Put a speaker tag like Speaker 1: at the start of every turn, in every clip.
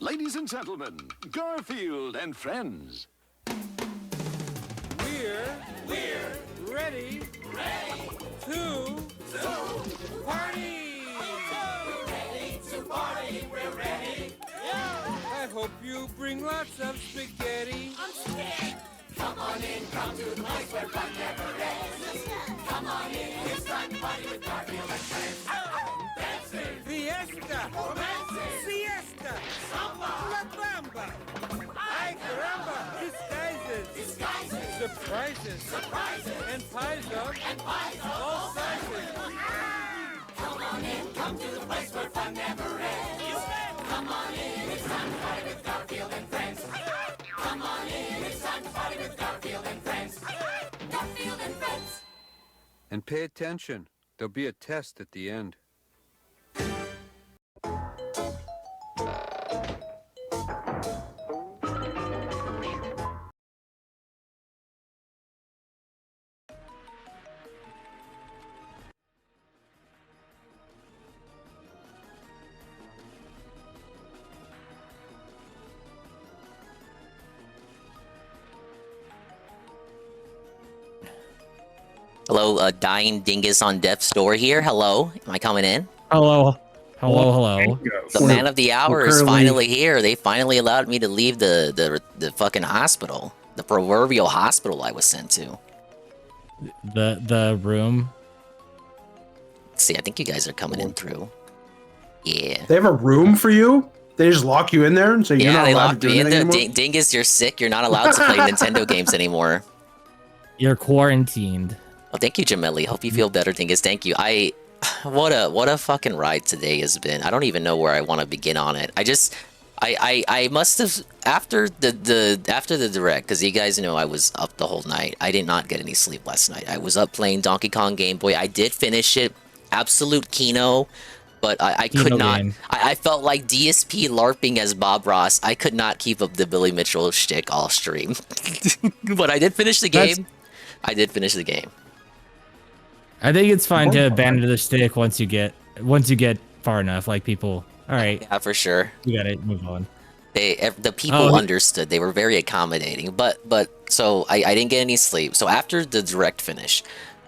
Speaker 1: Ladies and gentlemen, Garfield and friends.
Speaker 2: We're ready to party.
Speaker 3: We're ready to party. We're ready.
Speaker 2: I hope you bring lots of spaghetti.
Speaker 3: I'm scared. Come on in, come to the place where fun never ends. Come on in, it's time to party with Garfield and friends. Dancing,
Speaker 2: Fiesta,
Speaker 3: romancing,
Speaker 2: siesta,
Speaker 3: samba,
Speaker 2: la bamba, ay caramba, disguises, surprises, and pies of all sizes.
Speaker 3: Come on in, come to the place where fun never ends. Come on in, it's time to party with Garfield and friends. Come on in, it's time to party with Garfield and friends. Garfield and friends.
Speaker 4: And pay attention. There'll be a test at the end.
Speaker 5: Hello, dying dingus on death's door here. Hello, am I coming in?
Speaker 6: Hello. Hello.
Speaker 5: The man of the hour is finally here. They finally allowed me to leave the fucking hospital, the proverbial hospital I was sent to.
Speaker 6: The room.
Speaker 5: See, I think you guys are coming in through. Yeah.
Speaker 7: They have a room for you? They just lock you in there and say you're not
Speaker 5: they
Speaker 7: allowed
Speaker 5: locked
Speaker 7: to do
Speaker 5: me in
Speaker 7: anything
Speaker 5: there.
Speaker 7: anymore?
Speaker 5: Dingus, you're sick. You're not allowed to play Nintendo games anymore.
Speaker 6: You're quarantined.
Speaker 5: Well, thank you, Jameli. Hope you feel better, Dingus. Thank you. What a fucking ride today has been. I don't even know where I want to begin on it. I must have after the direct, because you guys know I was up the whole night. I did not get any sleep last night. I was up playing Donkey Kong Game Boy. I did finish it, absolute Kino, but I could not. I felt like DSP LARPing as Bob Ross. I could not keep up the Billy Mitchell shtick all stream. But I did finish the game. I did finish the game.
Speaker 6: I think it's fine to abandon the stick once you get far enough. Like people, all right,
Speaker 5: yeah, for sure.
Speaker 6: You gotta move on.
Speaker 5: The people understood. They were very accommodating. But so I didn't get any sleep. So after the direct finish,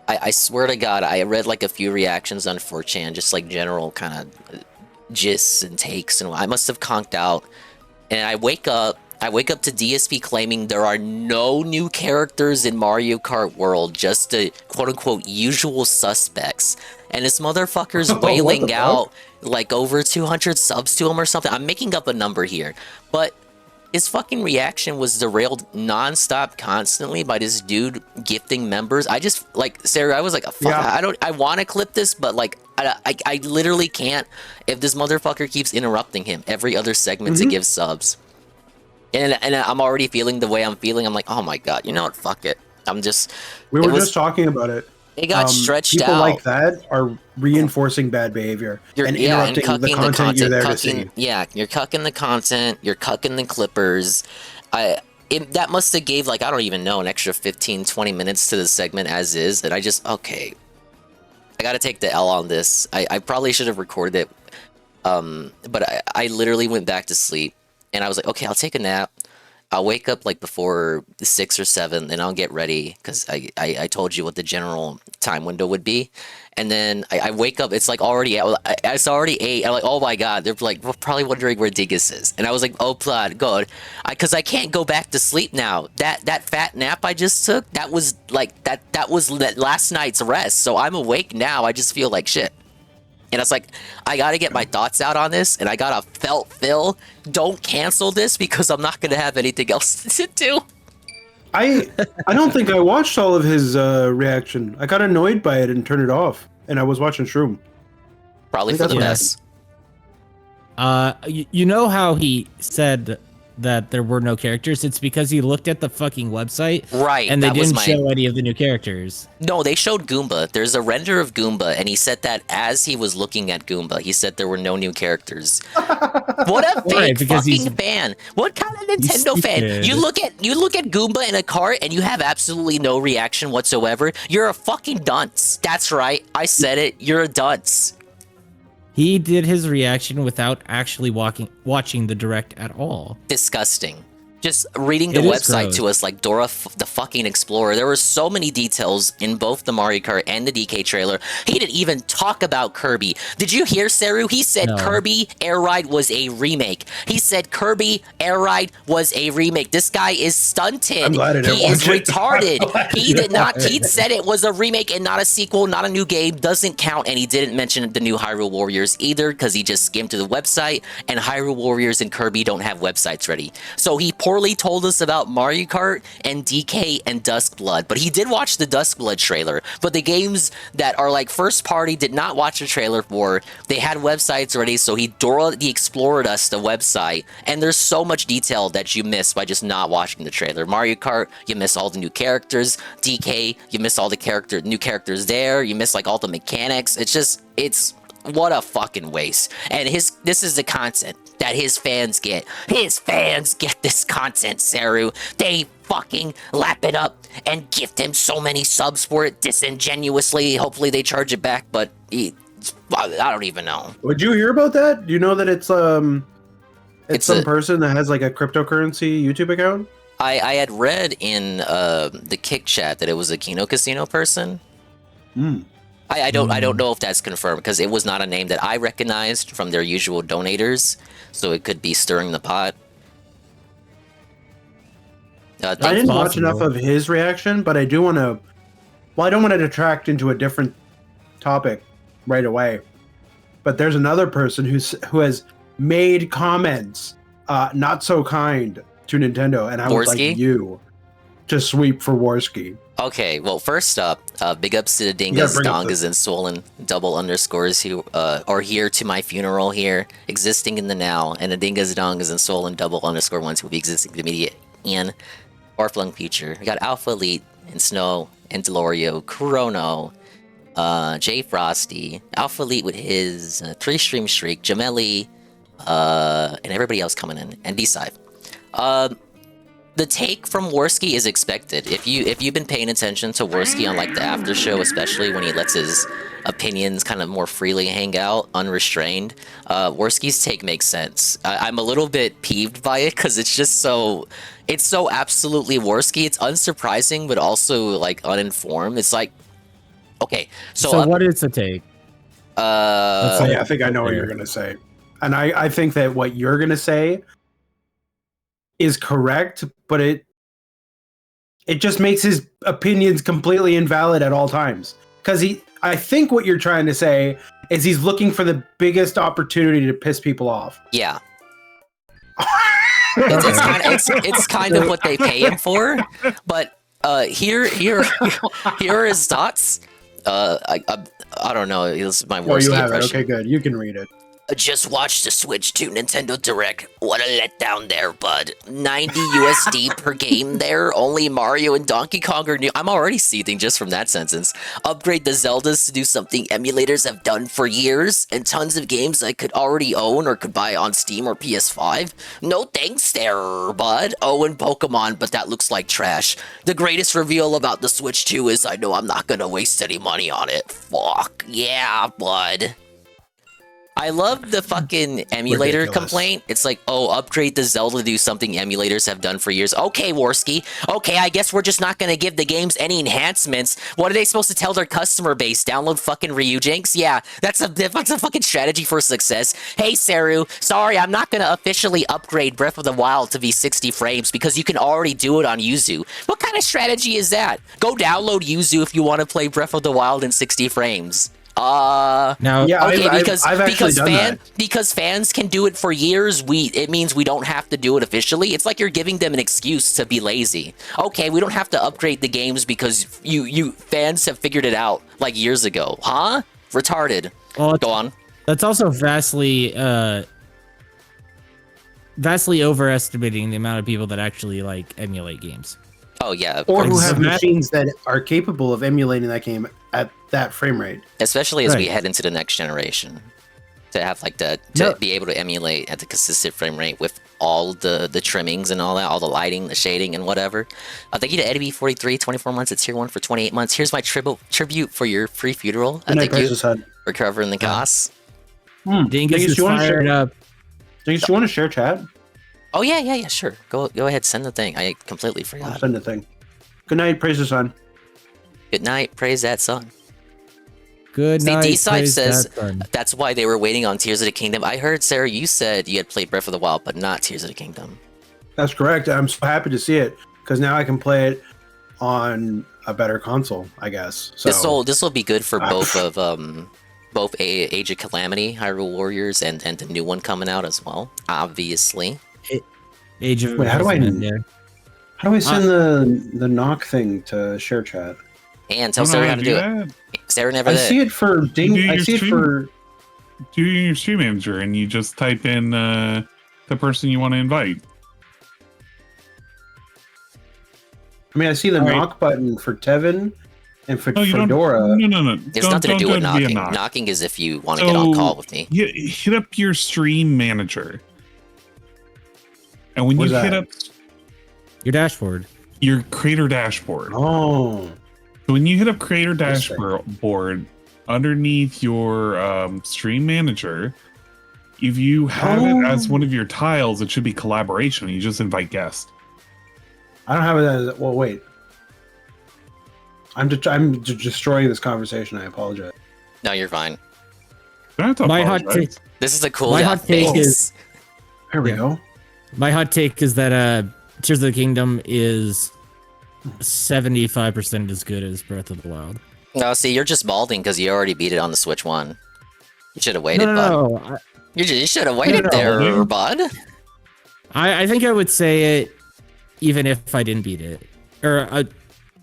Speaker 5: I swear to God, I read like a few reactions on 4chan, just like general kind of gists and takes, and I must have conked out. And I wake up to DSP claiming there are no new characters in Mario Kart World, just the quote-unquote usual suspects. And this motherfucker's wailing out like over 200 subs to him or something. I'm making up a number here. But his fucking reaction was derailed nonstop constantly by this dude gifting members. I just, like, Sarah, I was like, fuck, I want to clip this, but like, I literally can't if this motherfucker keeps interrupting him every other segment to give subs. And I'm already feeling the way I'm feeling. I'm like, oh my God, you know what? Fuck it.
Speaker 7: We were just talking about it.
Speaker 5: It got stretched
Speaker 7: people
Speaker 5: out.
Speaker 7: People like that are reinforcing bad behavior and interrupting the content you're there to see.
Speaker 5: Yeah, you're cucking the content. You're cucking the clippers. That must have gave, like, I don't even know, an extra 15, 20 minutes to the segment as is. And I just, okay. I got to take the L on this. I probably should have recorded it. But I literally went back to sleep. And I was like, okay, I'll take a nap. I'll wake up like before 6 or 7, and I'll get ready because I told you what the general time window would be. And then I wake up, it's like already, it's already 8. I'm like, oh my God, they're like probably wondering where Dingus is. And I was like, oh, God, because I can't go back to sleep now. That fat nap I just took, that was like, that was last night's rest. So I'm awake now. I just feel like shit. And it's like, I got to get my thoughts out on this, and I got to felt Phil, don't cancel this because I'm not going to have anything else to do.
Speaker 7: I don't think I watched all of his reaction. I got annoyed by it and turned it off, and I was watching Shroom.
Speaker 5: Probably for the best.
Speaker 6: You know how he said that there were no characters? It's because he looked at the fucking website,
Speaker 5: right?
Speaker 6: And they didn't show any of the new characters.
Speaker 5: No, they showed Goomba. There's a render of Goomba, and he said that as he was looking at Goomba, he said there were no new characters. What a fake fucking fan! What kind of Nintendo fan? You look at Goomba in a cart, and you have absolutely no reaction whatsoever. You're a fucking dunce. That's right. I said it. You're a dunce.
Speaker 6: He did his reaction without actually watching the direct at all.
Speaker 5: Disgusting. Just reading the website to us like Dora the fucking Explorer. There were so many details in both the Mario Kart and the DK trailer. He didn't even talk about Kirby. Did you hear, Seru? He said Kirby Air Ride was a remake. He said Kirby Air Ride was a remake. This guy is stunted.
Speaker 7: I'm glad I didn't
Speaker 5: he is
Speaker 7: watch it.
Speaker 5: retarded. He did not. He said it was a remake and not a sequel, not a new game. Doesn't count. And he didn't mention the new Hyrule Warriors either because he just skimmed through the website. And Hyrule Warriors and Kirby don't have websites ready. So he poorly told us about Mario Kart and DK and Duskblood, but he did watch the Duskblood trailer. But the games that are like first party did not watch the trailer for. They had websites ready, so he Dora the Explored us the website, and there's so much detail that you miss by just not watching the trailer. Mario Kart, you miss all the new characters. DK, you miss all the new characters there. You miss like all the mechanics. It's what a fucking waste. And this is the content that his fans get. His fans get this content, Seru. They fucking lap it up and gift him so many subs for it disingenuously. Hopefully they charge it back, but I don't even know.
Speaker 7: Would you hear about that? Do you know that it's some person that has like a cryptocurrency YouTube account?
Speaker 5: I had read in the Kick chat that it was a Kino Casino person. I don't know if that's confirmed because it was not a name that I recognized from their usual donators, so it could be stirring the pot.
Speaker 7: I didn't watch enough of his reaction, but I do want to. Well, I don't want to detract into a different topic. right away. But there's another person who has made comments not so kind to Nintendo, and I would like
Speaker 5: Worski?
Speaker 7: you to sweep for Worski.
Speaker 5: Okay, well, first up, big ups to the
Speaker 7: gotta
Speaker 5: Dingas,
Speaker 7: bring up
Speaker 5: Dongas, and Swollen double underscores who are here to my funeral here, existing in the now, and the Dingas, Dongas, and Swollen double underscore ones who will be existing in the immediate and far-flung future. We got Alpha Elite, and Snow, and Delorio, Kurono, Jay Frosty, Alpha Elite with his 3-stream streak, Jameli, and everybody else coming in, and D-Side. The take from Worski is expected. If you've been paying attention to Worski on like the after show, especially when he lets his opinions kind of more freely hang out, unrestrained, Worski's take makes sense. I'm a little bit peeved by it because it's so absolutely Worski. It's unsurprising, but also like uninformed. It's like, okay, so
Speaker 6: what is the take?
Speaker 7: I think I know what you're gonna say, and I think that what you're gonna say is correct, but it just makes his opinions completely invalid at all times. Because I think what you're trying to say is he's looking for the biggest opportunity to piss people off.
Speaker 5: Yeah. It's kind of what they pay him for, but here are his thoughts. I don't know. This is my worst impression.
Speaker 7: Okay, good. You can read it.
Speaker 5: Just watched the Switch 2 Nintendo Direct. What a letdown there, bud. 90 USD per game there. Only Mario and Donkey Kong are new. I'm already seething just from that sentence. Upgrade the Zeldas to do something emulators have done for years, and tons of games I could already own or could buy on Steam or PS5. No thanks there, bud. Oh, and Pokemon, but that looks like trash. The greatest reveal about the Switch 2 is I know I'm not gonna waste any money on it. Fuck. Yeah, bud. I love the fucking emulator
Speaker 7: Ridiculous.
Speaker 5: complaint. It's like, oh, upgrade the Zelda to do something emulators have done for years. Okay, Worski. Okay, I guess we're just not going to give the games any enhancements. What are they supposed to tell their customer base? Download fucking Ryujinx? Yeah, that's a fucking strategy for success. Hey, Saru, sorry, I'm not going to officially upgrade Breath of the Wild to be 60 frames because you can already do it on Yuzu. What kind of strategy is that? Go download Yuzu if you want to play Breath of the Wild in 60 frames.
Speaker 6: Now,
Speaker 7: Yeah,
Speaker 5: Okay,
Speaker 7: I've
Speaker 5: because fans can do it for years, it means we don't have to do it officially. It's like you're giving them an excuse to be lazy. Okay, we don't have to upgrade the games because you fans have figured it out like years ago. Huh? Retarded.
Speaker 6: Well,
Speaker 5: Go on.
Speaker 6: that's also vastly overestimating the amount of people that actually like emulate games.
Speaker 5: Oh yeah,
Speaker 7: Or who
Speaker 6: Like,
Speaker 7: have
Speaker 6: that-
Speaker 7: machines that are capable of emulating that game at that frame rate.
Speaker 5: especially as we
Speaker 6: Right.
Speaker 5: head into the next generation, to have like to
Speaker 6: No.
Speaker 5: be able to emulate at the consistent frame rate with all the trimmings and all that, all the lighting, the shading, and whatever. Thank you to Eddie43, 24 months. It's tier 1 for 28 months. Here's my tribute for your free funeral.
Speaker 7: Good night,
Speaker 5: Thank you
Speaker 7: Precious Head.
Speaker 5: for covering the costs.
Speaker 6: Dingus
Speaker 7: Dingus,
Speaker 6: is
Speaker 7: you wanna
Speaker 6: fired
Speaker 7: share-
Speaker 6: up.
Speaker 7: Do you want to share chat?
Speaker 5: Oh yeah, sure. Go ahead, send the thing. I completely
Speaker 7: I'll
Speaker 5: forgot.
Speaker 7: send the thing. Good night, Praise the Sun.
Speaker 5: Good night, praise that sun.
Speaker 6: Good
Speaker 5: See,
Speaker 6: night.
Speaker 5: D-Side
Speaker 6: praise
Speaker 5: says
Speaker 6: that sun.
Speaker 5: that's why they were waiting on Tears of the Kingdom. I heard, Sarah, you said you had played Breath of the Wild, but not Tears of the Kingdom.
Speaker 7: That's correct. I'm so happy to see it because now I can play it on a better console, I guess. So
Speaker 5: This will be good for both Age of Calamity, Hyrule Warriors, and the new one coming out as well. Obviously.
Speaker 6: Age of
Speaker 7: Wait, how do I-
Speaker 6: Imprisonment, yeah.
Speaker 7: how do I send the knock thing to share chat?
Speaker 5: And tell Sarah how to do it. Sarah never
Speaker 7: I
Speaker 5: did.
Speaker 7: see it for Ding.
Speaker 8: Do
Speaker 7: I
Speaker 8: your
Speaker 7: see it
Speaker 8: stream.
Speaker 7: for.
Speaker 8: Do your stream manager and you just type in the person you want to invite.
Speaker 7: I mean, I see the
Speaker 8: All right.
Speaker 7: knock button for Tevin and for
Speaker 8: No, you don't.
Speaker 7: Fedora.
Speaker 8: No.
Speaker 5: There's nothing to do with
Speaker 8: via
Speaker 5: knocking.
Speaker 8: knock.
Speaker 5: Knocking is if you want to get on
Speaker 8: So,
Speaker 5: call with me.
Speaker 8: Hit up your stream manager. And when
Speaker 7: What's
Speaker 8: you hit
Speaker 7: that?
Speaker 8: up
Speaker 6: Your dashboard.
Speaker 8: your creator dashboard,
Speaker 7: Oh,
Speaker 8: so when you hit up creator
Speaker 7: Interesting.
Speaker 8: dashboard underneath your stream manager, if you have it as one of your tiles, it should be collaboration. You just invite guests.
Speaker 7: I don't have it as. Well, wait. I'm destroying this conversation. I apologize.
Speaker 5: No, you're fine.
Speaker 8: You don't have to
Speaker 6: My hot
Speaker 8: apologize.
Speaker 6: take.
Speaker 5: This is a cool
Speaker 6: My
Speaker 5: down
Speaker 6: hot take
Speaker 5: phase.
Speaker 6: is-
Speaker 7: There we
Speaker 6: Yeah.
Speaker 7: go.
Speaker 6: My hot take is that Tears of the Kingdom is 75% as good as Breath of the Wild.
Speaker 5: No, see, you're just balding because you already beat it on the Switch 1. You should have waited, bud.
Speaker 6: No.
Speaker 5: You should have waited there, bud.
Speaker 6: I think I would say it even if I didn't beat it, or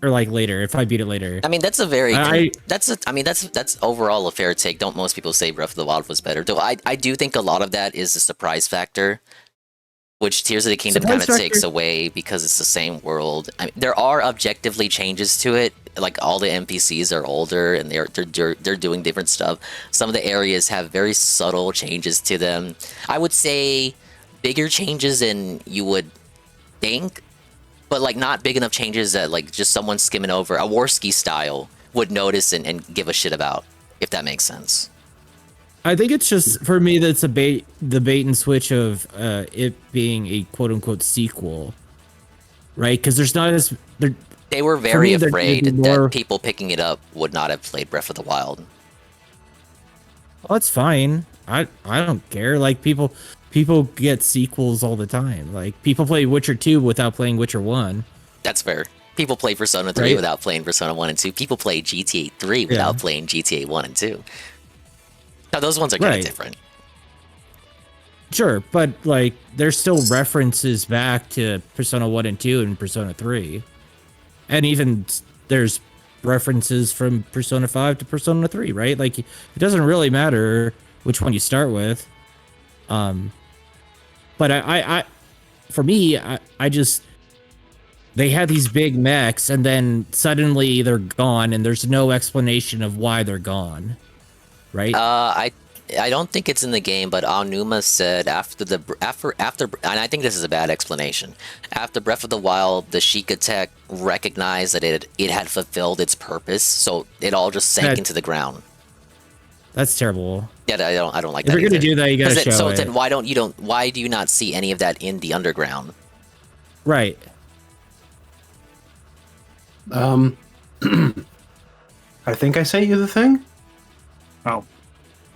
Speaker 6: like later if I beat it later.
Speaker 5: I mean, that's a very that's overall a fair take. Don't most people say Breath of the Wild was better? Though I do think a lot of that is the surprise factor, which Tears of the Kingdom kind of takes away because it's the same world. I mean, there are objectively changes to it. Like all the NPCs are older and they're doing different stuff. Some of the areas have very subtle changes to them. I would say bigger changes than you would think, but like not big enough changes that like just someone skimming over a Warski style would notice and give a shit about, if that makes sense.
Speaker 6: I think it's just for me that's the bait and switch of it being a quote unquote sequel, right? Because there's not as
Speaker 5: they were very afraid that people picking it up would not have played Breath of the Wild.
Speaker 6: Well, that's fine. I don't care. Like people get sequels all the time. Like people play Witcher 2 without playing Witcher 1.
Speaker 5: That's fair. People play Persona 3 without playing Persona 1 and 2. People play GTA 3 without playing GTA 1 and 2. Now those ones are kind of different.
Speaker 6: Sure, but like there's still references back to Persona 1 and 2 and Persona 3. And even there's references from Persona 5 to Persona 3, right? Like it doesn't really matter which one you start with. But I for me, I just they had these big mechs and then suddenly they're gone and there's no explanation of why they're gone. Right?
Speaker 5: I don't think it's in the game, but Aonuma said after and I think this is a bad explanation. After Breath of the Wild, the Sheikah tech recognized that it had fulfilled its purpose, so it all just sank into the ground.
Speaker 6: That's terrible.
Speaker 5: Yeah, I don't like
Speaker 6: that. If you're gonna do that, you gotta show it.
Speaker 5: So then why do you not see any of that in the underground?
Speaker 6: Right.
Speaker 7: I think I sent you the thing.
Speaker 8: Oh.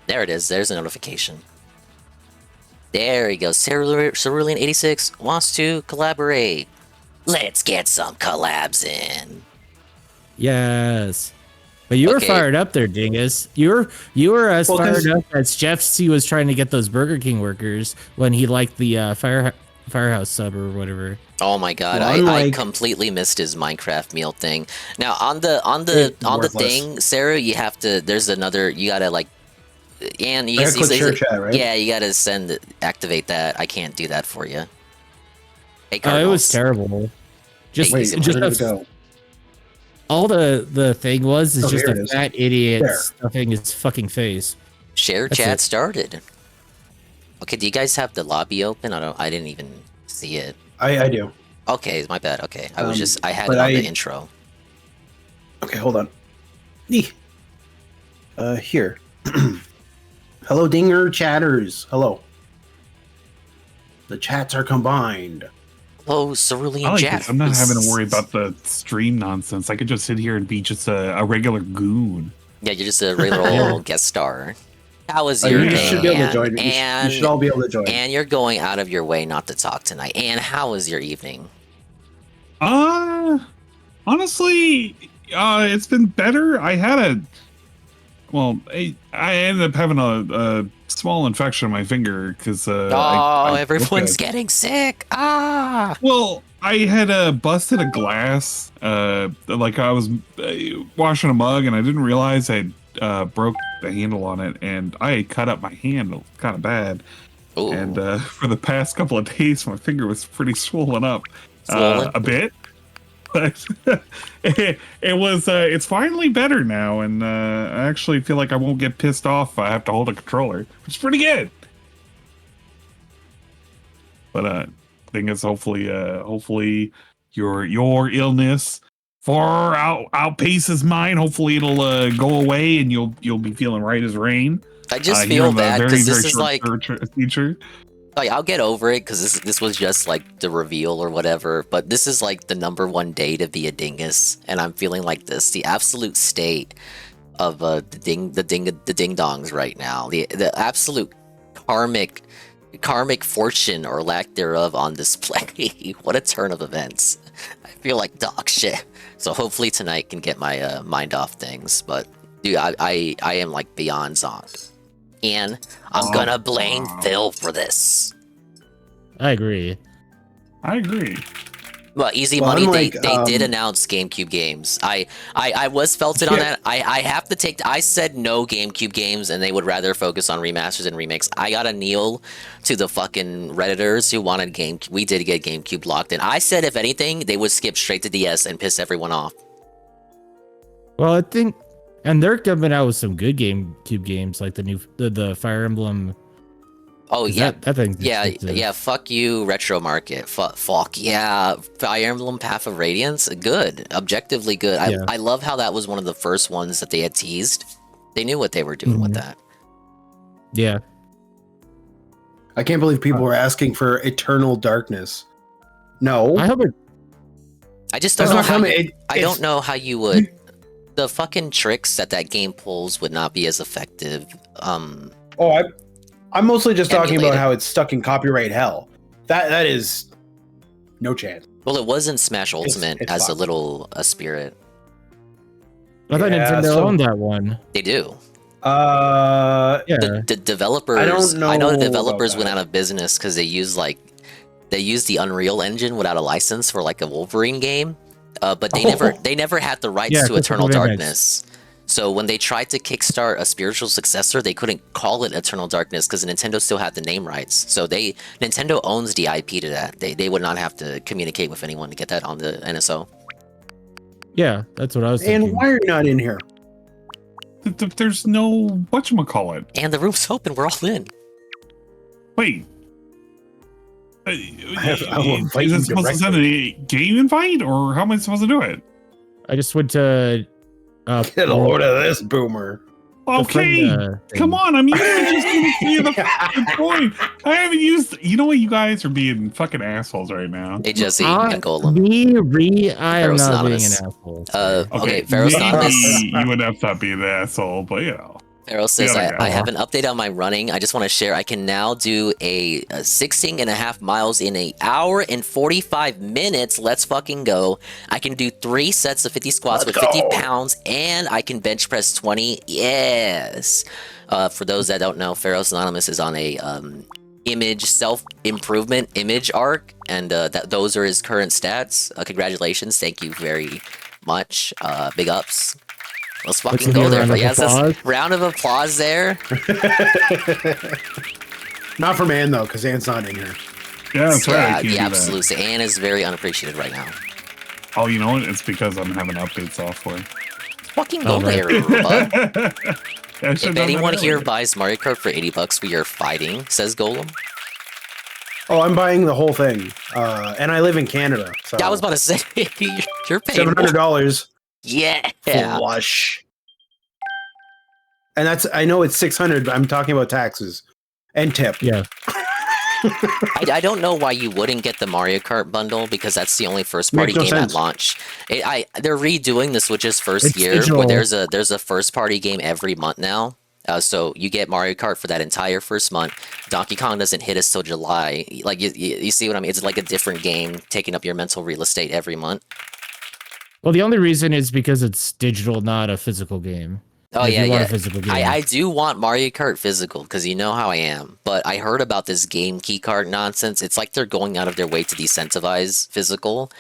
Speaker 5: There it is. There's a notification. There you go. Cerulean86 wants to collaborate. Let's get some collabs in.
Speaker 6: Yes. But you were fired up there, Dingus. You were as fired up as Jeff C was trying to get those Burger King workers when he liked the Firehouse sub or whatever.
Speaker 5: Oh my god, I completely missed his Minecraft meal thing. Now on the thing, Sarah, you have to. There's another. You gotta like. And you
Speaker 7: chat, right?
Speaker 5: Yeah, you gotta activate that. I can't do that for you. Hey,
Speaker 6: it was terrible. Just
Speaker 7: go.
Speaker 6: All the thing was is just a fat idiot stuffing his fucking face.
Speaker 5: Share chat started. Okay, do you guys have the lobby open? I didn't even see it.
Speaker 7: I do.
Speaker 5: Okay, my bad. Okay, I had it on the intro.
Speaker 7: Okay, hold on. Here. Hello, Dinger Chatters. Hello. The chats are combined.
Speaker 5: Hello, Cerulean Jack.
Speaker 8: I'm not having to worry about the stream nonsense. I could just sit here and be just a regular goon.
Speaker 5: Yeah, you're just a regular old guest star. How was your day?
Speaker 7: You should be able to join. You should all be able to join.
Speaker 5: And you're going out of your way not to talk tonight. And how was your evening?
Speaker 8: Honestly, it's been better. I ended up having a small infection on my finger because
Speaker 5: everyone's getting sick.
Speaker 8: Well, I had busted a glass. Like I was washing a mug and I didn't realize I broke the handle on it, and I cut up my hand kind of bad.
Speaker 5: Ooh.
Speaker 8: And for the past couple of days, my finger was pretty swollen up a bit. But it's finally better now, and I actually feel like I won't get pissed off if I have to hold a controller, which is pretty good. But thing is, hopefully your illness far outpaces mine. Hopefully it'll go away, and you'll be feeling right as rain.
Speaker 5: I just feel bad because this is like
Speaker 8: future.
Speaker 5: Like, I'll get over it because this was just like the reveal or whatever, but this is like the #1 day to be a dingus, and I'm feeling like this, the absolute state of the ding dongs right now, the absolute karmic fortune or lack thereof on display. What a turn of events. I feel like dog shit. So hopefully tonight can get my mind off things. But dude, I am like beyond zonked, and I'm gonna blame Phil for this.
Speaker 6: I agree.
Speaker 5: Well, Easy
Speaker 7: Well,
Speaker 5: Money,
Speaker 7: unlike,
Speaker 5: they did announce GameCube games. I was felted on that. I have to take. I said no GameCube games, and they would rather focus on remasters and remakes. I gotta kneel to the fucking Redditors who wanted GameCube. We did get GameCube locked in. I said if anything, they would skip straight to DS and piss everyone off.
Speaker 6: Well, I think, and they're coming out with some good GameCube games, like the Fire Emblem.
Speaker 5: Oh yeah,
Speaker 6: that thing's expensive.
Speaker 5: yeah. Fuck you, Retro Market. Fuck yeah, Fire Emblem Path of Radiance. Good, objectively good. I love how that was one of the first ones that they had teased. They knew what they were doing with that.
Speaker 6: Yeah.
Speaker 7: I can't believe people were asking for Eternal Darkness. No,
Speaker 6: I hope it.
Speaker 5: I just don't know how. I don't know how you would. The fucking tricks that game pulls would not be as effective.
Speaker 7: I'm mostly just talking about
Speaker 5: emulated.
Speaker 7: how it's stuck in copyright hell. That is no chance.
Speaker 5: Well, it was in Smash Ultimate
Speaker 7: it's
Speaker 5: as
Speaker 7: fine.
Speaker 5: a spirit.
Speaker 6: I thought
Speaker 7: Yeah,
Speaker 6: Nintendo
Speaker 7: so-
Speaker 6: owned that one.
Speaker 5: They do.
Speaker 6: Yeah.
Speaker 5: The developers.
Speaker 7: I don't
Speaker 5: I know the
Speaker 7: know
Speaker 5: developers
Speaker 7: about
Speaker 5: went
Speaker 7: that.
Speaker 5: out of business because they used the Unreal Engine without a license for like a Wolverine game. But they never had the rights to
Speaker 6: Christopher
Speaker 5: Eternal
Speaker 6: Van Ness.
Speaker 5: Darkness. So when they tried to kickstart a spiritual successor, they couldn't call it Eternal Darkness because Nintendo still had the name rights. So Nintendo owns the IP to that. They would not have to communicate with anyone to get that on the NSO.
Speaker 6: Yeah, that's what I was thinking.
Speaker 7: And why are you not in here?
Speaker 8: There's no whatchamacallit.
Speaker 5: And the room's open. We're all in.
Speaker 8: Wait.
Speaker 7: I will invite
Speaker 8: Is
Speaker 7: you
Speaker 8: it supposed to send a game invite, or how am I supposed to do it?
Speaker 6: I just went to.
Speaker 7: Get a load of this, boomer.
Speaker 8: Okay, come on. I'm usually just giving you the fucking point. I haven't used. You know what? You guys are being fucking assholes right now.
Speaker 5: Hey, Jesse and Golem.
Speaker 6: I am
Speaker 5: Pharaoh's
Speaker 6: not being
Speaker 5: Anonymous.
Speaker 6: an asshole.
Speaker 5: Okay, Pharaoh's Anonymous.
Speaker 8: You would have to be the asshole, but you know.
Speaker 5: Pharaoh says,
Speaker 8: gotta go.
Speaker 5: I have an update on my running. I just want to share. I can now do a 16.5 miles in an hour and 45 minutes. Let's fucking go. I can do 3 sets of 50 squats with 50 pounds, and I can bench press 20. Yes. For those that don't know, Pharaoh's Anonymous is on a self-improvement image arc, and those are his current stats. Congratulations. Thank you very much. Big ups. Let's fucking go there. But yes, round of applause there.
Speaker 7: Not from Ann though, because Ann's not in here.
Speaker 8: Yeah, that's right. I
Speaker 5: Yeah,
Speaker 8: can't
Speaker 5: the
Speaker 8: do that.
Speaker 5: absolute. Anne is very unappreciated right now.
Speaker 8: Oh, you know what? It's because I'm having update software.
Speaker 5: Fucking go there, bud.
Speaker 8: I should've
Speaker 5: If
Speaker 8: done
Speaker 5: anyone
Speaker 8: that
Speaker 5: here
Speaker 8: earlier.
Speaker 5: buys Mario Kart for $80, we are fighting, says Golem.
Speaker 7: Oh, I'm buying the whole thing, and I live in Canada. So
Speaker 5: Yeah, I was about to say, you're paying
Speaker 7: $700
Speaker 5: Yeah.
Speaker 7: flush. And I know it's 600, but I'm talking about taxes and tip.
Speaker 6: Yeah.
Speaker 5: I don't know why you wouldn't get the Mario Kart bundle, because that's the only first-party
Speaker 7: Makes no
Speaker 5: game at
Speaker 7: sense.
Speaker 5: launch. They're redoing the Switch's first
Speaker 6: It's
Speaker 5: year,
Speaker 6: digital.
Speaker 5: where there's a first-party game every month now. So you get Mario Kart for that entire first month. Donkey Kong doesn't hit us till July. Like you see what I mean? It's like a different game taking up your mental real estate every month.
Speaker 6: Well, the only reason is because it's digital, not a physical game.
Speaker 5: Oh
Speaker 6: If
Speaker 5: yeah,
Speaker 6: you want
Speaker 5: yeah.
Speaker 6: a physical game.
Speaker 5: I do want Mario Kart physical, because you know how I am. But I heard about this game keycard nonsense. It's like they're going out of their way to decentivize physical.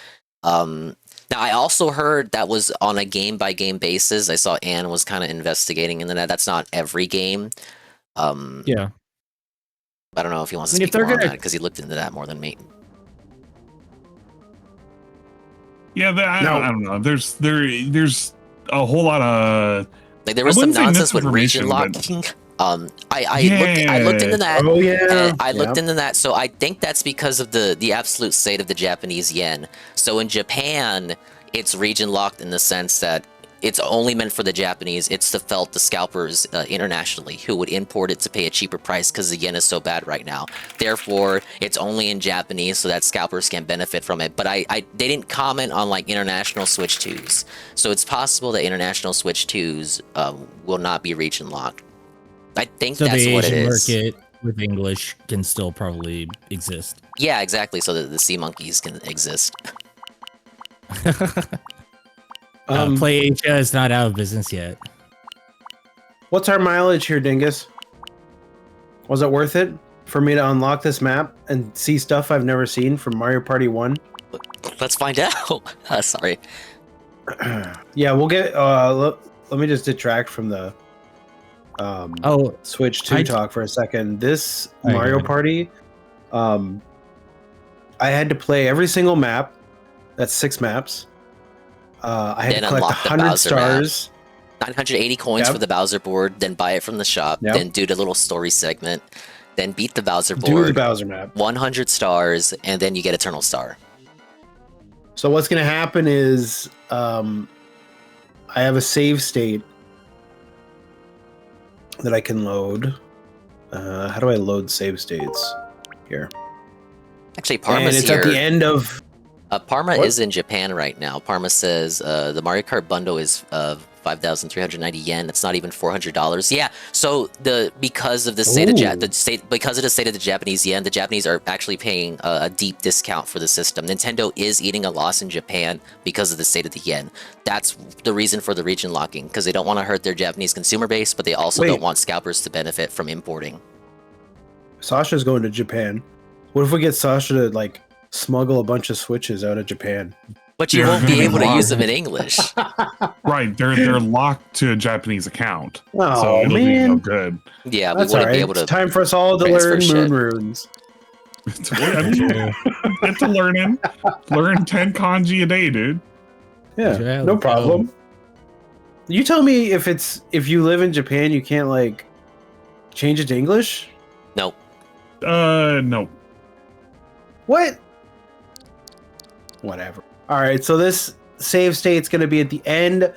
Speaker 5: Now I also heard that was on a game by game basis. I saw Anne was kind of investigating into that. That's not every game.
Speaker 6: Yeah.
Speaker 5: I don't know if he wants to
Speaker 6: I mean, if
Speaker 5: speak more
Speaker 6: they're
Speaker 5: on
Speaker 6: gonna-
Speaker 5: that, because he looked into that more than me.
Speaker 8: Yeah, I
Speaker 7: No.
Speaker 8: don't know. There's a whole lot of.
Speaker 5: Like there was
Speaker 8: I
Speaker 5: some
Speaker 8: wouldn't say
Speaker 5: nonsense with region
Speaker 8: misinformation,
Speaker 5: locking. I looked into that.
Speaker 7: Oh yeah.
Speaker 5: I looked into that, so I think that's because of the absolute state of the Japanese yen. So in Japan, it's region locked in the sense that it's only meant for the Japanese. It's the scalpers internationally who would import it to pay a cheaper price because the yen is so bad right now. Therefore, it's only in Japanese so that scalpers can benefit from it. But they didn't comment on like international Switch 2s. So it's possible that international Switch 2s will not be region locked. I think
Speaker 6: So
Speaker 5: that's
Speaker 6: the
Speaker 5: what it
Speaker 6: Asian
Speaker 5: is.
Speaker 6: market with English can still probably exist.
Speaker 5: Yeah, exactly. So that the sea monkeys can exist.
Speaker 6: Play Asia is not out of business yet.
Speaker 7: What's our mileage here, Dingus? Was it worth it for me to unlock this map and see stuff I've never seen from Mario Party 1?
Speaker 5: Let's find out. Sorry.
Speaker 7: Yeah, we'll get. Let me just detract from the Switch 2 talk for a second. This Mario Party, I had to play every single map. That's 6 maps. I had to collect 100 stars.
Speaker 5: 980 coins for the Bowser board, then buy it from the shop, then do the little story segment, then beat the Bowser board.
Speaker 7: Do the Bowser map.
Speaker 5: 100 stars, and then you get Eternal Star.
Speaker 7: So what's going to happen is I have a save state that I can load. How do I load save states? Here.
Speaker 5: Actually, Parma's
Speaker 7: and it's
Speaker 5: here.
Speaker 7: At the end of...
Speaker 5: Parma is in Japan right now. Parma says the Mario Kart bundle is 5,390 yen. It's not even $400. Yeah. So because of the state of the Japanese yen, the Japanese are actually paying a deep discount for the system. Nintendo is eating a loss in Japan because of the state of the yen. That's the reason for the region locking, because they don't want to hurt their Japanese consumer base, but they also don't want scalpers to benefit from importing.
Speaker 7: Sasha's going to Japan. What if we get Sasha to smuggle a bunch of Switches out of Japan?
Speaker 5: But you won't be able to use them in English.
Speaker 8: Right, they're locked to a Japanese account.
Speaker 7: Oh,
Speaker 8: so it'll be no good.
Speaker 5: Yeah,
Speaker 7: that's
Speaker 5: we wouldn't be able to.
Speaker 7: It's time for us all to learn moon runes.
Speaker 8: Get to learning. Learn 10 kanji a day, dude.
Speaker 7: Yeah, no problem. You tell me if you live in Japan, you can't change it to English?
Speaker 5: No.
Speaker 8: No.
Speaker 7: What? Whatever. All right, so this save state's going to be at the end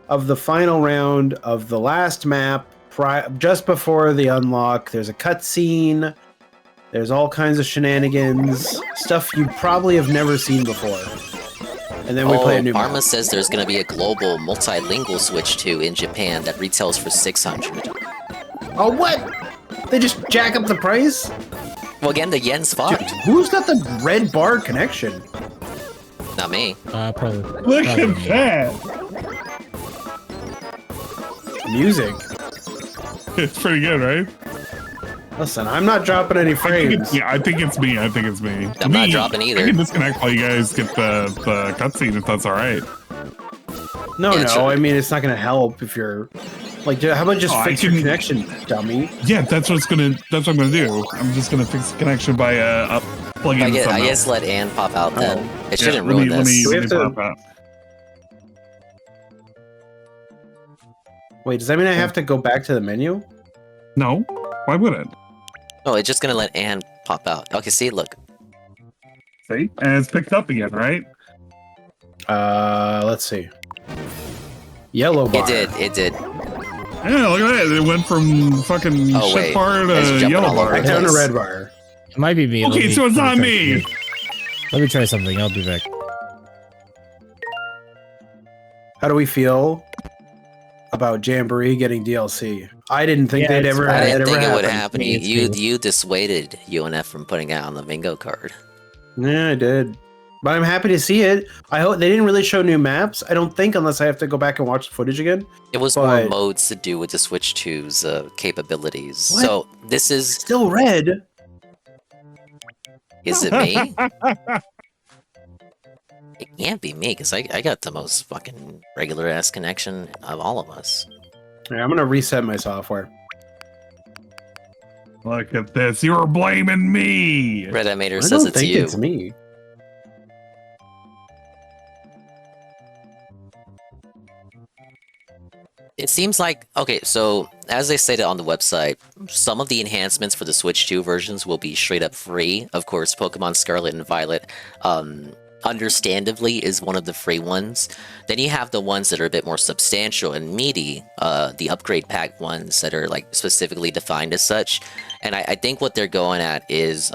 Speaker 7: of the final round of the last map, just before the unlock. There's a cutscene. There's all kinds of shenanigans, stuff you probably have never seen before. And then we play a new map.
Speaker 5: Parma says there's going to be a global multilingual Switch 2 in Japan that retails for $600.
Speaker 7: Oh, what? They just jack up the price?
Speaker 5: Well, again, the yen's fine.
Speaker 7: Dude, who's got the red bar connection?
Speaker 5: Not me.
Speaker 6: Probably.
Speaker 8: Look at that.
Speaker 7: Music.
Speaker 8: It's pretty good, right?
Speaker 7: Listen, I'm not dropping any frames.
Speaker 8: I think it's me.
Speaker 5: I'm not dropping either.
Speaker 8: I can disconnect while you guys get the cutscene if that's all right.
Speaker 7: No, I mean, it's not going to help if you're... how about just fix your connection, dummy?
Speaker 8: Yeah, that's what I'm gonna do. I'm just gonna fix the connection by plugging in.
Speaker 5: I guess let Anne pop out then. It shouldn't ruin this.
Speaker 7: Let me pop out. Wait, does that mean I have to go back to the menu?
Speaker 8: No. Why would it?
Speaker 5: No, it's just gonna let Anne pop out. Okay, see, look.
Speaker 8: See? And it's picked up again, right?
Speaker 7: Let's see. Yellow bar.
Speaker 5: It did.
Speaker 8: Yeah, look at that. It went from fucking shit bar to yellow bar.
Speaker 7: Back down to red bar.
Speaker 6: It might be me.
Speaker 8: Okay, so it's not me.
Speaker 6: Let me try something. I'll be back.
Speaker 7: How do we feel about Jamboree getting DLC? I didn't think they'd ever.
Speaker 5: I didn't think it would happen. You dissuaded UNF from putting it on the bingo card.
Speaker 7: Yeah, I did. But I'm happy to see it. I hope they didn't really show new maps. I don't think, unless I have to go back and watch the footage again.
Speaker 5: It was more modes to do with the Switch 2's capabilities.
Speaker 7: What?
Speaker 5: So this is
Speaker 7: still red.
Speaker 5: Is it me? It can't be me because I got the most fucking regular ass connection of all of us.
Speaker 7: Yeah, I'm gonna reset my software.
Speaker 8: Look at this. You were blaming me.
Speaker 5: Red Animator says it's you.
Speaker 7: It's me.
Speaker 5: It seems like, okay, so as they stated on the website, some of the enhancements for the Switch 2 versions will be straight up free. Of course, Pokemon Scarlet and Violet, understandably, is one of the free ones. Then you have the ones that are a bit more substantial and meaty, the upgrade pack ones that are like specifically defined as such. And I think what they're going at is,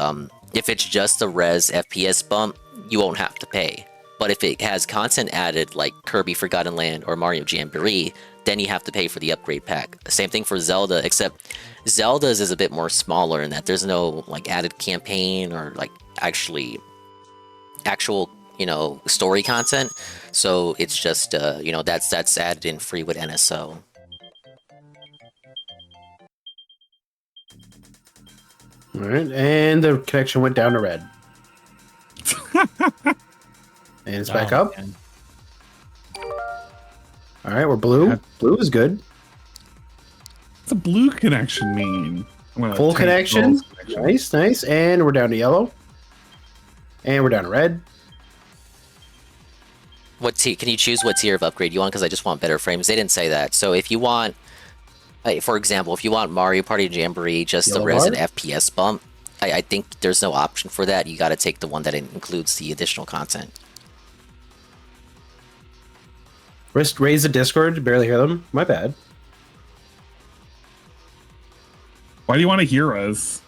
Speaker 5: if it's just a res FPS bump, you won't have to pay. But if it has content added like Kirby Forgotten Land or Mario Jamboree, then you have to pay for the upgrade pack. Same thing for Zelda, except Zelda's is a bit more smaller in that there's no like added campaign or like actual story content. So it's just that's added in free with NSO.
Speaker 7: All right, and the connection went down to red. And it's back up.
Speaker 6: Man.
Speaker 7: All right, we're blue. Blue is good.
Speaker 8: What's a blue connection mean?
Speaker 7: Full connection. Nice, nice. And we're down to yellow. And we're down to red.
Speaker 5: What can you choose what tier of upgrade you want? Because I just want better frames. They didn't say that. So if you want, for example, if you want Mario Party Jamboree just to res an FPS bump, I think there's no option for that. You got to take the one that includes the additional content.
Speaker 7: Raise the Discord. Barely hear them. My bad.
Speaker 8: Why do you want to hear us?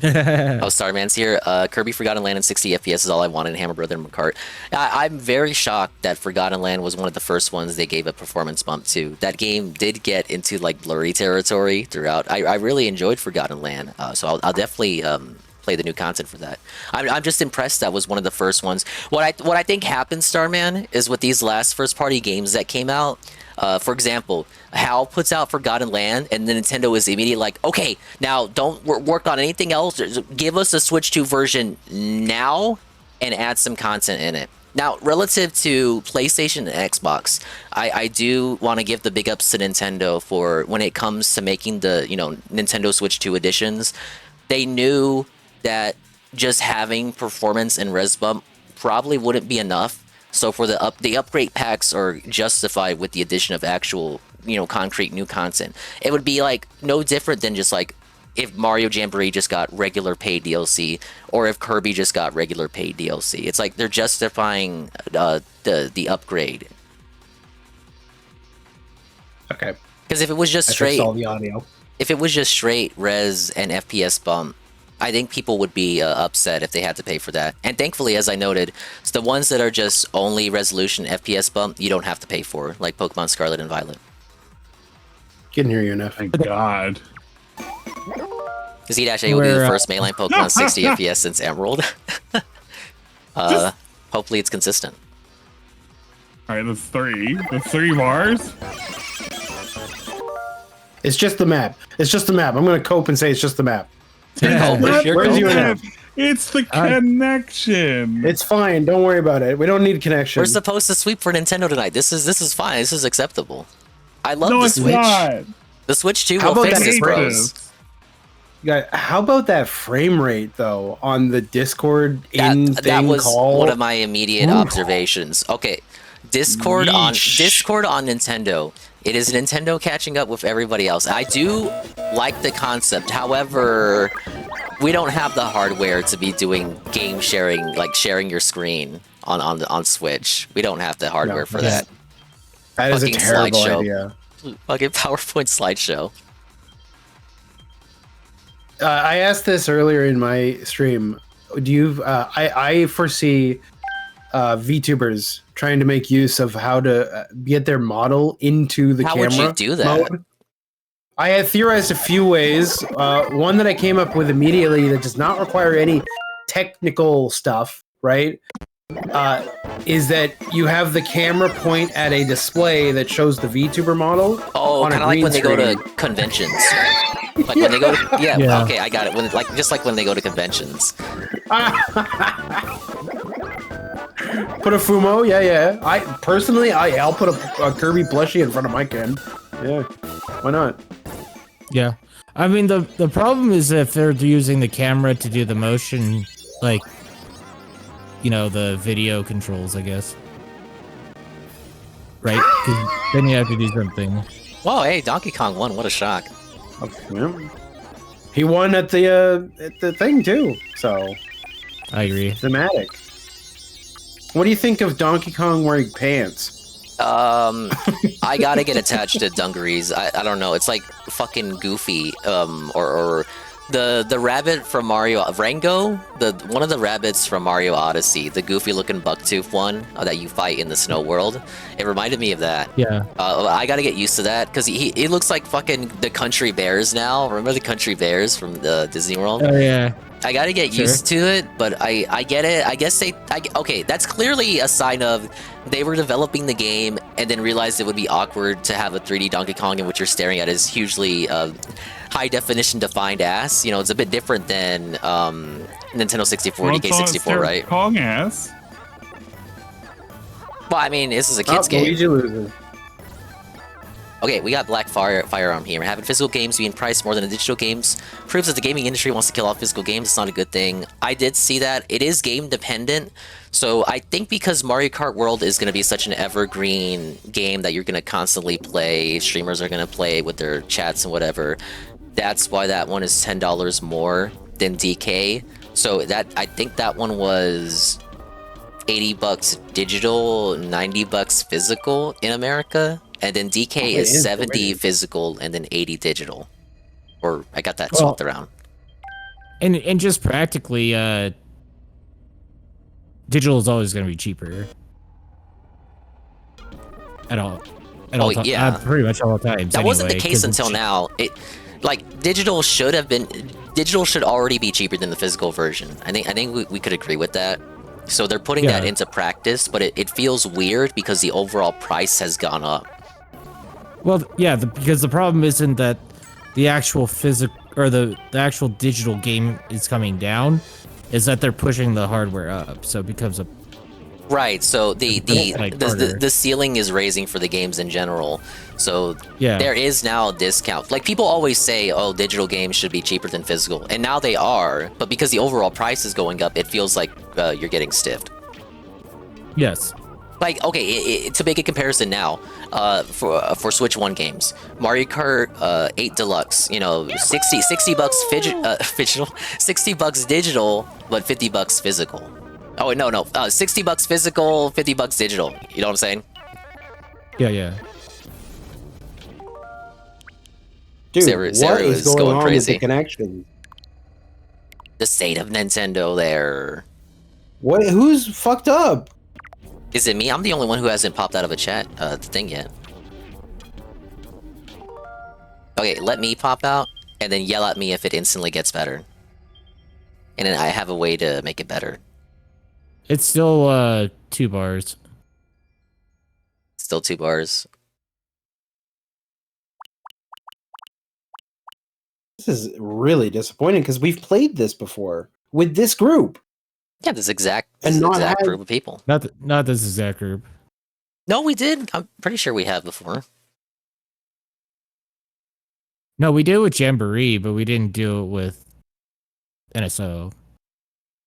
Speaker 5: Oh, Starman's here. Kirby Forgotten Land in 60 FPS is all I wanted in Hammer Brother and McCart. I'm very shocked that Forgotten Land was one of the first ones they gave a performance bump to. That game did get into like blurry territory throughout. I really enjoyed Forgotten Land, so I'll definitely play the new content for that. I'm just impressed that was one of the first ones. What I think happened, Starman, is with these last first party games that came out. For example, HAL puts out Forgotten Land, and then Nintendo is immediately like, okay, now don't work on anything else. Just give us a Switch 2 version now and add some content in it. Now, relative to PlayStation and Xbox, I do want to give the big ups to Nintendo for when it comes to making the Nintendo Switch 2 editions. They knew that just having performance and res bump probably wouldn't be enough. So for the upgrade packs are justified with the addition of actual, concrete new content. It would be like no different than just like if Mario Jamboree just got regular paid DLC or if Kirby just got regular paid DLC. It's like they're justifying the upgrade.
Speaker 7: Okay.
Speaker 5: Because if it was just straight,
Speaker 7: all the audio.
Speaker 5: If it was just straight res and FPS bump, I think people would be upset if they had to pay for that. And thankfully, as I noted, it's the ones that are just only resolution FPS bump, you don't have to pay for, like Pokemon Scarlet and Violet.
Speaker 7: Can hear you enough.
Speaker 8: Thank God.
Speaker 5: Z-A will be the first mainline Pokemon 60 FPS since Emerald. Hopefully it's consistent.
Speaker 8: All right, that's three. That's 3 bars.
Speaker 7: It's just the map. It's just the map. I'm going to cope and say it's just the map.
Speaker 8: Where's you? It's the connection.
Speaker 7: It's fine. Don't worry about it. We don't need connection.
Speaker 5: We're supposed to sweep for Nintendo tonight. This is fine. This is acceptable. I love
Speaker 8: no,
Speaker 5: the
Speaker 8: it's
Speaker 5: Switch.
Speaker 8: Not.
Speaker 5: The Switch 2
Speaker 7: How
Speaker 5: will
Speaker 7: about
Speaker 5: fix
Speaker 7: that
Speaker 5: this, bros.
Speaker 7: Yeah, how about that frame rate though on the Discord
Speaker 5: that was
Speaker 7: call?
Speaker 5: one of my immediate observations. Okay, Discord on Nintendo. It is Nintendo catching up with everybody else. I do like the concept. However, we don't have the hardware to be doing game sharing, like sharing your screen on Switch. We don't have the hardware for that.
Speaker 7: That is a terrible
Speaker 5: slideshow.
Speaker 7: idea.
Speaker 5: Fucking PowerPoint slideshow.
Speaker 7: I asked this earlier in my stream. Do you? I foresee VTubers trying to make use of how to get their model into the camera.
Speaker 5: How would you do that?
Speaker 7: Mode. I had theorized a few ways. One that I came up with immediately that does not require any technical stuff, right? Is that you have the camera point at a display that shows the VTuber model.
Speaker 5: Oh, kind of like when they go to conventions. Like when they go to, yeah, okay, I got it. Just like when they go to conventions.
Speaker 7: Put a Fumo, yeah. I'll put a Kirby plushie in front of my Ken. Yeah, why not?
Speaker 6: Yeah, I mean the problem is if they're using the camera to do the motion, like, the video controls, I guess. Right? 'Cause then you have to do something.
Speaker 5: Whoa, hey, Donkey Kong won. What a shock.
Speaker 7: Yeah. He won at the thing too, so
Speaker 6: I agree.
Speaker 7: Thematic. What do you think of Donkey Kong wearing pants?
Speaker 5: I gotta get attached to dungarees. I don't know. It's like fucking Goofy, or the rabbit from Mario, Rango. the one of the rabbits from Mario Odyssey, the goofy looking bucktooth one that you fight in the snow world, it reminded me of that.
Speaker 6: Yeah.
Speaker 5: I gotta get used to that because he looks like fucking the country bears now. Remember the country bears from the Disney World?
Speaker 6: Oh yeah.
Speaker 5: I gotta get used to it, but I get it. I guess okay, that's clearly a sign of they were developing the game and then realized it would be awkward to have a 3D Donkey Kong in which you're staring at his hugely high definition defined ass. You know, it's a bit different than Nintendo 64, DK64, right?
Speaker 8: Kong ass.
Speaker 5: Well, I mean, this is a kid's game.
Speaker 7: Luigi loses.
Speaker 5: Okay, we got Black Firearm here. Having physical games being priced more than digital games proves that the gaming industry wants to kill off physical games. It's not a good thing. I did see that. It is game dependent. So I think because Mario Kart World is going to be such an evergreen game that you're going to constantly play, streamers are going to play with their chats and whatever, that's why that one is $10 more than DK. So that I think that one was $80 digital, $90 physical in America. And then DK is 70 physical and then 80 digital. Or I got that swapped around.
Speaker 6: And just practically, digital is always going to be cheaper. At all times.
Speaker 5: Yeah.
Speaker 6: Pretty much all times.
Speaker 5: That wasn't the
Speaker 6: anyway,
Speaker 5: case until now. Digital should already be cheaper than the physical version. I think we could agree with that. So they're putting that into practice, but it feels weird because the overall price has gone up.
Speaker 6: Well, yeah, because the problem isn't that the actual physical or the actual digital game is coming down, is that they're pushing the hardware up, so it becomes a
Speaker 5: right. So the ceiling is raising for the games in general. So there is now a discount. Like people always say, oh, digital games should be cheaper than physical, and now they are. But because the overall price is going up, it feels like you're getting stiffed.
Speaker 6: Yes.
Speaker 5: Like, okay, to make a comparison now, for Switch 1 games, Mario Kart 8 Deluxe, you know, $60 $60 digital, but $50 physical. Oh wait, no, $60 physical, $50 digital. You know what I'm saying?
Speaker 7: Yeah. Dude,
Speaker 5: Sarah
Speaker 7: what is
Speaker 5: is
Speaker 7: going on
Speaker 5: crazy.
Speaker 7: with the connection?
Speaker 5: The state of Nintendo there.
Speaker 7: What? Who's fucked up?
Speaker 5: Is it me? I'm the only one who hasn't popped out of a chat thing yet. Okay, let me pop out, and then yell at me if it instantly gets better. And then I have a way to make it better.
Speaker 6: It's still 2 bars.
Speaker 5: Still 2 bars.
Speaker 7: This is really disappointing because we've played this before with this group.
Speaker 5: Yeah, this exact group of people.
Speaker 6: Not this exact group.
Speaker 5: No, we did. I'm pretty sure we have before.
Speaker 6: No, we did it with Jamboree, but we didn't do it with NSO.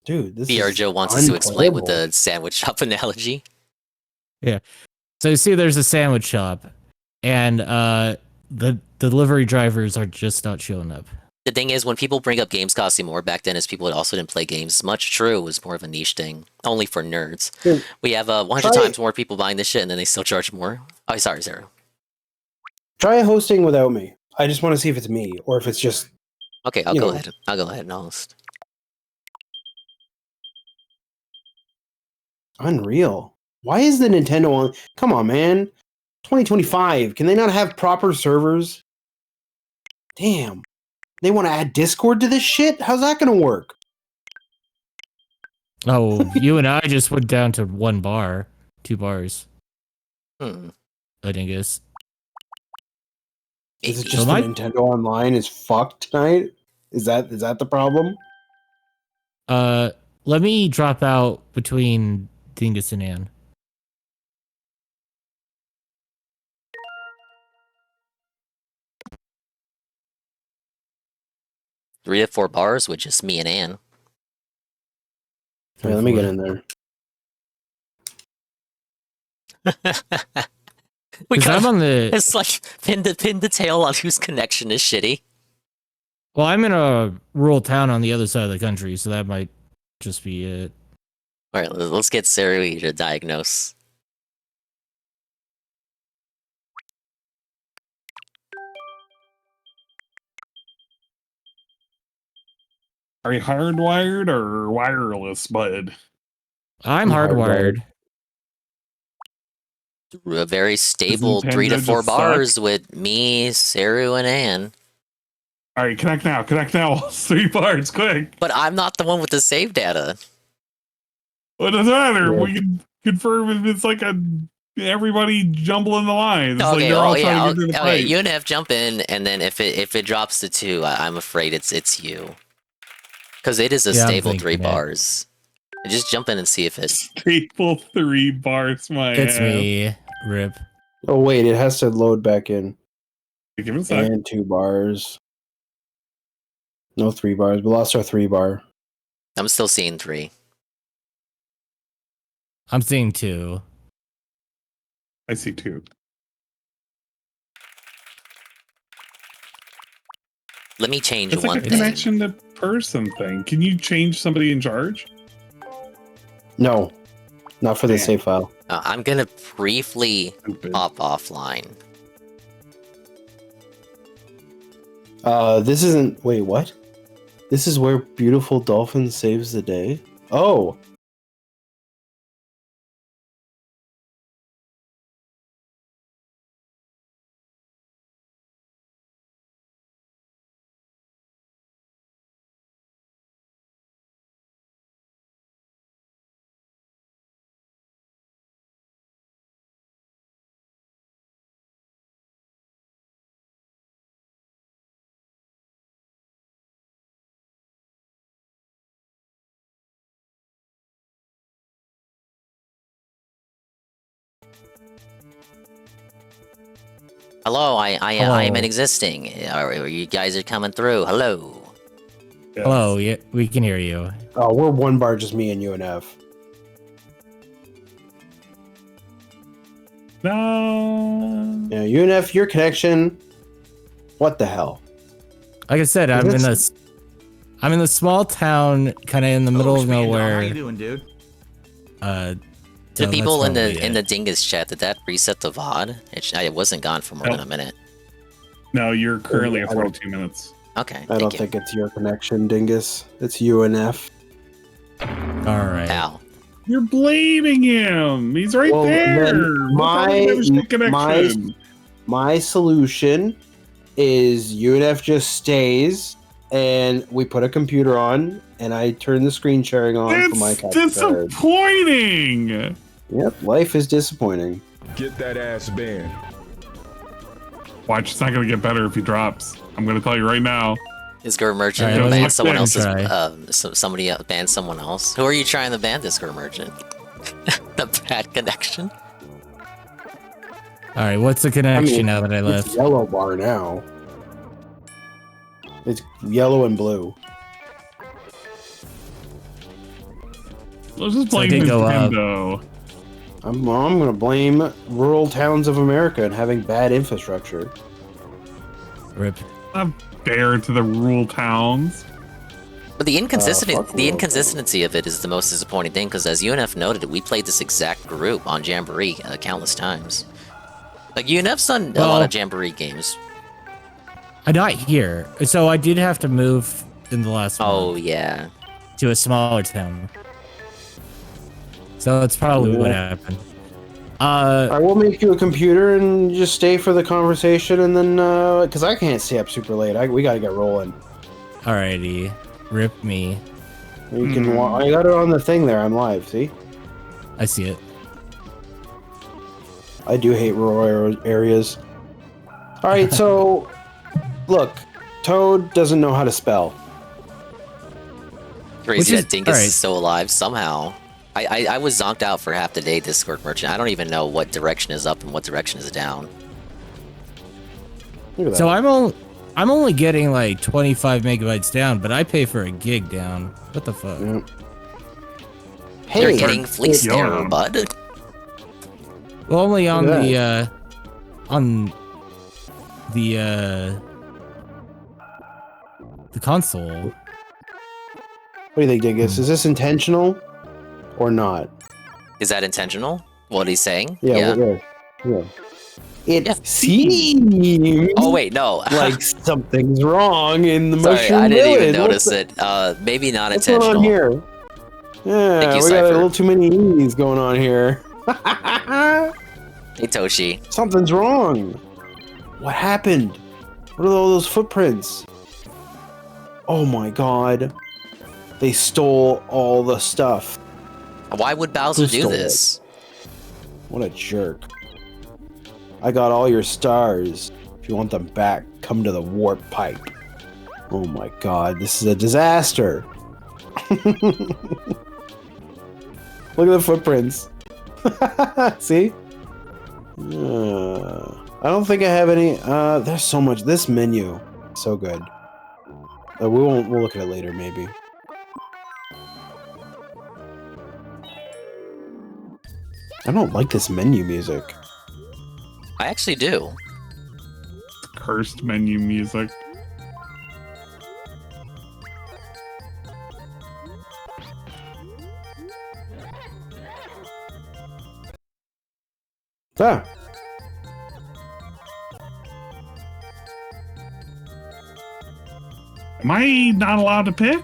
Speaker 7: Dude, this
Speaker 5: BR
Speaker 7: is
Speaker 5: Joe wants us to explain with the sandwich shop analogy.
Speaker 6: Yeah. So you see there's a sandwich shop, and the delivery drivers are just not showing up.
Speaker 5: The thing is, when people bring up games costing more, back then as people that also didn't play games much, true, it was more of a niche thing, only for nerds.
Speaker 7: Dude,
Speaker 5: we have 100 times more people buying this shit, and then they still charge more. Oh, sorry, Sarah.
Speaker 7: Try hosting without me. I just want to see if it's me, or if it's just...
Speaker 5: Okay, I'll go ahead. I'll go ahead and host.
Speaker 7: Unreal. Why is the Nintendo on... Come on, man. 2025. Can they not have proper servers? Damn. They want to add Discord to this shit? How's that going to work?
Speaker 6: Oh, you and I just went down to 1 bar. 2 bars. I guess.
Speaker 7: Is it just the Nintendo Online is fucked tonight? Is that the problem?
Speaker 6: Let me drop out between Dingus and Ann.
Speaker 5: Three to 4 bars with just me and Ann.
Speaker 7: All right, let me get in there.
Speaker 6: I'm on the...
Speaker 5: It's like pin the tail on whose connection is shitty.
Speaker 6: Well, I'm in a rural town on the other side of the country, so that might just be it.
Speaker 5: All right, let's get Sarah to diagnose.
Speaker 8: Are you hardwired or wireless, bud?
Speaker 6: I'm hardwired.
Speaker 5: A very stable 3 to
Speaker 8: Nintendo
Speaker 5: 4
Speaker 8: just
Speaker 5: bars
Speaker 8: suck?
Speaker 5: with me, Saru, and Ann.
Speaker 8: All right, connect now. Connect now. 3 bars, quick.
Speaker 5: But I'm not the one with the save data.
Speaker 8: What does that matter?
Speaker 7: Yeah.
Speaker 8: We can confirm if it's like everybody jumbling the lines. It's like
Speaker 5: Okay,
Speaker 8: they're all
Speaker 5: yeah,
Speaker 8: trying to get through the
Speaker 5: okay.
Speaker 8: pipe.
Speaker 5: You and F jump in, and then if it drops to 2, I'm afraid it's you, because it is a
Speaker 6: Yeah, I'm
Speaker 5: stable 3
Speaker 6: thinking it.
Speaker 5: bars. Just jump in and see if it's.
Speaker 8: Staple 3 bars, my
Speaker 6: It's
Speaker 8: ass.
Speaker 6: me. Rip.
Speaker 7: Oh wait, it has to load back in.
Speaker 8: Give it a sec.
Speaker 7: And 2 bars. No 3 bars. We lost our 3 bar.
Speaker 5: I'm still seeing 3.
Speaker 6: I'm seeing 2.
Speaker 8: I see 2.
Speaker 5: Let me change
Speaker 8: It's
Speaker 5: one
Speaker 8: like a
Speaker 5: thing.
Speaker 8: connection to person thing. Can you change somebody in charge?
Speaker 7: No. Not for the
Speaker 8: Damn.
Speaker 7: save file.
Speaker 5: I'm gonna briefly
Speaker 8: Stupid.
Speaker 5: pop offline.
Speaker 7: This isn't. Wait, what? This is where Beautiful Dolphin saves the day? Oh!
Speaker 5: Hello, I
Speaker 6: Hello.
Speaker 5: am in existing. You guys are coming through. Hello.
Speaker 8: Yes.
Speaker 6: Hello, yeah, we can hear you.
Speaker 7: Oh, we're 1 bar, just me and you and F.
Speaker 8: No.
Speaker 7: Yeah, you and F, your connection. What the hell?
Speaker 6: Like I said, I'm in the small town, kind of in the middle of nowhere.
Speaker 3: How you doing, dude?
Speaker 5: To
Speaker 6: So
Speaker 5: people in
Speaker 6: that's
Speaker 5: the
Speaker 6: probably it.
Speaker 5: Dingus chat, did that reset the VOD? It wasn't gone for more than a minute.
Speaker 8: No, you're currently at
Speaker 7: I don't-
Speaker 8: 42 minutes.
Speaker 5: Okay,
Speaker 7: I don't
Speaker 5: thank you.
Speaker 7: think it's your connection, Dingus. It's you and F.
Speaker 6: All right.
Speaker 5: Ow.
Speaker 8: You're blaming him. He's right
Speaker 7: Well,
Speaker 8: there.
Speaker 7: then my solution is you and F just stays, and we put a computer on, and I turn the screen sharing on for my
Speaker 8: That's
Speaker 7: capture.
Speaker 8: disappointing.
Speaker 7: Yep, life is disappointing.
Speaker 1: Get that ass banned.
Speaker 8: Watch, it's not gonna get better if he drops. I'm gonna tell you right now.
Speaker 5: Discord merchant
Speaker 6: Alright,
Speaker 5: ban
Speaker 8: let's
Speaker 5: someone
Speaker 8: let
Speaker 5: else's.
Speaker 6: him
Speaker 5: Somebody ban someone else. Who are you trying to ban, Discord merchant? The bad connection.
Speaker 6: All right, what's the connection now that I
Speaker 7: It's
Speaker 6: left?
Speaker 7: yellow bar now. It's yellow and blue.
Speaker 8: Let's just
Speaker 6: So it
Speaker 8: blame
Speaker 6: did go up.
Speaker 8: Nintendo.
Speaker 7: I'm gonna blame rural towns of America and having bad infrastructure.
Speaker 6: Rip.
Speaker 8: Not fair to the rural towns.
Speaker 5: But the
Speaker 7: fuck
Speaker 5: the
Speaker 7: World
Speaker 5: inconsistency of it is the most disappointing thing, because as UNF noted, we played this exact group on Jamboree countless times. Like UNF's done a lot of Jamboree games.
Speaker 6: I'm not here, so I did have to move in the last
Speaker 5: Oh
Speaker 6: month
Speaker 5: yeah.
Speaker 6: to a smaller town. So that's probably what
Speaker 7: Yeah.
Speaker 6: happened.
Speaker 7: I will make you a computer and just stay for the conversation, and then because I can't stay up super late. We gotta get rolling.
Speaker 6: Alrighty, rip me.
Speaker 7: You can. I got it on the thing there. I'm live. See,
Speaker 6: I see it.
Speaker 7: I do hate rural areas. All right, so look, Toad doesn't know how to spell.
Speaker 5: Crazy
Speaker 6: Which is-
Speaker 5: that Dingus
Speaker 6: alright.
Speaker 5: is still alive somehow. I was zonked out for half the day, Discord merchant. I don't even know what direction is up and what direction is down.
Speaker 7: Look at that.
Speaker 6: So I'm only getting like 25 megabytes down, but I pay for a gig down. What the fuck?
Speaker 7: Yeah.
Speaker 5: You're
Speaker 7: Hey,
Speaker 5: getting fleeced
Speaker 8: Yeah.
Speaker 5: there, bud.
Speaker 6: Well, only on
Speaker 7: Look at
Speaker 6: the console.
Speaker 7: what do you think, Dingus? Is this intentional or not?
Speaker 5: Is that intentional? What he's saying?
Speaker 7: Yeah.
Speaker 9: It seems.
Speaker 5: Oh wait, no.
Speaker 9: Like something's wrong in the
Speaker 5: Sorry,
Speaker 9: mushroom
Speaker 5: I didn't even
Speaker 9: village.
Speaker 5: notice it. Maybe not
Speaker 9: What's going on
Speaker 5: intentional.
Speaker 9: here? Yeah,
Speaker 5: you,
Speaker 9: we got a
Speaker 5: Cypher.
Speaker 9: little too many E's going on here.
Speaker 5: Hey Toshi.
Speaker 9: Something's wrong. What happened? What are all those footprints? Oh my god. They stole all the stuff.
Speaker 5: Why would Bowser
Speaker 9: Who
Speaker 5: do
Speaker 9: stole
Speaker 5: this?
Speaker 9: What a jerk. I got all your stars. If you want them back, come to the warp pipe. Oh my god, this is a disaster. Look at the footprints. See? I don't think I have any. There's so much. This menu, so good. We'll look at it later, maybe. I don't like this menu music.
Speaker 5: I actually do.
Speaker 8: Cursed menu music.
Speaker 9: Ah.
Speaker 8: Am I not allowed to pick?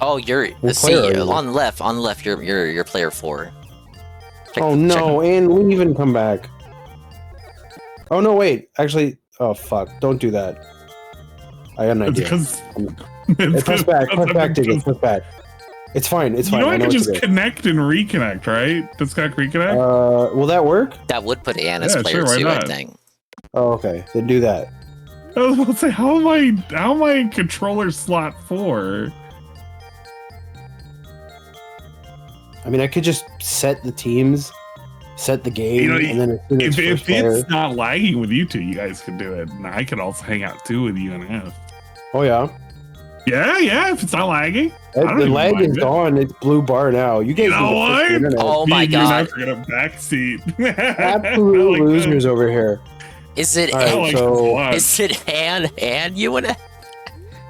Speaker 5: Oh, you're
Speaker 9: What
Speaker 5: see
Speaker 9: player are you?
Speaker 5: on the left. On the left, you're player 4.
Speaker 9: Oh no, and leave and come back. Oh no, wait. Actually, oh fuck. Don't do that. I got an idea.
Speaker 8: Because
Speaker 9: Press back, Diggy, press back. It's fine, it's
Speaker 8: You
Speaker 9: fine.
Speaker 8: know I
Speaker 9: know
Speaker 8: can
Speaker 9: what to
Speaker 8: just
Speaker 9: do.
Speaker 8: connect and reconnect, right? Disconnect, reconnect?
Speaker 9: Will that work?
Speaker 5: That would put Anne as
Speaker 8: Yeah,
Speaker 5: player
Speaker 8: sure, why
Speaker 5: 2, I
Speaker 8: not?
Speaker 5: think.
Speaker 9: Oh, okay. Then do that.
Speaker 8: I was about to say, how am I in controller slot 4?
Speaker 9: I mean, I could just set the teams, set the game,
Speaker 8: You know,
Speaker 9: and then as soon as
Speaker 8: If
Speaker 9: first player...
Speaker 8: it's not lagging with you two, you guys can do it. And I could also hang out too with you and F.
Speaker 9: Oh yeah,
Speaker 8: Yeah, if it's not lagging. I don't
Speaker 9: the
Speaker 8: even
Speaker 9: lag
Speaker 8: mind
Speaker 9: is
Speaker 8: it.
Speaker 9: gone. It's blue bar now. You guys
Speaker 8: You know
Speaker 9: need to fix the
Speaker 8: what?
Speaker 9: internet.
Speaker 5: Oh
Speaker 8: Me
Speaker 5: my
Speaker 8: and you and
Speaker 5: god.
Speaker 8: F are gonna backseat.
Speaker 9: Absolute
Speaker 8: Like
Speaker 9: losers
Speaker 8: that.
Speaker 9: over here.
Speaker 5: Is it
Speaker 9: All right,
Speaker 8: I like
Speaker 9: so-
Speaker 8: this a lot.
Speaker 5: is it Anne you and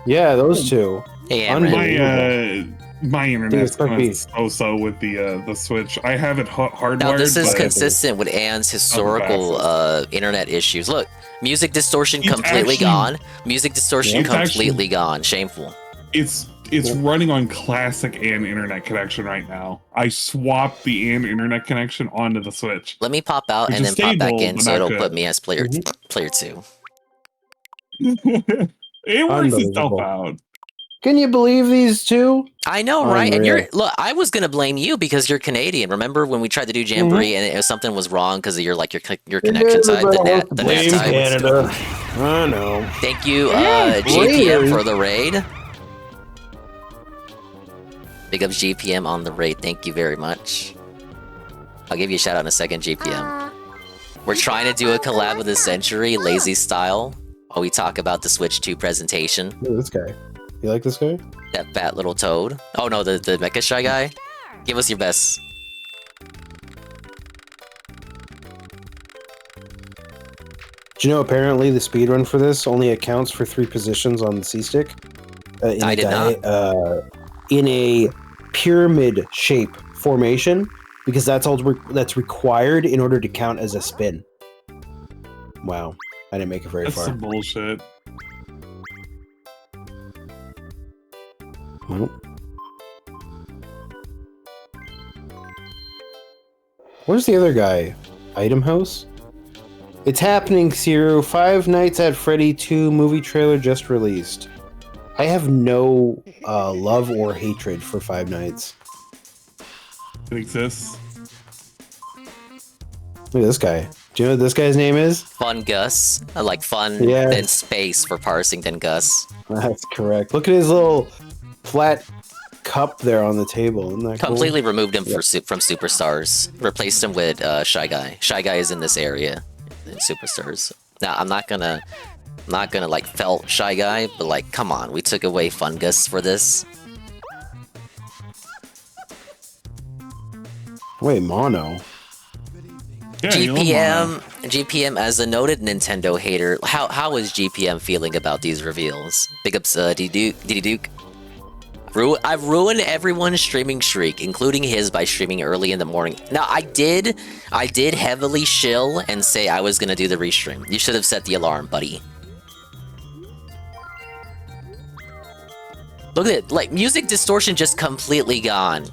Speaker 9: Yeah, those two.
Speaker 5: Hey,
Speaker 9: Unbelievable.
Speaker 8: My internet's
Speaker 9: Dude, it's
Speaker 8: kind of so with the Switch. I have it hardwired.
Speaker 5: Now this is
Speaker 8: but
Speaker 5: consistent with Anne's historical internet issues. Look, music distortion
Speaker 8: It's
Speaker 5: completely
Speaker 8: actually-
Speaker 5: gone. Music distortion
Speaker 8: It's actually-
Speaker 5: completely gone. Shameful.
Speaker 8: It's running on classic AN internet connection right now. I swapped the AN internet connection onto the Switch.
Speaker 5: Let me pop out
Speaker 8: Which
Speaker 5: and
Speaker 8: is
Speaker 5: then pop back
Speaker 8: stable,
Speaker 5: in,
Speaker 8: but
Speaker 5: so
Speaker 8: not
Speaker 5: it'll
Speaker 8: good.
Speaker 5: put me as player
Speaker 9: Mm-hmm.
Speaker 5: player 2.
Speaker 8: It works itself
Speaker 9: Unbelievable.
Speaker 8: out.
Speaker 9: Can you believe these two?
Speaker 5: I know, right? And
Speaker 9: Unreal.
Speaker 5: you're look. I was gonna blame you because you're Canadian. Remember when we tried to do Jamboree and something was wrong because of your connection side, the NAT
Speaker 9: Blame
Speaker 5: side.
Speaker 9: Canada. I know.
Speaker 5: Thank you,
Speaker 9: Yeah,
Speaker 5: GPM
Speaker 9: Raiders.
Speaker 5: for the raid. Big up GPM on the raid. Thank you very much. I'll give you a shout out in a second, GPM. We're trying to do a collab with the Century, lazy style. While we talk about the Switch 2 presentation.
Speaker 9: Look at this guy. You like this guy?
Speaker 5: That fat little toad. Oh no, the Mecha Shy guy. Give us your best.
Speaker 9: Do you know apparently the speedrun for this only accounts for 3 positions on the C-stick?
Speaker 5: I did not.
Speaker 9: In a pyramid shape formation, because that's all that's required in order to count as a spin. Wow. I didn't make it very
Speaker 8: That's
Speaker 9: far.
Speaker 8: some bullshit.
Speaker 9: Well. Where's the other guy? Item house? It's happening, Siru. Five Nights at Freddy 2 movie trailer just released. I have no love or hatred for Five Nights.
Speaker 8: It exists.
Speaker 9: Look at this guy. Do you know what this guy's name is?
Speaker 5: Fun Gus. I like fun,
Speaker 9: Yes.
Speaker 5: then space for parsing, then Gus.
Speaker 9: That's correct. Look at his little flat cup there on the table. Isn't that cool?
Speaker 5: Completely removed him from Superstars. Replaced him with Shy Guy. Shy Guy is in this area in Superstars. Now I'm not gonna like felt Shy Guy, but like come on, we took away Fungus for this.
Speaker 9: Wait, Mono.
Speaker 8: Yeah, you love
Speaker 5: GPM as a noted Nintendo hater, how is GPM feeling about these reveals? Big ups, Diddy Duke. I've ruined everyone's streaming streak, including his, by streaming early in the morning. Now, I did heavily shill and say I was gonna do the restream. You should have set the alarm, buddy. Look at it, like, music distortion just completely gone.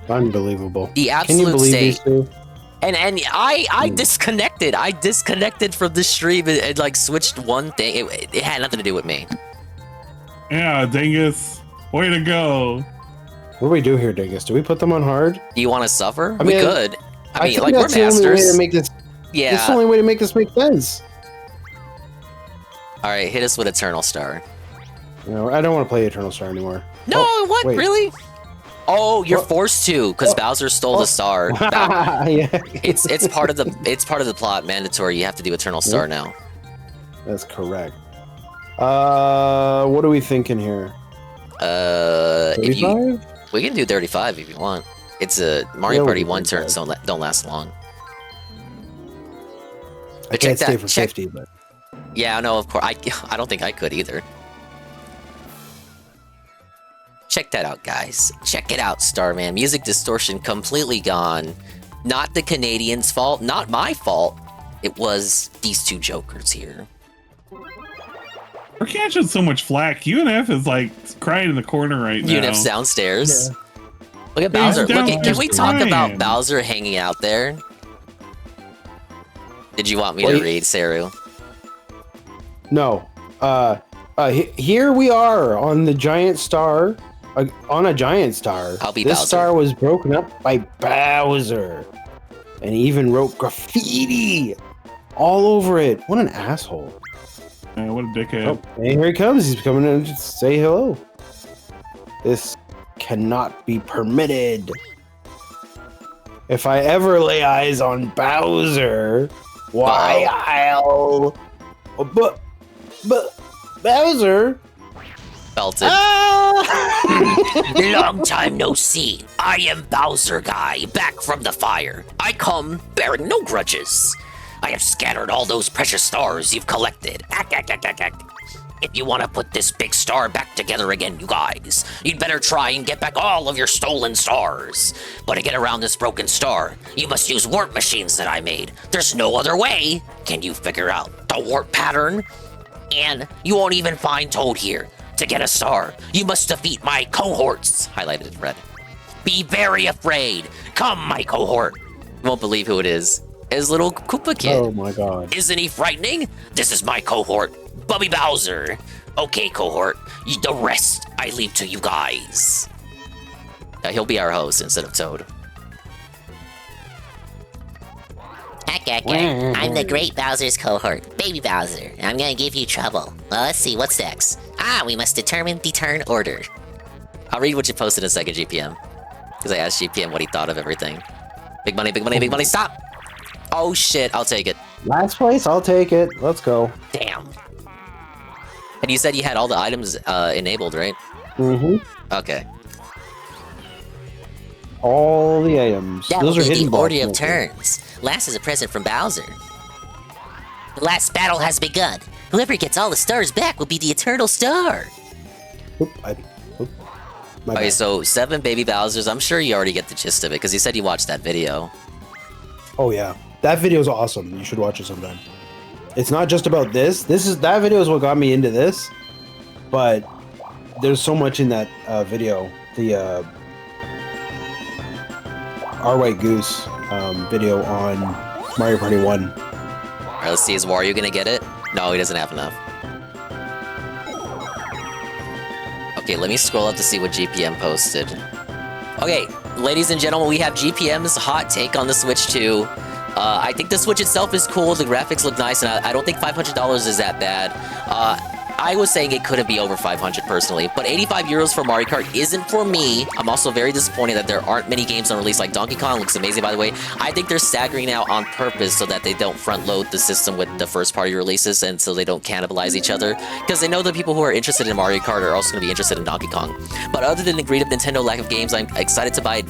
Speaker 9: Unbelievable.
Speaker 5: The
Speaker 9: Can you
Speaker 5: absolute
Speaker 9: believe
Speaker 5: state.
Speaker 9: these two?
Speaker 5: And I disconnected. I disconnected from the stream and like switched one thing. It had nothing to do with me.
Speaker 8: Yeah, Dingus. Way to go.
Speaker 9: What do we do here, Dingus? Do we put them on hard?
Speaker 5: Do you want to suffer?
Speaker 9: I
Speaker 5: We
Speaker 9: mean,
Speaker 5: could. I mean,
Speaker 9: think
Speaker 5: like, we're
Speaker 9: that's the only way
Speaker 5: masters.
Speaker 9: to make this.
Speaker 5: Yeah.
Speaker 9: It's the only way to make this make sense.
Speaker 5: All right, hit us with Eternal Star.
Speaker 9: No, I don't want to play Eternal Star anymore.
Speaker 5: No, what?
Speaker 9: wait.
Speaker 5: Really? Oh, you're forced to, because Bowser stole the star.
Speaker 9: Yeah.
Speaker 5: It's part of the plot. Mandatory. You have to do Eternal Star now.
Speaker 9: That's correct. What are we thinking here?
Speaker 5: If you,
Speaker 9: 35?
Speaker 5: we can do 35 if you want. It's a Mario
Speaker 9: Yeah,
Speaker 5: Party
Speaker 9: we'll do
Speaker 5: 1 turns don't last long.
Speaker 9: I
Speaker 5: Check
Speaker 9: can't stay
Speaker 5: that-
Speaker 9: for
Speaker 5: check-
Speaker 9: 50, but
Speaker 5: Yeah, no, of course. I don't think I could either. Check that out, guys. Check it out, Starman. Music distortion completely gone. Not the Canadians' fault. Not my fault. It was these two jokers here.
Speaker 8: We're catching so much flack. UNF is like crying in the corner right now.
Speaker 5: UNF's downstairs. Look at
Speaker 8: He's
Speaker 5: Bowser. Look at, can
Speaker 8: downstairs
Speaker 5: we talk
Speaker 8: crying.
Speaker 5: about Bowser hanging out there? Did you want me to
Speaker 9: Wait.
Speaker 5: read, Saru?
Speaker 9: no. Here we are on the giant star. On a giant star.
Speaker 5: I'll be
Speaker 9: this
Speaker 5: Bowser.
Speaker 9: star was broken up by Bowser. And he even wrote graffiti all over it. What an asshole.
Speaker 8: What a dickhead.
Speaker 9: Oh, and here he comes. He's coming in to say hello. This cannot be permitted. If I ever lay eyes on Bowser, why I'll... But Bowser...
Speaker 5: Belted.
Speaker 9: Ah!
Speaker 5: Long time no see. I am Bowser Guy, back from the fire. I come bearing no grudges. I have scattered all those precious stars you've collected. Act. If you want to put this big star back together again, you guys, you'd better try and get back all of your stolen stars. But to get around this broken star, you must use warp machines that I made. There's no other way. Can you figure out the warp pattern? And you won't even find Toad here. To get a star, you must defeat my cohorts, highlighted in red. Be very afraid. Come, my cohort. You won't believe who it is. His little Koopa kid.
Speaker 9: Oh my god.
Speaker 5: Isn't he frightening? This is my cohort, Bubby Bowser. Okay, cohort, the rest I leave to you guys. He'll be our host instead of Toad.
Speaker 10: I'm the Great Bowser's cohort, Baby Bowser. I'm gonna give you trouble. Well, let's see, what's next? We must determine the turn order.
Speaker 5: I'll read what you posted in a second, GPM. Because I asked GPM what he thought of everything. Big money, big money, big money, stop! Oh shit, I'll take it.
Speaker 9: Last place, I'll take it. Let's go.
Speaker 5: Damn. And you said you had all the items enabled, right?
Speaker 9: Mm-hmm.
Speaker 5: Okay.
Speaker 9: All the items.
Speaker 10: That
Speaker 9: Those
Speaker 10: will
Speaker 9: are
Speaker 10: be
Speaker 9: hidden
Speaker 10: the order
Speaker 9: blocks,
Speaker 10: of
Speaker 9: mostly.
Speaker 10: turns. Last is a present from Bowser. The last battle has begun. Whoever gets all the stars back will be the Eternal Star.
Speaker 9: Oop, my
Speaker 5: Okay,
Speaker 9: bad.
Speaker 5: so 7 Baby Bowsers. I'm sure you already get the gist of it because you said you watched that video.
Speaker 9: Oh yeah, that video is awesome. You should watch it sometime. It's not just about this. That video is what got me into this, but there's so much in that video. The Our White Goose video on Mario Party 1.
Speaker 5: Alright, let's see. Is Wario gonna get it? No, he doesn't have enough. Okay, let me scroll up to see what GPM posted. Okay, ladies and gentlemen, we have GPM's hot take on the Switch 2. I think the Switch itself is cool, the graphics look nice, and I don't think $500 is that bad. I was saying it couldn't be over 500 personally, but 85 euros for Mario Kart isn't for me. I'm also very disappointed that there aren't many games on release like Donkey Kong. Looks amazing, by the way. I think they're staggering out on purpose so that they don't front load the system with the first party releases and so they don't cannibalize each other. Because they know the people who are interested in Mario Kart are also going to be interested in Donkey Kong. But other than the greed of Nintendo lack of games, I'm excited to buy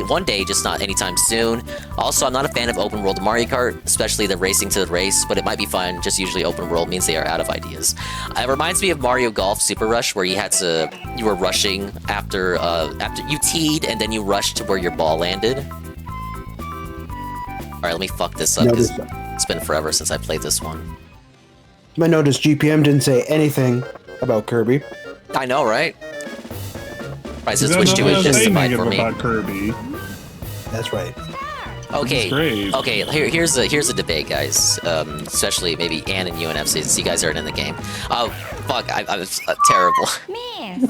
Speaker 5: one day, just not anytime soon. Also, I'm not a fan of open world Mario Kart, especially the racing to the race, but it might be fun. Just usually open world means they are out of ideas. Reminder reminds me of Mario Golf Super Rush, where you were rushing after you teed and then you rushed to where your ball landed. All right, let me fuck this up. It's been forever since I played this one.
Speaker 9: I noticed GPM didn't say anything about Kirby.
Speaker 5: I know, right? Right, so switch to it justified for me.
Speaker 8: About Kirby.
Speaker 9: That's right.
Speaker 5: Okay.
Speaker 8: Great.
Speaker 5: Okay. Here's a debate, guys. Especially maybe Ann and UNF, since you guys aren't in the game. Fuck, I was terrible.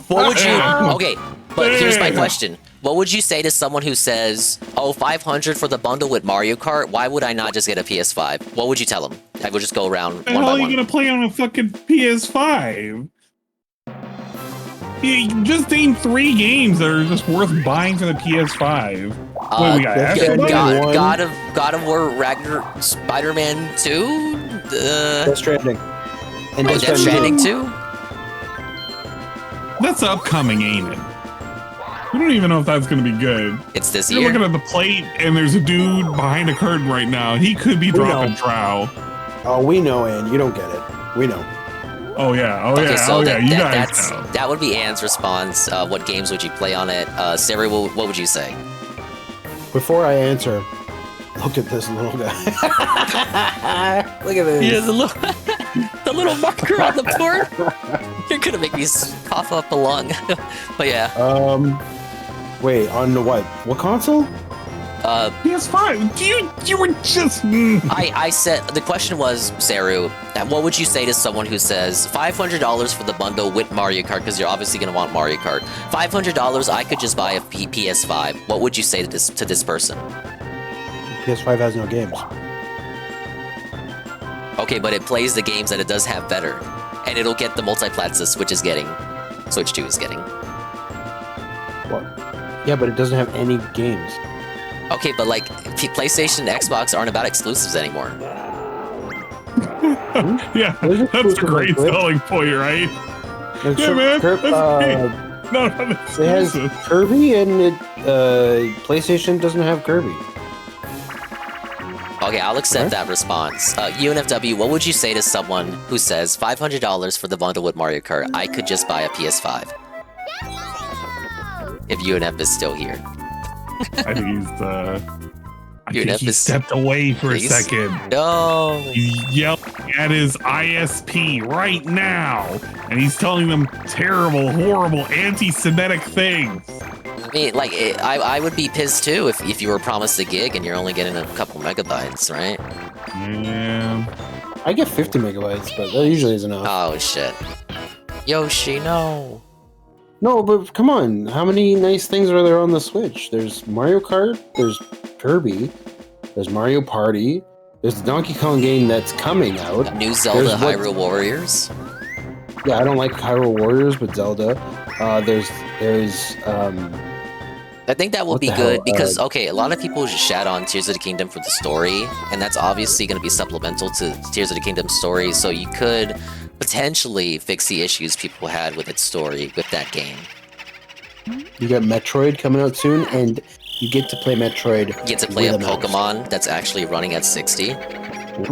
Speaker 5: What would you? Okay, but here's my question. What would you say to someone who says, "Oh, 500 for the bundle with Mario Kart? Why would I not just get a PS5?" What would you tell them? I would just go around one by one.
Speaker 8: How are you gonna play on a fucking PS5? You just name 3 games that are just worth buying for the PS5. Wait, we got
Speaker 5: God of War, Ragnarok, Spider-Man 2,
Speaker 9: Death Stranding, and
Speaker 5: Death Stranding 2.
Speaker 8: That's upcoming, ain't it? We don't even know if that's gonna be good.
Speaker 5: It's this
Speaker 8: You're
Speaker 5: year.
Speaker 8: looking at the plate, and there's a dude behind a curtain right now. He could be dropping trow.
Speaker 9: Oh, we know, Ann. You don't get it. We know.
Speaker 8: Oh yeah. You guys know.
Speaker 5: That would be Ann's response. What games would you play on it? Sarah, what would you say?
Speaker 9: Before I answer, look at this little guy. Look at this.
Speaker 5: Yeah, the little marker on the board. You're gonna make me cough up a lung. But yeah.
Speaker 9: Wait, on the what? What console?
Speaker 8: PS5. You were just.
Speaker 5: I said the question was, Saru, what would you say to someone who says $500 for the bundle with Mario Kart, because you're obviously gonna want Mario Kart. $500, I could just buy a PS5. What would you say to this person?
Speaker 9: PS5 has no games.
Speaker 5: Okay, but it plays the games that it does have better, and it'll get the multiplats that Switch 2 is getting.
Speaker 9: What? Yeah, but it doesn't have any games.
Speaker 5: Okay, but like PlayStation and Xbox aren't about exclusives anymore.
Speaker 8: Yeah, that's a great selling point, right? Yeah, man, that's great. No,
Speaker 9: it has Kirby, and PlayStation doesn't have Kirby.
Speaker 5: Okay, I'll accept that response. UNFW, what would you say to someone who says $500 for the bundle with Mario Kart? I could just buy a PS5. If UNF is still here.
Speaker 8: I think he stepped away for a second.
Speaker 5: No.
Speaker 8: He's yelling at his ISP right now, and he's telling them terrible, horrible, anti-Semitic things.
Speaker 5: I mean, like, I would be pissed too if you were promised a gig and you're only getting a couple megabytes, right?
Speaker 8: Yeah.
Speaker 9: I get 50 megabytes, but that usually is enough.
Speaker 5: Oh, shit. Yoshi, no.
Speaker 9: No, but come on. How many nice things are there on the Switch? There's Mario Kart, there's Kirby, there's Mario Party, there's the Donkey Kong game that's coming out.
Speaker 5: New Zelda Hyrule Warriors.
Speaker 9: Yeah, I don't like Hyrule Warriors, but Zelda. There's
Speaker 5: I think that will be good because, okay, a lot of people just shat on Tears of the Kingdom for the story, and that's obviously going to be supplemental to Tears of the Kingdom story, so you could potentially fix the issues people had with its story with that game.
Speaker 9: You got Metroid coming out soon, and you get to play Metroid.
Speaker 5: You get to play a Pokemon that's actually running at 60.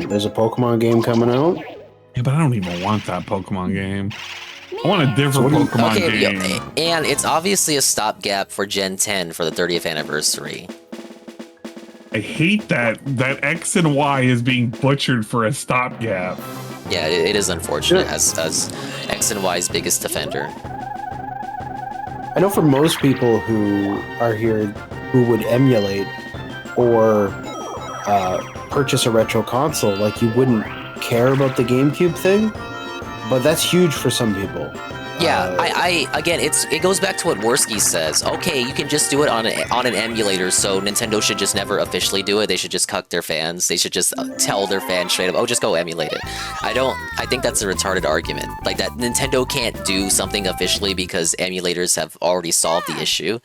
Speaker 9: There's a Pokemon game coming out.
Speaker 8: Yeah, but I don't even want that Pokemon game. I want a different Pokemon game.
Speaker 5: And it's obviously a stopgap for Gen 10 for the 30th anniversary.
Speaker 8: I hate that X and Y is being butchered for a stopgap.
Speaker 5: Yeah, it is unfortunate as X and Y's biggest defender.
Speaker 9: I know for most people who are here who would emulate or purchase a retro console, like you wouldn't care about the GameCube thing, but that's huge for some people.
Speaker 5: Yeah, again, it goes back to what Worski says. Okay, you can just do it on an emulator, so Nintendo should just never officially do it. They should just cuck their fans. They should just tell their fans straight up, oh, just go emulate it. I think that's a retarded argument. Like, that Nintendo can't do something officially because emulators have already solved the issue.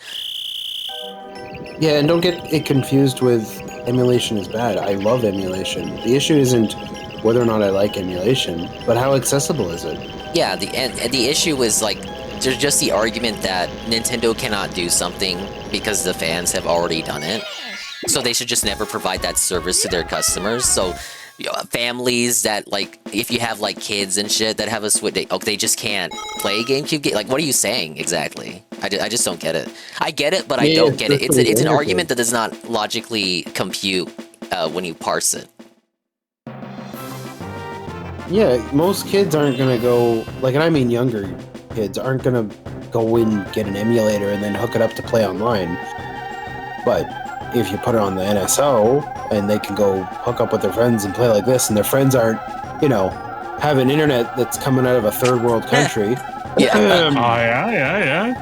Speaker 9: Yeah, and don't get it confused with emulation is bad. I love emulation. The issue isn't whether or not I like emulation, but how accessible is it?
Speaker 5: Yeah, the issue is, like, there's just the argument that Nintendo cannot do something because the fans have already done it. So they should just never provide that service to their customers. So families that like if you have like kids and shit that have a Switch, they just can't play GameCube game. Like, what are you saying exactly? I just don't get it. I get it, but I don't get it. It's an argument that does not logically compute when you parse it.
Speaker 9: Yeah, most kids aren't gonna go, like, and I mean younger kids aren't gonna go and get an emulator and then hook it up to play online. But if you put it on the NSO and they can go hook up with their friends and play like this, and their friends aren't, you know, have an internet that's coming out of a third world country.
Speaker 8: Yeah.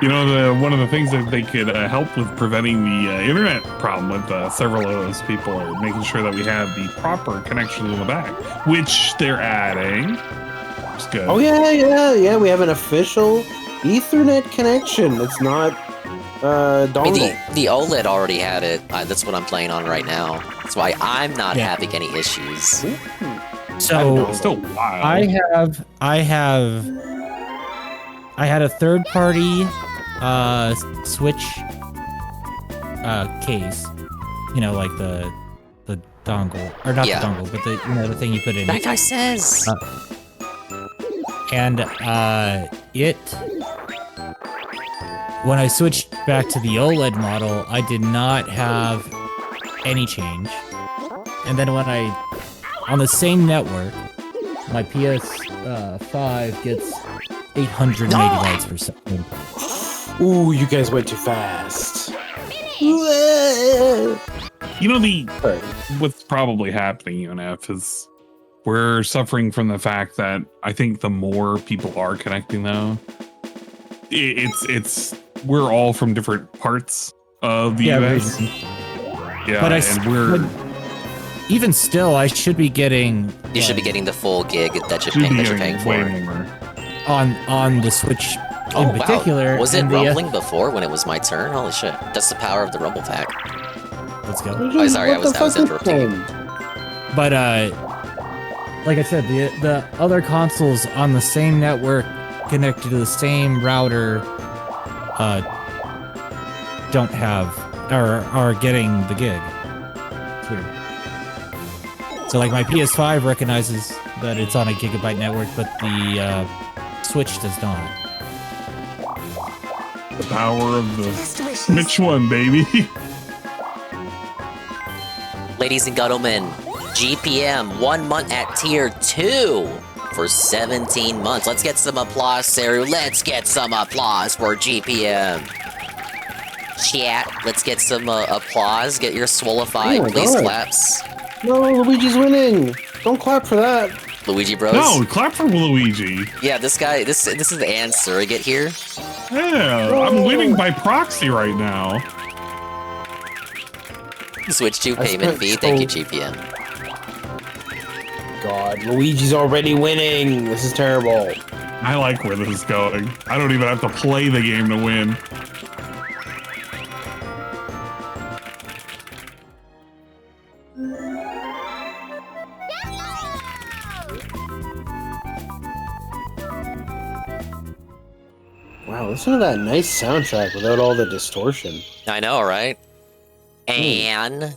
Speaker 8: You know, one of the things that they could help with preventing the internet problem with several of those people are making sure that we have the proper connection in the back, which they're adding. It's good.
Speaker 9: Oh yeah. We have an official Ethernet connection. It's not dongle.
Speaker 5: I mean, the OLED already had it. That's what I'm playing on right now. That's why I'm not having any issues.
Speaker 6: So
Speaker 8: it's still wild.
Speaker 6: I had a third-party Switch case, you know, like the dongle, or not the dongle, but the thing you put in.
Speaker 5: That guy says.
Speaker 6: And when I switched back to the OLED model, I did not have any change. And then when on the same network, my PS5 gets 800 megabytes per second.
Speaker 9: Ooh, you guys went too fast.
Speaker 8: You know, what's probably happening, UNF, is we're suffering from the fact that I think the more people are connecting, though, we're all from different parts of the US. Yeah,
Speaker 6: but but even still, I should be getting.
Speaker 5: You should be getting the full gig that you're paying for.
Speaker 6: On the Switch in particular.
Speaker 5: Wow. Was it rumbling before when it was my turn? Holy shit. That's the power of the rumble pack.
Speaker 6: Let's go.
Speaker 5: Oh, sorry, I was interrupting you.
Speaker 6: But like I said, the other consoles on the same network connected to the same router don't have or are getting the gig. It's weird. So like my PS5 recognizes that it's on a gigabyte network, but the Switch does not.
Speaker 8: The power of the Switch one, baby.
Speaker 5: Ladies and gentlemen, GPM 1 month at tier 2 for 17 months. Let's get some applause, Saru. Let's get some applause for GPM. Chat, let's get some applause. Get your swollified, please, claps.
Speaker 9: No, Luigi's winning. Don't clap for that.
Speaker 5: Luigi Bros?
Speaker 8: No, clap for Luigi.
Speaker 5: Yeah, this guy, this is the Ann surrogate here.
Speaker 8: Yeah, I'm winning by proxy right now.
Speaker 5: Switch to payment fee. Thank you, GPM.
Speaker 9: God, Luigi's already winning. This is terrible.
Speaker 8: I like where this is going. I don't even have to play the game to win.
Speaker 9: Wow, listen to that nice soundtrack without all the distortion.
Speaker 5: I know, right? And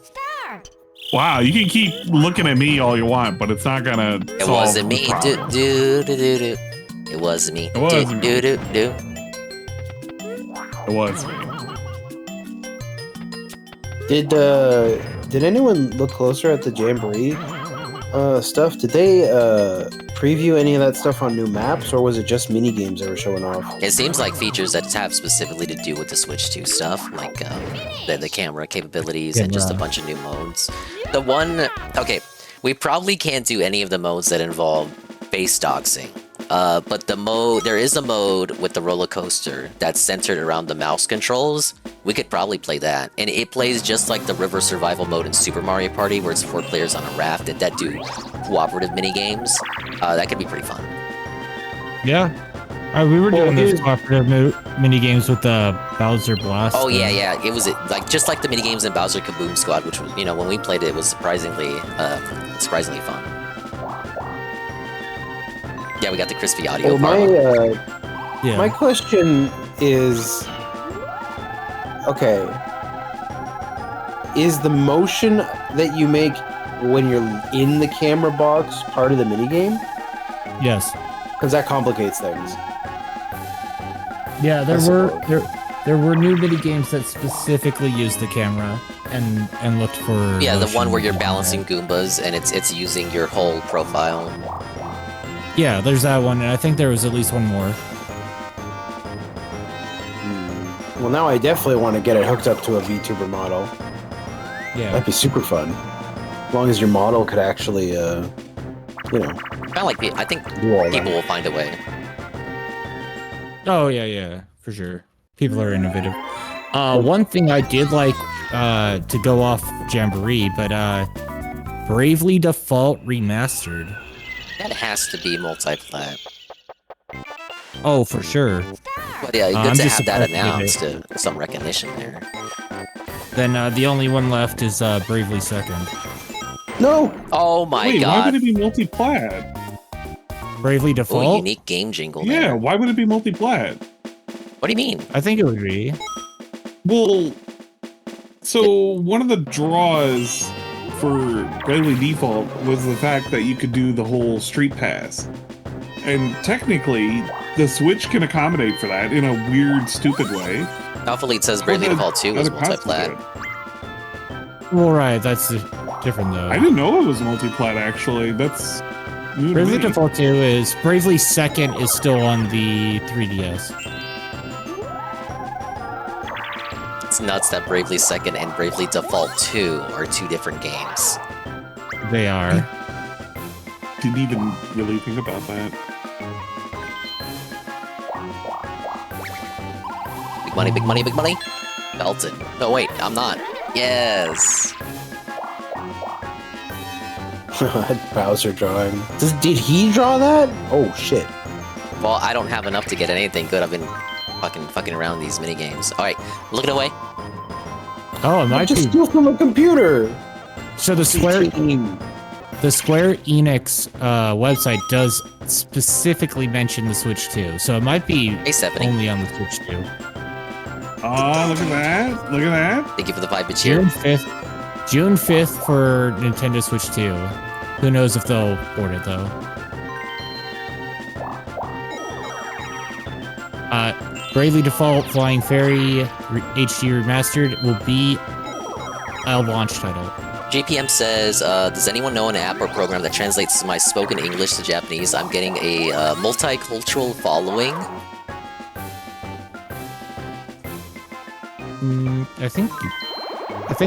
Speaker 8: wow, you can keep looking at me all you want, but it's not gonna.
Speaker 5: It wasn't me. Do. It wasn't me.
Speaker 8: It wasn't me.
Speaker 5: Do.
Speaker 8: It was me.
Speaker 9: Did anyone look closer at the Jamboree stuff? Did they preview any of that stuff on new maps, or was it just mini games they were showing off?
Speaker 5: It seems like features that have specifically to do with the Switch 2 stuff, like the camera capabilities and just a bunch of new modes. The one, okay, we probably can't do any of the modes that involve base doxing. But there is a mode with the roller coaster that's centered around the mouse controls. We could probably play that. And it plays just like the river survival mode in Super Mario Party, where it's 4 players on a raft that do cooperative mini games. That could be pretty fun.
Speaker 6: Yeah. We were doing those cooperative mini games with the Bowser Blast.
Speaker 5: Oh yeah. It was like just like the mini games in Bowser Kaboom Squad, which was, when we played it was surprisingly fun. Yeah, we got the crispy audio.
Speaker 9: My question is, okay, is the motion that you make when you're in the camera box part of the minigame?
Speaker 6: Yes.
Speaker 9: Because that complicates things.
Speaker 6: Yeah, there were new mini games that specifically used the camera and looked for.
Speaker 5: Yeah, the one where you're
Speaker 6: motion
Speaker 5: balancing Goombas and it's using your whole profile.
Speaker 6: Yeah, there's that one, and I think there was at least one more.
Speaker 9: Well, now I definitely want to get it hooked up to a VTuber model.
Speaker 6: Yeah.
Speaker 9: That'd be super fun. As long as your model could actually,
Speaker 5: Kind of like I think people will find a way.
Speaker 6: Oh yeah, for sure. People are innovative. One thing I did like to go off Jamboree, but Bravely Default Remastered.
Speaker 5: That has to be multi-plat.
Speaker 6: Oh, for sure.
Speaker 5: But yeah, good
Speaker 6: I'm
Speaker 5: to
Speaker 6: just
Speaker 5: have that
Speaker 6: surprised
Speaker 5: announced, some recognition there.
Speaker 6: Then the only one left is Bravely Second.
Speaker 9: No!
Speaker 5: Oh my
Speaker 8: Wait,
Speaker 5: god.
Speaker 8: why would it be multi-plat?
Speaker 6: Bravely Default?
Speaker 5: Oh, unique game jingle there.
Speaker 8: Yeah, why would it be multi-plat?
Speaker 5: What do you mean?
Speaker 6: I think it would be.
Speaker 8: Well, so one of the draws for Bravely Default was the fact that you could do the whole Street Pass. And technically, the Switch can accommodate for that in a weird, stupid way.
Speaker 5: Alpha Lead says Bravely Default 2 was multi-plat.
Speaker 6: Well, right, that's different though.
Speaker 8: I didn't know it was multi-plat, actually. That's new to
Speaker 6: Bravely
Speaker 8: me.
Speaker 6: Default 2 is... Bravely Second is still on the 3DS.
Speaker 5: It's nuts that Bravely Second and Bravely Default 2 are two different games.
Speaker 6: They are.
Speaker 8: Didn't even really think about that.
Speaker 5: Big money, big money, big money. Belted. No, wait, I'm not. Yes.
Speaker 9: Bowser drawing. Did he draw that? Oh shit.
Speaker 5: Well, I don't have enough to get anything good. I've been fucking around these mini games. All right, look it away.
Speaker 6: Oh, it might
Speaker 9: just
Speaker 6: be.
Speaker 9: steal from a computer.
Speaker 6: So the Square Enix website does specifically mention the Switch 2, so it might be only on the Switch 2.
Speaker 8: Oh, look at that! Look at that!
Speaker 5: Thank you for the 5-bit cheer.
Speaker 6: June 5th for Nintendo Switch 2. Who knows if they'll port it though. Bravely Default Flying Fairy HD Remastered will be a launch title.
Speaker 5: JPM says, does anyone know an app or program that translates my spoken English to Japanese? I'm getting a multicultural following.
Speaker 6: I think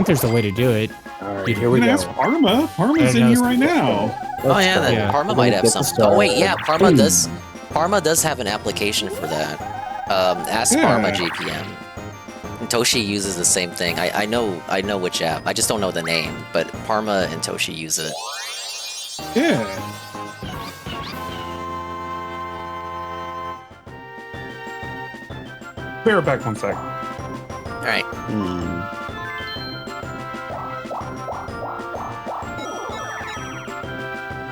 Speaker 6: there's a way to do it.
Speaker 9: Alright, here we go.
Speaker 8: Ask Parma. Parma's in here right now.
Speaker 5: Oh yeah, Parma might have something. Oh wait, yeah, Parma does. Parma does have an application for that. Ask Parma JPM. And Toshi uses the same thing. I know which app. I just don't know the name, but Parma and Toshi use it.
Speaker 8: Yeah. Bear it back 1 sec.
Speaker 5: All right.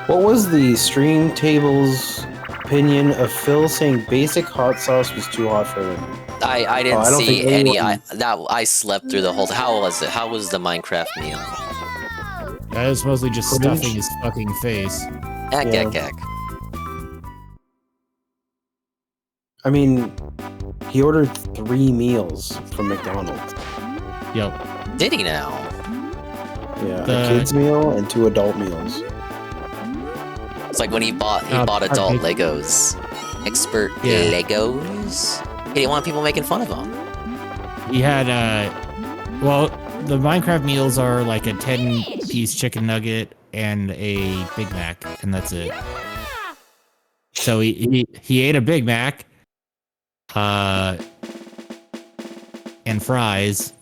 Speaker 9: What was the stream table's opinion of Phil saying basic hot sauce was too hot for him?
Speaker 5: I didn't see any. I slept through the whole. How was it? How was the Minecraft meal?
Speaker 6: That was mostly just stuffing his fucking face.
Speaker 5: Heck.
Speaker 9: I mean, he ordered 3 meals from McDonald's.
Speaker 6: Yep.
Speaker 5: Did he now?
Speaker 9: Yeah, a kid's meal and 2 adult meals.
Speaker 5: It's like when he bought adult Legos. Expert Legos? He didn't want people making fun of him.
Speaker 6: He had, well, the Minecraft meals are like a 10-piece chicken nugget and a Big Mac, and that's it. So he ate a Big Mac, and fries.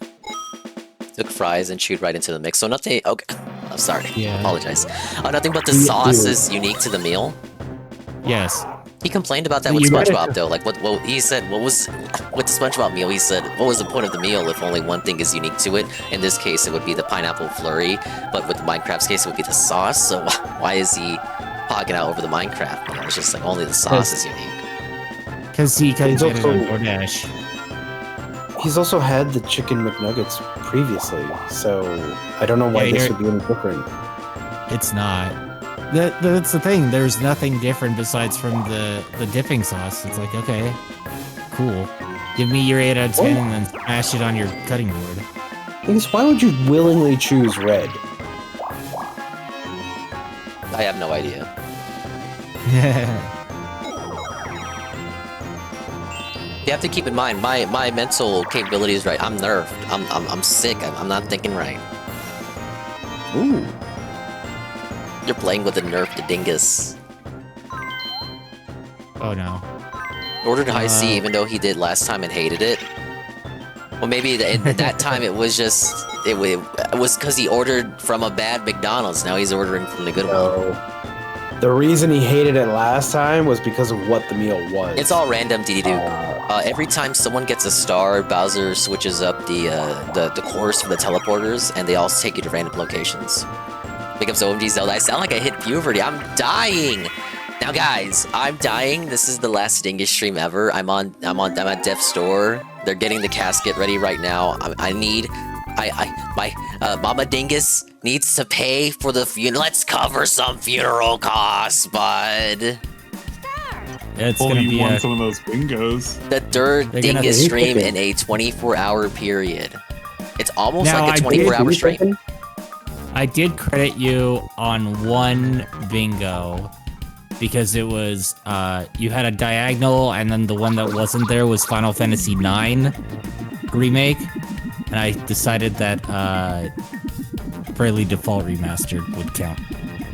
Speaker 5: Took fries and chewed right into the mix. So nothing. Okay, I'm sorry.
Speaker 6: Yeah.
Speaker 5: Apologize. Nothing but the sauce is unique to the meal.
Speaker 6: Yes.
Speaker 5: He complained about that with SpongeBob though. Like what he said. What was with the SpongeBob meal? He said, "What was the point of the meal if only one thing is unique to it?" In this case, it would be the pineapple flurry. But with Minecraft's case, it would be the sauce. So why is he hogging out over the Minecraft meal? It's just like only the sauce is unique.
Speaker 6: Because he comes in on DoorDash.
Speaker 9: He's also had the chicken McNuggets previously, so I don't know why this would be any different.
Speaker 6: It's not. That's the thing. There's nothing different besides from the dipping sauce. It's like, okay, cool. Give me your 8 out of 10 and then smash it on your cutting board.
Speaker 9: Why would you willingly choose red?
Speaker 5: I have no idea. You have to keep in mind, my mental capabilities, right? I'm nerfed. I'm sick. I'm not thinking right.
Speaker 9: Ooh.
Speaker 5: You're playing with a nerfed dingus.
Speaker 6: Oh no.
Speaker 5: Ordered high C even though he did last time and hated it. Well, maybe at that time it was just it was because he ordered from a bad McDonald's. Now he's ordering from the good one.
Speaker 9: The reason he hated it last time was because of what the meal was.
Speaker 5: It's all random, dee-dee-doo. Every time someone gets a star, Bowser switches up the course for the teleporters, and they all take you to random locations. Pick up OMG Zelda. I sound like I hit puberty. I'm dying. Now, guys, I'm dying. This is the last Dingus stream ever. I'm at Death's Store. They're getting the casket ready right now. My Mama Dingus needs to pay for the funeral. Let's cover some funeral costs, bud.
Speaker 6: Yeah, it's gonna be
Speaker 8: some of those bingos.
Speaker 5: The third Dingus stream in a 24-hour period. It's almost
Speaker 6: now,
Speaker 5: like a 24-hour stream.
Speaker 6: I did credit you on one bingo because it was you had a diagonal, and then the one that wasn't there was Final Fantasy IX remake, and I decided that Bravely Default Remastered would count.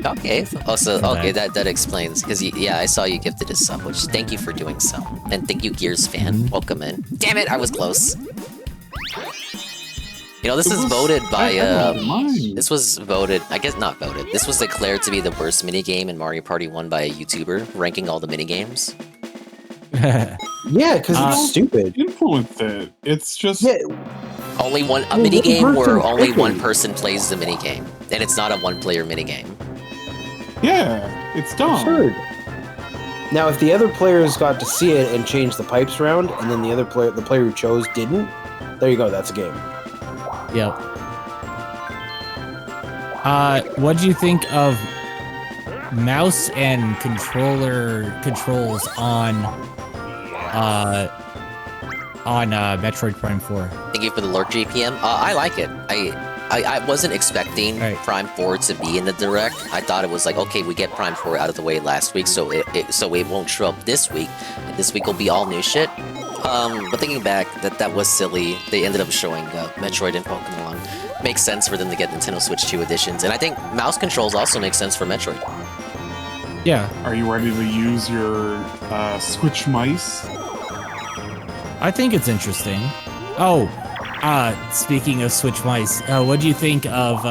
Speaker 5: Okay. Also, okay, that explains because yeah, I saw you gifted a sub, which thank you for doing so, and thank you, Gears fan. Welcome in. Damn it, I was close. You know, this is voted by this was voted. I guess not voted. This was declared to be the worst minigame in Mario Party 1 by a YouTuber, ranking all the minigames.
Speaker 9: Yeah, because it's stupid.
Speaker 8: Influence it. It's just
Speaker 5: only a minigame where only one person plays the minigame, and it's not a one-player minigame.
Speaker 8: Yeah, it's dumb.
Speaker 9: Absurd. Now, if the other players got to see it and change the pipes around, and then the player who chose didn't, there you go. That's a game.
Speaker 6: Yep. What do you think of mouse and controls on Metroid Prime 4?
Speaker 5: Thank you for the lurk, JPM. I like it. I wasn't expecting Prime 4 to be in the Direct. I thought it was like, okay, we get Prime 4 out of the way last week, so it won't show up this week. And this week will be all new shit. But thinking back, that was silly. They ended up showing Metroid and Pokemon. Makes sense for them to get Nintendo Switch 2 editions, and I think mouse controls also make sense for Metroid.
Speaker 6: Yeah.
Speaker 8: Are you ready to use your Switch mice?
Speaker 6: I think it's interesting. Oh, speaking of Switch mice, what do you think of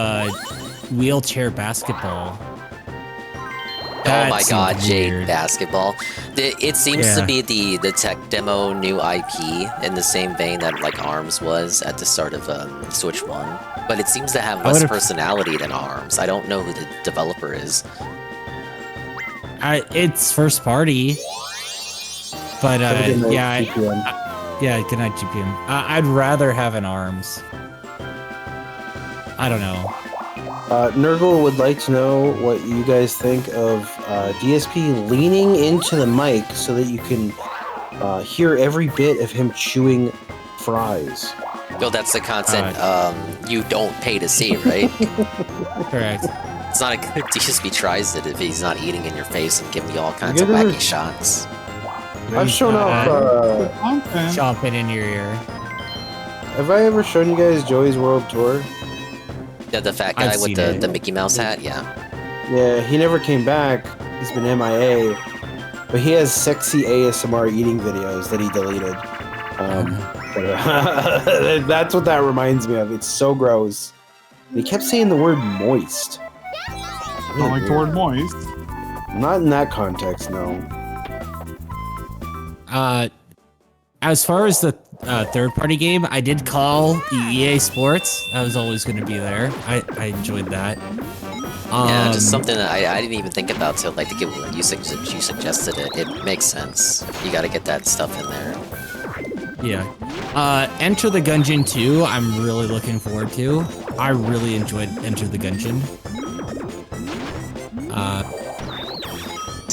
Speaker 6: wheelchair basketball?
Speaker 5: Oh my god, Jade Basketball. It seems to be the tech demo new IP in the same vein that like ARMS was at the start of Switch 1. But it seems to have less personality than ARMS. I don't know who the developer is.
Speaker 6: It's first party. But good night, GPM. I'd rather have an ARMS. I don't know.
Speaker 9: Nurgle would like to know what you guys think of DSP leaning into the mic so that you can hear every bit of him chewing fries.
Speaker 5: Yo, that's the content you don't pay to see, right?
Speaker 6: Correct.
Speaker 5: It's not a good DSP tries it if he's not eating in your face and giving you all kinds of wacky shots.
Speaker 9: I've shown off
Speaker 6: chomping in your ear.
Speaker 9: Have I ever shown you guys Joey's World Tour?
Speaker 5: Yeah, the fat guy with the Mickey Mouse hat, yeah.
Speaker 9: Yeah, he never came back. He's been MIA. But he has sexy ASMR eating videos that he deleted. That's what that reminds me of. It's so gross. And he kept saying the word moist.
Speaker 8: I don't like the word moist.
Speaker 9: Not in that context, no.
Speaker 6: As far as the third-party game, I did call EA Sports. That was always going to be there. I enjoyed that.
Speaker 5: Yeah, just something that I didn't even think about till like when you suggested it. It makes sense. You got to get that stuff in there.
Speaker 6: Yeah. Enter the Gungeon 2, I'm really looking forward to. I really enjoyed Enter the Gungeon.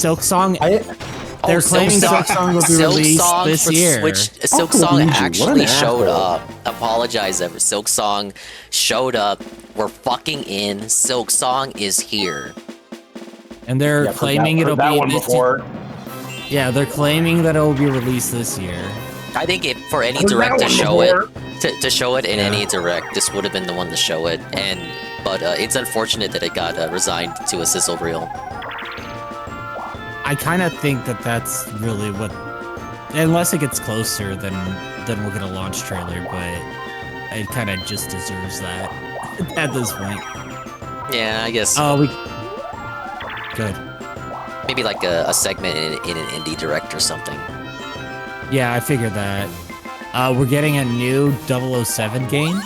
Speaker 6: Silk Song. They're
Speaker 5: Silk
Speaker 6: claiming
Speaker 5: Song-
Speaker 6: Silk Song will be
Speaker 5: Silk
Speaker 6: released
Speaker 5: Song
Speaker 6: this
Speaker 5: for
Speaker 6: year.
Speaker 5: Switch, Silk
Speaker 9: Uncle
Speaker 5: Song
Speaker 9: Luigi, what
Speaker 5: actually
Speaker 9: an
Speaker 5: showed
Speaker 9: asshole.
Speaker 5: up. Apologize, ever. Silk Song showed up. We're fucking in. Silk Song is here.
Speaker 6: And they're
Speaker 7: Yeah,
Speaker 6: claiming
Speaker 7: heard
Speaker 6: it'll
Speaker 7: that
Speaker 6: be
Speaker 7: one
Speaker 6: this
Speaker 7: before.
Speaker 6: Yeah, they're claiming that it will be released this year.
Speaker 5: I think if for any
Speaker 7: Heard
Speaker 5: direct
Speaker 7: that
Speaker 5: to
Speaker 7: one
Speaker 5: show it,
Speaker 7: before.
Speaker 5: to show it in any direct, this would have been the one to show it. But it's unfortunate that it got resigned to a sizzle reel.
Speaker 6: I kind of think that that's really what, unless it gets closer, then we'll get a launch trailer. But it kind of just deserves that at this point.
Speaker 5: Yeah, I guess.
Speaker 6: Oh, good.
Speaker 5: Maybe like a segment in an indie direct or something.
Speaker 6: Yeah, I figured that. We're getting a new 007 game.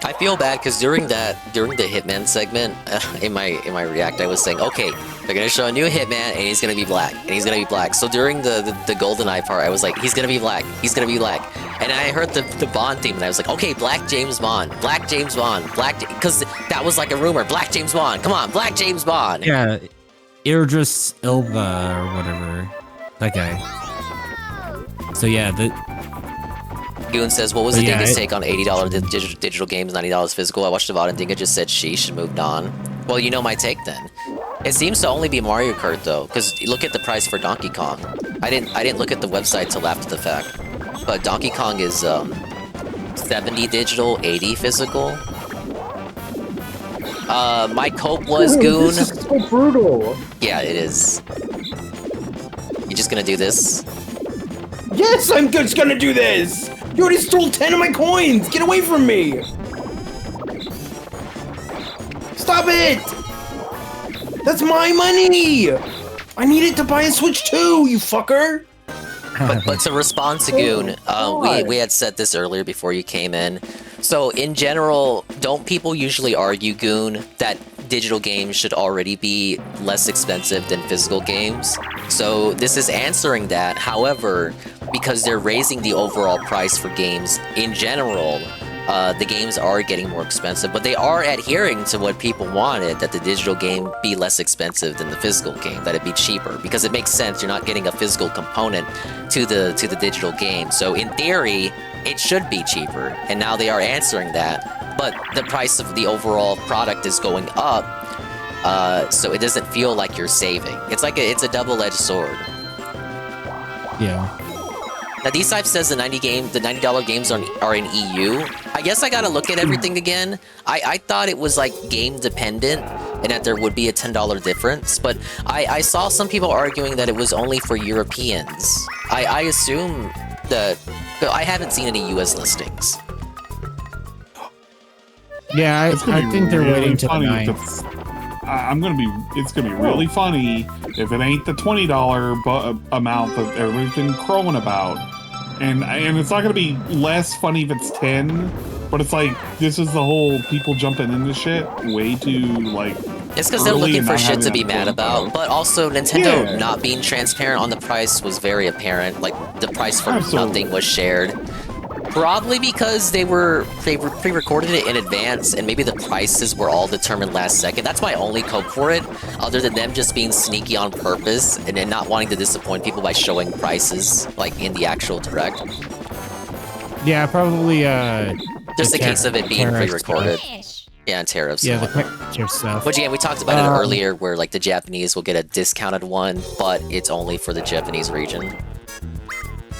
Speaker 5: I feel bad because during the Hitman segment, in my react, I was saying, okay, they're gonna show a new Hitman and he's gonna be black, and he's gonna be black. So during the GoldenEye part, I was like, he's gonna be black, he's gonna be black, and I heard the Bond theme and I was like, okay, Black James Bond, Black James Bond, because that was like a rumor, Black James Bond, come on, Black James Bond.
Speaker 6: Yeah, Idris Elba or whatever, that guy. So yeah,
Speaker 5: Goon says, what was the
Speaker 6: yeah,
Speaker 5: Dinga's take on $80 digital games, $90 physical? I watched the VOD and Dinga just said sheesh and moved on. Well, you know my take then. It seems to only be Mario Kart though, because look at the price for Donkey Kong. I didn't look at the website till after the fact, but Donkey Kong is 70 digital, 80 physical. My cope was Goon.
Speaker 9: This is so brutal.
Speaker 5: Yeah, it is. You just gonna do this?
Speaker 9: Yes, I'm just gonna do this. You already stole 10 of my coins. Get away from me. Stop it. That's my money. I need it to buy a Switch 2, you fucker.
Speaker 5: But to respond to Goon, we had said this earlier before you came in. So in general, don't people usually argue, Goon, that digital games should already be less expensive than physical games? So this is answering that. However, because they're raising the overall price for games in general, the games are getting more expensive, but they are adhering to what people wanted, that the digital game be less expensive than the physical game, that it be cheaper, because it makes sense. You're not getting a physical component to the digital game. So in theory, it should be cheaper, and now they are answering that, but the price of the overall product is going up, so it doesn't feel like you're saving. It's like it's a double-edged sword.
Speaker 6: yeah.
Speaker 5: Now, D-Cypher says the $90 games are in EU. I guess I gotta look at everything again. I thought it was like game dependent and that there would be a $10 difference, but I saw some people arguing that it was only for Europeans. I assume that, but I haven't seen any US listings.
Speaker 6: Yeah, I think they're waiting till the 9th.
Speaker 8: It's gonna be really funny if it ain't the $20 amount that everybody's been crowing about, and it's not gonna be less funny if it's 10, but it's like this is the whole people jumping into shit way too like.
Speaker 5: It's because they're looking for shit to be mad about, but also Nintendo not being transparent on the price was very apparent. Like the price for nothing was shared. Probably because they pre-recorded it in advance, and maybe the prices were all determined last second. That's my only cope for it, other than them just being sneaky on purpose and then not wanting to disappoint people by showing prices like in the actual direct.
Speaker 6: Yeah, probably.
Speaker 5: Just
Speaker 6: the
Speaker 5: a case of it being
Speaker 6: tariff
Speaker 5: pre-recorded.
Speaker 6: stuff.
Speaker 5: Yeah, and tariffs.
Speaker 6: Yeah, the tariff stuff.
Speaker 5: But yeah, we talked about it earlier, where like the Japanese will get a discounted one, but it's only for the Japanese region.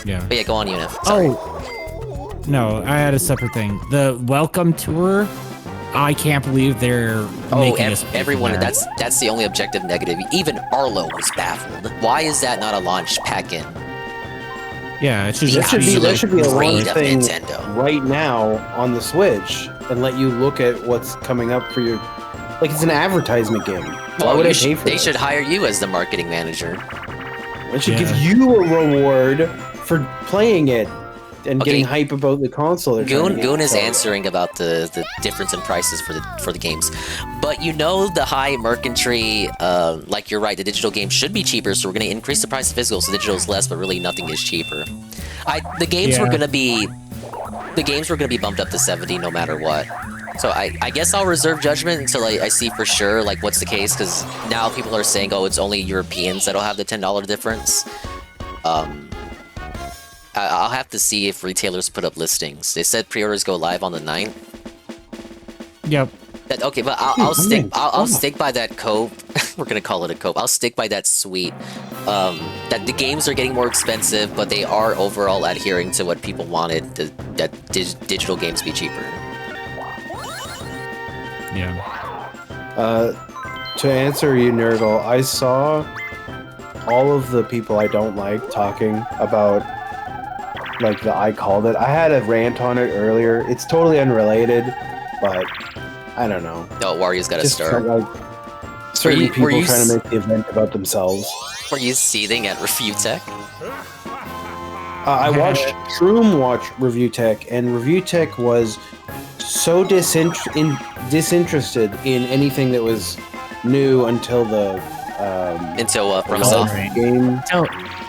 Speaker 6: Yeah.
Speaker 5: But yeah, go on, Unif. Sorry.
Speaker 6: Oh. No, I had a separate thing. The welcome tour, I can't believe they're making us pay for
Speaker 5: everyone.
Speaker 6: that.
Speaker 5: That's the only objective negative. Even Arlo was baffled. Why is that not a launch pack-in?
Speaker 6: Yeah, it should
Speaker 9: There should be a launch
Speaker 5: of
Speaker 9: thing
Speaker 5: Nintendo
Speaker 9: right now on the Switch and let you look at what's coming up for your. Like it's an advertisement game. Why would I pay for
Speaker 5: They
Speaker 9: this?
Speaker 5: should hire you as the marketing manager.
Speaker 9: It should give you a reward for playing it and
Speaker 5: Okay.
Speaker 9: getting hype about the console. they're trying to get
Speaker 5: Goon is
Speaker 9: sold.
Speaker 5: answering about the difference in prices for the games, but you know the high mercantry. Like you're right, the digital game should be cheaper, so we're going to increase the price of physical, so digital is less, but really nothing is cheaper. The games were going to be bumped up to 70 no matter what. So I guess I'll reserve judgment until I see for sure like what's the case, because now people are saying, oh, it's only Europeans that'll have the $10 difference. I'll have to see if retailers put up listings. They said pre-orders go live on the 9th.
Speaker 6: Yep.
Speaker 5: Okay, but I'll stick by that cope. We're gonna call it a cope. I'll stick by that suite. That the games are getting more expensive, but they are overall adhering to what people wanted. That digital games be cheaper.
Speaker 6: Yeah.
Speaker 9: To answer you, Nurgle, I saw all of the people I don't like talking about like the I called it. I had a rant on it earlier. It's totally unrelated, but I don't know.
Speaker 5: No, Wario's got to start.
Speaker 9: Like certain people trying to make the event about themselves.
Speaker 5: Were you seething at Review Tech?
Speaker 9: I watched Shroom watch Review Tech, and Review Tech was so disinterested in anything that was new until the
Speaker 5: FromSoft
Speaker 9: game.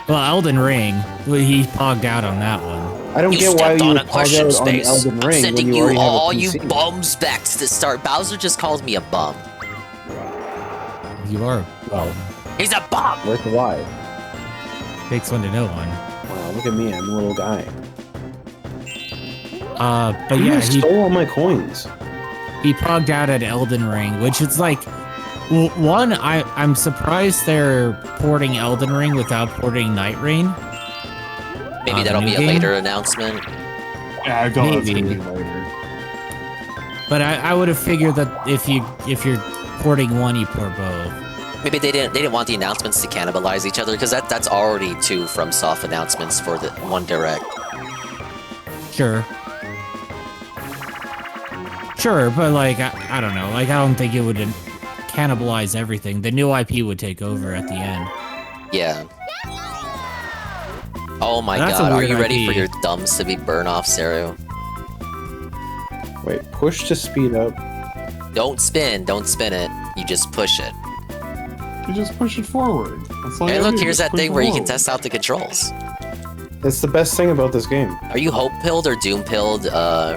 Speaker 6: Well, Elden Ring, he pogged out on that one.
Speaker 9: I don't get why you would pog out on
Speaker 5: space.
Speaker 9: Elden Ring
Speaker 5: I'm
Speaker 9: when
Speaker 5: sending
Speaker 9: you already
Speaker 5: all
Speaker 9: have a
Speaker 5: you
Speaker 9: PC.
Speaker 5: bums back to the start. Bowser just calls me a bum.
Speaker 6: You are, well,
Speaker 5: He's a bum!
Speaker 9: Where's the why?
Speaker 6: takes one to know one.
Speaker 9: Wow, look at me, I'm a little guy.
Speaker 6: But
Speaker 9: You
Speaker 6: yeah,
Speaker 9: guys stole all my coins.
Speaker 6: he pogged out at Elden Ring, which is like, well, one, I'm surprised they're porting Elden Ring without porting Night Rain.
Speaker 5: Maybe that'll be a
Speaker 6: game?
Speaker 5: later announcement.
Speaker 8: Yeah, I don't know. It's
Speaker 6: Maybe.
Speaker 8: gonna be later.
Speaker 6: But I would have figured that if you're porting one, you port both.
Speaker 5: Maybe they didn't want the announcements to cannibalize each other, because that's already 2 FromSoft announcements for the one direct.
Speaker 6: Sure. Sure, but like I don't know. Like I don't think it would cannibalize everything. The new IP would take over at the end.
Speaker 5: Yeah. Oh my
Speaker 6: That's a
Speaker 5: god, are
Speaker 6: weird
Speaker 5: you ready
Speaker 6: IP.
Speaker 5: for your thumbs to be burn off, Saru?
Speaker 9: Wait, push to speed up.
Speaker 5: Don't spin it. You just push it.
Speaker 8: You just push it forward. That's all you
Speaker 5: Hey,
Speaker 8: gotta
Speaker 5: look,
Speaker 8: do,
Speaker 5: here's
Speaker 8: just
Speaker 5: that
Speaker 8: push
Speaker 5: thing
Speaker 8: it
Speaker 5: where you can
Speaker 8: forward.
Speaker 5: test out the controls.
Speaker 9: That's the best thing about this game.
Speaker 5: Are you hope-pilled or doom-pilled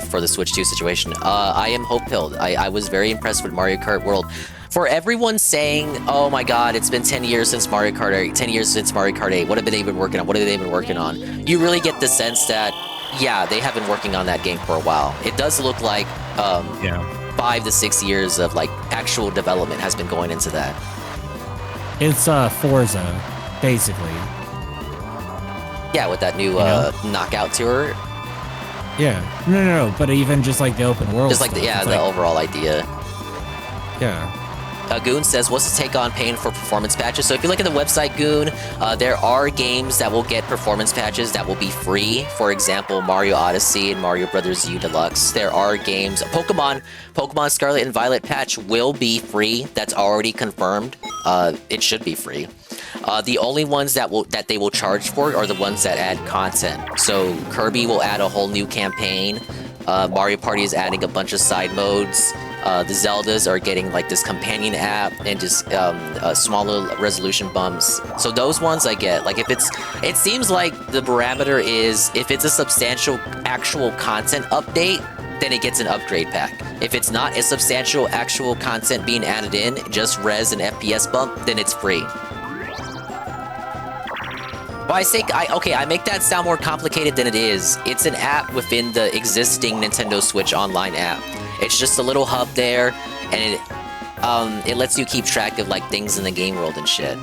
Speaker 5: for the Switch 2 situation? I am hope-pilled. I was very impressed with Mario Kart World. For everyone saying, oh my god, it's been 10 years since Mario Kart 8, 10 years since Mario Kart 8, what have they been working on? What have they been working on? You really get the sense that, yeah, they have been working on that game for a while. It does look like 5 to 6 years of like actual development has been going into that.
Speaker 6: It's Forza, basically.
Speaker 5: Yeah, with that new knockout tour.
Speaker 6: Yeah. No. But even just like the open world.
Speaker 5: Just like
Speaker 6: stuff,
Speaker 5: the
Speaker 6: it's
Speaker 5: overall idea.
Speaker 6: Yeah.
Speaker 5: Goon says, what's the take on paying for performance patches? So if you look at the website, Goon, there are games that will get performance patches that will be free. For example, Mario Odyssey and Mario Brothers U Deluxe. There are games, Pokemon Scarlet and Violet patch will be free. That's already confirmed. It should be free. The only ones that they will charge for are the ones that add content. So Kirby will add a whole new campaign. Mario Party is adding a bunch of side modes. The Zeldas are getting like this companion app and just smaller resolution bumps. So those ones I get. Like it seems like the parameter is if it's a substantial actual content update, then it gets an upgrade pack. If it's not a substantial actual content being added in, just res and FPS bump, then it's free. Well, I make that sound more complicated than it is. It's an app within the existing Nintendo Switch Online app. It's just a little hub there, and it lets you keep track of like things in the game world and shit.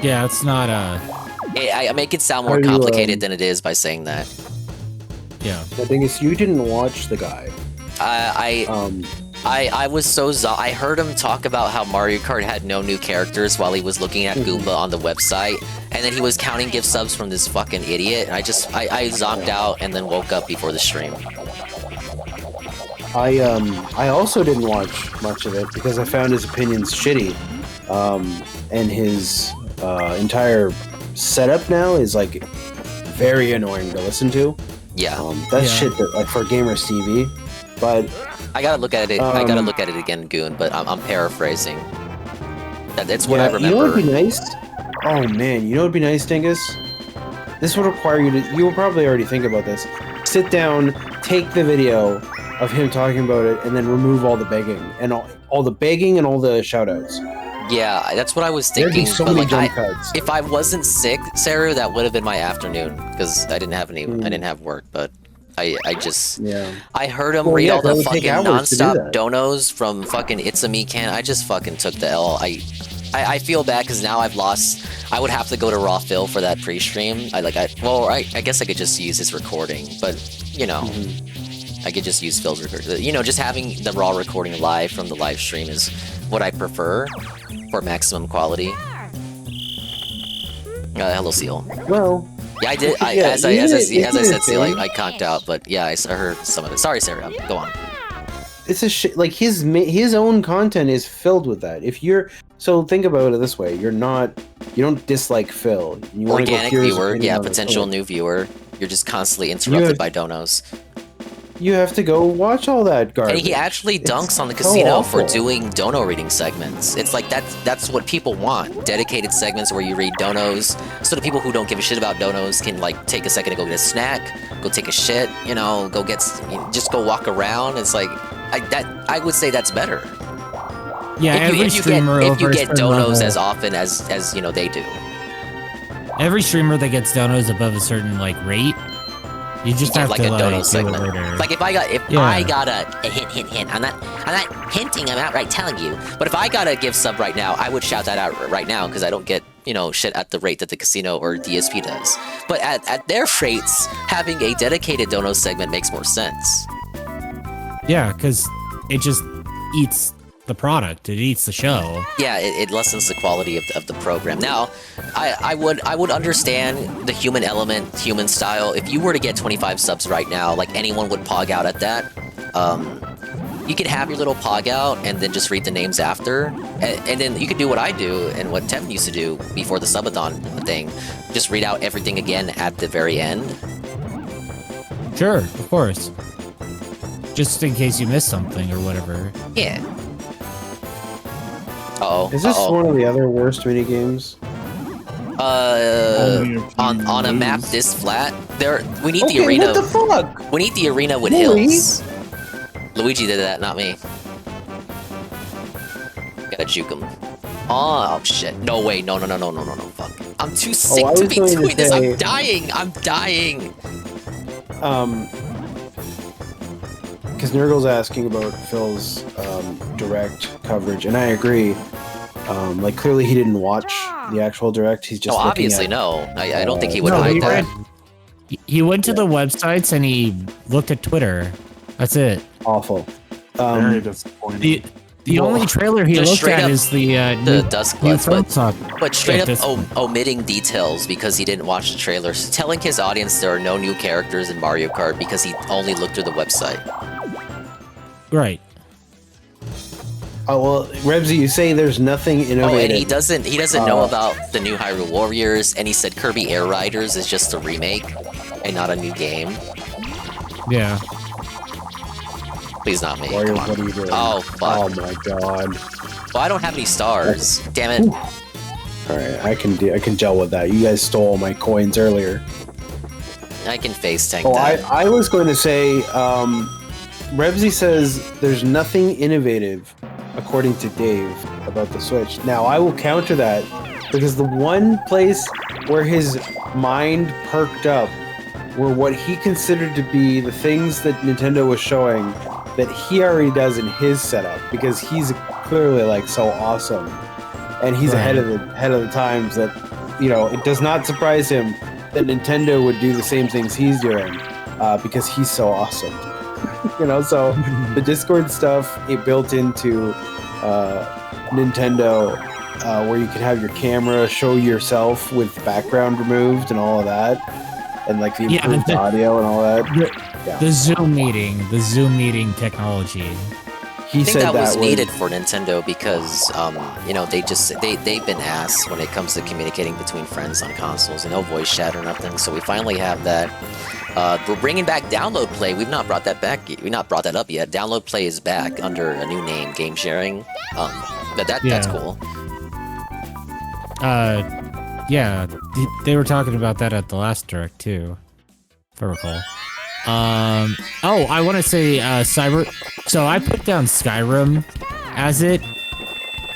Speaker 6: Yeah, it's not
Speaker 5: I make it sound more complicated than it is by saying that.
Speaker 6: Yeah.
Speaker 9: The thing is, you didn't watch the guy.
Speaker 5: I was I heard him talk about how Mario Kart had no new characters while he was looking at Goomba on the website, and then he was counting gift subs from this fucking idiot, and I zonked out and then woke up before the stream.
Speaker 9: I also didn't watch much of it because I found his opinions shitty, and his entire setup now is like very annoying to listen to.
Speaker 5: Yeah,
Speaker 9: that's shit that like for Gamers TV, but
Speaker 5: I gotta look at it. I gotta look at it again, Goon. But I'm paraphrasing. That's what I remember.
Speaker 9: You know what'd be nice? Oh man, you know what'd be nice, Dingus? This would require you to. You will probably already think about this. Sit down, take the video, of him talking about it, and then remove all the begging and all the begging and all the shoutouts.
Speaker 5: Yeah, that's what I was
Speaker 9: There'd
Speaker 5: thinking.
Speaker 9: be so
Speaker 5: but
Speaker 9: many
Speaker 5: like,
Speaker 9: jump cuts.
Speaker 5: if I wasn't sick, Sarah, that would have been my afternoon because I didn't have any. I didn't have work, but I just I heard him read all the fucking nonstop donos from fucking It's a Me Can. I just fucking took the L. I feel bad because now I've lost. I would have to go to Raw Phil for that pre-stream. I guess I could just use his recording, but you know. I could just use Phil's recording. You know, just having the raw recording live from the live stream is what I prefer for maximum quality. Hello, Seal.
Speaker 9: Well,
Speaker 5: yeah, I did. As I said, Seal, I conked out, but yeah, I heard some of it. Sorry, Sarah. Go on.
Speaker 9: It's a shit. Like his own content is filled with that. If you're think about it this way, you don't dislike Phil. You
Speaker 5: organic viewer, yeah, potential new viewer. You're just constantly interrupted by donos.
Speaker 9: You have to go watch all that garbage.
Speaker 5: And he actually dunks on the casino for doing dono reading segments. It's like that's what people want. Dedicated segments where you read donos. So the people who don't give a shit about donos can like take a second to go get a snack, go take a shit, you know, just go walk around. It's like I would say that's better.
Speaker 6: Yeah,
Speaker 5: if you get donos as often as you know they do.
Speaker 6: Every streamer that gets donos above a certain like rate, you just have
Speaker 5: like
Speaker 6: to
Speaker 5: a dono
Speaker 6: do
Speaker 5: segment.
Speaker 6: it later.
Speaker 5: Like if I got a hint. I'm not hinting. I'm outright telling you. But if I gotta give sub right now, I would shout that out right now because I don't get shit at the rate that the casino or DSP does. But at their rates, having a dedicated dono segment makes more sense.
Speaker 6: Yeah, because it just eats the product. It eats the show.
Speaker 5: Yeah, it lessens the quality of the program. Now, I would understand the human element, human style. If you were to get 25 subs right now, like anyone would pog out at that. You could have your little pog out and then just read the names after. And then you could do what I do and what Tevin used to do before the subathon thing. Just read out everything again at the very end.
Speaker 6: Sure, of course. Just in case you missed something or whatever.
Speaker 5: Yeah.
Speaker 9: Is this one of the other worst mini games?
Speaker 5: On a map this flat, we need the arena.
Speaker 9: What the fuck?
Speaker 5: We need the arena with hills. Luigi did that, not me. Gotta juke him. Oh shit! No way! No! Fuck! I'm too sick to be doing this. I'm dying.
Speaker 9: Because Nurgle's asking about Phil's direct coverage, and I agree. Like clearly he didn't watch the actual direct. He's just
Speaker 5: obviously no. I don't think he would hide that.
Speaker 6: He went to the websites and he looked at Twitter. That's it.
Speaker 9: Awful.
Speaker 8: Very disappointing.
Speaker 6: The only trailer he looked at is the
Speaker 5: Duskbloods, but straight up omitting details because he didn't watch the trailers, telling his audience there are no new characters in Mario Kart because he only looked through the website.
Speaker 6: Right.
Speaker 9: Oh well, Rebsy, you say there's nothing innovative.
Speaker 5: Oh, and he doesn't know about the new Hyrule Warriors, and he said Kirby Air Riders is just a remake and not a new game.
Speaker 6: Yeah.
Speaker 5: Please not me.
Speaker 9: Warriors, what are you doing?
Speaker 5: Oh, fuck.
Speaker 9: Oh my god.
Speaker 5: Well, I don't have any stars. Damn it.
Speaker 9: Alright, I can gel with that. You guys stole my coins earlier.
Speaker 5: I can face tank that.
Speaker 9: I was going to say, Rebsy says there's nothing innovative, according to Dave, about the Switch. Now, I will counter that, because the one place where his mind perked up were what he considered to be the things that Nintendo was showing that he already does in his setup, because he's clearly like so awesome, and he's ahead of the times. That it does not surprise him that Nintendo would do the same things he's doing, because he's so awesome. So the Discord stuff, it built into Nintendo, where you can have your camera show yourself with background removed and all of that, and like the improved audio and all that.
Speaker 6: The Zoom meeting technology.
Speaker 5: I think that was needed for Nintendo because, they've been asked when it comes to communicating between friends on consoles and no voice chat or nothing. So we finally have that. We're bringing back Download Play. We've not brought that back. We've not brought that up yet. Download Play is back under a new name, Game Sharing. That's cool.
Speaker 6: Yeah, they were talking about that at the last direct too, if I recall. Oh, I want to say Cyber. So I put down Skyrim as it,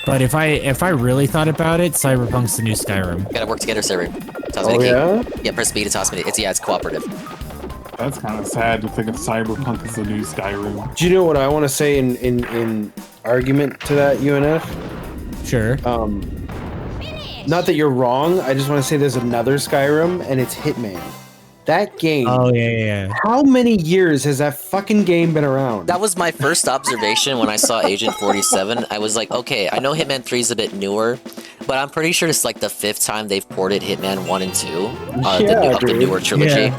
Speaker 6: but if I really thought about it, Cyberpunk's the new Skyrim.
Speaker 5: Gotta work together, Sarah. Yeah, press B to toss me. It's cooperative.
Speaker 8: That's kind of sad to think of Cyberpunk as the new Skyrim.
Speaker 9: Do you know what I want to say in argument to that, UNF?
Speaker 6: Sure.
Speaker 9: Not that you're wrong. I just want to say there's another Skyrim, and it's Hitman. That game.
Speaker 6: Oh yeah.
Speaker 9: How many years has that fucking game been around?
Speaker 5: That was my first observation when I saw Agent 47. I was like, okay, I know Hitman 3 is a bit newer, but I'm pretty sure it's like the 5th time they've ported Hitman 1 and 2 of the newer trilogy.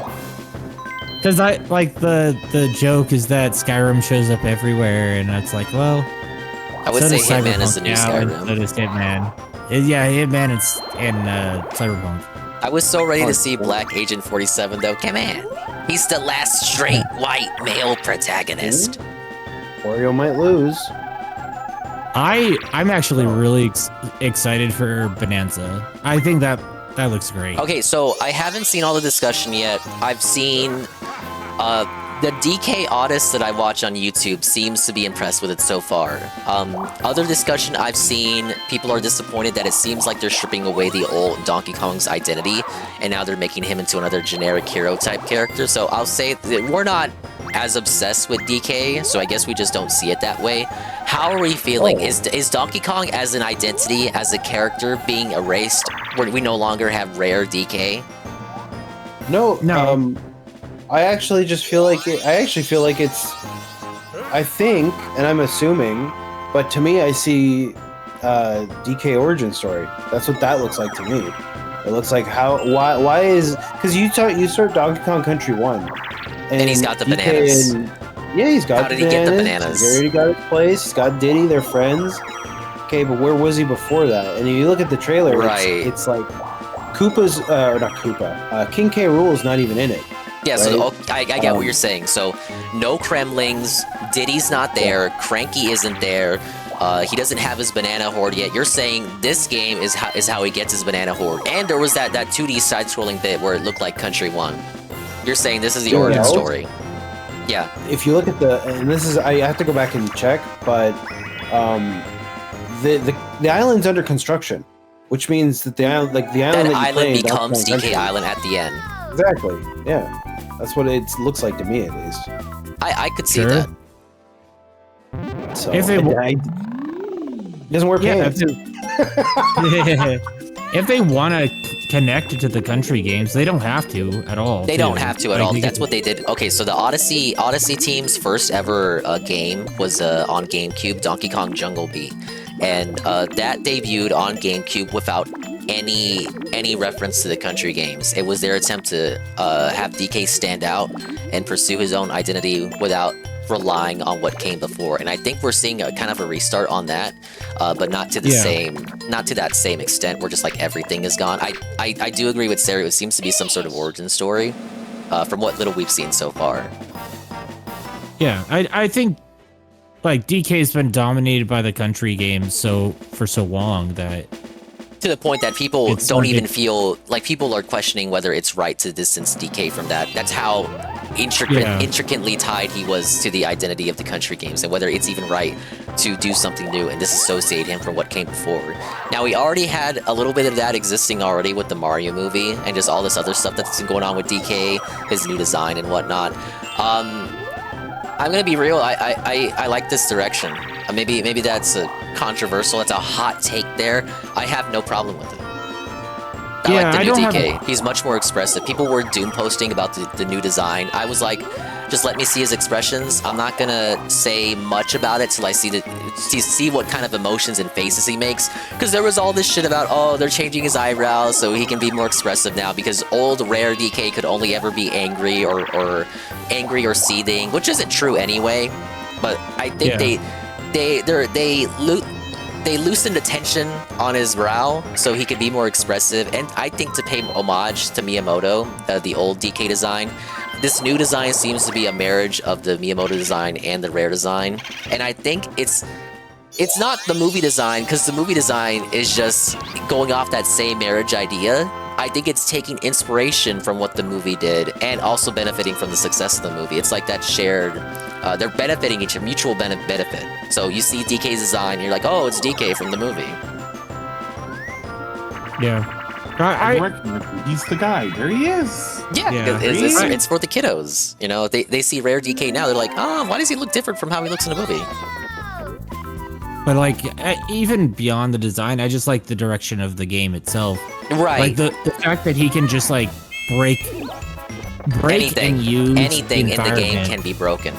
Speaker 6: Because I like the joke is that Skyrim shows up everywhere, and it's like, well,
Speaker 5: I would say Hitman is the new Skyrim.
Speaker 6: So does Hitman. Yeah, Hitman and Cyberpunk.
Speaker 5: I was so ready to see Black Agent 47 though. Come on, he's the last straight white male protagonist.
Speaker 9: Oreo might lose.
Speaker 6: I'm actually really excited for Bonanza. I think that looks great.
Speaker 5: Okay, so I haven't seen all the discussion yet. I've seen the DK Otis that I watch on YouTube seems to be impressed with it so far. Other discussion I've seen, people are disappointed that it seems like they're stripping away the old Donkey Kong's identity, and now they're making him into another generic hero type character. So I'll say that we're not as obsessed with DK, so I guess we just don't see it that way. How are we feeling? Is Donkey Kong as an identity, as a character, being erased? Where we no longer have rare DK?
Speaker 9: No. I actually just feel like it. I actually feel like it's. I think, and I'm assuming, but to me, I see DK origin story. That's what that looks like to me. It looks like why is because you start Donkey Kong Country 1,
Speaker 5: and he's got the bananas.
Speaker 9: Yeah, he's got.
Speaker 5: How did he get the bananas?
Speaker 9: He's already got his place. He's got Diddy. They're friends. Okay, but where was he before that? And if you look at the trailer,
Speaker 5: right?
Speaker 9: It's like Koopa's or not Koopa. King K. Rool's not even in it.
Speaker 5: Yeah,
Speaker 9: right?
Speaker 5: so I get what you're saying. So no Kremlings, Diddy's not there, Cranky isn't there, he doesn't have his banana horde yet. You're saying this game is how he gets his banana horde. And there was that 2D side-scrolling bit where it looked like Country 1. You're saying this is the origin story. Yeah.
Speaker 9: If you look at and this is, I have to go back and check, but the island's under construction, which means that the island
Speaker 5: becomes DK Island at the end.
Speaker 9: Exactly. Yeah. That's what it looks like to me, at least.
Speaker 5: I could see that.
Speaker 9: So
Speaker 6: if
Speaker 9: it doesn't work.
Speaker 6: Yeah, if they want to connect it to the country games, they don't have to at all.
Speaker 5: They don't have to at all. That's what they did. Okay, so the Odyssey team's first ever game was on GameCube, Donkey Kong Jungle Beat, and that debuted on GameCube without any reference to the country games. It was their attempt to have DK stand out and pursue his own identity without relying on what came before. And I think we're seeing a kind of a restart on that, but not to that same extent where just like everything is gone. I do agree with Sarah. It seems to be some sort of origin story from what little we've seen so far.
Speaker 6: Yeah, I think like DK's been dominated by the country games for so long that
Speaker 5: to the point that people don't even feel like people are questioning whether it's right to distance DK from that. That's how intricately tied he was to the identity of the country games, and whether it's even right to do something new and disassociate him from what came before. Now, we already had a little bit of that existing already with the Mario movie and just all this other stuff that's been going on with DK, his new design and whatnot. I'm gonna be real. I like this direction. Maybe that's controversial. It's a hot take there. I have no problem with it. I like the new DK. He's much more expressive. People were doom posting about the new design. I was like, just let me see his expressions. I'm not gonna say much about it till I see what kind of emotions and faces he makes. Because there was all this shit about, oh, they're changing his eyebrows so he can be more expressive now. Because old rare DK could only ever be angry or seething, which isn't true anyway. But I think they loosened the tension on his brow so he could be more expressive, and I think to pay homage to Miyamoto, the old DK design. This new design seems to be a marriage of the Miyamoto design and the Rare design, and I think it's not the movie design, because the movie design is just going off that same marriage idea. I think it's taking inspiration from what the movie did and also benefiting from the success of the movie. It's like that shared, they're benefiting each other, mutual benefit. So you see DK's design, you're like, oh, it's DK from the movie.
Speaker 6: Yeah.
Speaker 8: He's the guy. There he is.
Speaker 5: Yeah, it's for the kiddos. You know, they see Rare DK now, they're like, oh, why does he look different from how he looks in the movie?
Speaker 6: But like, even beyond the design, I just like the direction of the game itself.
Speaker 5: Right.
Speaker 6: Like the fact that he can just like break
Speaker 5: anything,
Speaker 6: and use
Speaker 5: anything in the game can be broken.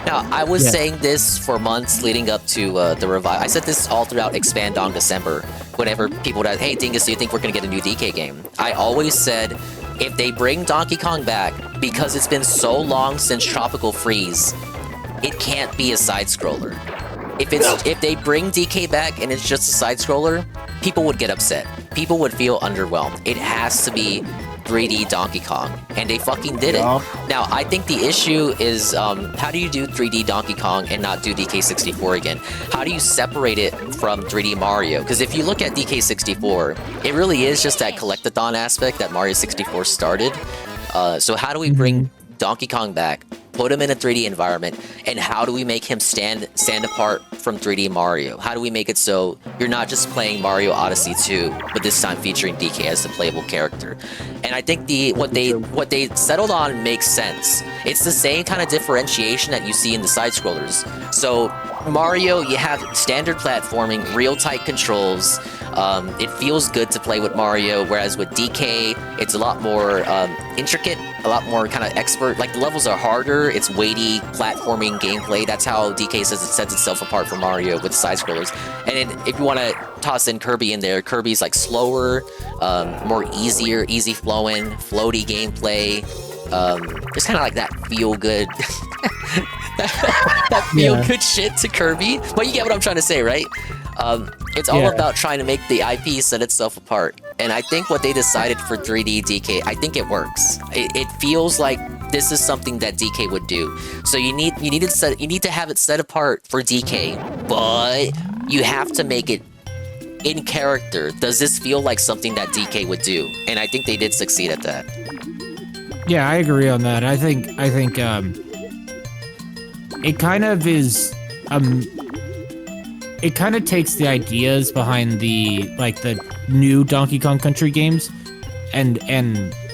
Speaker 5: Now, I was saying this for months leading up to the revival. I said this all throughout Expand on December. Whenever people would ask, hey, Dingus, do you think we're going to get a new DK game? I always said, if they bring Donkey Kong back, because it's been so long since Tropical Freeze, it can't be a side-scroller. If they bring DK back and it's just a side-scroller, people would get upset. People would feel underwhelmed. It has to be 3D Donkey Kong, and they fucking did it. Now, I think the issue is, how do you do 3D Donkey Kong and not do DK64 again? How do you separate it from 3D Mario? Because if you look at DK64, it really is just that collectathon aspect that Mario 64 started. So how do we bring Donkey Kong back, put him in a 3D environment, and how do we make him stand apart from 3D Mario? How do we make it so you're not just playing Mario Odyssey 2, but this time featuring DK as the playable character? And I think what they settled on makes sense. It's the same kind of differentiation that you see in the side-scrollers. So Mario, you have standard platforming, real tight controls. It feels good to play with Mario, whereas with DK, it's a lot more intricate, a lot more kind of expert. Like, the levels are harder, it's weighty, platforming gameplay. That's how DK sets itself apart from Mario with side-scrollers. And then if you want to toss in Kirby in there, Kirby's like slower, more easy flowing, floaty gameplay. Just kind of like that feel-good... that feel-good shit to Kirby. But you get what I'm trying to say, right? It's all about trying to make the IP set itself apart. And I think what they decided for 3D DK, I think it works. It feels like this is something that DK would do. So you need to have it set apart for DK, but you have to make it in character. Does this feel like something that DK would do? And I think they did succeed at that.
Speaker 6: Yeah, I agree on that. I think it kind of is it kind of takes the ideas behind the new Donkey Kong Country games and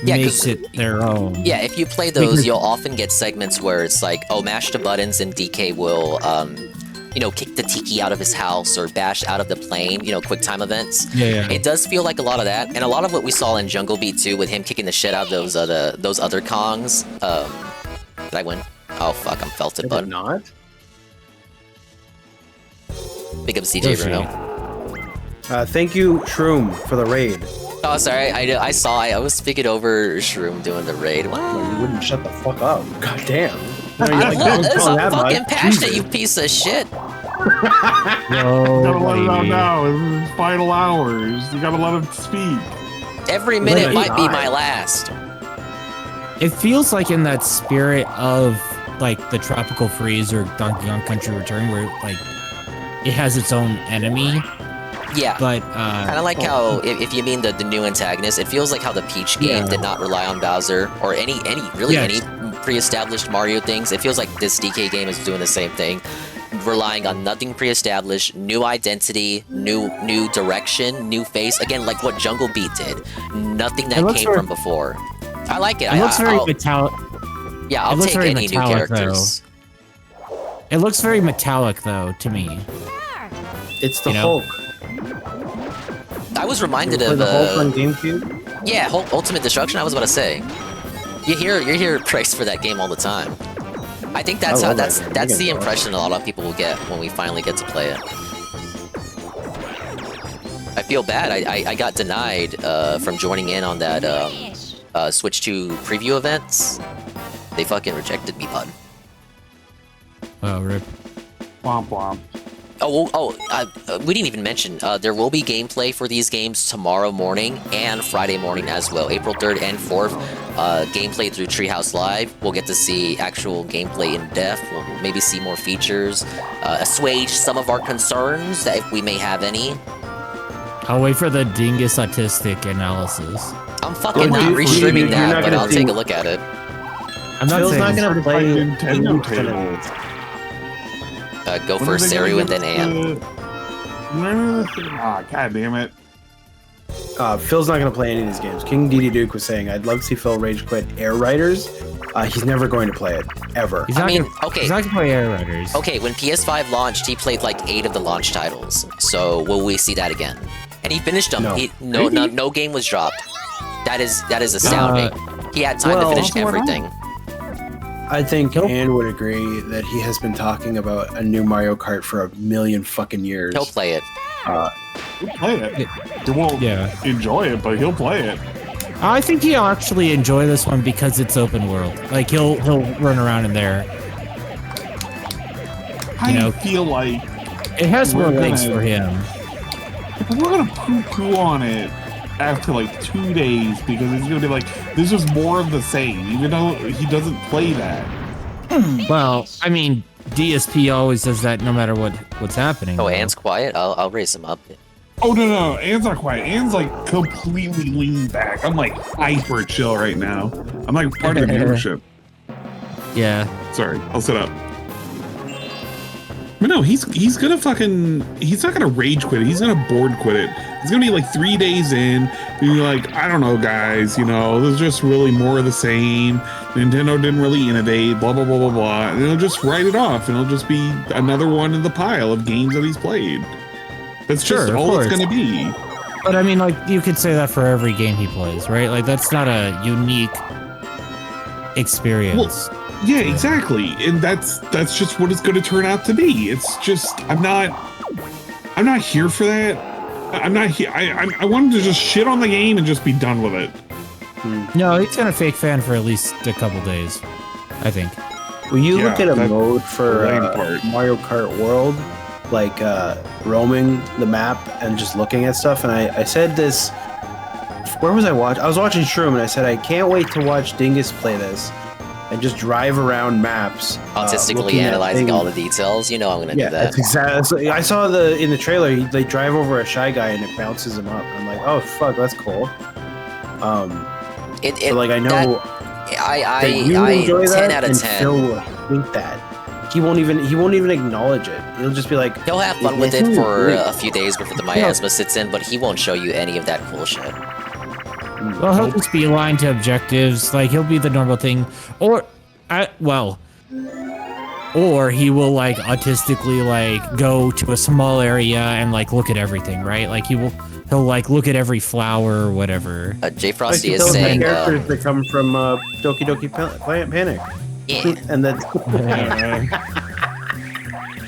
Speaker 6: makes it their own.
Speaker 5: Yeah, if you play those, you'll often get segments where it's like, oh, mash the buttons and DK will kick the tiki out of his house or bash out of the plane, quick time events.
Speaker 6: Yeah.
Speaker 5: It does feel like a lot of that, and a lot of what we saw in Jungle Beat 2 with him kicking the shit out of those other Kongs. Did I win? Oh fuck, I'm felted, bud.
Speaker 9: Not?
Speaker 5: Big up CJ Bruno.
Speaker 7: Thank you, Shroom, for the raid.
Speaker 5: Oh, sorry, I saw. I was speaking over Shroom doing the raid.
Speaker 7: Well, you wouldn't shut the fuck up. God damn.
Speaker 5: That's so fucking passionate, you piece of shit.
Speaker 8: Gotta let it out now. It's final hours. You gotta let him speak.
Speaker 5: Every minute might be my last.
Speaker 6: It feels like in that spirit of like the Tropical Freeze or Donkey Kong Country Return, where like it has its own enemy.
Speaker 5: Yeah,
Speaker 6: but
Speaker 5: kind of like how, if you mean the new antagonist, it feels like how the Peach game did not rely on Bowser or any pre-established Mario things. It feels like this DK game is doing the same thing, relying on nothing pre-established, new identity, new direction, new face. Again, like what Jungle Beat did, nothing that came from before. I like it.
Speaker 6: It looks very metallic.
Speaker 5: Yeah, I'll take any new characters.
Speaker 6: Though. It looks very metallic, though, to me.
Speaker 7: It's the Hulk.
Speaker 5: I was reminded of
Speaker 7: the Hulk on GameCube.
Speaker 5: Yeah, Hulk Ultimate Destruction. I was about to say, you hear praise for that game all the time. I think that's the impression a lot of people will get when we finally get to play it. I feel bad. I got denied from joining in on that Switch 2 preview events. They fucking rejected me, bud.
Speaker 6: Oh, rip.
Speaker 8: Womp womp.
Speaker 5: We didn't even mention, there will be gameplay for these games tomorrow morning and Friday morning as well. April 3rd and 4th, gameplay through Treehouse Live. We'll get to see actual gameplay in depth. We'll maybe see more features, assuage some of our concerns, that if we may have any.
Speaker 6: I'll wait for the Dingus autistic analysis.
Speaker 5: I'm fucking not restreaming that, but I'll take a look at it.
Speaker 6: I'm not
Speaker 7: Phil's not
Speaker 6: saying
Speaker 7: gonna play
Speaker 8: Nintendo tables.
Speaker 5: Go first, Saru, and then Ann.
Speaker 8: Ah, god damn it.
Speaker 7: Phil's not going to play any of these games. King Didi Duke was saying, I'd love to see Phil rage quit Air Riders. He's never going to play it, ever.
Speaker 6: He's not gonna play Air Riders.
Speaker 5: Okay, when PS5 launched, he played like 8 of the launch titles. So will we see that again? And he finished them. No game was dropped. That is astounding. He had time to finish everything.
Speaker 7: I think Ann would agree that he has been talking about a new Mario Kart for a million fucking years.
Speaker 5: He'll play it.
Speaker 8: He'll play it. He won't enjoy it, but he'll play it.
Speaker 6: I think he'll actually enjoy this one because it's open world. Like he'll run around in there.
Speaker 8: I feel like
Speaker 6: it has more legs for him.
Speaker 8: We're gonna poo-poo on it after like 2 days because it's gonna be like this is more of the same, even though he doesn't play that.
Speaker 6: Well, I mean, DSP always does that no matter what's happening.
Speaker 5: Oh, Ann's quiet. I'll raise him up.
Speaker 8: Oh no, Ann's not quiet. Ann's like completely leaned back. I'm like hyper chill right now. I'm like part of the viewership.
Speaker 6: Yeah.
Speaker 8: Sorry, I'll sit up. But no, he's gonna he's not gonna rage quit it. He's gonna board quit it. It's gonna be like 3 days in, and you're like, I don't know, guys, there's just really more of the same. Nintendo didn't really innovate, blah, blah, blah, blah, blah. And he'll just write it off, and it'll just be another one in the pile of games that he's played. That's just all it's gonna be.
Speaker 6: But I mean, like, you could say that for every game he plays, right? Like, that's not a unique experience.
Speaker 8: Well, yeah, exactly. And that's just what it's gonna turn out to be. It's just, I'm not here for that. I'm not here. I wanted to just shit on the game and just be done with it.
Speaker 6: No, he's gonna fake fan for at least a couple days, I think.
Speaker 7: Will you look at a mode for Mario Kart World, like roaming the map and just looking at stuff? And I said this, where was I watching? I was watching Shroom, and I said I can't wait to watch Dingus play this and just drive around maps,
Speaker 5: autistically analyzing all the details. I'm gonna do that.
Speaker 7: That's exactly. I saw in the trailer they drive over a Shy Guy and it bounces him up. I'm like, oh fuck, that's cool. I know I enjoy
Speaker 5: 10
Speaker 7: that,
Speaker 5: out of
Speaker 7: and
Speaker 5: 10.
Speaker 7: Phil will hate that. He won't even acknowledge it. He'll just be like,
Speaker 5: he'll have fun with it for a few days before the miasma sits in, but he won't show you any of that cool shit.
Speaker 6: Well, he'll just be aligned to objectives. Like, he'll be the normal thing. Or he will, like, autistically, like, go to a small area and, like, look at everything, right? Like, he'll like, look at every flower or whatever.
Speaker 5: J Frosty is saying...
Speaker 7: characters that come from Doki Doki Panic.
Speaker 5: Yeah.
Speaker 7: And then...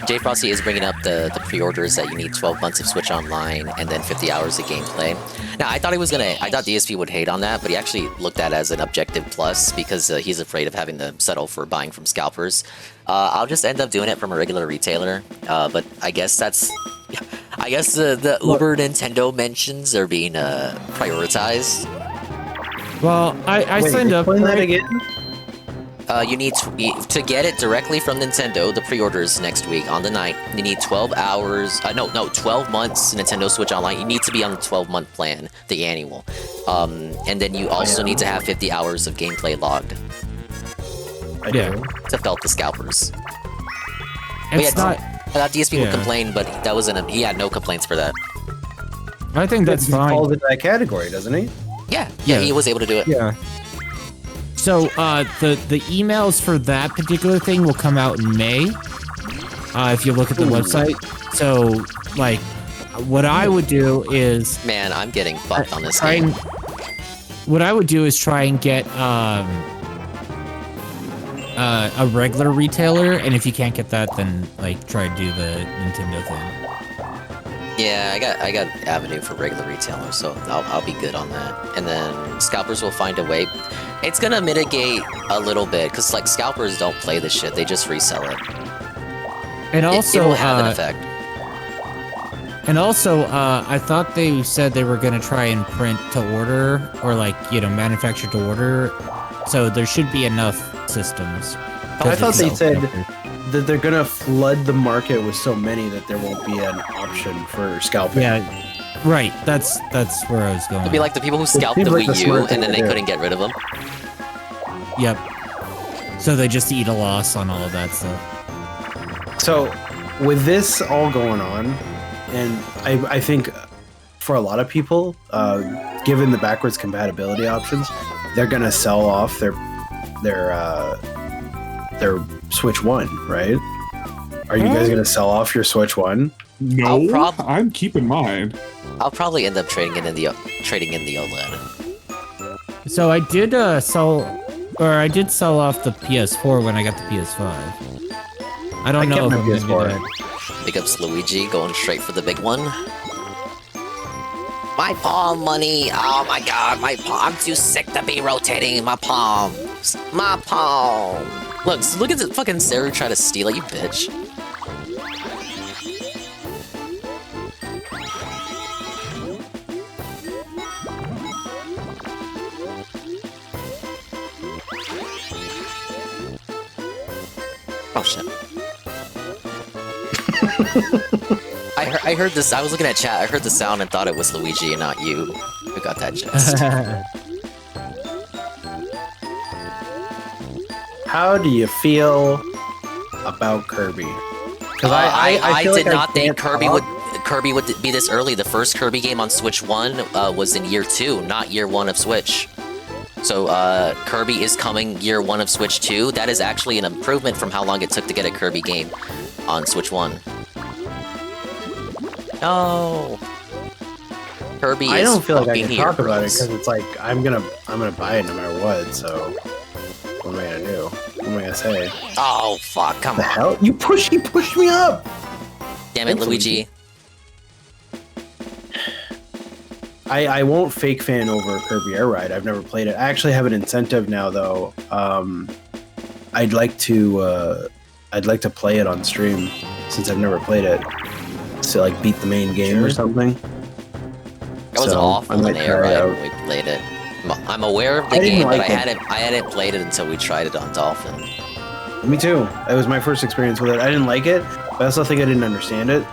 Speaker 5: J Frosty is bringing up the pre-orders that you need 12 months of Switch Online and then 50 hours of gameplay. Now, I thought DSP would hate on that, but he actually looked at it as an objective plus because he's afraid of having to settle for buying from scalpers. I'll just end up doing it from a regular retailer, but I guess the Uber Nintendo mentions are being prioritized.
Speaker 6: Well, I signed up.
Speaker 7: Explain that again.
Speaker 5: You need to get it directly from Nintendo. The pre-orders next week on the 9th. You need 12 hours. 12 months Nintendo Switch Online. You need to be on the 12-month plan, the annual. And then you also need to have 50 hours of gameplay logged. To felt the scalpers.
Speaker 6: It's not.
Speaker 5: I thought DSP would complain, but he had no complaints for that.
Speaker 6: I think that's fine.
Speaker 7: He falls into that category, doesn't he?
Speaker 5: Yeah, he was able to do it.
Speaker 6: Yeah. So the emails for that particular thing will come out in May. If you look at the website. So like, what I would do is,
Speaker 5: man, I'm getting fucked on this game.
Speaker 6: What I would do is try and get a regular retailer, and if you can't get that, then like try to do the Nintendo thing.
Speaker 5: Yeah, I got avenue for regular retailers, so I'll be good on that. And then scalpers will find a way. It's gonna mitigate a little bit because like scalpers don't play this shit; they just resell it.
Speaker 6: And also,
Speaker 5: it will have an effect.
Speaker 6: And also, I thought they said they were gonna try and print to order or like manufacture to order, so there should be enough systems.
Speaker 7: I thought they said that they're gonna flood the market with so many that there won't be an option for scalping.
Speaker 6: Yeah, Right. That's where I was going.
Speaker 5: It'd be like the people who scalped the
Speaker 7: seems like the
Speaker 5: Wii U
Speaker 7: smart thing
Speaker 5: and then
Speaker 7: to
Speaker 5: they
Speaker 7: do.
Speaker 5: couldn't get rid of them.
Speaker 6: Yep. So they just eat a loss on all of that stuff.
Speaker 7: So, with this all going on, and I think for a lot of people, given the backwards compatibility options, they're gonna sell off their Switch One, right? Are you guys gonna sell off your Switch One?
Speaker 8: No, I'm keeping mine.
Speaker 5: I'll probably end up trading in the OLED.
Speaker 6: So I did I did sell off the PS4 when I got the PS5. I don't know if I'm gonna do that.
Speaker 5: Big ups Luigi going straight for the big one. My palm money. Oh my god, my palm. I'm too sick to be rotating my palms. My palm. Look at the fucking Saru try to steal it, you bitch. Oh shit. I heard this. I was looking at chat. I heard the sound and thought it was Luigi and not you who got that gist.
Speaker 7: How do you feel about Kirby? Because
Speaker 5: I
Speaker 7: feel
Speaker 5: did
Speaker 7: like
Speaker 5: not think
Speaker 7: can't
Speaker 5: Kirby would be this early. The first Kirby game on Switch 1 was in year 2, not year 1 of Switch. So Kirby is coming year 1 of Switch 2. That is actually an improvement from how long it took to get a Kirby game on Switch 1. No. Kirby
Speaker 7: I
Speaker 5: is
Speaker 7: don't feel like I
Speaker 5: fucking
Speaker 7: can
Speaker 5: here,
Speaker 7: talk about it
Speaker 5: bros.
Speaker 7: because it's like I'm gonna buy it no matter what. So what am I gonna do? What am I gonna say?
Speaker 5: Oh fuck! Come
Speaker 7: The
Speaker 5: on!
Speaker 7: hell? You pushed me up.
Speaker 5: Damn it,
Speaker 7: Thanks,
Speaker 5: Luigi!
Speaker 7: I won't fake fan over Kirby Air Ride. I've never played it. I actually have an incentive now though. I'd like to play it on stream since I've never played it. To like beat the main game or something.
Speaker 5: That was
Speaker 7: So,
Speaker 5: awful
Speaker 7: I might
Speaker 5: in Air
Speaker 7: try it
Speaker 5: Ride
Speaker 7: out.
Speaker 5: when we played it. I'm aware of the
Speaker 7: I didn't
Speaker 5: game, but
Speaker 7: like it.
Speaker 5: I hadn't played it until we tried it on Dolphin.
Speaker 7: Me too. It was my first experience with it. I didn't like it, but I also think I didn't understand it.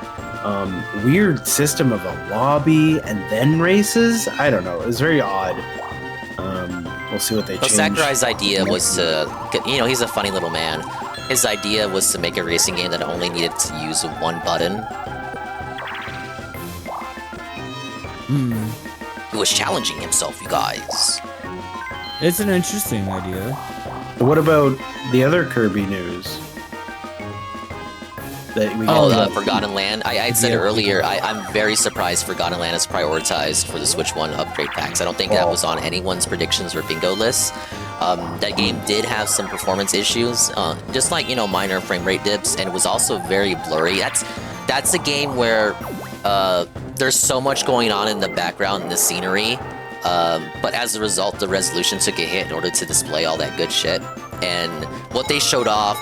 Speaker 7: Weird system of a lobby and then races. I don't know. It was very odd. We'll see what they
Speaker 5: Well,
Speaker 7: change.
Speaker 5: Sakurai's idea was to, he's a funny little man. His idea was to make a racing game that only needed to use one button. He was challenging himself, you guys.
Speaker 6: It's an interesting idea.
Speaker 7: What about the other Kirby news? That we
Speaker 5: Forgotten Land. I had said earlier, I'm very surprised Forgotten Land is prioritized for the Switch 1 upgrade packs. I don't think that was on anyone's predictions or bingo lists. That game did have some performance issues, just like, minor frame rate dips, and it was also very blurry. That's a game where there's so much going on in the background and the scenery, but as a result, the resolution took a hit in order to display all that good shit. And what they showed off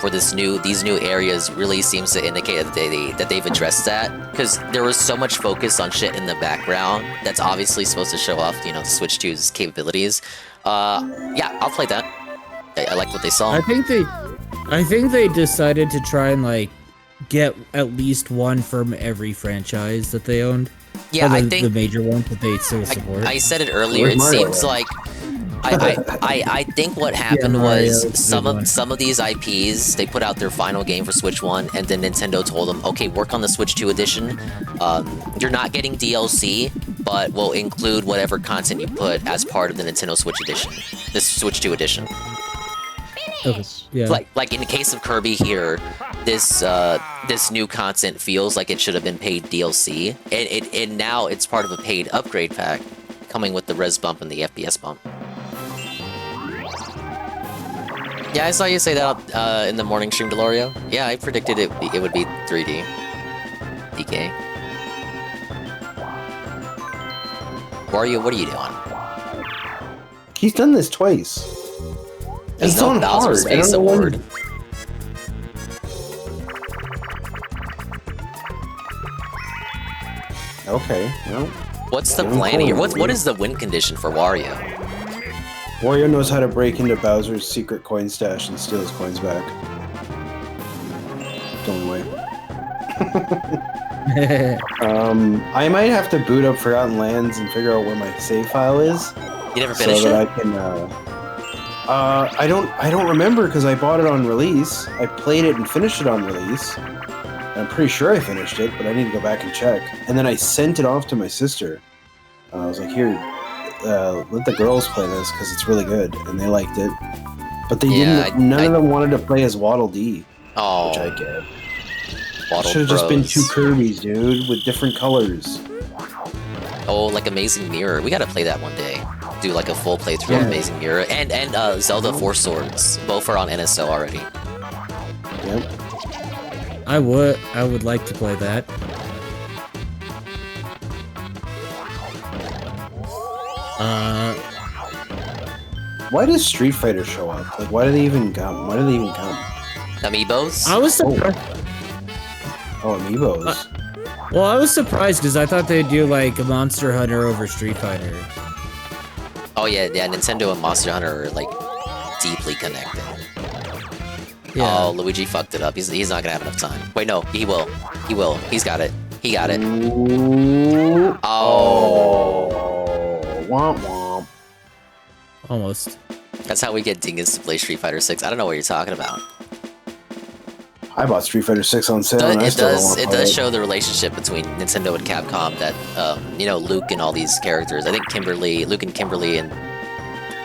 Speaker 5: for these new areas really seems to indicate that they've addressed that, because there was so much focus on shit in the background that's obviously supposed to show off, the Switch 2's capabilities. Yeah, I'll play that. I like what they saw.
Speaker 6: I think they decided to try and get at least one from every franchise that they owned.
Speaker 5: Yeah,
Speaker 6: the,
Speaker 5: I think
Speaker 6: the major ones that they still support.
Speaker 5: I said it earlier. It seems like I think what happened
Speaker 6: Mario,
Speaker 5: was
Speaker 6: it's a good
Speaker 5: some of these IPs, they put out their final game for Switch 1, and then Nintendo told them, okay, work on the Switch 2 edition. You're not getting DLC, but we'll include whatever content you put as part of the Nintendo Switch edition, this Switch 2 edition.
Speaker 6: Okay, yeah.
Speaker 5: Like in the case of Kirby here, this new content feels like it should have been paid DLC, and now it's part of a paid upgrade pack, coming with the res bump and the FPS bump. Yeah, I saw you say that in the morning stream, Delorio. Yeah, I predicted it would be 3D. DK. Wario, what are you doing?
Speaker 9: He's done this twice.
Speaker 5: There's
Speaker 9: He's
Speaker 5: no
Speaker 9: on
Speaker 5: Bowser's
Speaker 9: hard. I don't
Speaker 5: Face
Speaker 9: know when-
Speaker 5: Award.
Speaker 9: Okay, well.
Speaker 5: What's the
Speaker 9: Yeah,
Speaker 5: plan here?
Speaker 9: cool.
Speaker 5: What is the win condition for Wario?
Speaker 9: Wario knows how to break into Bowser's secret coin stash and steal his coins back. It's the only way. I might have to boot up Forgotten Lands and figure out where my save file is.
Speaker 5: You never finished
Speaker 9: so that
Speaker 5: it?
Speaker 9: I can. I don't remember because I bought it on release. I played it and finished it on release. I'm pretty sure I finished it, but I need to go back and check. And then I sent it off to my sister. I was like, "Here, let the girls play this because it's really good," and they liked it. But they didn't. None of them wanted to play as Waddle Dee,
Speaker 5: Oh,
Speaker 9: which I get.
Speaker 5: Waddle
Speaker 9: Should have just been
Speaker 5: Bros.
Speaker 9: 2 Kirby's, dude, with different colors.
Speaker 5: Oh, like Amazing Mirror. We gotta play that one day. Do like a full playthrough of Amazing Mirror and Zelda 4 Swords. Both are on NSO already.
Speaker 9: Yep.
Speaker 6: I would like to play that.
Speaker 9: Why does Street Fighter show up? Like, why do they even come?
Speaker 5: Amiibos?
Speaker 6: I was surprised.
Speaker 9: Oh, Amiibos.
Speaker 6: Well, I was surprised because I thought they'd do like a Monster Hunter over Street Fighter.
Speaker 5: Oh yeah, Nintendo and Monster Hunter are like deeply connected.
Speaker 6: Yeah.
Speaker 5: Oh, Luigi fucked it up. He's not gonna have enough time. Wait, no, he will. He will. He's got it. He got it.
Speaker 9: Ooh.
Speaker 5: Oh.
Speaker 9: Womp womp.
Speaker 6: Almost.
Speaker 5: That's how we get Dingus to play Street Fighter 6. I don't know what you're talking about.
Speaker 9: I bought Street Fighter 6 on sale. And I still don't want to
Speaker 5: It
Speaker 9: play
Speaker 5: does show the relationship between Nintendo and Capcom that, you know, Luke and all these characters. I think Luke and Kimberly and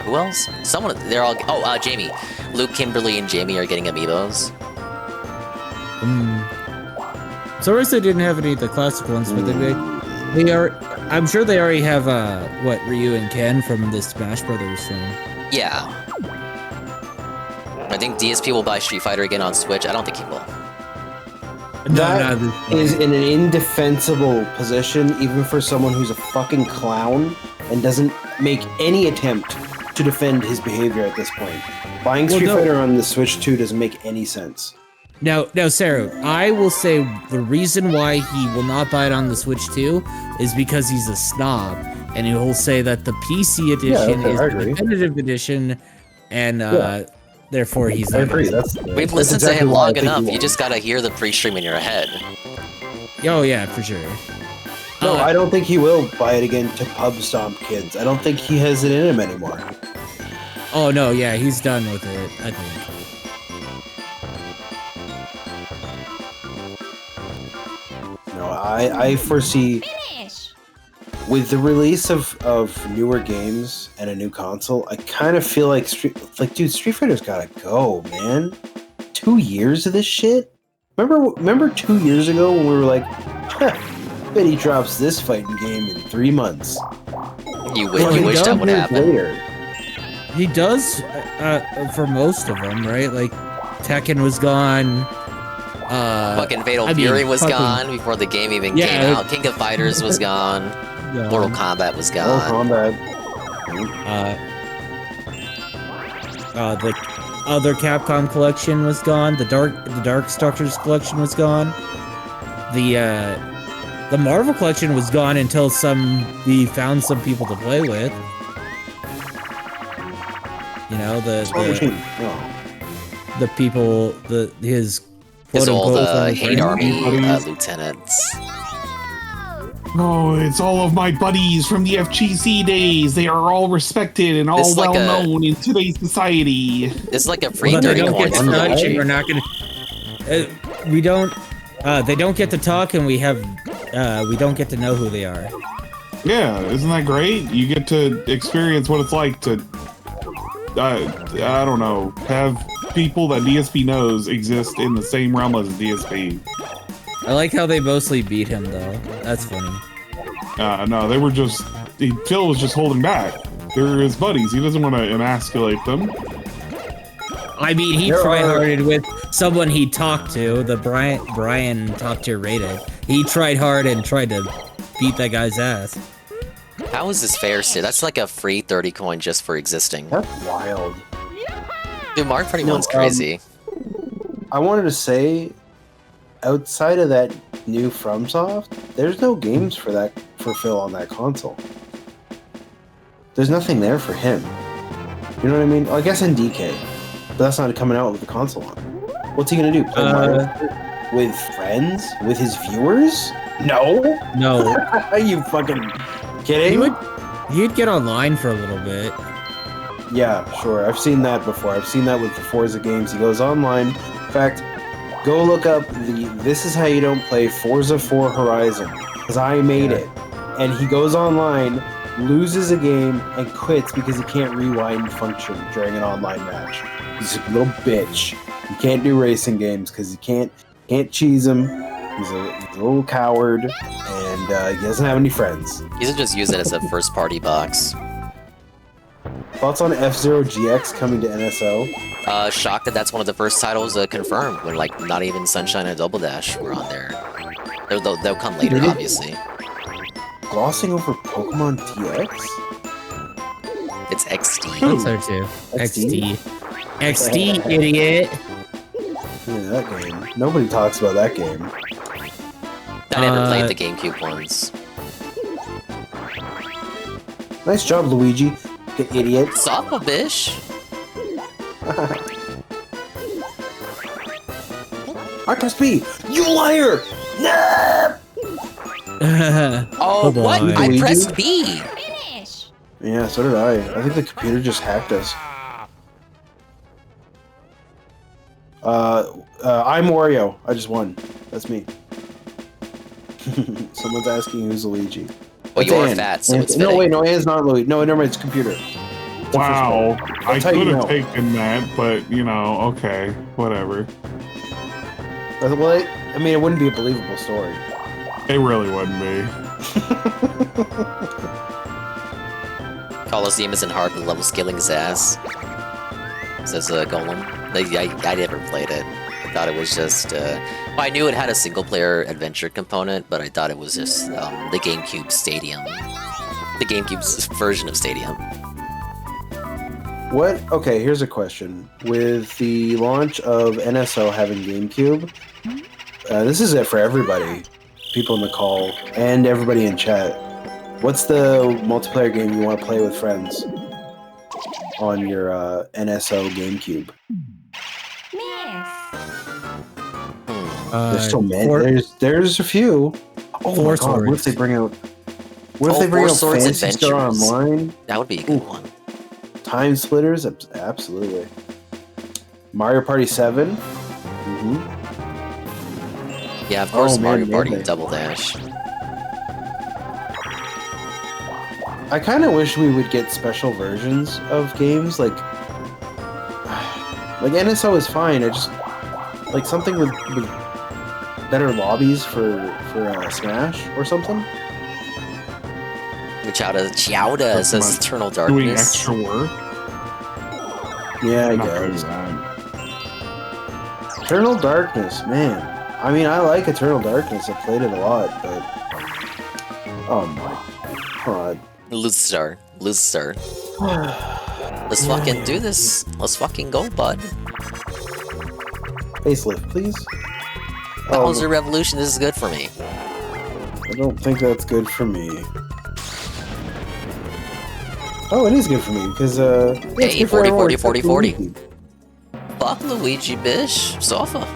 Speaker 5: who else? Someone, they're all, Jamie. Luke, Kimberly, and Jamie are getting amiibos.
Speaker 6: So I they didn't have any of the classic ones, but they are. I'm sure they already have Ryu and Ken from the Smash Brothers thing.
Speaker 5: Yeah. I think DSP will buy Street Fighter again on Switch. I don't think he will.
Speaker 9: That is in an indefensible position, even for someone who's a fucking clown and doesn't make any attempt to defend his behavior at this point. Buying Street Fighter on the Switch 2 doesn't make any sense.
Speaker 6: Now, Sarah, I will say the reason why he will not buy it on the Switch 2 is because he's a snob, and he will say that the PC edition is the definitive edition, and therefore he's not.
Speaker 9: I agree.
Speaker 5: We've listened to him long enough. You just gotta hear the pre-stream in your head.
Speaker 6: Oh yeah, for sure.
Speaker 9: No, I don't think he will buy it again to pub stomp kids. I don't think he has it in him anymore.
Speaker 6: Oh no, yeah, he's done with it, I think.
Speaker 9: No, I foresee with the release of newer games and a new console, I kind of feel like Street Fighter's gotta go, man. 2 years of this shit? Remember 2 years ago when we were like, bet he drops this fighting game in 3 months.
Speaker 5: You wish that would happen.
Speaker 9: Later.
Speaker 6: He does for most of them, right? Like Tekken was gone.
Speaker 5: Fucking Fatal Fury was gone before the game even came out. King of Fighters was gone. Mortal Kombat was gone.
Speaker 6: The other Capcom collection was gone. The Darkstalkers collection was gone. The Marvel collection was gone until we found some people to play with. You know, the people, his
Speaker 5: old hate army lieutenants.
Speaker 8: Oh, it's all of my buddies from the FGC days. They are all respected and all well known in today's society.
Speaker 5: It's like a free 30 coins for Luigi.
Speaker 6: We're not gonna. We don't. They don't get to talk, and we don't get to know who they are.
Speaker 8: Yeah, isn't that great? You get to experience what it's like to. I don't know. Have people that DSP knows exist in the same realm as DSP.
Speaker 6: I like how they mostly beat him, though. That's funny.
Speaker 8: No, they were just... Phil was just holding back. They're his buddies. He doesn't want to emasculate them.
Speaker 6: I mean, he try-harded with someone he talked to, the Brian top tier rated. He tried hard and tried to beat that guy's ass.
Speaker 5: How is this fair, Sid? That's like a free 30 coin just for existing.
Speaker 9: That's wild.
Speaker 5: Dude, Mario Party 1's crazy.
Speaker 9: I wanted to say, outside of that new FromSoft, there's no games for Phil on that console. There's nothing there for him. You know what I mean? Well, I guess in DK, but that's not coming out with the console on. What's he gonna do? Play Mario? with friends, with his viewers? No.
Speaker 6: No.
Speaker 9: Are you fucking kidding?
Speaker 6: He'd get online for a little bit.
Speaker 9: Yeah, sure. I've seen that before. I've seen that with the Forza games. He goes online. In fact, go look up the This Is How You Don't Play Forza 4 Horizon, because I made it. And he goes online, loses a game, and quits because he can't rewind function during an online match. He's a little bitch. He can't do racing games because he can't cheese him. He's a little coward, and he doesn't have any friends.
Speaker 5: You should just use it as a first-party box.
Speaker 9: Thoughts on F-Zero GX coming to NSO?
Speaker 5: Shocked that that's one of the first titles confirmed, when like not even Sunshine and Double Dash were on there. They'll come later, obviously.
Speaker 9: Glossing over Pokemon TX?
Speaker 5: It's XD.
Speaker 6: I think so too. XD. XD, idiot.
Speaker 9: Yeah, that game. Nobody talks about that game.
Speaker 5: I never played the GameCube ones.
Speaker 9: Nice job, Luigi. You idiot.
Speaker 5: Softball bish.
Speaker 9: I press B. You liar! Nah!
Speaker 5: Oh, what? I pressed B.
Speaker 9: Yeah, so did I. I think the computer just hacked us. I'm Wario. I just won. That's me. Someone's asking who's Luigi.
Speaker 5: Well, you are fat, so it's fitting.
Speaker 9: No, wait, no, Anne's not Luigi. No, never mind, it's computer. It's
Speaker 8: wow. I could have
Speaker 9: know.
Speaker 8: taken that, but, you know, okay, whatever.
Speaker 9: Well, I mean, it wouldn't be a believable story.
Speaker 8: It really wouldn't be.
Speaker 5: Coliseum isn't hard, but level scaling his ass. Says Golem. I never played it. I thought it was just... well, I knew it had a single-player adventure component, but I thought it was just the GameCube Stadium. The GameCube's version of Stadium.
Speaker 9: What? Okay, here's a question. With the launch of NSO having GameCube, this is it for everybody, people in the call, and everybody in chat. What's the multiplayer game you want to play with friends on your NSO GameCube? There's so many. There's a few. Oh my god! What if they bring out? What if they bring out Fantasy Star Online?
Speaker 5: That would be a good one.
Speaker 9: Time Splitters, absolutely. Mario Party 7.
Speaker 5: Yeah, of course, Mario Party Double Dash.
Speaker 9: I kind of wish we would get special versions of games, like NSO is fine. I just like something with better lobbies for Smash or something.
Speaker 5: Chowda says Eternal Darkness.
Speaker 8: Doing extra work?
Speaker 9: Yeah, I guess. Eternal Darkness, man. I mean, I like Eternal Darkness. I played it a lot, but... Oh my god.
Speaker 5: Luster. Let's fucking do this. Let's fucking go, bud.
Speaker 9: Facelift, please.
Speaker 5: Bowser Revolution, this is good for me.
Speaker 9: I don't think that's good for me. Oh, it is good for me, because,
Speaker 5: hey, 40. Fuck Luigi, bish. Sofa.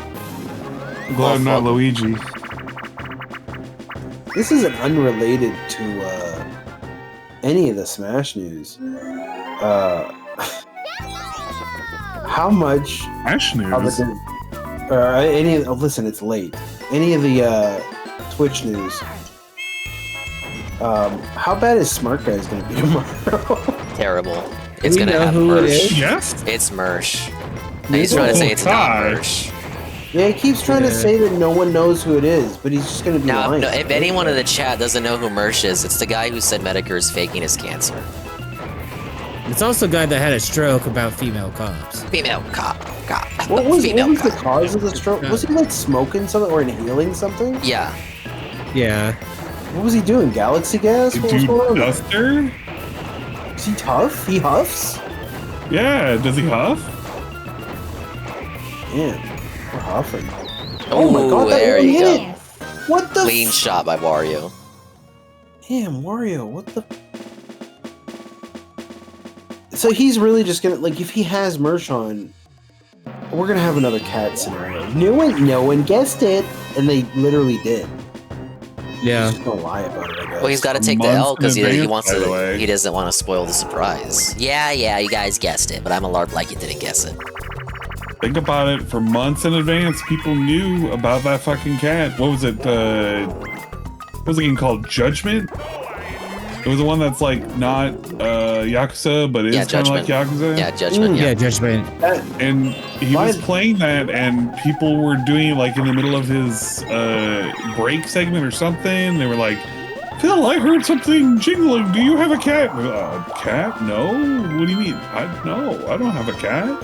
Speaker 8: I'm glad I'm not Luigi.
Speaker 9: This isn't unrelated to, any of the Smash news. How much...
Speaker 8: Smash news?
Speaker 9: Listen, it's late. Any of the, Twitch news... how bad is Smart Guys gonna be tomorrow?
Speaker 5: Terrible. It's gonna have Mersh.
Speaker 8: Yes?
Speaker 5: It's Mersh. And he's trying to say it's not Mersh.
Speaker 9: Yeah, he keeps trying to say that no one knows who it is, but he's just gonna be lying.
Speaker 5: No, if anyone in the chat doesn't know who Mersh is, it's the guy who said Medicare is faking his cancer.
Speaker 6: It's also a guy that had a stroke about female cops.
Speaker 5: Female cop.
Speaker 9: What was the cause of the stroke? Was he like smoking something or inhaling something?
Speaker 5: Yeah.
Speaker 6: Yeah.
Speaker 9: What was he doing? Galaxy gas? What was going on?
Speaker 8: Duster?
Speaker 9: Is he tough? He huffs?
Speaker 8: Yeah, does he huff?
Speaker 9: Yeah, we're huffing.
Speaker 5: Oh my god, there you go.
Speaker 9: What the?
Speaker 5: Clean shot by Wario.
Speaker 9: Damn, Wario, what the? So he's really just gonna, like, if he has merch on, we're gonna have another cat scenario. No one guessed it, and they literally did.
Speaker 6: Yeah.
Speaker 9: Just don't lie about it. I guess.
Speaker 5: Well, he's got to take the L because he wants
Speaker 8: by the
Speaker 5: to.
Speaker 8: way.
Speaker 5: He doesn't want to spoil the surprise. Yeah, you guys guessed it, but I'm a LARP like you didn't guess it.
Speaker 8: Think about it. For months in advance, people knew about that fucking cat. What was it? What was the game called? Judgment? It was the one that's like not Yakuza, but is kind of like Yakuza.
Speaker 5: Yeah, Judgment.
Speaker 6: Yeah, Judgment.
Speaker 8: And he was playing that, and people were doing it like in the middle of his break segment or something. They were like, "Phil, I heard something jingling. Do you have a cat?" Cat? No. What do you mean? No, I don't have a cat.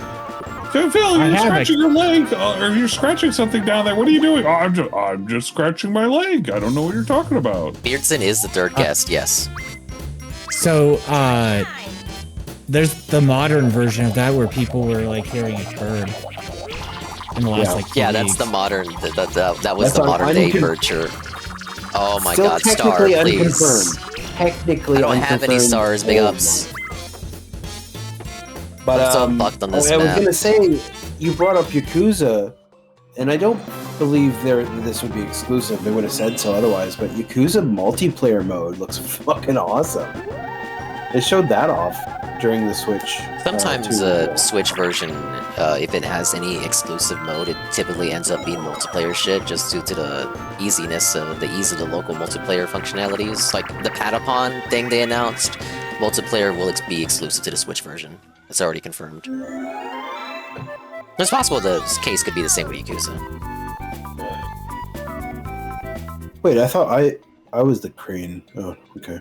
Speaker 8: Phil, you're scratching your leg, or you're scratching something down there. What are you doing? Oh, I'm just scratching my leg. I don't know what you're talking about.
Speaker 5: Beardson is the third guest. Yes.
Speaker 6: So, there's the modern version of that where people were like hearing a bird in the last like 2
Speaker 5: Yeah, that's
Speaker 6: weeks.
Speaker 5: the modern. That was
Speaker 9: That's
Speaker 5: the
Speaker 9: on
Speaker 5: modern day
Speaker 9: unconfirmed.
Speaker 5: bird chirp. Oh my
Speaker 9: Still
Speaker 5: God, star,
Speaker 9: technically
Speaker 5: please.
Speaker 9: unconfirmed. Technically,
Speaker 5: I don't have any
Speaker 9: unconfirmed.
Speaker 5: stars. Big ups.
Speaker 9: But
Speaker 5: I'm so bucked on this
Speaker 9: I was
Speaker 5: map.
Speaker 9: gonna say you brought up Yakuza, and I don't believe this would be exclusive. They would have said so otherwise. But Yakuza multiplayer mode looks fucking awesome. They showed that off during the Switch.
Speaker 5: Sometimes Switch version, if it has any exclusive mode, it typically ends up being multiplayer shit just due to the easiness of the ease of the local multiplayer functionalities. Like the Patapon thing they announced, multiplayer will be exclusive to the Switch version. It's already confirmed. It's possible the case could be the same with Yakuza.
Speaker 9: Wait, I thought I was the crane. Oh, okay.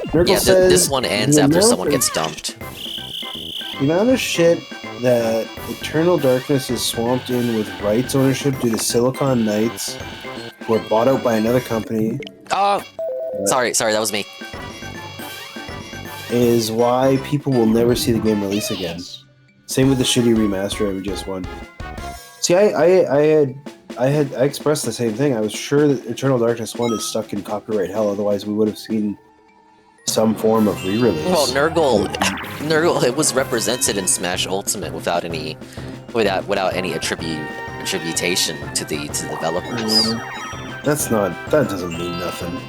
Speaker 9: Nurgle
Speaker 5: Yeah,
Speaker 9: says
Speaker 5: this one ends
Speaker 9: the
Speaker 5: after
Speaker 9: amount
Speaker 5: someone
Speaker 9: of-
Speaker 5: gets dumped.
Speaker 9: The amount of shit that Eternal Darkness is swamped in with rights ownership due to Silicon Knights, who are bought out by another company,
Speaker 5: Oh, sorry, that was me.
Speaker 9: is why people will never see the game release again. Same with the shitty remaster we just won. See, I expressed the same thing. I was sure that Eternal Darkness 1 is stuck in copyright hell, otherwise we would have seen some form of re-release.
Speaker 5: Well, Nurgle, it was represented in Smash Ultimate without any attribution to the developers.
Speaker 9: That doesn't mean nothing.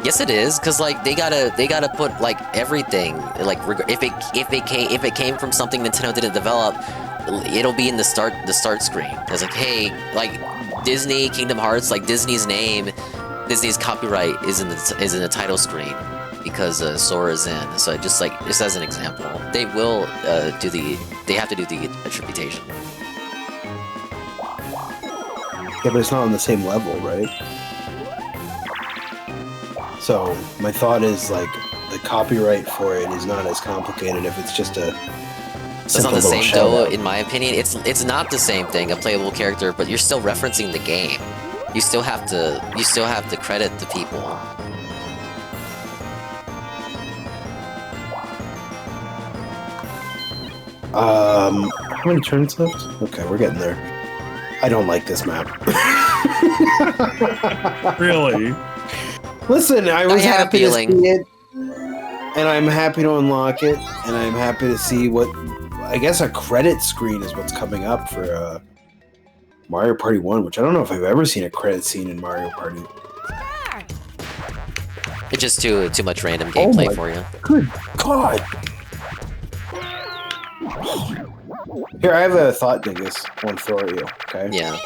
Speaker 5: Yes, it is, cause like they gotta put like everything. Like if it came from something Nintendo didn't develop, it'll be in the start screen. It's like, hey, like Disney, Kingdom Hearts, like Disney's name, Disney's copyright is in the title screen because Sora's in. So just as an example, they will have to do the attribution.
Speaker 9: Yeah, but it's not on the same level, right? So my thought is like the copyright for it is not as complicated if it's just a.
Speaker 5: It's not the same though, in my opinion. It's not the same thing, a playable character, but you're still referencing the game. You still have to credit the people.
Speaker 9: How many turns left? Okay, we're getting there. I don't like this map.
Speaker 8: Really?
Speaker 9: Listen, I was
Speaker 5: had a
Speaker 9: happy to see
Speaker 5: feeling.
Speaker 9: it, and I'm happy to unlock it, and I'm happy to see what I guess a credit screen is what's coming up for Mario Party 1, which I don't know if I've ever seen a credit scene in Mario Party.
Speaker 5: It's just too much random gameplay for you.
Speaker 9: Good God! Here, I have a thought, Dingus. I want to throw at you, okay?
Speaker 5: Yeah.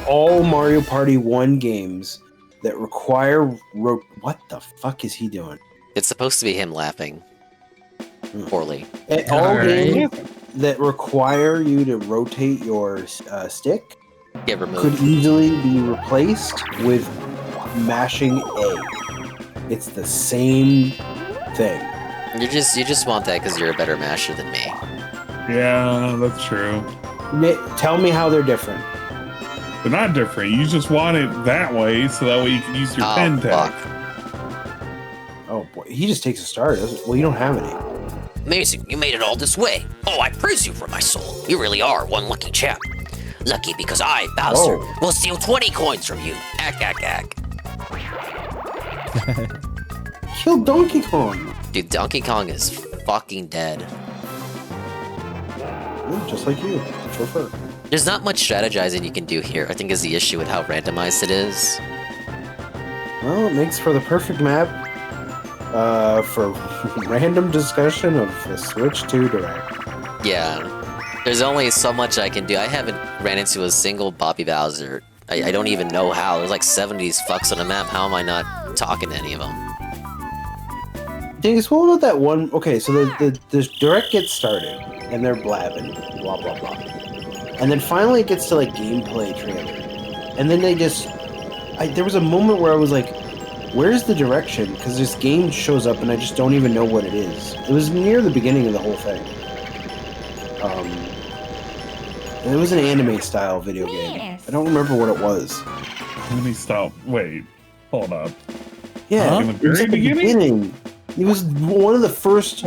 Speaker 9: All Mario Party 1 games that require... What the fuck is he doing?
Speaker 5: It's supposed to be him laughing. Poorly.
Speaker 9: All games that require you to rotate your stick
Speaker 5: Get removed.
Speaker 9: could easily be replaced with mashing A. It's the same thing.
Speaker 5: You just want that because you're a better masher than me.
Speaker 8: Yeah, that's true.
Speaker 9: Tell me how they're different.
Speaker 8: They're not different. You just want it that way, so that way you can use your pen tag.
Speaker 9: Oh boy, he just takes a star. Well, you don't have any.
Speaker 10: Amazing, you made it all this way. Oh, I praise you for my soul. You really are one lucky chap. Lucky because I, Bowser, will steal 20 coins from you. Ack.
Speaker 9: Kill Donkey Kong.
Speaker 5: Dude, Donkey Kong is fucking dead.
Speaker 9: Yeah, just like you, chauffeur.
Speaker 5: There's not much strategizing you can do here, I think is the issue with how randomized it is.
Speaker 9: Well, it makes for the perfect map for random discussion of the Switch 2 Direct.
Speaker 5: Yeah. There's only so much I can do. I haven't ran into a single Bobby Bowser. I don't even know how. There's like 70s fucks on the map. How am I not talking to any of them?
Speaker 9: Dingus, what about that one? Okay, so the Direct gets started, and they're blabbing, blah, blah, blah. And then finally it gets to, like, gameplay trailer. And then they just... there was a moment where I was like, where's the direction? Because this game shows up, and I just don't even know what it is. It was near the beginning of the whole thing. It was an anime-style video game. I don't remember what it was.
Speaker 8: Anime style. Wait, hold up.
Speaker 9: Yeah,
Speaker 8: In the
Speaker 9: it was
Speaker 8: very
Speaker 9: at the beginning. It was one of the first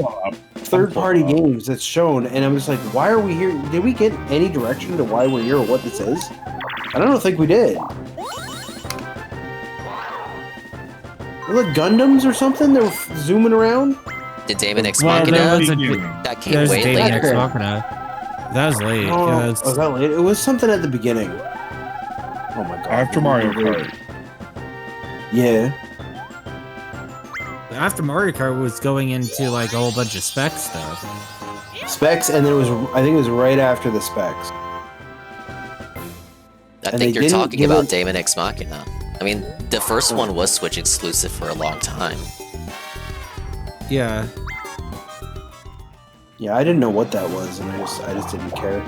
Speaker 9: third-party games that's shown, and I was like, why are we here? Did we get any direction to why we're here or what this is? I don't think we did. Were like Gundams or something? They were zooming around?
Speaker 5: Did Damon X
Speaker 6: Well,
Speaker 5: Machina?
Speaker 6: there was
Speaker 5: That came
Speaker 6: there's
Speaker 5: way
Speaker 6: Damon
Speaker 5: later.
Speaker 6: X Machina. That was late.
Speaker 9: Oh,
Speaker 6: Yeah,
Speaker 9: was that late? It was something at the beginning. Oh my god.
Speaker 8: After Mario Kart.
Speaker 9: Yeah.
Speaker 6: After Mario Kart was going into like a whole bunch of spec stuff.
Speaker 9: Specs, and then it was, I think it was right after the specs.
Speaker 5: I
Speaker 9: And
Speaker 5: think
Speaker 9: they
Speaker 5: you're
Speaker 9: didn't
Speaker 5: talking
Speaker 9: give
Speaker 5: about
Speaker 9: it-
Speaker 5: Damon X Machina. I mean, the first one was Switch exclusive for a long time.
Speaker 6: Yeah.
Speaker 9: Yeah, I didn't know what that was, and I just didn't care.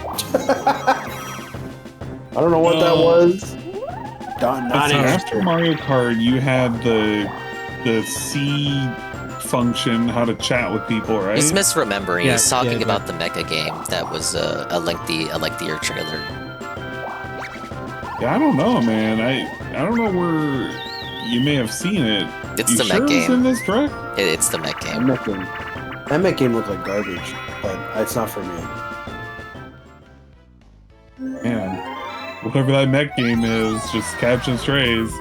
Speaker 9: I don't know what that was. Not
Speaker 8: So after
Speaker 9: interested.
Speaker 8: Mario Kart, you had the C function, how to chat with people, right?
Speaker 5: He's misremembering.
Speaker 6: Yeah,
Speaker 5: He's talking
Speaker 6: yeah,
Speaker 5: about the mecha game that was a lengthier trailer.
Speaker 8: Yeah, I don't know, man. I don't know where you may have seen it.
Speaker 5: It's
Speaker 8: You
Speaker 5: the
Speaker 8: sure
Speaker 5: mech
Speaker 8: it's
Speaker 5: game.
Speaker 8: in this track?
Speaker 5: It's the mech game.
Speaker 9: That mech game looked like garbage, but it's not for me.
Speaker 8: Man, whatever that mech game is, just catching strays.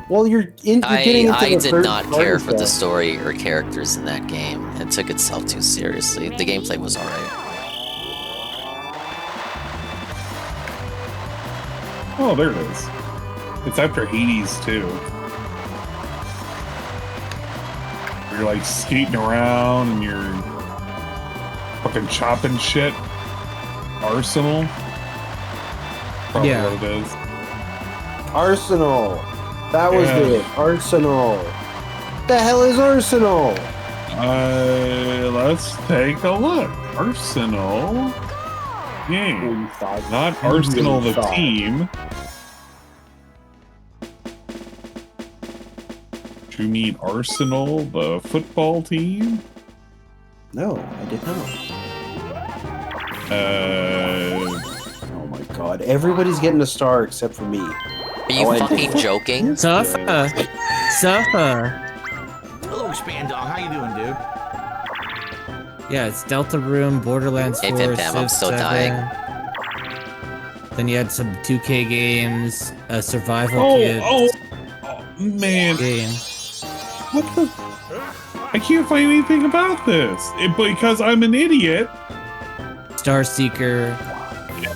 Speaker 9: Well, you're getting into
Speaker 5: I
Speaker 9: the
Speaker 5: did
Speaker 9: third
Speaker 5: not
Speaker 9: party
Speaker 5: care for the
Speaker 9: stuff.
Speaker 5: story or characters in that game. It took itself too seriously. The gameplay was alright.
Speaker 8: Oh, there it is. It's after Hades, too. You're like skating around and you're fucking chopping shit. Arsenal. Probably
Speaker 6: Yeah.
Speaker 8: what it is.
Speaker 9: Arsenal. That was
Speaker 8: Yeah.
Speaker 9: it. Arsenal. The hell is Arsenal?
Speaker 8: Let's take a look. Arsenal game. Not
Speaker 9: You
Speaker 8: Arsenal
Speaker 9: really
Speaker 8: the
Speaker 9: thought.
Speaker 8: team. Do you mean Arsenal the football team?
Speaker 9: No, I did not. Oh my god. Everybody's getting a star except for me.
Speaker 5: Are you
Speaker 9: I
Speaker 5: fucking joking?
Speaker 6: Suffer. Suffer.
Speaker 11: Hello, Span Dog. How you doing, dude?
Speaker 6: Yeah, it's Delta Room, Borderlands 4,
Speaker 5: Hey, Pim Pam, I'm
Speaker 6: Civ
Speaker 5: still
Speaker 6: 7.
Speaker 5: dying.
Speaker 6: Then you had some 2K games, a Survival Kids
Speaker 8: Oh, man.
Speaker 6: game.
Speaker 8: What the? I can't find anything about this. Because I'm an idiot.
Speaker 6: Star Seeker.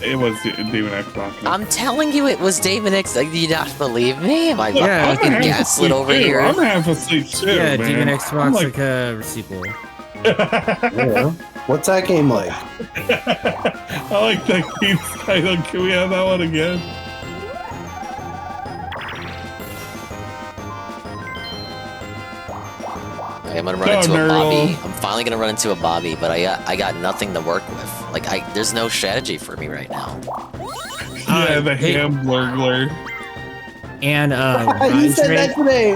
Speaker 8: It was David X Machina.
Speaker 5: I'm telling you, it was Damon X. Do you not believe me? Am I
Speaker 6: Yeah,
Speaker 5: fucking
Speaker 8: half
Speaker 5: gaslit
Speaker 8: asleep
Speaker 5: over
Speaker 8: too.
Speaker 5: here?
Speaker 8: I'm half asleep too,
Speaker 6: Yeah,
Speaker 8: man.
Speaker 6: Demon X
Speaker 8: I'm like,
Speaker 6: Toxica sequel.
Speaker 9: Yeah. What's that game like?
Speaker 8: I like that game's title. Can we have that one again?
Speaker 5: I'm gonna run into a Bobby. I'm finally gonna run into a Bobby, but I got nothing to work with. Like there's no strategy for me right now.
Speaker 8: Yeah, the
Speaker 6: hey-
Speaker 8: Hamburglar.
Speaker 6: And
Speaker 9: You said that today.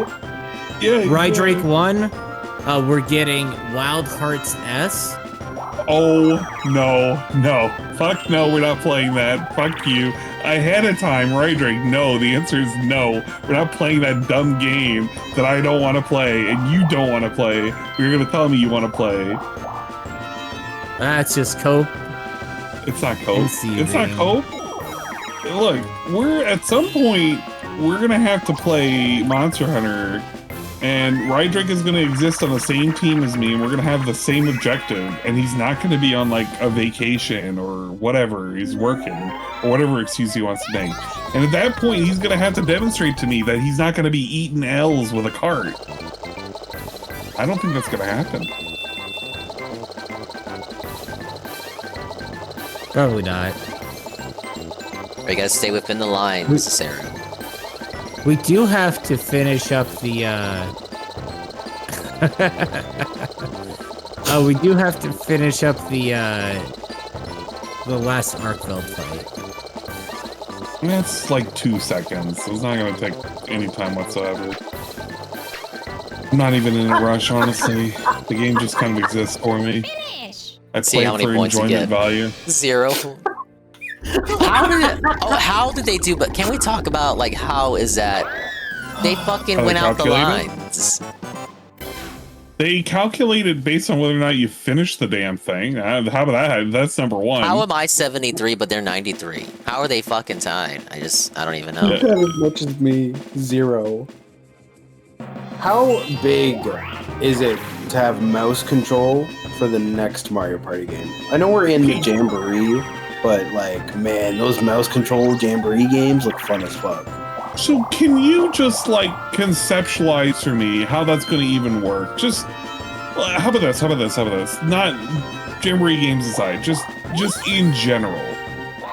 Speaker 8: Yeah.
Speaker 6: Rye Drake 1, we're getting Wild Hearts S.
Speaker 8: Oh no, fuck no, we're not playing that. Fuck you. Ahead of time, right, Drake? No, the answer is no. We're not playing that dumb game that I don't want to play and you don't want to play. You're gonna tell me you want to play.
Speaker 6: That's just cope.
Speaker 8: It's not cope.
Speaker 6: NC
Speaker 8: It's not
Speaker 6: game.
Speaker 8: cope. Look, we're at some point we're gonna have to play Monster Hunter And Rydrick is going to exist on the same team as me, and we're going to have the same objective, and he's not going to be on, like, a vacation or whatever, he's working, or whatever excuse he wants to make. And at that point, he's going to have to demonstrate to me that he's not going to be eating L's with a cart. I don't think that's going to happen.
Speaker 6: Probably not.
Speaker 5: We gotta stay within the lines, Sarah.
Speaker 6: We do have to finish up the, we do have to finish up the last Arkveld fight.
Speaker 8: That's like 2 seconds. So it's not going to take any time whatsoever. I'm not even in a rush, honestly. The game just kind of exists for me. I play for enjoyment value.
Speaker 5: 0. How did they do? But can we talk about like how is that? They fucking went out the lines.
Speaker 8: They calculated based on whether or not you finished the damn thing. How about that? That's number one.
Speaker 5: How am I 73 but they're 93? How are they fucking tied? I don't even know.
Speaker 9: You have as much as me, 0. How big is it to have mouse control for the next Mario Party game? I know we're in the Jamboree, but like, man, those mouse control Jamboree games look fun as fuck.
Speaker 8: So can you just like conceptualize for me how that's going to even work? Just how about this? Not Jamboree games aside, just in general.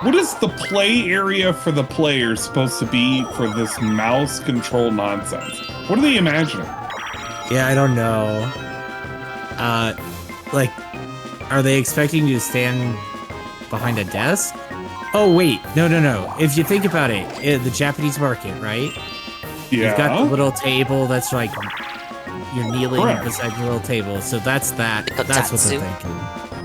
Speaker 8: What is the play area for the players supposed to be for this mouse control nonsense? What are they imagining?
Speaker 6: Yeah, I don't know. Like, are they expecting you to stand behind a desk? Oh, wait. No. If you think about it, the Japanese market, right?
Speaker 8: Yeah.
Speaker 6: You've got the little table that's like, you're kneeling beside the little table. So that's that. That's what they're thinking.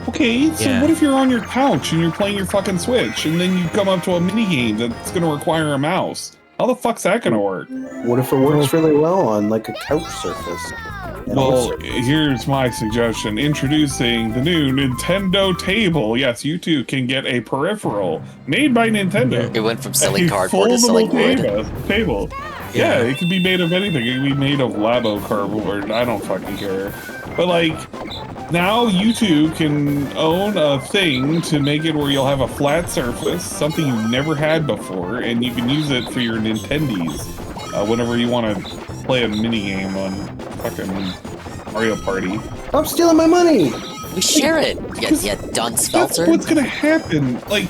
Speaker 8: Okay, so what if you're on your couch and you're playing your fucking Switch and then you come up to a mini game that's going to require a mouse? How the fuck's that going to work?
Speaker 9: What if it works really well on like a couch surface?
Speaker 8: Well, here's my suggestion. Introducing the new Nintendo table. Yes, you too can get a peripheral made by Nintendo.
Speaker 5: It went from selling cardboard to selling wood.
Speaker 8: Table. Yeah, it can be made of anything. It can be made of Labo cardboard. I don't fucking care. But like, now you two can own a thing to make it where you'll have a flat surface, something you've never had before, and you can use it for your Nintendies whenever you want to play a mini game on fucking Mario Party.
Speaker 9: Stop stealing my money!
Speaker 5: We share it. Yeah, dunce
Speaker 8: That's
Speaker 5: Felter.
Speaker 8: what's gonna happen. Like,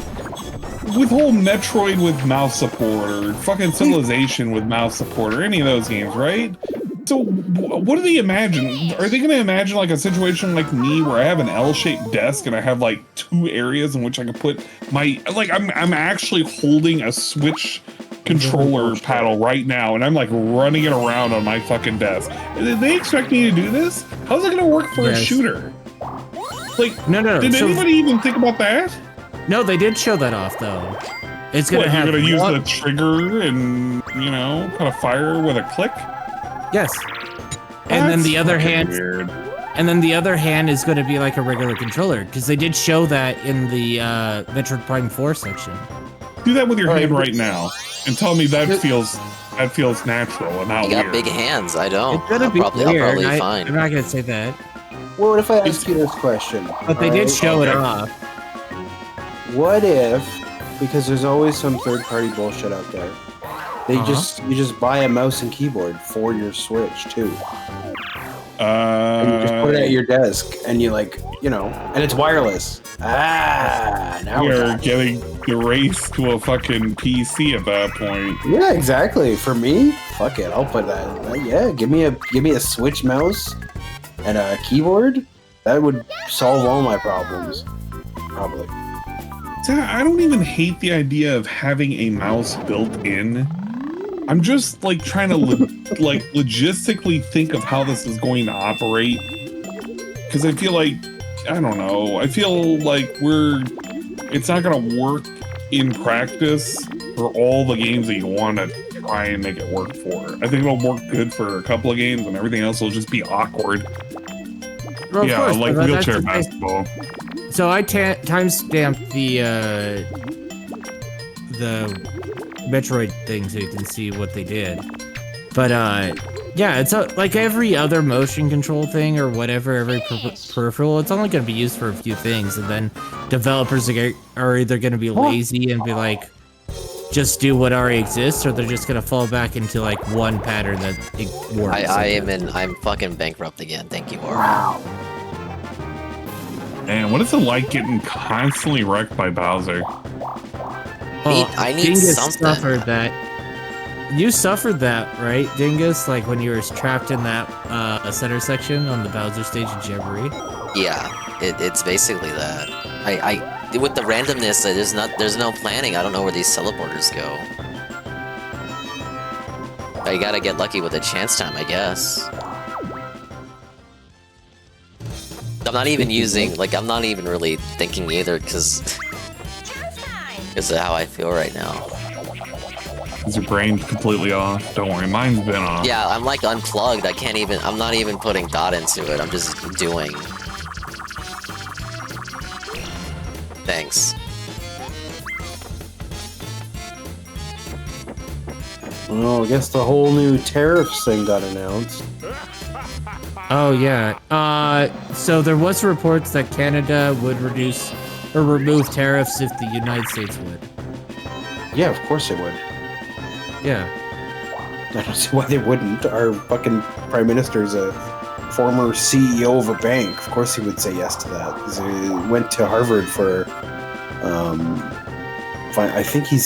Speaker 8: with whole Metroid with mouse support, or fucking Civilization with mouse support, or any of those games, right? So, what do they imagine? Are they gonna imagine like a situation like me where I have an L-shaped desk and I have like 2 areas in which I can put my, like, I'm actually holding a Switch controller paddle right now, and I'm like running it around on my fucking desk. They expect me to do this? How's it gonna work for a shooter? Like,
Speaker 6: no.
Speaker 8: Did anybody even think about that?
Speaker 6: No, they did show that off though. It's gonna have.
Speaker 8: You're gonna use the trigger and kind of fire with a click.
Speaker 6: Yes. And then the other hand.
Speaker 8: Weird.
Speaker 6: And then the other hand is going to be like a regular controller because they did show that in the Metroid Prime 4 section.
Speaker 8: Do that with your hand right now, and tell me that feels natural and not
Speaker 5: You got
Speaker 8: weird.
Speaker 5: big hands. I don't.
Speaker 6: It's gonna
Speaker 5: I'll
Speaker 6: be
Speaker 5: probably
Speaker 6: weird.
Speaker 5: be fine.
Speaker 6: I'm not going to say that.
Speaker 9: Well, what if I ask you this question?
Speaker 6: But they did show it off.
Speaker 9: What if, because there's always some third-party bullshit out there, you just buy a mouse and keyboard for your Switch too. And you just put it at your desk, and you and it's wireless. Now
Speaker 8: we're getting the race to a fucking PC at that point.
Speaker 9: Yeah, exactly. For me, fuck it, I'll put that. Yeah, give me a Switch mouse and a keyboard. That would solve all my problems, probably.
Speaker 8: I don't even hate the idea of having a mouse built in. I'm just like trying to logistically think of how this is going to operate, because I feel like, I don't know, I feel like it's not going to work in practice for all the games that you want to try and make it work for. I think it'll work good for a couple of games, and everything else will just be awkward.
Speaker 6: Well,
Speaker 8: yeah,
Speaker 6: course,
Speaker 8: like wheelchair basketball.
Speaker 6: So I timestamped the Metroid thing so you can see what they did. But Yeah, it's like every other motion control thing or whatever, every peripheral, it's only going to be used for a few things, and then developers are either going to be lazy and be like, just do what already exists, or they're just going to fall back into like one pattern that works.
Speaker 5: I'm fucking bankrupt again. Thank you, Art.
Speaker 7: Wow.
Speaker 8: Man, what is it like getting constantly wrecked by Bowser?
Speaker 5: I need
Speaker 6: Dingus
Speaker 5: something.
Speaker 6: Suffered that. You suffered that, right, Dingus? Like when you were trapped in that center section on the Bowser stage in Jamboree?
Speaker 5: Yeah, it's basically that. I with the randomness, there's no planning. I don't know where these teleporters go. I gotta get lucky with the chance time, I guess. I'm not even I'm not even really thinking either, because of how I feel right now.
Speaker 8: Is your brain completely off? Don't worry, mine's been off.
Speaker 5: Yeah, I'm like unplugged. I'm not even putting thought into it. I'm just doing. Thanks.
Speaker 9: Well, I guess the whole new tariffs thing got announced.
Speaker 6: Oh yeah. So there was reports that Canada would reduce or remove tariffs if the United States would.
Speaker 9: Yeah, of course they would.
Speaker 6: Yeah.
Speaker 9: I don't see why they wouldn't. Our fucking prime minister is a former CEO of a bank. Of course he would say yes to that. He went to Harvard for, I think he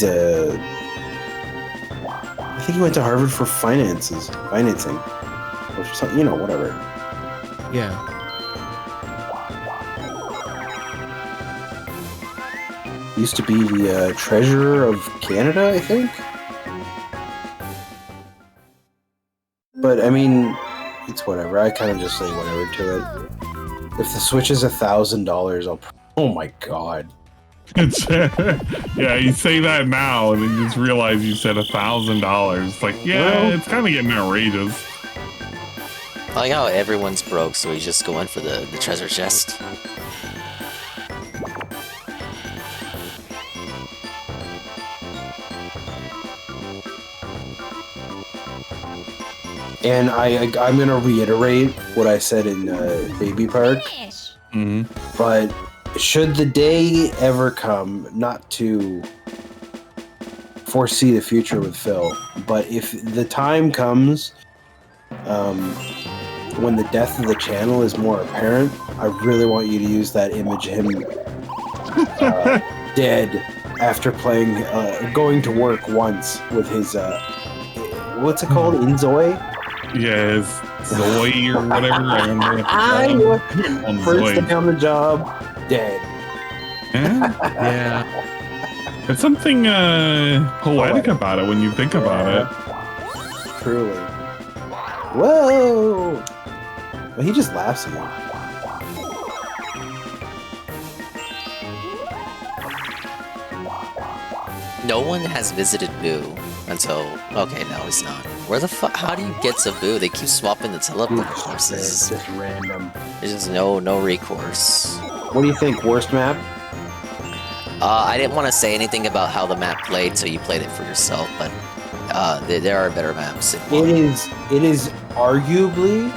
Speaker 9: went to Harvard for financing, or something, whatever.
Speaker 6: Yeah.
Speaker 9: Used to be the treasurer of Canada, I think. But I mean, it's whatever. I kind of just say whatever to it. If the Switch is $1,000, I'll. Oh my god.
Speaker 8: Yeah, you say that now, and then you just realize you said $1,000. It's like, yeah, it's kind of getting outrageous.
Speaker 5: I like how everyone's broke, so he's just going for the treasure chest.
Speaker 9: And I'm gonna reiterate what I said in Baby Park.
Speaker 8: Mm-hmm.
Speaker 9: But should the day ever come, not to foresee the future with Phil, but if the time comes when the death of the channel is more apparent, I really want you to use that image of him dead after playing, going to work once with his, what's it called? Inzoi?
Speaker 8: Yes, Zoe or whatever.
Speaker 9: I look first day on the job, dead.
Speaker 8: Yeah. There's something poetic about it when you think about it.
Speaker 9: Truly. Whoa! Well, he just laughs at you.
Speaker 5: No one has visited Boo until... Okay, no, he's not. Where the fuck? How do you get to Boo? They keep swapping the teleporter courses.
Speaker 9: It's just random.
Speaker 5: There's just no recourse.
Speaker 9: What do you think? Worst map?
Speaker 5: I didn't want to say anything about how the map played, so you played it for yourself, but there are better maps.
Speaker 9: It is arguably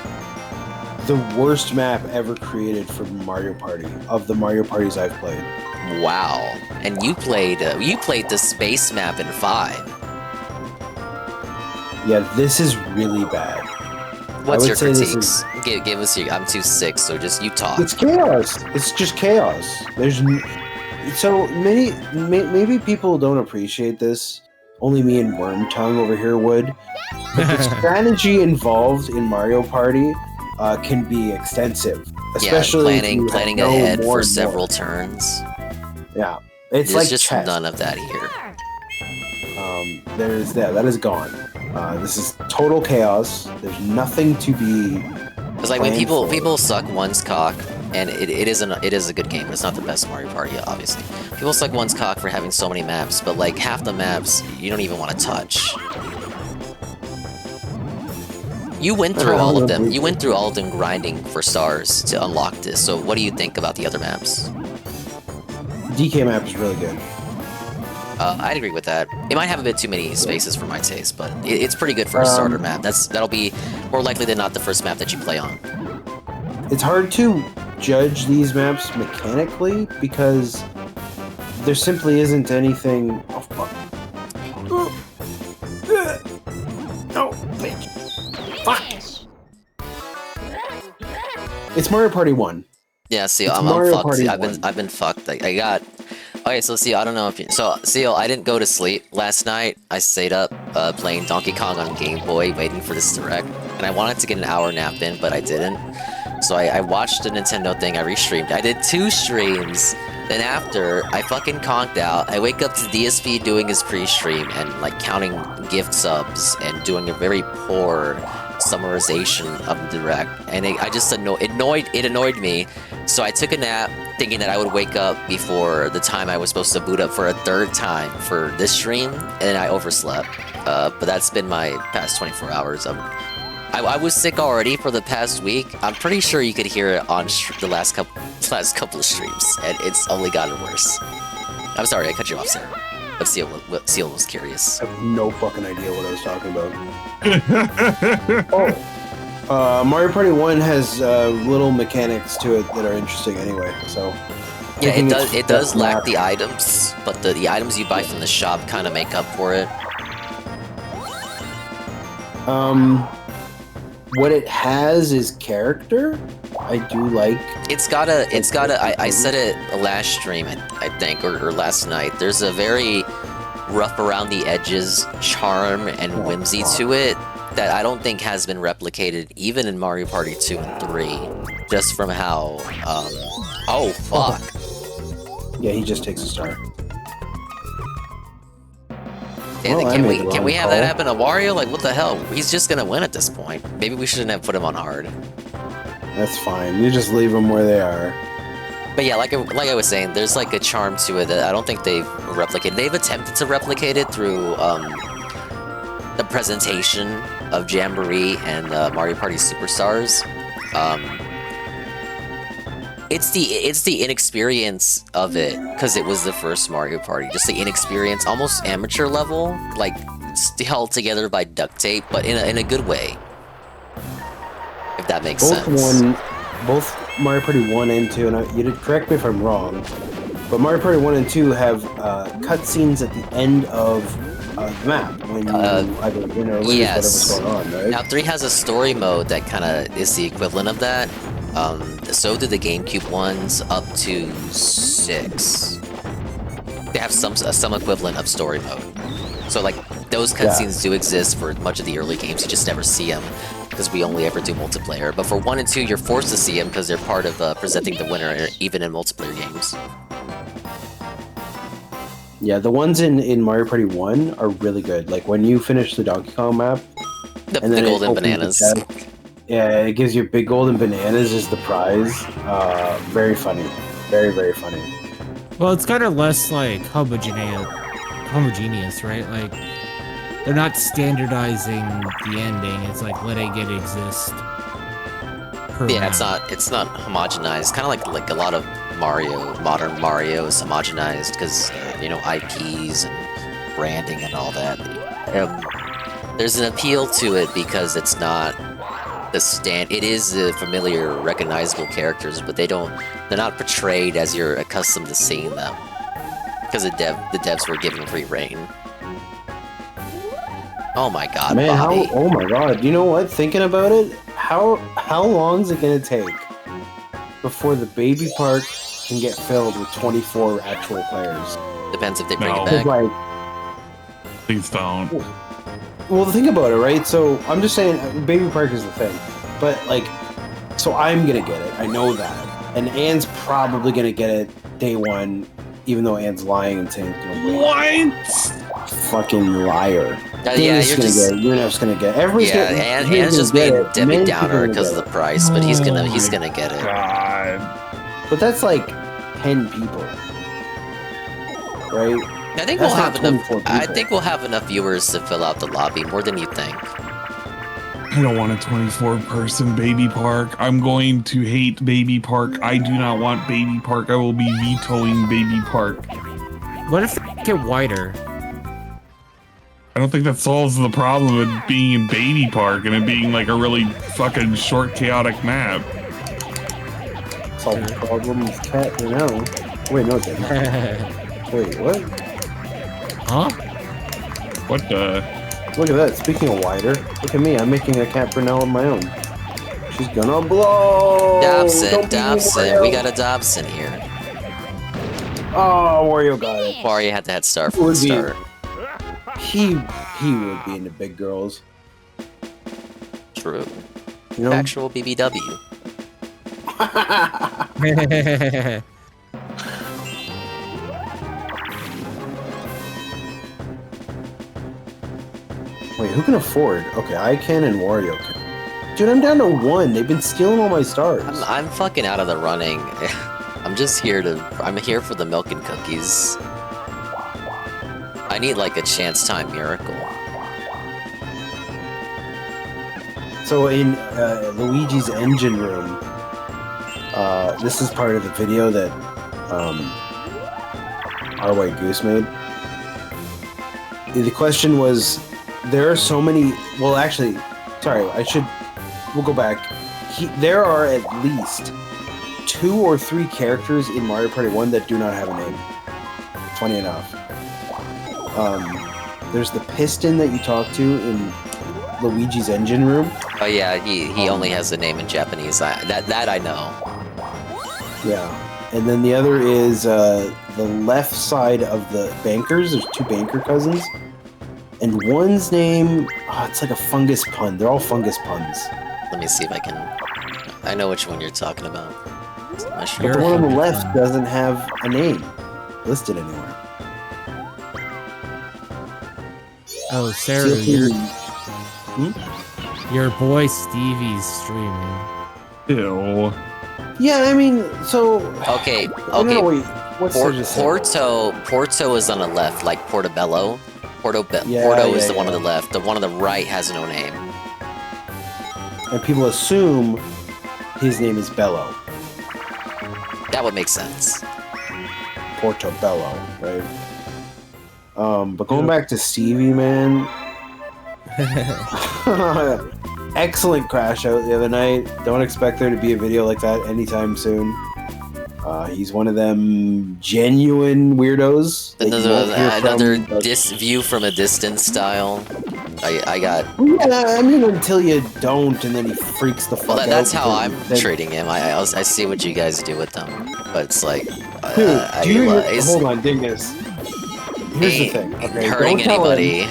Speaker 9: the worst map ever created for Mario Party, of the Mario Parties I've played.
Speaker 5: Wow. And you played the space map in 5.
Speaker 9: Yeah, this is really bad.
Speaker 5: What's your critiques? Give us your... I'm 2-6, so just you talk.
Speaker 9: It's chaos. It's just chaos. There's so many... Maybe people don't appreciate this. Only me and Worm Tongue over here would. But the strategy involved in Mario Party can be extensive. Especially
Speaker 5: planning ahead for several turns.
Speaker 9: Yeah. It's
Speaker 5: There's
Speaker 9: like
Speaker 5: just
Speaker 9: chess.
Speaker 5: none of that here.
Speaker 9: That is gone. This is total chaos. There's nothing to be.
Speaker 5: Because like when people suck one's cock, and it is a good game. It's not the best Mario Party, obviously. People suck one's cock for having so many maps, but like half the maps you don't even want to touch. You went through all of them. You went through all of them grinding for stars to unlock this. So what do you think about the other maps?
Speaker 9: DK map is really good.
Speaker 5: I'd agree with that. It might have a bit too many spaces for my taste, but it's pretty good for a starter map. That'll be more likely than not the first map that you play on.
Speaker 9: It's hard to judge these maps mechanically because there simply isn't anything. Oh, fuck. No, bitch. Fuck. It's Mario Party 1.
Speaker 5: Yeah, see,
Speaker 9: It's
Speaker 5: I'm
Speaker 9: Mario
Speaker 5: fucked.
Speaker 9: Party
Speaker 5: I've
Speaker 9: 1.
Speaker 5: been fucked. I got. Okay, so see, I don't know if you. So, Seal, I didn't go to sleep last night. I stayed up playing Donkey Kong on Game Boy, waiting for this direct, and I wanted to get an hour nap in, but I didn't. So I watched the Nintendo thing. I restreamed. I did 2 streams. Then after, I fucking conked out. I wake up to DSP doing his pre-stream and like counting gift subs and doing a very poor summarization of the direct, and it annoyed me. So I took a nap, thinking that I would wake up before the time I was supposed to boot up for a 3rd time for this stream, and I overslept. But that's been my past 24 hours. I was sick already for the past week. I'm pretty sure you could hear it on the last couple of streams, and it's only gotten worse. I'm sorry, I cut you off, sir. But Seal was curious.
Speaker 9: I have no fucking idea what I was talking about. Mario Party 1 has little mechanics to it that are interesting anyway, so...
Speaker 5: Yeah, it does lack the items, but the items you buy from the shop kind of make up for it.
Speaker 9: What it has is character. I do like...
Speaker 5: I said it last stream, I think, or last night. There's a very rough around the edges charm and whimsy to it that I don't think has been replicated even in Mario Party 2 and 3. Just from how, oh, fuck.
Speaker 9: Yeah, he just takes a star.
Speaker 5: Can we have that happen to Wario? Like, what the hell? He's just gonna win at this point. Maybe we shouldn't have put him on hard.
Speaker 9: That's fine. You just leave them where they are.
Speaker 5: But yeah, like I was saying, there's like a charm to it that I don't think they've replicated. They've attempted to replicate it through the presentation of Jamboree and Mario Party Superstars. It's the inexperience of it, because it was the first Mario Party. Just the inexperience, almost amateur level, like held together by duct tape, but in a good way. If that makes sense.
Speaker 9: Both Mario Party 1 and 2, and you did correct me if I'm wrong, but Mario Party 1 and 2 have cutscenes at the end of the map when you either win or lose whatever's going on, right?
Speaker 5: Now 3 has a story mode that kind of is the equivalent of that. So do the GameCube ones up to 6. They have some equivalent of story mode. So like those cutscenes do exist for much of the early games. You just never see them because we only ever do multiplayer. But for 1 and 2, you're forced to see them because they're part of presenting the winner even in multiplayer games.
Speaker 9: Yeah, the ones in Mario Party 1 are really good. Like when you finish the Donkey Kong map,
Speaker 5: the golden bananas.
Speaker 9: Yeah, it gives you big golden bananas as the prize. Very funny. Very, very funny.
Speaker 6: Well, it's kind of less like homogeneous, right? Like, they're not standardizing the ending. It's like letting it exist.
Speaker 5: Yeah, it's not homogenized. Kind of like a lot of modern Mario is homogenized because IPs and branding and all that. There's an appeal to it because it's not it is the familiar, recognizable characters, but they're not portrayed as you're accustomed to seeing them. Because the devs were given free reign. Oh my god,
Speaker 9: man!
Speaker 5: Bobby.
Speaker 9: Oh my god! You know what? Thinking about it, how long is it gonna take before the baby park can get filled with 24 actual players?
Speaker 5: Depends if they bring it back.
Speaker 8: Please don't.
Speaker 9: Well, think about it, right? So I'm just saying, baby park is the thing, but like, so I'm gonna get it. I know that, and Anne's probably gonna get it day 1, even though Anne's lying and saying,
Speaker 8: "What?
Speaker 9: Fucking liar."
Speaker 5: Yeah, you're
Speaker 9: gonna get it. You're just gonna get it. Everybody's
Speaker 5: Anne's just being Debbie Downer because of the price, but he's gonna get it.
Speaker 8: God.
Speaker 9: But that's like 10 people, right?
Speaker 5: I think we'll have enough. I think we'll have enough viewers to fill out the lobby more than you think.
Speaker 8: I don't want a 24-person baby park. I'm going to hate baby park. I do not want baby park. I will be vetoing baby park.
Speaker 6: What if they get wider?
Speaker 8: I don't think that solves the problem of being in Baby Park and it being like a really fucking short, chaotic map.
Speaker 9: Solve the problem with cat, you know. Wait, no, it didn't. Wait, what?
Speaker 6: Huh?
Speaker 8: What the?
Speaker 9: Look at that. Speaking of wider, look at me. I'm making a cat Brunel of my own. She's gonna blow.
Speaker 5: Dobson. We got a Dobson here.
Speaker 9: Oh, Wario got it.
Speaker 5: Wario had to head start from the start.
Speaker 9: He would be into big girls.
Speaker 5: True.
Speaker 9: You know?
Speaker 5: Actual BBW.
Speaker 9: Wait, who can afford? Okay, I can and Wario can. Dude, I'm down to 1. They've been stealing all my stars.
Speaker 5: I'm fucking out of the running. I'm here for the milk and cookies. I need like a chance time miracle.
Speaker 9: So in Luigi's engine room, this is part of the video that Our White Goose made. The question was, there are so many. Well, actually, sorry. We'll go back. There are at least 2 or 3 characters in Mario Party 1 that do not have a name. Funny enough. There's the piston that you talk to in Luigi's engine room.
Speaker 5: Oh yeah, he only has a name in Japanese. That I know.
Speaker 9: Yeah, and then the other is the left side of the bankers. There's 2 banker cousins, and one's name. Oh, it's like a fungus pun. They're all fungus puns.
Speaker 5: Let me see if I can. I know which one you're talking about.
Speaker 9: But the one on the left doesn't have a name listed anywhere.
Speaker 6: Oh, Sarah, your boy Stevie's streaming.
Speaker 8: Ew.
Speaker 9: Yeah, I mean, so...
Speaker 5: Okay.
Speaker 9: Wait, what's
Speaker 5: Porto is on the left, like Portobello. Porto is the one on the left. The one on the right has no name.
Speaker 9: And people assume his name is Bello.
Speaker 5: That would make sense.
Speaker 9: Portobello, right? But going back to Stevie, man. Excellent crash out the other night. Don't expect there to be a video like that anytime soon. He's one of them genuine weirdos.
Speaker 5: Another view from a distance style. I got.
Speaker 9: Yeah, I mean, until you don't, and then he freaks the fuck out.
Speaker 5: That's how I'm treating him. I see what you guys do with them, but it's like,
Speaker 9: dude, hold on, Dingus. Here's the thing. Okay,
Speaker 5: hurting anybody.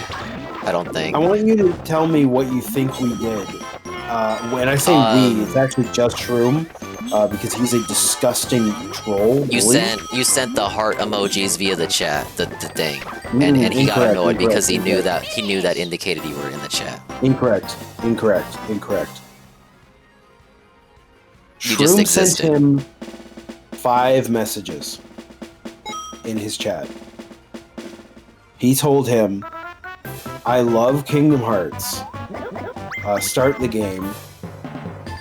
Speaker 5: I don't think.
Speaker 9: I want you to tell me what you think we did. When I say we, it's actually just Shroom, because he's a disgusting troll.
Speaker 5: You sent the heart emojis via the chat, the thing, and he got annoyed because he knew that indicated you were in the chat.
Speaker 9: Incorrect.
Speaker 5: You
Speaker 9: Shroom
Speaker 5: just existed.
Speaker 9: sent him 5 messages in his chat. He told him, "I love Kingdom Hearts. Start the game."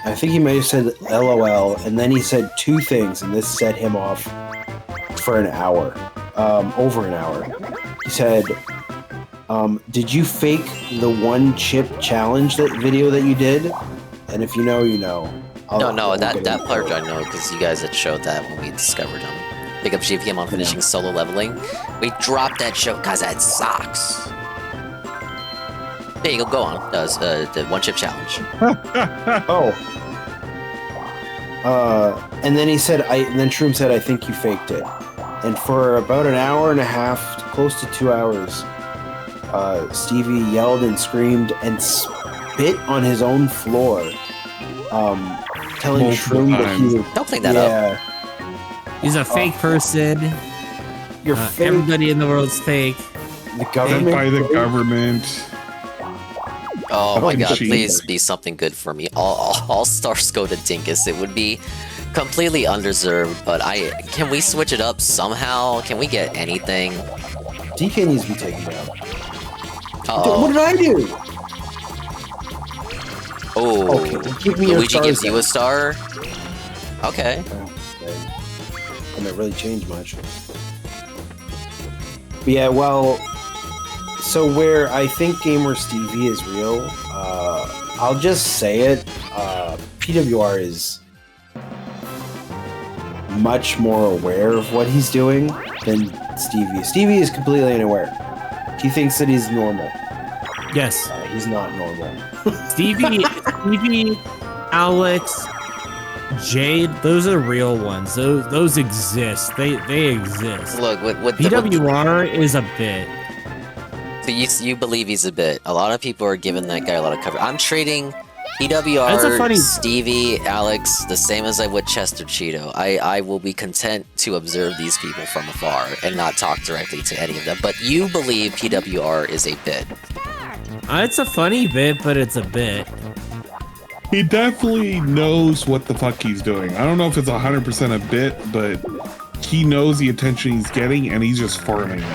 Speaker 9: I think he may have said LOL, and then he said 2 things, and this set him off for an hour, over an hour. He said, "Did you fake the 1 chip challenge video that you did? And if you know, you know."
Speaker 5: That part I know because you guys had showed that when we discovered him. Pick up GPM on finishing solo leveling. We dropped that show because that sucks. There you go. Go on. The 1 chip challenge.
Speaker 9: And then he said, and then Shroom said, "I think you faked it." And for about an hour and a half, close to 2 hours, Stevie yelled and screamed and spit on his own floor, telling Shroom that he was...
Speaker 5: Don't clean that up.
Speaker 6: He's a fake person.
Speaker 9: You're fake.
Speaker 6: Everybody in the world's fake.
Speaker 9: The government.
Speaker 8: By the government.
Speaker 5: Oh my god, please be something good for me. All stars go to Dinkus. It would be completely undeserved, but can we switch it up somehow? Can we get anything?
Speaker 9: DK needs to be taken down.
Speaker 5: Uh-oh.
Speaker 9: What did I do?
Speaker 5: Oh,
Speaker 9: okay, well, give me
Speaker 5: Luigi gives you a star? Okay.
Speaker 9: That really changed much. Yeah, well, so where I think Gamer Stevie is real, I'll just say it. PWR is much more aware of what he's doing than Stevie. Stevie is completely unaware. He thinks that he's normal.
Speaker 6: Yes.
Speaker 9: He's not normal.
Speaker 6: Stevie, Alex, Jade, those are real ones. Those exist. They exist.
Speaker 5: Look, what
Speaker 6: PWR is a bit.
Speaker 5: So you believe he's a bit. A lot of people are giving that guy a lot of cover. I'm trading
Speaker 6: That's a
Speaker 5: PWR,
Speaker 6: funny-
Speaker 5: Stevie, Alex, the same as I would Chester Cheeto. I will be content to observe these people from afar and not talk directly to any of them. But you believe PWR is a bit.
Speaker 6: It's a funny bit, but it's a bit.
Speaker 8: He definitely knows what the fuck he's doing. I don't know if it's 100% a bit, but he knows the attention he's getting, and he's just farming it.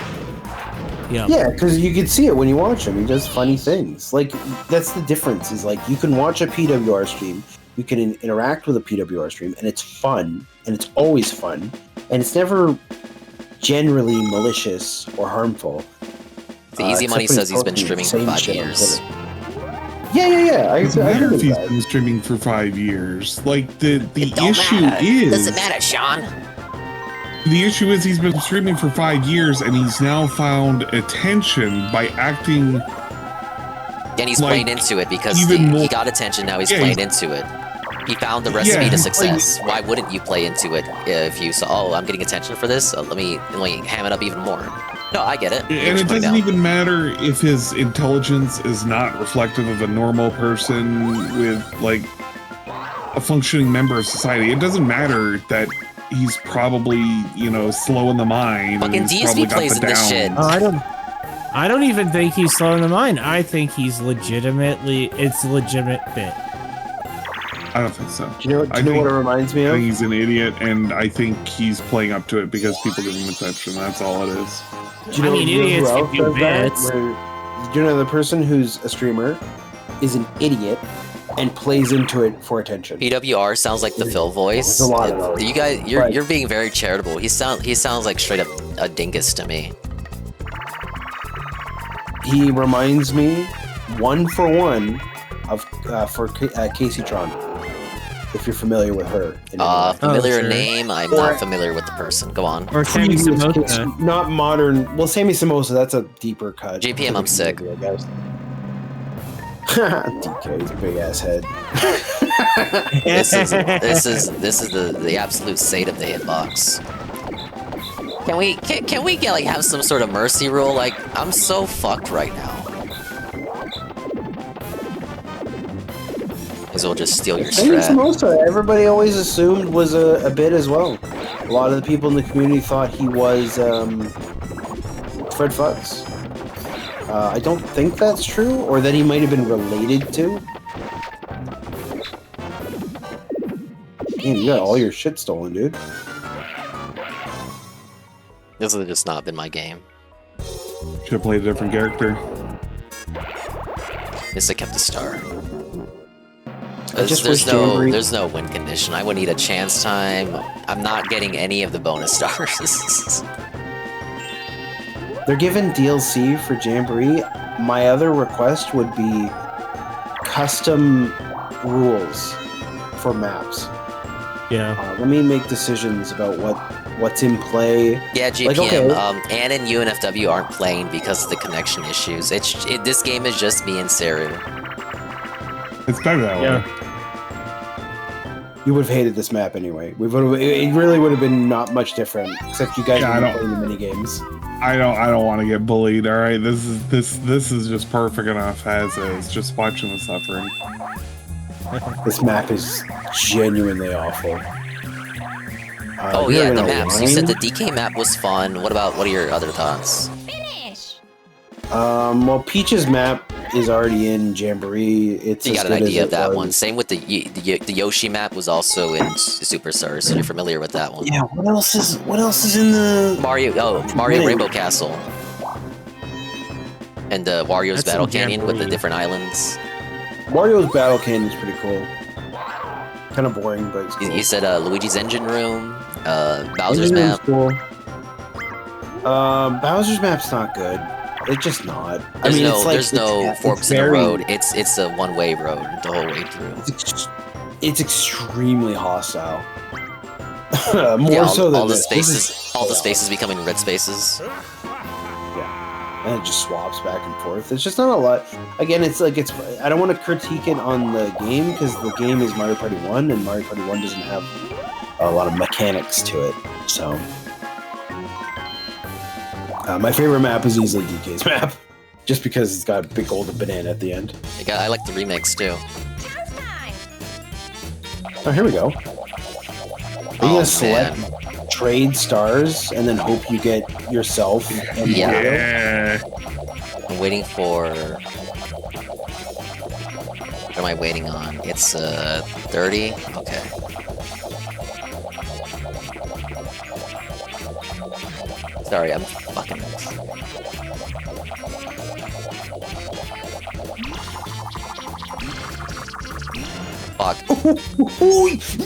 Speaker 9: Yeah, because you can see it when you watch him. He does funny things. Like, that's the difference. Is like, you can watch a PWR stream, you can interact with a PWR stream, and it's fun, and it's always fun, and it's never generally malicious or harmful.
Speaker 5: The Easy Money says he's been streaming for 5 years.
Speaker 9: Yeah.
Speaker 8: It doesn't matter if he's been streaming for 5 years. Like, the issue is...
Speaker 10: Doesn't matter, Sean.
Speaker 8: The issue is he's been streaming for 5 years, and he's now found attention by acting...
Speaker 5: And he's
Speaker 8: like,
Speaker 5: playing into it because he got attention, now he's playing into it. He found the recipe to success. Why wouldn't you play into it if you saw, oh, I'm getting attention for this? Let me ham it up even more. No, I get it.
Speaker 8: And it doesn't even matter if his intelligence is not reflective of a normal person with, like, a functioning member of society. It doesn't matter that he's probably, slow in the mind.
Speaker 5: Fucking DSP plays in this shit.
Speaker 6: I don't even think he's slow in the mind. I think it's a legitimate bit.
Speaker 8: I don't think so.
Speaker 9: Do you know what it reminds me of?
Speaker 8: I think he's an idiot, and I think he's playing up to it because people give him attention. That's all it is.
Speaker 9: Do you know
Speaker 6: idiots can do bits.
Speaker 9: Do you know the person who's a streamer is an idiot and plays into it for attention?
Speaker 5: PWR sounds like the Phil voice.
Speaker 9: There's a lot of those.
Speaker 5: You guys, you're being very charitable. He sounds like straight up a dingus to me.
Speaker 9: He reminds me, 1-for-1, of Casey Tron. If you're familiar with her.
Speaker 5: Familiar name, I'm not familiar with the person. Go on.
Speaker 6: Or Sammy Samosa.
Speaker 9: Not modern. Well, Sammy Samosa, that's a deeper cut.
Speaker 5: JPM, I'm sick.
Speaker 9: I guess. DK's big ass head.
Speaker 5: This is the absolute state of the hitbox. Can we get have some sort of mercy rule? Like, I'm so fucked right now. Might as well just steal your
Speaker 9: Sammy
Speaker 5: strat.
Speaker 9: Samosa, everybody always assumed was a bit as well. A lot of the people in the community thought he was Fred Fucks. I don't think that's true, or that he might have been related to. Damn, you got all your shit stolen, dude.
Speaker 5: This has just not been my game.
Speaker 8: Should have played a different character.
Speaker 5: This I kept a star.
Speaker 9: I just wish Jamboree-
Speaker 5: There's no win condition. I would need a chance time. I'm not getting any of the bonus stars.
Speaker 9: They're giving DLC for Jamboree. My other request would be custom rules for maps.
Speaker 6: Yeah.
Speaker 9: Let me make decisions about what's in play.
Speaker 5: Yeah, GPM.
Speaker 9: Like, okay.
Speaker 5: Ann and UNFW aren't playing because of the connection issues. This game is just me and Saru.
Speaker 8: It's better that way.
Speaker 9: You would have hated this map anyway. It really would have been not much different, except you guys would have playing the mini games.
Speaker 8: I don't want to get bullied. All right, this is just perfect enough as is. Just watching the suffering.
Speaker 9: This map is genuinely awful.
Speaker 5: Oh yeah, the maps. You said the DK map was fun. What are your other thoughts?
Speaker 9: Well, Peach's map is already in Jamboree. It's
Speaker 5: You got an idea of that one. Same with the Yoshi map was also in Superstars, so you're familiar with that one.
Speaker 9: Yeah. What else is in the
Speaker 5: Mario Rainbow Castle. And Wario's Battle Canyon with the different islands.
Speaker 9: Wario's Battle Canyon is pretty cool. Kind of boring, but it's cool.
Speaker 5: You said Luigi's Engine Room, Bowser's map.
Speaker 9: Cool. Bowser's map's not good. It's just not.
Speaker 5: There's no forks in the road. It's a one-way road the whole way through.
Speaker 9: It's extremely hostile.
Speaker 5: All the spaces becoming red spaces.
Speaker 9: Yeah, and it just swaps back and forth. It's just not a lot. Again, I don't want to critique it on the game because the game is Mario Party 1, and Mario Party 1 doesn't have a lot of mechanics to it. So, my favorite map is easily DK's map, just because it's got a big golden banana at the end.
Speaker 5: I like the remix too.
Speaker 9: Oh, here we go. Are you gonna select trade stars and then hope you get yourself? And
Speaker 8: Yeah.
Speaker 5: I'm waiting for. What am I waiting on? It's 30. Okay. Sorry, I'm fucking. Fuck.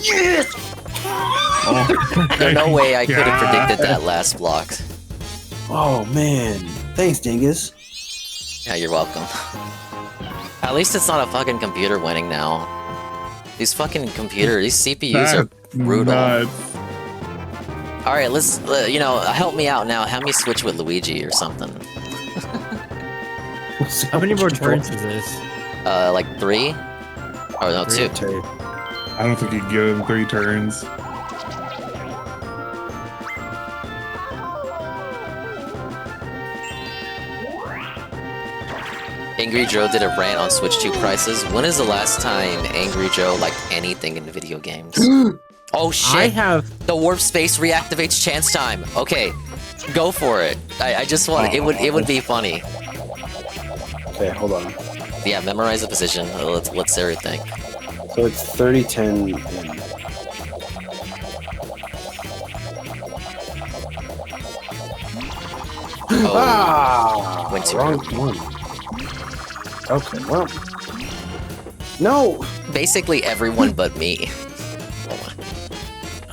Speaker 9: Yes!
Speaker 5: There's no way I could have predicted that last block.
Speaker 9: Oh man. Thanks, Dingus.
Speaker 5: Yeah, you're welcome. At least it's not a fucking computer winning now. These CPUs are brutal. Alright, let's, help me out now. Have me switch with Luigi or something.
Speaker 6: How many more turns is this?
Speaker 5: Like 3? Oh, no, 2.
Speaker 8: I don't think you can give him 3 turns.
Speaker 5: Angry Joe did a rant on Switch 2 prices. When is the last time Angry Joe liked anything in video games? Oh shit! The warp space reactivates chance time. Okay, go for it. I just want it would be funny.
Speaker 9: Okay, hold on.
Speaker 5: Yeah, memorize the position. Let's Sarah think.
Speaker 9: So it's 30, 10, and...
Speaker 5: Went too
Speaker 9: wrong one. Okay, well... No!
Speaker 5: Basically everyone but me.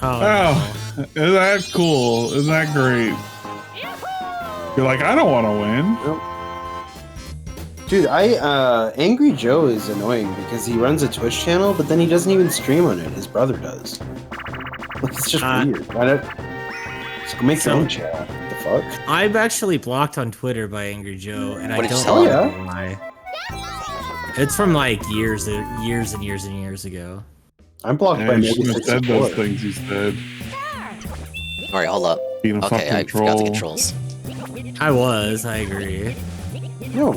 Speaker 8: Oh, isn't that cool? Isn't that great? You're like, I don't want to win.
Speaker 9: Nope. Dude, Angry Joe is annoying because he runs a Twitch channel, but then he doesn't even stream on it. His brother does. It's just weird. Why not? Just go make your own channel. What the fuck?
Speaker 6: I'm actually blocked on Twitter by Angry Joe, and I don't know why. It's from like years and years ago.
Speaker 9: I'm blocked by
Speaker 8: you shouldn't have said those things you said.
Speaker 5: Alright, hold up. Okay, I forgot the controls.
Speaker 6: I agree.
Speaker 9: No.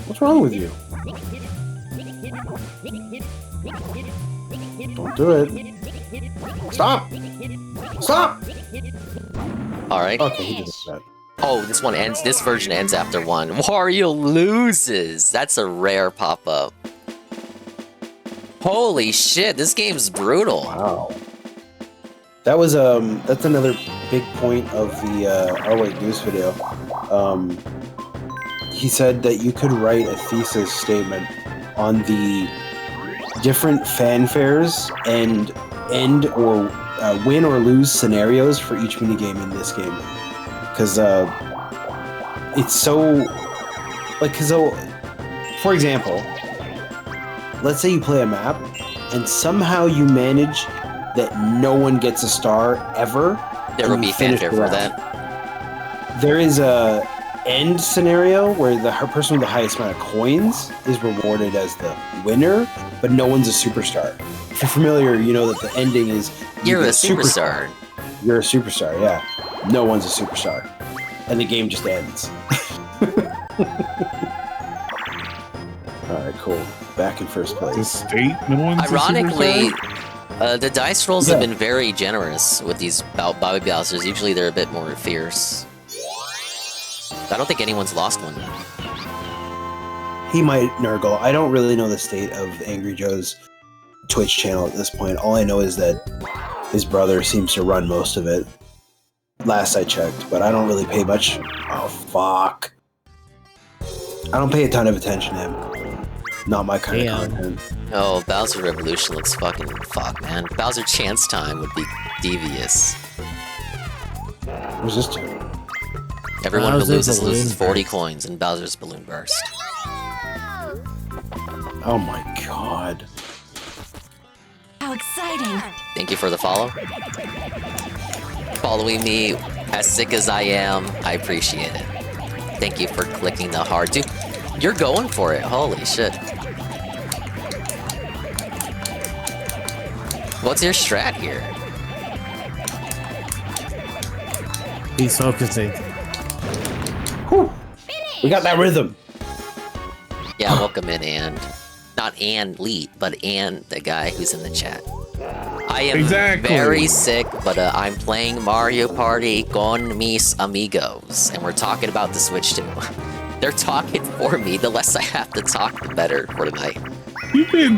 Speaker 9: What's wrong with you? Don't do it. Stop! Stop!
Speaker 5: Alright.
Speaker 9: Okay, he did that.
Speaker 5: Oh, this version ends after 1. Wario loses! That's a rare pop-up. Holy shit, this game's brutal.
Speaker 9: Wow. That was that's another big point of the Our White Goose video. He said that you could write a thesis statement on the different fanfares and end or win or lose scenarios for each minigame in this game. Because it's so... for example, let's say you play a map and somehow you manage that no one gets a star ever.
Speaker 5: There will be fanfare for that.
Speaker 9: There is a end scenario where the person with the highest amount of coins is rewarded as the winner, but no one's a superstar. If you're familiar, you know that the ending is
Speaker 5: you're a superstar.
Speaker 9: You're a superstar, yeah. No one's a superstar. And the game just ends. Alright, cool. Back in first place.
Speaker 8: The state? No one's
Speaker 5: Ironically, the dice rolls have been very generous with these Bobby Bowsers. Usually they're a bit more fierce. I don't think anyone's lost one.
Speaker 9: He might Nurgle. I don't really know the state of Angry Joe's Twitch channel at this point. All I know is that his brother seems to run most of it. Last I checked, but I don't really pay much. Oh, fuck. I don't pay a ton of attention to him. Not my kind of content.
Speaker 5: Oh, Bowser Revolution looks fucking fuck, man. Bowser Chance Time would be devious.
Speaker 9: What's this do?
Speaker 5: Everyone who
Speaker 6: Bowser's
Speaker 5: loses
Speaker 6: Balloon
Speaker 5: 40 coins in Bowser's Balloon Burst.
Speaker 9: Oh my god.
Speaker 3: How exciting!
Speaker 5: Thank you for the follow. Following me, as sick as I am, I appreciate it. Thank you for clicking the heart. Dude, you're going for it. Holy shit. What's your strat here?
Speaker 6: He's focusing.
Speaker 9: Whew. We got that rhythm.
Speaker 5: Yeah, welcome in, and not Ann Lee, but Ann, the guy who's in the chat. I am very sick, but I'm playing Mario Party con mis amigos, and we're talking about the Switch too. They're talking for me. The less I have to talk, the better for tonight.
Speaker 8: You've been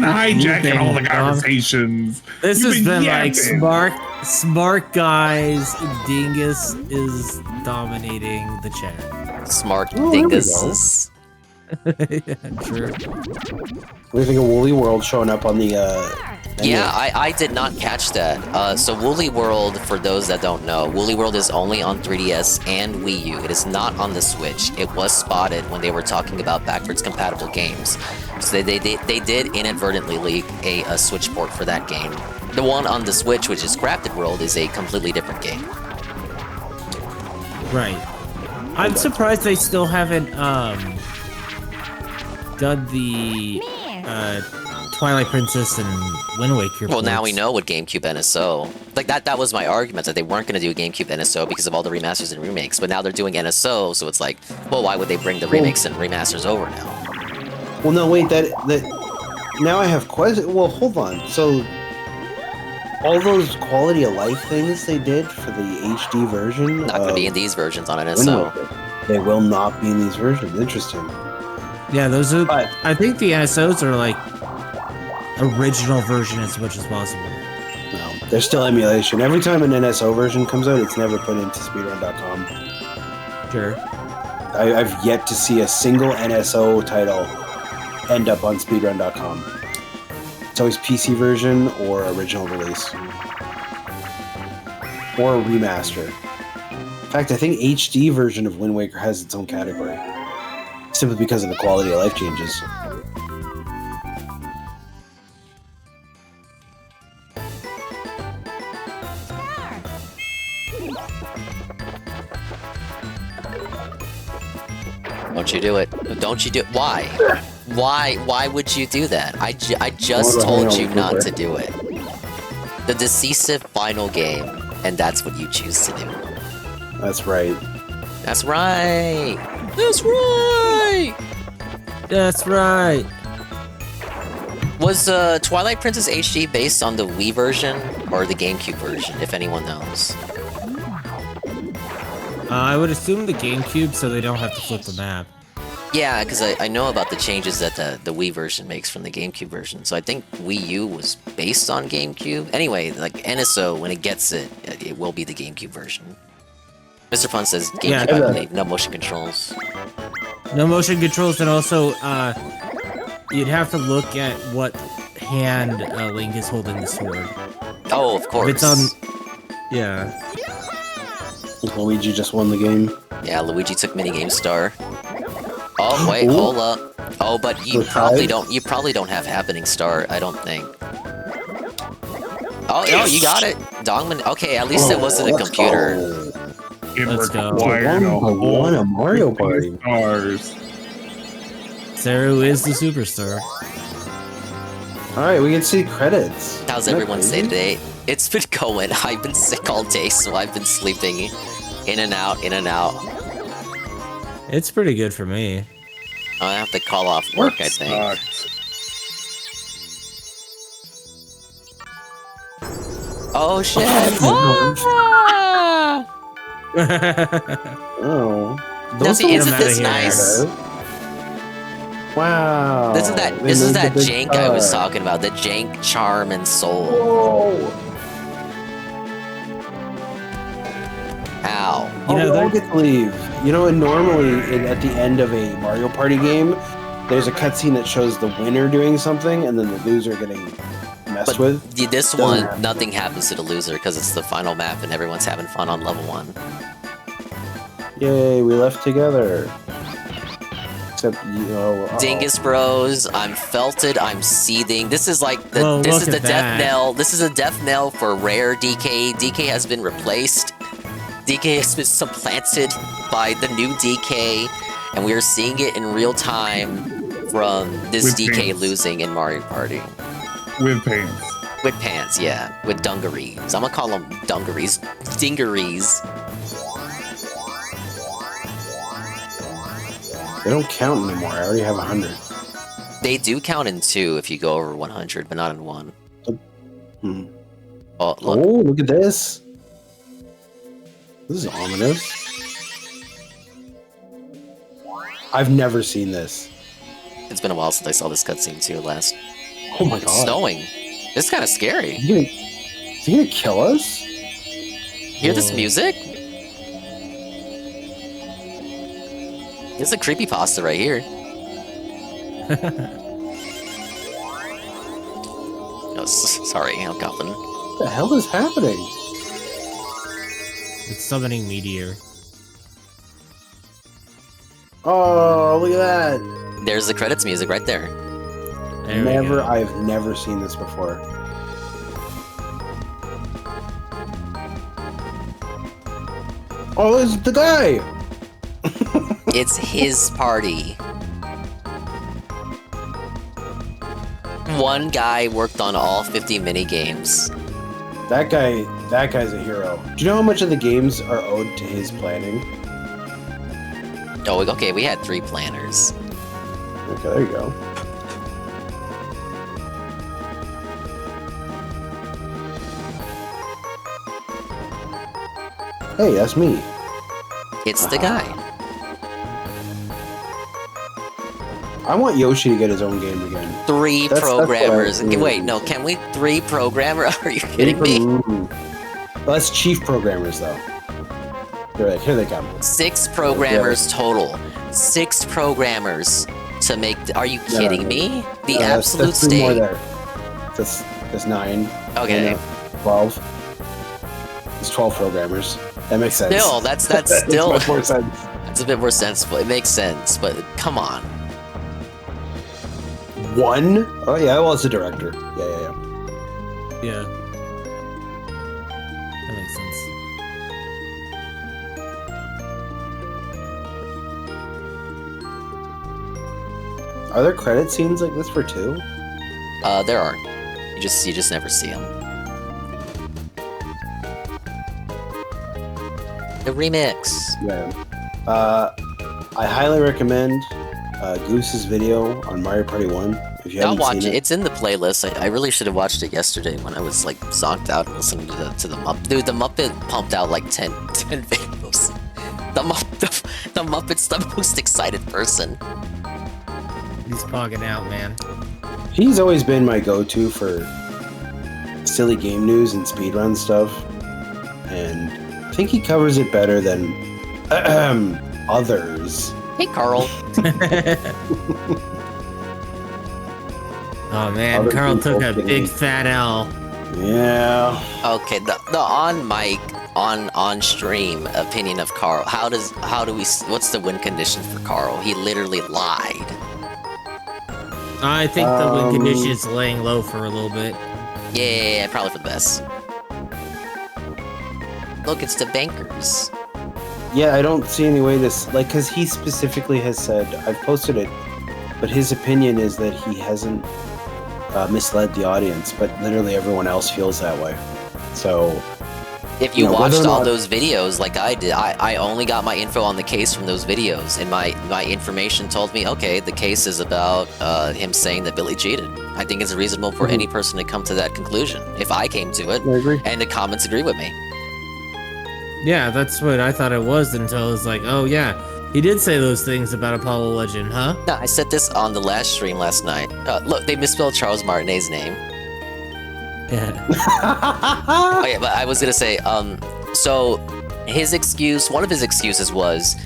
Speaker 8: hijacking all the conversations.
Speaker 6: This
Speaker 8: You've
Speaker 6: has been
Speaker 8: yapping.
Speaker 6: like smart guys. Dingus is dominating the chat.
Speaker 5: Smart
Speaker 9: Oh, there we
Speaker 5: dinguses.
Speaker 6: Yeah, true.
Speaker 9: What do you think of Woolly World showing up on the
Speaker 5: Yeah, I did not catch that. So Woolly World, for those that don't know, Woolly World is only on 3DS and Wii U. It is not on the Switch. It was spotted when they were talking about backwards compatible games. So they did inadvertently leak a Switch port for that game. The one on the Switch, which is Crafted World, is a completely different game.
Speaker 6: Right. I'm surprised they still haven't done the Twilight Princess and Wind Waker.
Speaker 5: Well, now we
Speaker 6: ports.
Speaker 5: know what GameCube NSO. Like that was my argument, that they weren't going to do GameCube NSO because of all the remasters and remakes. But now they're doing NSO, so it's like, well, why would they bring the remakes and remasters over now?
Speaker 9: Well, no, wait. That now I have question. Well, hold on. So all those quality of life things they did for the HD version
Speaker 5: Not going to be in these versions on NSO.
Speaker 9: They will not be in these versions. Interesting.
Speaker 6: Yeah, those are.
Speaker 9: But
Speaker 6: I think the NSOs are like original version as much as possible.
Speaker 9: no, there's still emulation. Every time an NSO version comes out, it's never put into speedrun.com.
Speaker 6: Sure.
Speaker 9: I've yet to see a single NSO title end up on speedrun.com. It's always PC version or original release. Or a remaster. In fact, I think HD version of Wind Waker has its own category. Simply because of the quality of life changes.
Speaker 5: Don't you do it. Don't you do it. Why? Why would you do that? I just told you not to do it. The decisive final game, and that's what you choose to do.
Speaker 9: That's right.
Speaker 5: That's right. That's right.
Speaker 6: That's right.
Speaker 5: Was Twilight Princess HD based on the Wii version or the GameCube version, if anyone knows?
Speaker 6: I would assume the GameCube, so they don't have to flip the map.
Speaker 5: Yeah, because I know about the changes that the Wii version makes from the GameCube version. So I think Wii U was based on GameCube. Anyway, like NSO, when it gets it, it will be the GameCube version. Mr. Fun says GameCube,
Speaker 6: Yeah,
Speaker 5: I believe, no motion controls.
Speaker 6: No motion controls, and also you'd have to look at what hand Link is holding the sword.
Speaker 5: Oh, of course.
Speaker 6: If it's on. Yeah.
Speaker 9: Luigi just won the game.
Speaker 5: Yeah, Luigi took minigame star. Oh wait, hold up. Oh, but you probably don't have happening star, I don't think. Oh no, you got it. Dongman. Okay, at least it wasn't a computer.
Speaker 6: Let's go.
Speaker 9: One a Mario Party.
Speaker 8: Stars.
Speaker 6: Saru is the superstar.
Speaker 9: Alright, we can see credits.
Speaker 5: How's everyone say today? It's been going. I've been sick all day, so I've been sleeping in and out, in and out.
Speaker 6: It's pretty good for me.
Speaker 5: I have to call off work, I think. Oh shit!
Speaker 9: Oh.
Speaker 5: Now see, isn't this nice?
Speaker 9: Wow.
Speaker 5: This is that jank I was talking about. The jank, charm, and soul.
Speaker 9: Whoa.
Speaker 5: Ow.
Speaker 9: You know, they get to leave. You know, and normally at the end of a Mario Party game, there's a cutscene that shows the winner doing something and then the loser getting messed
Speaker 5: But
Speaker 9: with.
Speaker 5: this
Speaker 9: Doesn't
Speaker 5: one,
Speaker 9: happen.
Speaker 5: nothing happens to the loser because it's the final map and everyone's having fun on level 1.
Speaker 9: Yay, we left together. Except, you know...
Speaker 5: Dingus Bros, I'm felted, I'm seething. This is like the
Speaker 6: Well,
Speaker 5: this
Speaker 6: look
Speaker 5: is the
Speaker 6: at
Speaker 5: death
Speaker 6: that.
Speaker 5: knell. This is a death knell for rare DK. DK has been replaced. DK has been supplanted by the new DK, and we are seeing it in real time from this
Speaker 8: With
Speaker 5: DK
Speaker 8: pants.
Speaker 5: losing in Mario Party.
Speaker 8: With pants.
Speaker 5: With pants, yeah. With dungarees. I'm gonna call them dungarees. Dingarees.
Speaker 9: They don't count anymore. I already have 100.
Speaker 5: They do count in 2 if you go over 100, but not in 1.
Speaker 9: Hmm.
Speaker 5: Oh,
Speaker 9: Oh,
Speaker 5: look.
Speaker 9: look at this. This is ominous. I've never seen this.
Speaker 5: It's been a while since I saw this cutscene too last.
Speaker 9: Oh my
Speaker 5: It's
Speaker 9: god.
Speaker 5: snowing. It's kind of scary.
Speaker 9: Is he gonna kill us?
Speaker 5: Hear this music? There's a creepypasta right here. Oh, sorry, I'm coughing.
Speaker 9: What the hell is happening?
Speaker 6: It's summoning meteor.
Speaker 9: Oh, look at that.
Speaker 5: There's the credits music right there.
Speaker 6: There we go.
Speaker 9: I've never seen this before. Oh, it's the guy!
Speaker 5: It's his party. One guy worked on all 50 mini games.
Speaker 9: That guy's a hero. Do you know how much of the games are owed to his planning?
Speaker 5: Oh, okay, we had 3 planners.
Speaker 9: Okay, there you go. Hey, that's me.
Speaker 5: It's the guy.
Speaker 9: I want Yoshi to get his own game again.
Speaker 5: 3
Speaker 9: That's what I
Speaker 5: programmers.
Speaker 9: really
Speaker 5: Wait, no, can we 3 programmer? Are you kidding me?
Speaker 9: Well, that's chief programmers, though. Here they come.
Speaker 5: 6 programmers total. 6 programmers to make. Are you kidding me? The absolute
Speaker 9: that's 3 more
Speaker 5: state.
Speaker 9: there. That's 9.
Speaker 5: Okay.
Speaker 9: And, 12. It's 12 programmers. That makes sense.
Speaker 5: Still, that's still.
Speaker 9: Makes more sense.
Speaker 5: It's a bit more sensible. It makes sense, but come on.
Speaker 9: 1? Oh yeah, well it's a director. Yeah.
Speaker 6: Yeah. That makes sense.
Speaker 9: Are there credit scenes like this for 2?
Speaker 5: There are. You just never see them. The remix.
Speaker 9: Yeah. I highly recommend Goose's video on Mario Party 1. If you
Speaker 5: I'll
Speaker 9: haven't
Speaker 5: watch
Speaker 9: seen
Speaker 5: it. It's in the playlist. I really should have watched it yesterday when I was like zonked out and listening to the Muppet. Dude, the Muppet pumped out like 10 videos. The Muppet's the most excited person.
Speaker 6: He's pogging out, man.
Speaker 9: He's always been my go-to for silly game news and speedrun stuff, and I think he covers it better than others.
Speaker 5: Hey, Carl.
Speaker 6: Oh man,
Speaker 9: Other
Speaker 6: Carl
Speaker 9: people
Speaker 6: took a
Speaker 9: can-
Speaker 6: big fat L.
Speaker 9: Yeah.
Speaker 5: Okay, the on mic on stream opinion of Carl. How do we? What's the win condition for Carl? He literally lied.
Speaker 6: I think the win condition is laying low for a little bit.
Speaker 5: Yeah, probably for the best. Look, it's the bankers.
Speaker 9: Yeah, I don't see any way to because he specifically has said, I've posted it, but his opinion is that he hasn't misled the audience, but literally everyone else feels that way. So
Speaker 5: If you
Speaker 9: whether
Speaker 5: watched
Speaker 9: or
Speaker 5: all
Speaker 9: not-
Speaker 5: those videos like I did, I only got my info on the case from those videos, and my information told me, okay, the case is about him saying that Billy cheated. I think it's reasonable for any person to come to that conclusion. If I came to it,
Speaker 9: I agree.
Speaker 5: and the comments agree with me.
Speaker 6: Yeah, that's what I thought it was until it was like, oh yeah, he did say those things about Apollo Legend, huh?
Speaker 5: No, I said this on the last stream last night. Look, they misspelled Charles Martinet's name.
Speaker 6: Yeah.
Speaker 5: Oh yeah, but I was gonna say, so his excuse, one of his excuses was,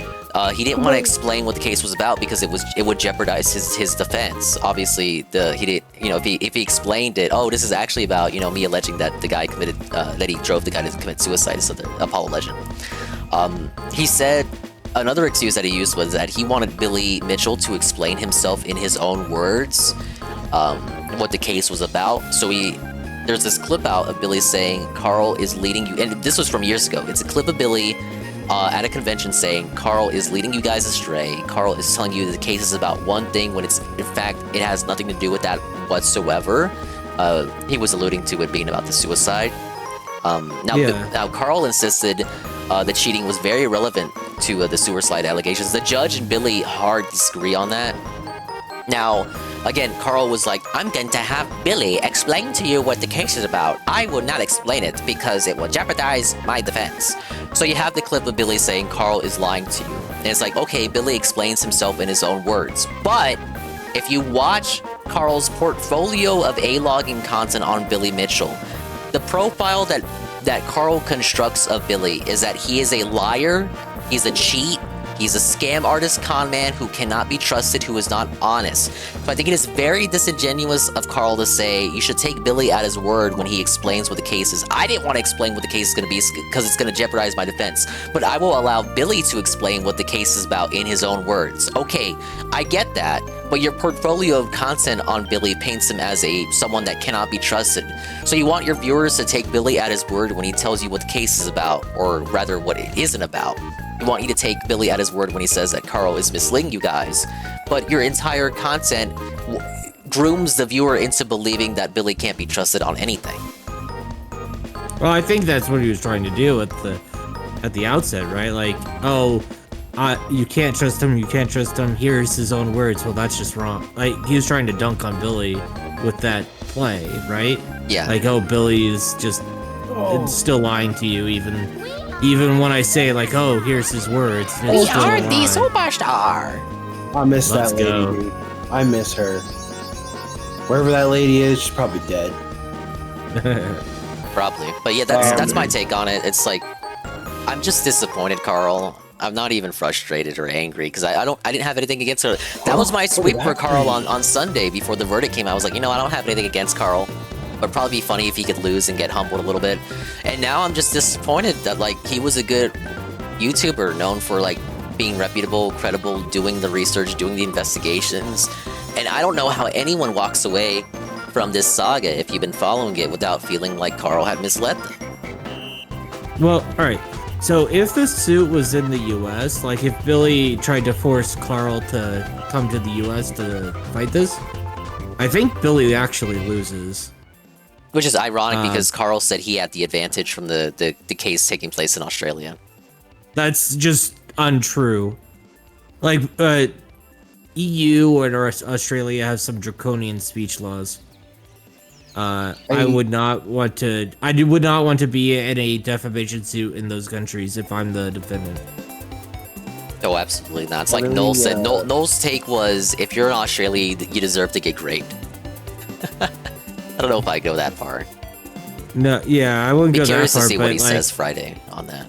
Speaker 5: He didn't want to explain what the case was about because it would jeopardize his defense. Obviously, he did, if he explained it, oh, this is actually about me alleging that the guy committed that he drove the guy to commit suicide, so the Apollo legend. He said another excuse that he used was that he wanted Billy Mitchell to explain himself in his own words, what the case was about. So there's this clip out of Billy saying Carl is leading you, and this was from years ago. It's a clip of Billy at a convention saying Carl is leading you guys astray. Carl is telling you that the case is about one thing when in fact it has nothing to do with that whatsoever. He was alluding to it being about the suicide. Now Carl insisted the cheating was very relevant to the suicide allegations. The judge and Billy hard disagree on that. Now, again, Carl was like, I'm going to have Billy explain to you what the case is about. I will not explain it because it will jeopardize my defense. So you have the clip of Billy saying Carl is lying to you. And it's like, okay, Billy explains himself in his own words. But if you watch Carl's portfolio of A-logging content on Billy Mitchell, the profile that Carl constructs of Billy is that he is a liar, he's a cheat, he's a scam artist con man who cannot be trusted, who is not honest. So I think it is very disingenuous of Carl to say you should take Billy at his word when he explains what the case is. I didn't want to explain what the case is going to be because it's going to jeopardize my defense, but I will allow Billy to explain what the case is about in his own words. Okay, I get that, but your portfolio of content on Billy paints him as someone that cannot be trusted. So you want your viewers to take Billy at his word when he tells you what the case is about, or rather what it isn't about. You want you to take Billy at his word when he says that Carl is misleading you guys, but your entire content grooms the viewer into believing that Billy can't be trusted on anything.
Speaker 6: Well, I think that's what he was trying to do at the outset, right? Like, you can't trust him, you can't trust him, here's his own words. Well, that's just wrong. Like, he was trying to dunk on Billy with that play, right?
Speaker 5: Yeah.
Speaker 6: Like, Billy is just still lying to you, even when I say, like, here's his words.
Speaker 10: We are the superstar.
Speaker 9: I miss
Speaker 6: Let's
Speaker 9: that lady,
Speaker 6: go.
Speaker 9: dude. I miss her. Wherever that lady is, she's probably dead.
Speaker 5: Probably. But yeah, that's my take on it. It's like, I'm just disappointed, Carl. I'm not even frustrated or angry because I didn't have anything against her. That was my sweep for Carl on Sunday before the verdict came out. I was like, I don't have anything against Carl. It'd probably be funny if he could lose and get humbled a little bit. And now I'm just disappointed that, like, he was a good YouTuber known for, like, being reputable, credible, doing the research, doing the investigations. And I don't know how anyone walks away from this saga if you've been following it without feeling like Carl had misled them.
Speaker 6: Well, alright. So if the suit was in the US, like if Billy tried to force Carl to come to the US to fight this, I think Billy actually loses.
Speaker 5: Which is ironic because Carl said he had the advantage from the case taking place in Australia.
Speaker 6: That's just untrue. Like, EU and Australia have some draconian speech laws. I would not want to be in a defamation suit in those countries if I'm the defendant.
Speaker 5: Oh, absolutely not. It's like Noel said. Noel's take was, if you're in Australia, you deserve to get raped. I don't know if I go that far.
Speaker 6: No, yeah, I wouldn't go that far.
Speaker 5: Be curious to see what he
Speaker 6: like,
Speaker 5: says Friday on that.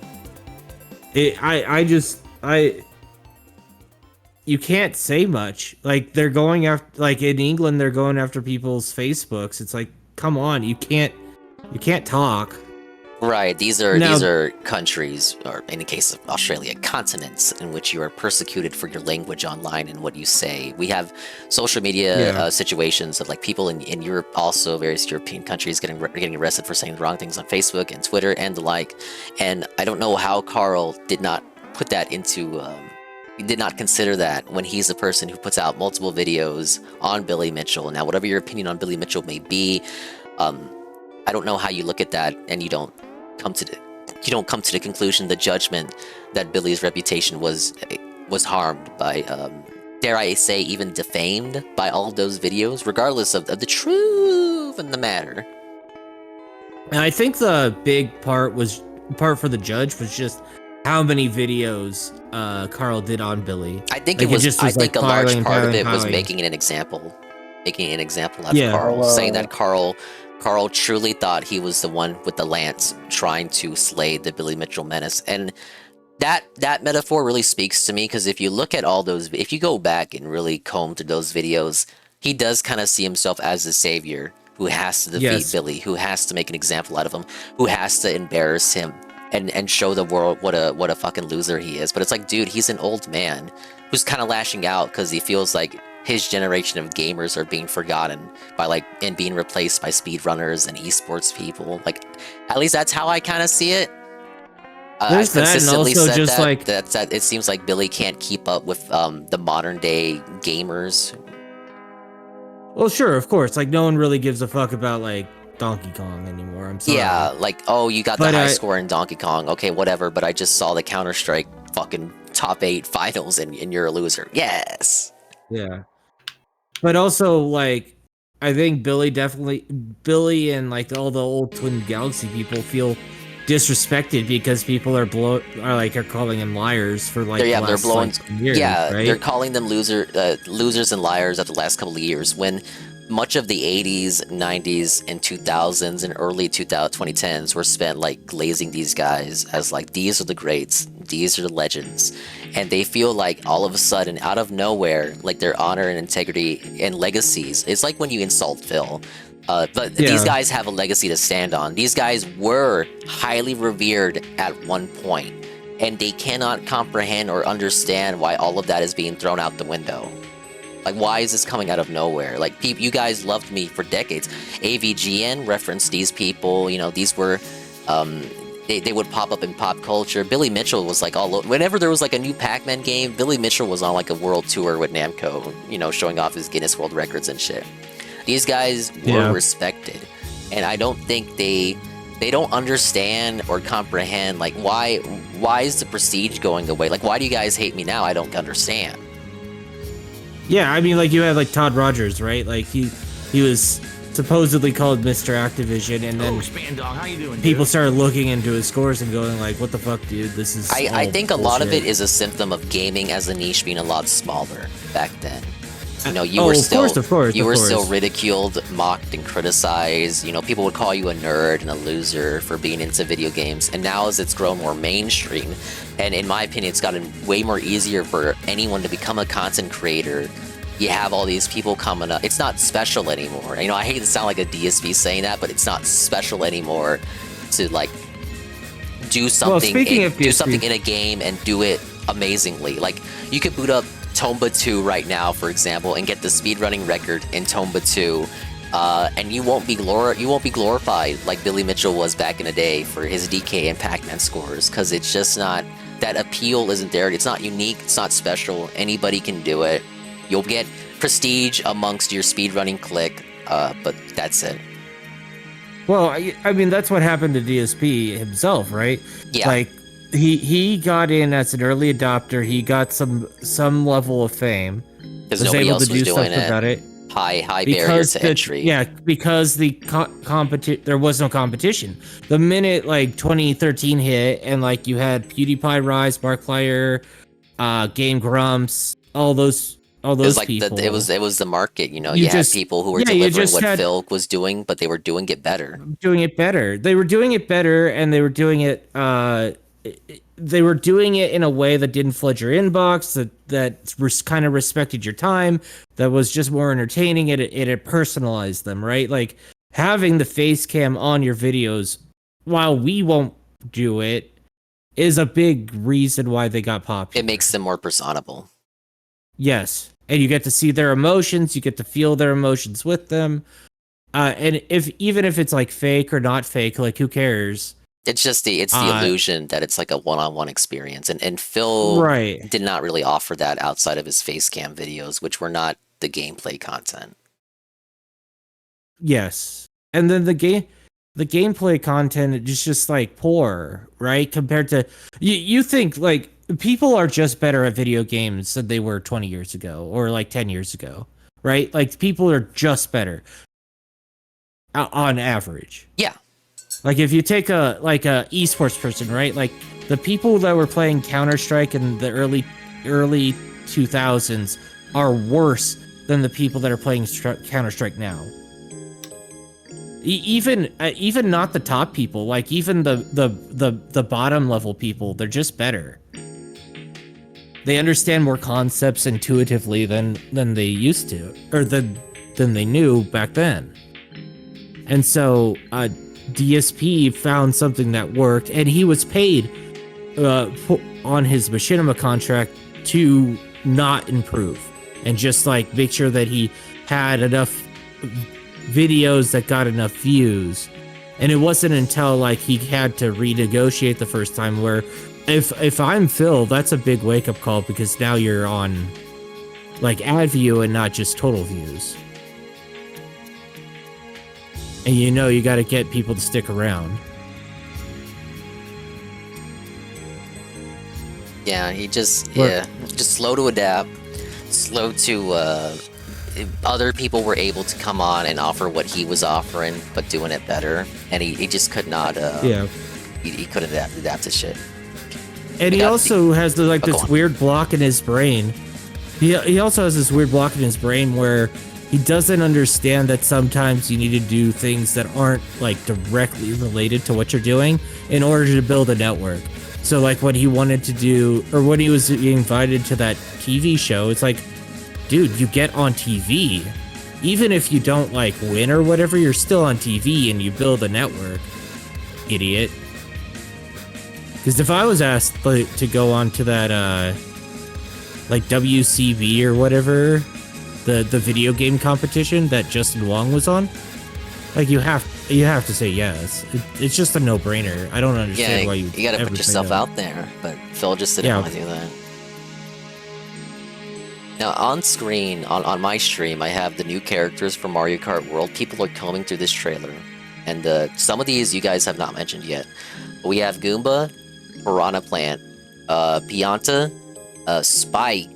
Speaker 6: You can't say much. Like, they're going after, like in England, they're going after people's Facebooks. It's like, come on, you can't talk.
Speaker 5: Right. These are countries, or in the case of Australia, continents in which you are persecuted for your language online and what you say. We have social media situations of, like, people in Europe, also various European countries getting arrested for saying the wrong things on Facebook and Twitter and the like. And I don't know how Carl did not put that into. He did not consider that when he's the person who puts out multiple videos on Billy Mitchell. Now, whatever your opinion on Billy Mitchell may be, I don't know how you look at that and you don't come to the conclusion, the judgment that Billy's reputation was harmed by, dare I say, even defamed by all of those videos, regardless of the truth in the matter.
Speaker 6: And I think the big part for the judge was just how many videos Carl did on Billy.
Speaker 5: I think
Speaker 6: like,
Speaker 5: I think a large part of it was
Speaker 6: piling.
Speaker 5: making an example out of Carl, saying that Carl truly thought he was the one with the lance trying to slay the Billy Mitchell menace. And That metaphor really speaks to me because if you look at all those, if you go back and really comb through those videos, he does kind of see himself as the savior who has to defeat Billy, who has to make an example out of him, who has to embarrass him and show the world what a fucking loser he is. But it's like, dude, he's an old man who's kind of lashing out because he feels like his generation of gamers are being forgotten and being replaced by speedrunners and esports people. Like, at least that's how I kind of see it.
Speaker 6: There's that, and also just
Speaker 5: that it seems like Billy can't keep up with the modern day gamers.
Speaker 6: Well, sure, of course. Like, no one really gives a fuck about like Donkey Kong anymore. I'm sorry.
Speaker 5: Yeah, like, oh, you got the high score in Donkey Kong. Okay, whatever. But I just saw the Counter-Strike fucking top 8 finals, and you're a loser. Yes.
Speaker 6: Yeah. But also, like, I think Billy and like all the old Twin Galaxy people feel disrespected because people are calling them liars for like
Speaker 5: they're blowing
Speaker 6: years, right?
Speaker 5: They're calling them losers and liars of the last couple of years when much of the 80s, 90s, and 2000s and early 2010s were spent like glazing these guys as like, these are the greats, these are the legends, and they feel like all of a sudden out of nowhere, like their honor and integrity and legacies, it's like when you insult Phil. But these guys have a legacy to stand on. These guys were highly revered at one point, and they cannot comprehend or understand why all of that is being thrown out the window. Like, why is this coming out of nowhere? Like, you guys loved me for decades. AVGN referenced these people. You know, these were, they would pop up in pop culture. Billy Mitchell was like whenever there was like a new Pac-Man game, Billy Mitchell was on like a world tour with Namco, you know, showing off his Guinness World Records and shit. These guys were respected, and I don't think they don't understand or comprehend, like, why is the prestige going away? Like, why do you guys hate me now? I don't understand.
Speaker 6: Yeah, I mean, like, you had like Todd Rogers, right? Like, he was supposedly called Mr. Activision, and then
Speaker 11: How you doing,
Speaker 6: people started looking into his scores and going like, what the fuck, dude? This is
Speaker 5: I think
Speaker 6: bullshit.
Speaker 5: A lot of it is a symptom of gaming as a niche being a lot smaller back then. You know, you were still ridiculed, mocked, and criticized. You know, people would call you a nerd and a loser for being into video games. And now, as it's grown more mainstream, and in my opinion, it's gotten way more easier for anyone to become a content creator. You have all these people coming up. It's not special anymore. You know, I hate to sound like a DSP saying that, but it's not special anymore to like do something. Do something in a game and do it amazingly. Like, you could boot up Tomba 2 right now, for example, and get the speedrunning record in Tomba 2, and you won't be glorified like Billy Mitchell was back in the day for his DK and Pac-Man scores, because it's just not, that appeal isn't there. It's not unique, it's not special. Anybody can do it. You'll get prestige amongst your speedrunning clique, but that's it.
Speaker 6: Well, I mean, that's what happened to DSP himself, right?
Speaker 5: Yeah.
Speaker 6: Like, he got in as an early adopter. He got some level of fame.
Speaker 5: Because nobody else was doing it. High barriers to entry.
Speaker 6: Yeah, because the there was no competition. The minute like 2013 hit, and like you had PewDiePie Rise, Markiplier, Game Grumps, all those people.
Speaker 5: It was the market. You know, you had people who were delivering what Phil was doing, but they were doing it better.
Speaker 6: They were doing it better, and they were doing it. They were doing it in a way that didn't flood your inbox, that kind of respected your time, that was just more entertaining. It personalized them, right? Like, having the face cam on your videos, while we won't do it, is a big reason why they got popular.
Speaker 5: It makes them more personable.
Speaker 6: Yes, and you get to see their emotions, you get to feel their emotions with them, and even if it's like fake or not fake, like, who cares?
Speaker 5: It's just the illusion that it's like a one-on-one experience, and Phil did not really offer that outside of his face cam videos, which were not the gameplay content.
Speaker 6: Yes, and then the gameplay content is just like poor, right? Compared to you think like people are just better at video games than they were 20 years ago or like 10 years ago, right? Like, people are just better on average.
Speaker 5: Yeah.
Speaker 6: Like, if you take a esports person, right? Like, the people that were playing Counter-Strike in the early 2000s are worse than the people that are playing Counter-Strike now. Even not the top people, like even the bottom level people, they're just better. they understand more concepts intuitively than they used to, or than they knew back then. And so DSP found something that worked, and he was paid on his machinima contract to not improve and just like make sure that he had enough videos that got enough views. And it wasn't until like he had to renegotiate the first time where if I'm Phil, that's a big wake up call, because now you're on like ad view and not just total views. And you know you got to get people to stick around.
Speaker 5: Yeah, he just slow to adapt, slow to other people were able to come on and offer what he was offering, but doing it better, and he just could not. He couldn't adapt to shit.
Speaker 6: And he also has this weird block in his brain. He also has this weird block in his brain where he doesn't understand that sometimes you need to do things that aren't like directly related to what you're doing in order to build a network. So like when he wanted to do, or when he was invited to that TV show, it's like, dude, you get on TV. Even if you don't like win or whatever, you're still on TV and you build a network, idiot. Because if I was asked to go on to that like WCB or whatever, the video game competition that Justin Wong was on, like you have to say yes. It's just a no-brainer. I don't understand why you
Speaker 5: gotta put yourself out there, but Phil just didn't want to do that. Now on screen on my stream, I have the new characters from Mario Kart World. People are combing through this trailer, and some of these you guys have not mentioned yet. We have Goomba, Piranha Plant, Pianta, Spike,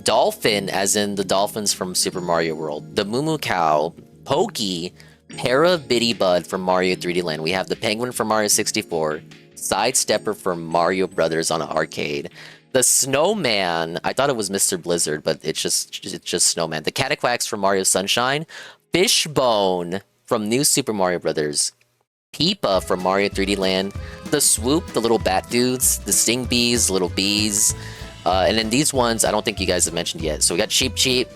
Speaker 5: Dolphin, as in the dolphins from Super Mario World, the Moo Moo Cow, Pokey, Para Bitty Bud from Mario 3D Land. We have the Penguin from Mario 64, Sidestepper from Mario Brothers on arcade, the Snowman. I thought it was Mr. Blizzard, but it's just Snowman. The Cataquax from Mario Sunshine, Fishbone from New Super Mario Brothers, Peepa from Mario 3D Land, the Swoop, the little bat dudes, the Sting Bees, little bees, and then these ones I don't think you guys have mentioned yet. So we got Cheep Cheep.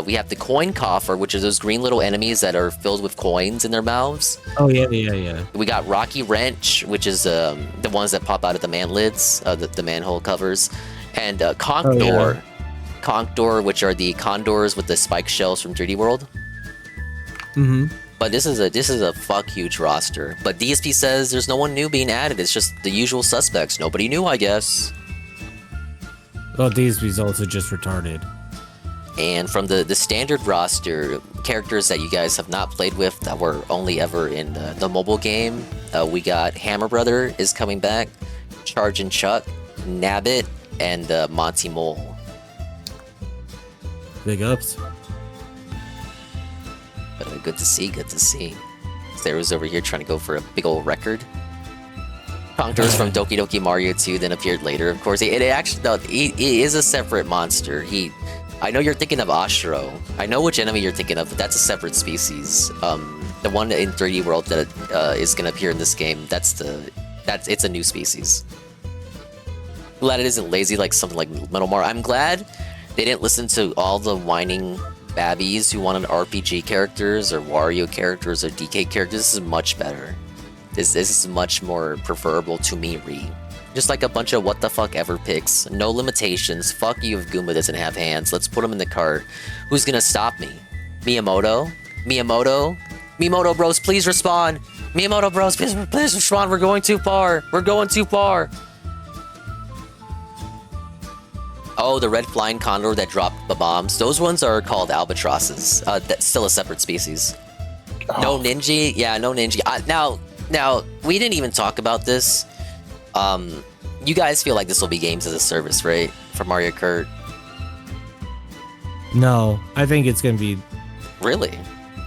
Speaker 5: We have the Coin Coffer, which is those green little enemies that are filled with coins in their mouths.
Speaker 6: Oh, yeah.
Speaker 5: We got Rocky Wrench, which is the ones that pop out of the man lids, the manhole covers. And Conch Door. Conch Door, which are the condors with the spike shells from 3D World.
Speaker 6: Mm-hmm.
Speaker 5: But this is a fuck huge roster. But DSP says there's no one new being added. It's just the usual suspects. Nobody new, I guess.
Speaker 6: Well, DSP's also just retarded.
Speaker 5: And from the standard roster, characters that you guys have not played with that were only ever in the mobile game, we got Hammer Brother is coming back, Chargin' Chuck, Nabbit, and Monty Mole.
Speaker 6: Big ups.
Speaker 5: But good to see. Sarah's over here trying to go for a big old record. Contours from Doki Doki Mario 2 then appeared later, of course. He is a separate monster. I know you're thinking of Ashro. I know which enemy you're thinking of, but that's a separate species. The one in 3D World that is going to appear in this game, it's a new species. Glad it isn't lazy like something like Metal Mario. I'm glad they didn't listen to all the whining babbies who wanted RPG characters or Wario characters or DK characters. This is much better. This is much more preferable to me, Ree. Just like a bunch of what the fuck ever picks. No limitations. Fuck you if Goomba doesn't have hands. Let's put him in the cart. Who's gonna stop me? Miyamoto? Miyamoto bros, please respond. Miyamoto bros, please respond. We're going too far. Oh, the red flying condor that dropped the bombs. Those ones are called albatrosses. That's still a separate species. Oh. No Ninja? Yeah, no Ninja. Now, we didn't even talk about this. You guys feel like this will be games as a service, right? For Mario Kart?
Speaker 6: No, I think it's going to be...
Speaker 5: Really?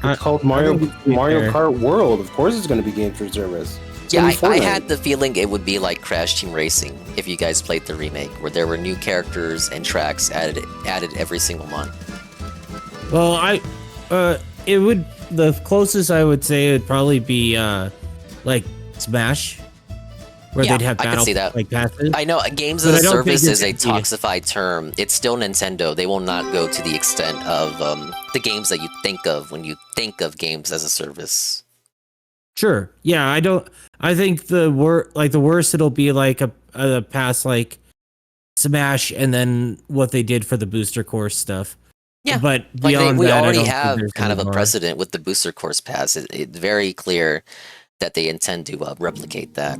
Speaker 9: It's called Mario Kart World. Of course it's going to be games for service.
Speaker 5: Yeah, I had the feeling it would be like Crash Team Racing if you guys played the remake, where there were new characters and tracks added every single month.
Speaker 6: Well, it would... The closest I would say would probably be, like, Smash. where
Speaker 5: Yeah,
Speaker 6: they'd have
Speaker 5: I can
Speaker 6: battle
Speaker 5: see that.
Speaker 6: like passes.
Speaker 5: I know games
Speaker 6: But
Speaker 5: as
Speaker 6: I
Speaker 5: a
Speaker 6: don't think
Speaker 5: service is a
Speaker 6: it's gonna be-
Speaker 5: toxified term. It's still Nintendo. They will not go to the extent of the games that you think of when you think of games as a service.
Speaker 6: Sure. Yeah, I don't. I think the worst it'll be like a past like Smash and then what they did for the booster course stuff.
Speaker 5: Yeah,
Speaker 6: but
Speaker 5: like
Speaker 6: beyond
Speaker 5: we
Speaker 6: that, I
Speaker 5: already
Speaker 6: don't think
Speaker 5: have
Speaker 6: there's
Speaker 5: kind of
Speaker 6: any
Speaker 5: a
Speaker 6: more.
Speaker 5: precedent with the booster course pass. It's very clear that they intend to replicate that.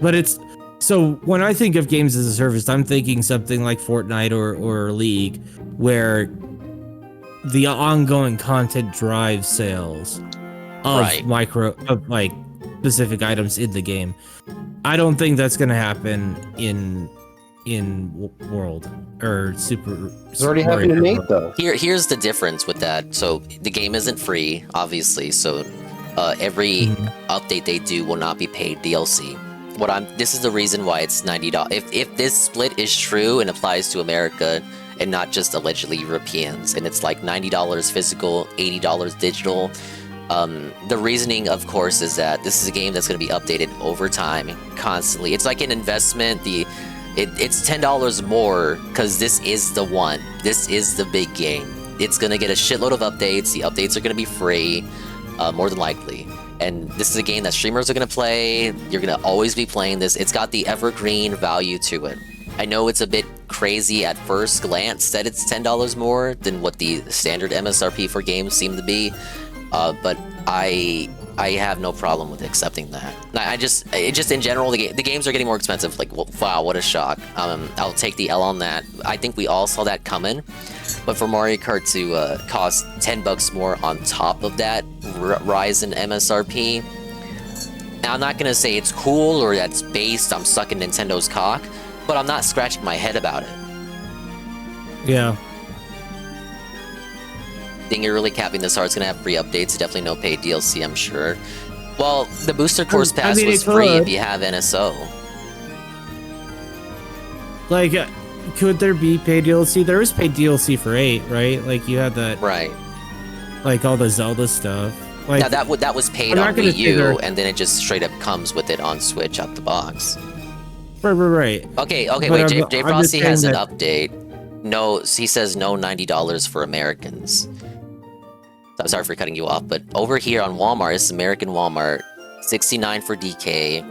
Speaker 6: But it's so when I think of games as a service, I'm thinking something like Fortnite or League, where the ongoing content drives sales of of like specific items in the game. I don't think that's gonna happen in World or Super.
Speaker 9: It's already happened in 8 though.
Speaker 5: Here's the difference with that. So the game isn't free, obviously. So every update they do will not be paid DLC. This is the reason why it's $90. If this split is true and applies to America and not just allegedly Europeans, and it's like $90 physical, $80 digital. The reasoning, of course, is that this is a game that's going to be updated over time, constantly. It's like an investment. It's $10 more because this is the one. This is the big game. It's going to get a shitload of updates. The updates are going to be free, more than likely. And this is a game that streamers are going to play. You're going to always be playing this. It's got the evergreen value to it. I know it's a bit crazy at first glance that it's $10 more than what the standard MSRP for games seem to be. But I have no problem with accepting that. Just in general, the games are getting more expensive. Like, wow, what a shock. I'll take the L on that. I think we all saw that coming. But for Mario Kart to cost $10 more on top of that rise in MSRP, now I'm not gonna say it's cool or that's based on sucking Nintendo's cock, but I'm not scratching my head about it.
Speaker 6: Yeah.
Speaker 5: Ding-rectly capping this hard. It's gonna have free updates. Definitely no paid DLC, I'm sure. Well, the booster course pass was free if you have NSO.
Speaker 6: Like, could there be paid DLC? There is paid DLC for 8, right? Like you had that,
Speaker 5: right?
Speaker 6: Like all the Zelda stuff. Like
Speaker 5: yeah, that was paid on Wii U, and then it just straight up comes with it on Switch out the box.
Speaker 6: Right.
Speaker 5: Okay, wait. Jay Frosty has an update. No, he says no $90 for Americans. I'm sorry for cutting you off, but over here on Walmart, it's American Walmart, $69 for DK.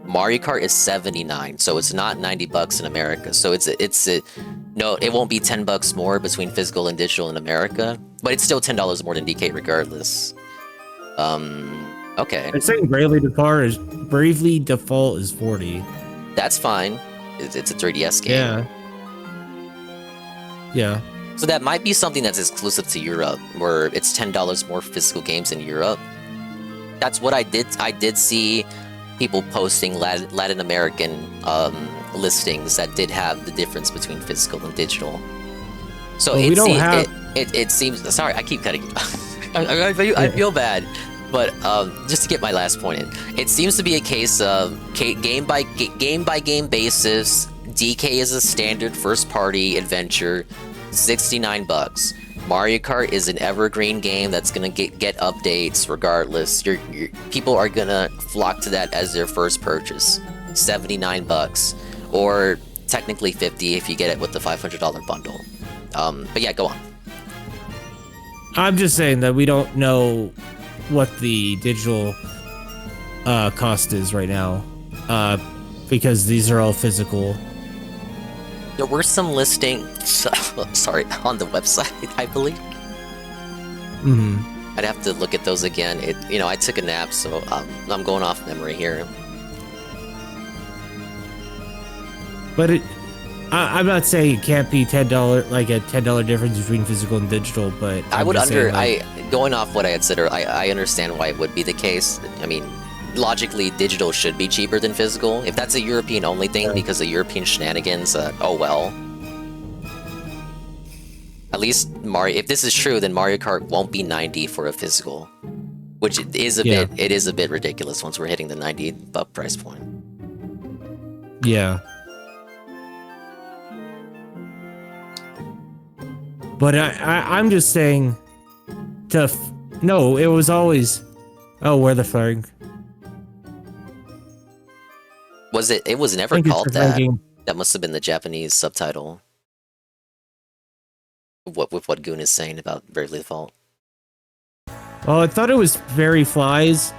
Speaker 5: Mario Kart is $79, so it's not $90 in America. So no, it won't be $10 more between physical and digital in America, but it's still $10 more than DK regardless. Okay.
Speaker 6: It's saying Bravely Default is 40.
Speaker 5: That's fine. It's a 3DS game.
Speaker 6: Yeah.
Speaker 5: So that might be something that's exclusive to Europe, where it's $10 more for physical games in Europe. That's what I did. I did see people posting Latin American listings that did have the difference between physical and digital. So it seems. Sorry, I keep cutting. I feel bad, but just to get my last point in, it seems to be a case of game by game basis. DK is a standard first-party adventure, $69. Mario Kart is an evergreen game that's gonna get updates regardless. People are gonna flock to that as their first purchase, $79, or technically $50 if you get it with the $500 bundle. But yeah, go on.
Speaker 6: I'm just saying that we don't know what the digital cost is right now, because these are all physical.
Speaker 5: There were some listings, sorry, on the website, I believe. I'd have to look at those again. I took a nap, so I'm going off memory here.
Speaker 6: But I'm not saying it can't be $10, like a $10 difference between physical and digital, but
Speaker 5: going off what I had said, I understand why it would be the case. I mean, logically, digital should be cheaper than physical. If that's a European-only thing because of European shenanigans, oh well. At least if this is true, then Mario Kart won't be $90 for a physical, which is a bit ridiculous once we're hitting the $90 price point.
Speaker 6: Yeah. But I'm just saying, no, it was always, oh, where the flag.
Speaker 5: Was it? It was never
Speaker 6: think it's
Speaker 5: called
Speaker 6: for
Speaker 5: that.
Speaker 6: ranking.
Speaker 5: That must have been the Japanese subtitle. With what Goon is saying about Bravely Default.
Speaker 6: Well, I thought it was Fairy Flies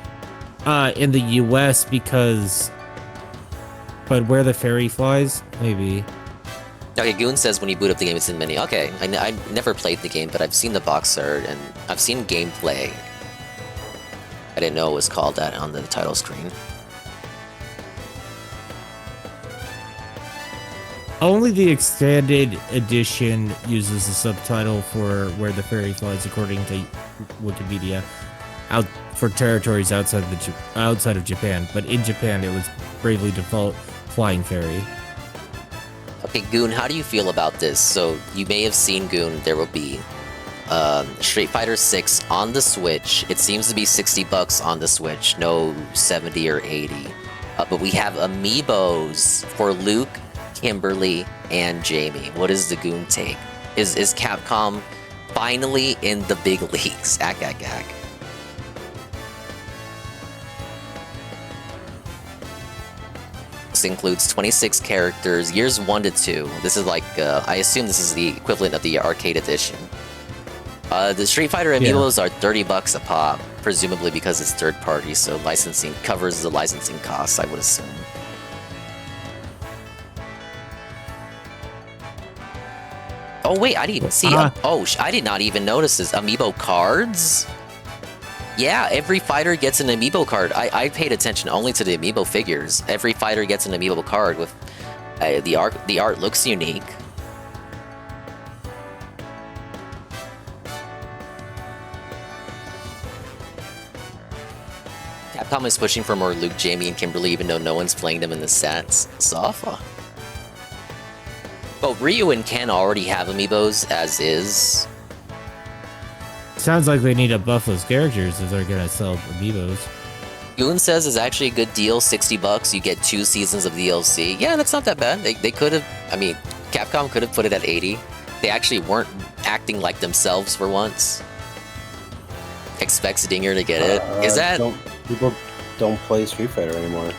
Speaker 6: in the US because... But where the fairy flies? Maybe.
Speaker 5: Okay, Goon says when you boot up the game, it's in menu. Okay, I never played the game, but I've seen the box art and I've seen gameplay. I didn't know it was called that on the title screen.
Speaker 6: Only the extended edition uses the subtitle for where the fairy flies, according to Wikipedia, out for territories outside of Japan. But in Japan, it was Bravely Default Flying Fairy.
Speaker 5: Okay, Goon, how do you feel about this? So you may have seen Goon. There will be Street Fighter 6 on the Switch. It seems to be $60 on the Switch, no 70 or 80. But we have amiibos for Luke, Kimberly, and Jamie. What is the Goon take? Is Capcom finally in the big leagues? Ag. This includes 26 characters, years 1 to 2. This is like, I assume this is the equivalent of the arcade edition. The Street Fighter amiibos are $30 a pop, presumably because it's third party, so licensing covers the licensing costs, I would assume. Oh wait, I didn't even see. I did not even notice this. Amiibo cards? Yeah, every fighter gets an amiibo card. I paid attention only to the amiibo figures. Every fighter gets an amiibo card with the art. The art looks unique. Capcom is pushing for more Luke, Jamie, and Kimberly, even though no one's playing them in the sets. Safa. But Ryu and Ken already have amiibos as is.
Speaker 6: Sounds like they need to buff those characters if they're gonna sell amiibos.
Speaker 5: Goon says is actually a good deal, $60. You get 2 seasons of DLC. Yeah, that's not that bad. They could have, I mean, Capcom could have put it at 80. They actually weren't acting like themselves for once. Expects Dinger to get it. Is that...
Speaker 9: People don't play Street Fighter anymore.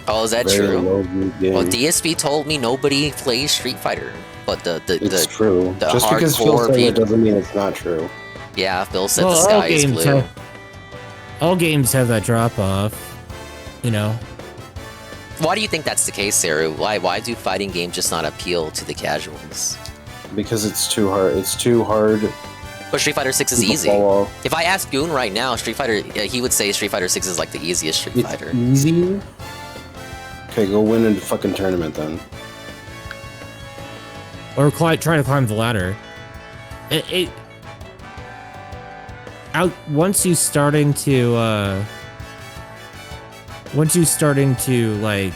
Speaker 5: Oh, is that
Speaker 9: Very
Speaker 5: true?
Speaker 9: low-viewed
Speaker 5: Well,
Speaker 9: game.
Speaker 5: DSP told me nobody plays Street Fighter. But
Speaker 9: It's true.
Speaker 5: the
Speaker 9: Just because Phil
Speaker 5: hardcore
Speaker 9: said it
Speaker 5: people...
Speaker 9: doesn't mean it's not true.
Speaker 5: Yeah, Phil said
Speaker 6: Well,
Speaker 5: the sky is blue.
Speaker 6: All games have that drop off, you know.
Speaker 5: Why do you think that's the case, Sarah? Why do fighting games just not appeal to the casuals?
Speaker 9: Because it's too hard. It's too hard.
Speaker 5: But Street Fighter 6 is
Speaker 9: People
Speaker 5: easy.
Speaker 9: fall off.
Speaker 5: If I ask Goon right now, Street Fighter, he would say Street Fighter 6 is like the easiest Street Fighter.
Speaker 9: Easy? Okay, go win a fucking tournament then.
Speaker 6: Or try to climb the ladder. Once you start into like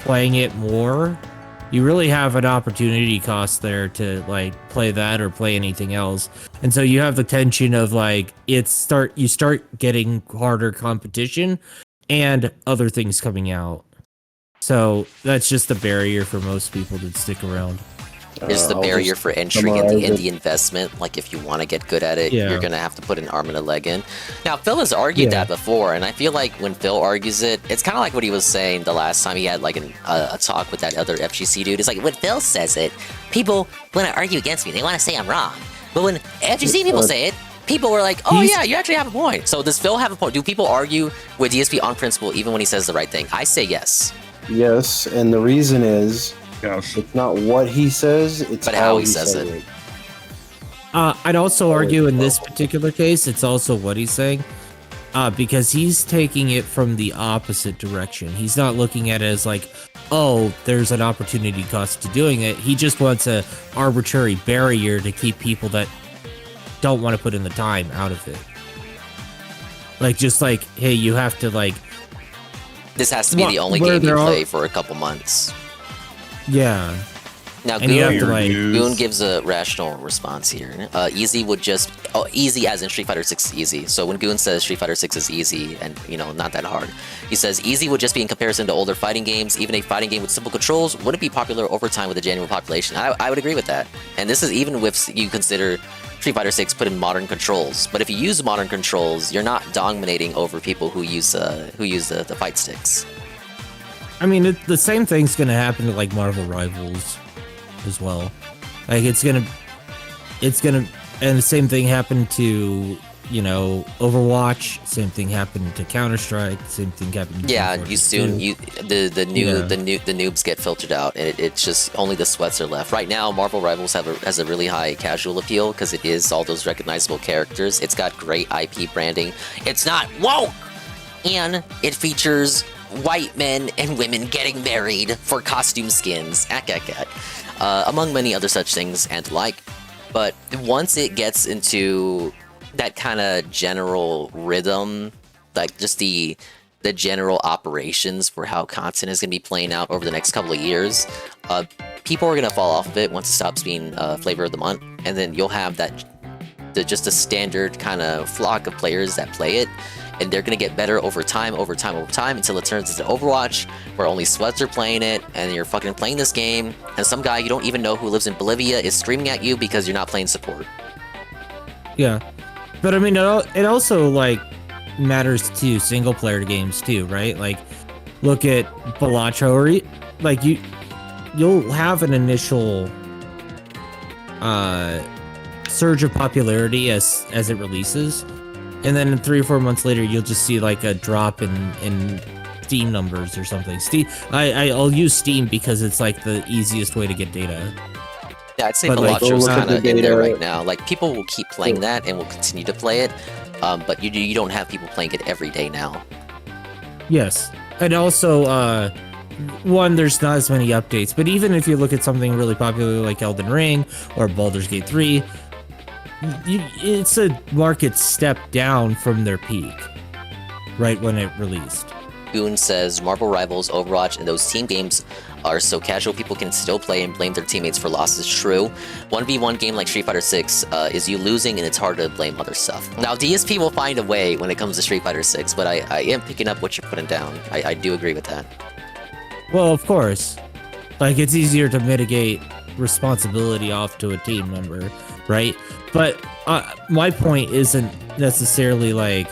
Speaker 6: playing it more, you really have an opportunity cost there to like play that or play anything else. And so you have the tension of like you start getting harder competition and other things coming out. So that's just the barrier for most people to stick around.
Speaker 5: Is the barrier for entry and the investment. Like, if you want to get good at it, you're going to have to put an arm and a leg in. Now, Phil has argued that before, and I feel like when Phil argues it, it's kind of like what he was saying the last time he had, like, a talk with that other FGC dude. It's like, when Phil says it, people want to argue against me. They want to say I'm wrong. But when FGC people say it, people were like, oh, yeah, you actually have a point. So does Phil have a point? Do people argue with DSP on principle even when he says the right thing? I say yes.
Speaker 9: Yes, and the reason is... It's not what he says, it's how he says it.
Speaker 6: I'd also argue in this particular case, it's also what he's saying. Because he's taking it from the opposite direction. He's not looking at it as like, oh, there's an opportunity cost to doing it. He just wants an arbitrary barrier to keep people that don't want to put in the time out of it. Like, just like, hey, you have to like...
Speaker 5: This has to be the only game you play for a couple months.
Speaker 6: Yeah.
Speaker 5: Now, Goon gives a rational response here. Easy would just... Oh, easy as in Street Fighter 6 is easy. So when Goon says Street Fighter 6 is easy and, you know, not that hard, he says easy would just be in comparison to older fighting games. Even a fighting game with simple controls wouldn't be popular over time with the general population. I would agree with that. And this is even if you consider Street Fighter 6 put in modern controls. But if you use modern controls, you're not dominating over people who use the fight sticks.
Speaker 6: I mean, the same thing's gonna happen to like Marvel Rivals as well. Like it's gonna, and the same thing happened to Overwatch. Same thing happened to Counter-Strike. Same thing happened. To
Speaker 5: the noobs get filtered out, and it's just only the sweats are left. Right now, Marvel Rivals has a really high casual appeal because it is all those recognizable characters. It's got great IP branding. It's not woke, and it features white men and women getting married for costume skins, among many other such things and the like. But once it gets into that kind of general rhythm, like just the general operations for how content is going to be playing out over the next couple of years, people are going to fall off of it once it stops being flavor of the month, and then you'll have just a standard kind of flock of players that play it, and they're going to get better over time until it turns into Overwatch, where only sweats are playing it, and you're fucking playing this game, and some guy you don't even know who lives in Bolivia is screaming at you because you're not playing support.
Speaker 6: Yeah. But I mean, it also like matters to single player games too, right? Like, look at Balatro, or like you'll have an initial surge of popularity as it releases, and then 3 or 4 months later, you'll just see like a drop in Steam numbers or something. I'll use Steam because it's like the easiest way to get data.
Speaker 5: Yeah, I'd say Balatro's kind of in there right now. Like, people will keep playing that and will continue to play it, but you don't have people playing it every day now.
Speaker 6: Yes, and also, one, there's not as many updates, but even if you look at something really popular like Elden Ring or Baldur's Gate 3, it's a market step down from their peak, right when it released.
Speaker 5: Goon says Marvel Rivals, Overwatch, and those team games are so casual people can still play and blame their teammates for losses. True. 1v1 game like Street Fighter 6 is you losing, and it's hard to blame other stuff. Now, DSP will find a way when it comes to Street Fighter 6, but I am picking up what you're putting down. I do agree with that.
Speaker 6: Well, of course. Like, it's easier to mitigate responsibility off to a team member, right? But my point isn't necessarily like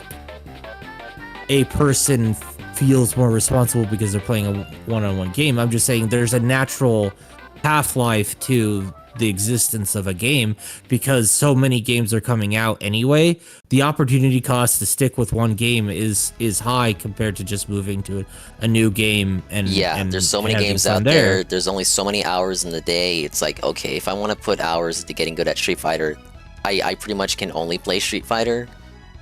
Speaker 6: a person feels more responsible because they're playing a one-on-one game. I'm just saying there's a natural half-life to the existence of a game because so many games are coming out anyway. The opportunity cost to stick with one game is high compared to just moving to a new game. And
Speaker 5: there's so many games out there. There's only so many hours in the day. It's like, okay, if I want to put hours into getting good at Street Fighter, I pretty much can only play Street Fighter.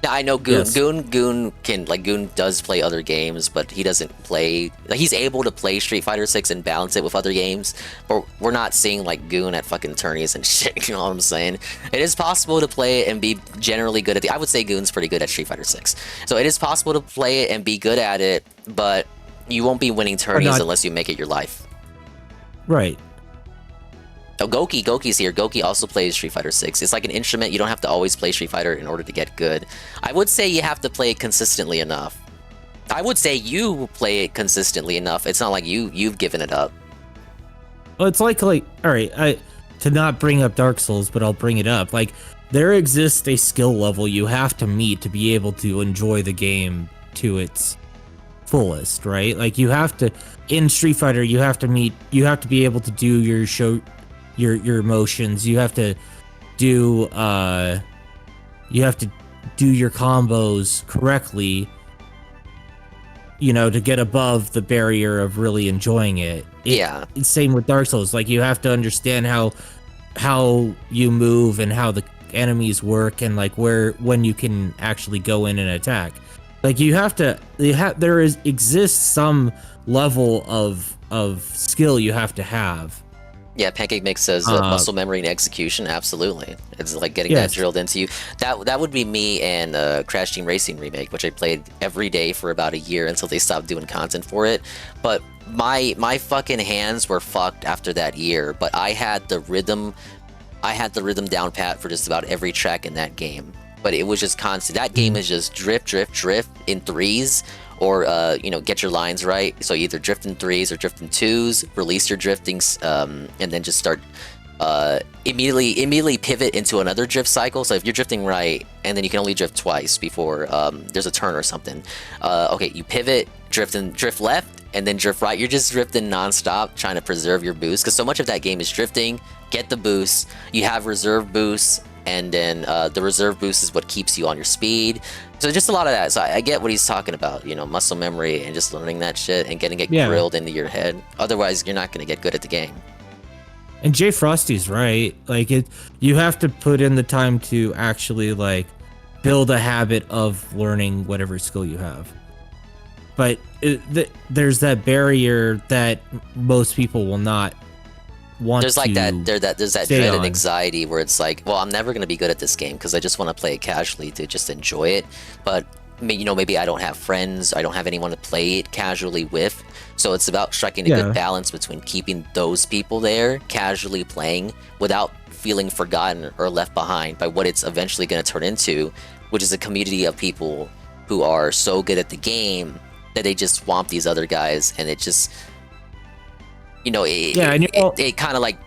Speaker 5: Yeah, I know Goon. Yes. Goon does play other games, but he doesn't play. He's able to play Street Fighter 6 and balance it with other games. But we're not seeing like Goon at fucking tourneys and shit. You know what I'm saying? It is possible to play it and be generally good at I would say Goon's pretty good at Street Fighter 6. So it is possible to play it and be good at it, but you won't be winning tourneys unless you make it your life.
Speaker 6: Right.
Speaker 5: Oh, Goki's here. Goki also plays Street Fighter 6. It's like an instrument. You don't have to always play Street Fighter in order to get good. I would say you have to play it consistently enough. I would say you play it consistently enough. It's not like you've given it up.
Speaker 6: Well, it's like all right, to not bring up Dark Souls, but I'll bring it up. Like, there exists a skill level you have to meet to be able to enjoy the game to its fullest, right? Like, you have to, in Street Fighter, you have to be able to do your motions. You have to do your combos correctly, to get above the barrier of really enjoying it. It's same with Dark Souls. Like, you have to understand how you move and how the enemies work, and like when you can actually go in and attack. Like, exists some level of skill you have to have.
Speaker 5: Yeah, Pancake Mix says muscle memory and execution. Absolutely, it's like getting that drilled into you. That would be me and Crash Team Racing Remake, which I played every day for about a year until they stopped doing content for it. But my fucking hands were fucked after that year. But I had the rhythm down pat for just about every track in that game. But it was just constant. That game is just drift in threes. Or, get your lines right. So either drift in threes or drift in twos, release your driftings, and then just start immediately pivot into another drift cycle. So if you're drifting right, and then you can only drift twice before there's a turn or something. Okay, you pivot, drift left, and then drift right. You're just drifting nonstop, trying to preserve your boost. Because so much of that game is drifting, get the boost. You have reserve boosts, and then the reserve boost is what keeps you on your speed. So just a lot of that. So I get what he's talking about, you know, muscle memory and just learning that shit and getting it drilled into your head. Otherwise, you're not going to get good at the game.
Speaker 6: And Jay Frosty's right. Like you have to put in the time to actually like build a habit of learning whatever skill you have. But there's that barrier that most people will not want.
Speaker 5: There's like
Speaker 6: to
Speaker 5: there's that dread and anxiety where it's like, well, I'm never going to be good at this game because I just want to play it casually to just enjoy it. But you know, maybe I don't have friends, I don't have anyone to play it casually with. So it's about striking a good balance between keeping those people there, casually playing, without feeling forgotten or left behind by what it's eventually going to turn into, which is a community of people who are so good at the game that they just swamp these other guys, and it just, you know, it kind of like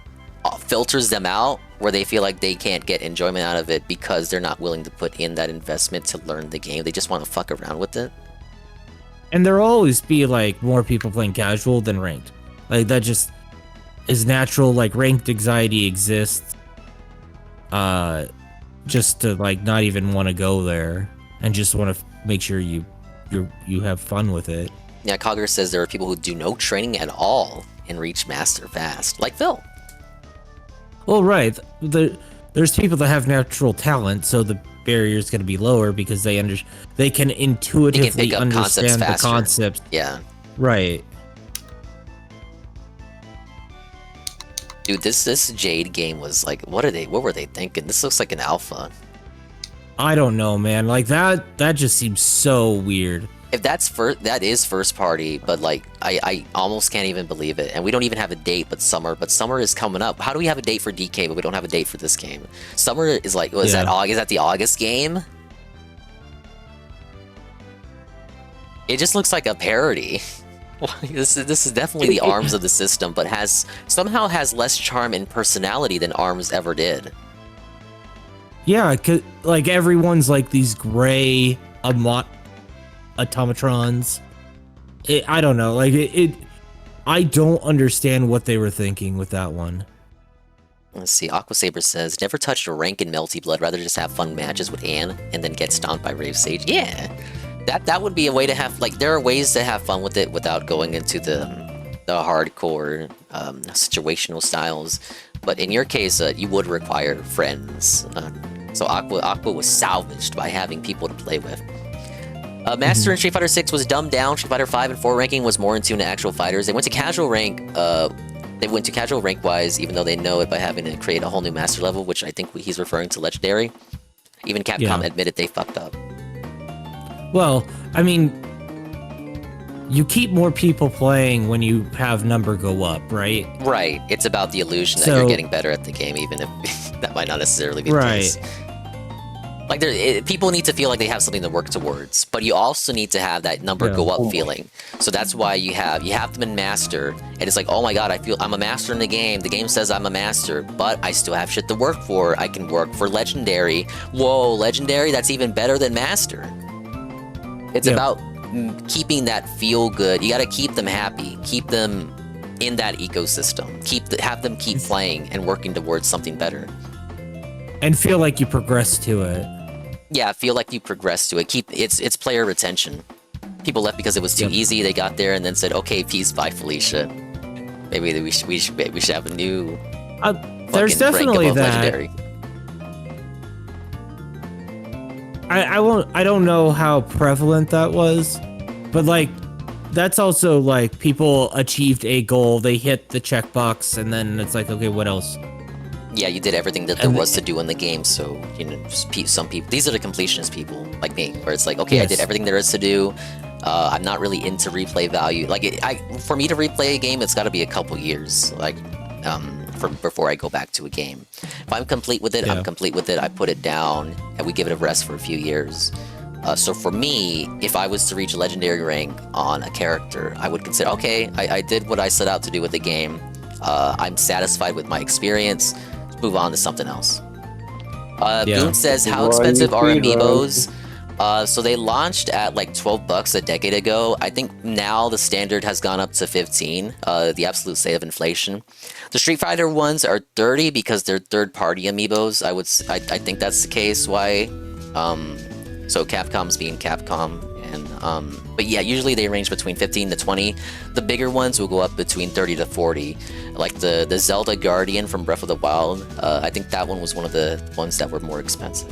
Speaker 5: filters them out, where they feel like they can't get enjoyment out of it because they're not willing to put in that investment to learn the game. They just want to fuck around with it.
Speaker 6: And there'll always be like more people playing casual than ranked. Like that just is natural. Like ranked anxiety exists. Just to like not even want to go there and just want to make sure you have fun with it.
Speaker 5: Yeah, Cogger says there are people who do no training at all and reach master fast, like Phil.
Speaker 6: Well, right. There's people that have natural talent, so the barrier is going to be lower because they can intuitively understand the concepts.
Speaker 5: Yeah.
Speaker 6: Right.
Speaker 5: Dude, this Jade game was like, what were they thinking? This looks like an alpha.
Speaker 6: I don't know, man. Like that just seems so weird.
Speaker 5: If that is first party, but like I almost can't even believe it. And we don't even have a date but summer is coming up. How do we have a date for DK but we don't have a date for this game? Summer is like, is that August? Is that the August game? It just looks like a parody. This is definitely the ARMS of the system, but somehow has less charm and personality than ARMS ever did.
Speaker 6: Yeah, 'cause like everyone's like these gray automatrons. I don't know. Like I don't understand what they were thinking with that one.
Speaker 5: Let's see. Aquasaber says, never touched a rank in Melty Blood, rather just have fun matches with Anne and then get stomped by Rave Sage. Yeah. That would be a way to have, like, there are ways to have fun with it without going into the hardcore situational styles. But in your case, you would require friends. So Aqua was salvaged by having people to play with. Master in Street Fighter 6 was dumbed down. Street Fighter 5 and 4 ranking was more in tune to actual fighters. They went to casual rank. They went to casual rank wise, even though they know it by having to create a whole new master level, which I think he's referring to Legendary. Even Capcom admitted they fucked up.
Speaker 6: Well, I mean, you keep more people playing when you have number go up, right?
Speaker 5: Right. It's about the illusion that you're getting better at the game, even if that might not necessarily be the case. Like, people need to feel like they have something to work towards, but you also need to have that number go up feeling. So that's why you have them in master, and it's like, oh my god, I feel I'm a master in the game. The game says I'm a master, but I still have shit to work for. I can work for legendary. Whoa, legendary? That's even better than master. It's about keeping that feel good. You got to keep them happy, keep them in that ecosystem, have them keep playing and working towards something better,
Speaker 6: and feel like you progress to it.
Speaker 5: Yeah, feel like you progress to it. It's player retention. People left because it was too easy. They got there and then said, "Okay, peace, bye, Felicia." Maybe we should have a new.
Speaker 6: There's definitely that.
Speaker 5: Legendary.
Speaker 6: I don't know how prevalent that was, but like that's also like people achieved a goal, they hit the checkbox, and then it's like, okay, what else?
Speaker 5: Yeah, you did everything that there was to do in the game. So, you know, some people, these are the completionist people like me, where it's like, okay, I did everything there is to do. I'm not really into replay value. Like, for me to replay a game, it's got to be a couple years. Like, before I go back to a game. If I'm complete with it, I'm complete with it. I put it down, and we give it a rest for a few years. So for me, if I was to reach legendary rank on a character, I would consider, okay, I did what I set out to do with the game. I'm satisfied with my experience. Let's move on to something else. Boone says, how expensive are amiibos? So they launched at like $12 a decade ago. I think now the standard has gone up to 15. The absolute state of inflation. The Street Fighter ones are 30 because they're third-party amiibos. I think that's the case. Why? So Capcom's being Capcom, and but yeah, usually they range between 15 to 20. The bigger ones will go up between 30 to 40. Like the Zelda Guardian from Breath of the Wild. I think that one was one of the ones that were more expensive.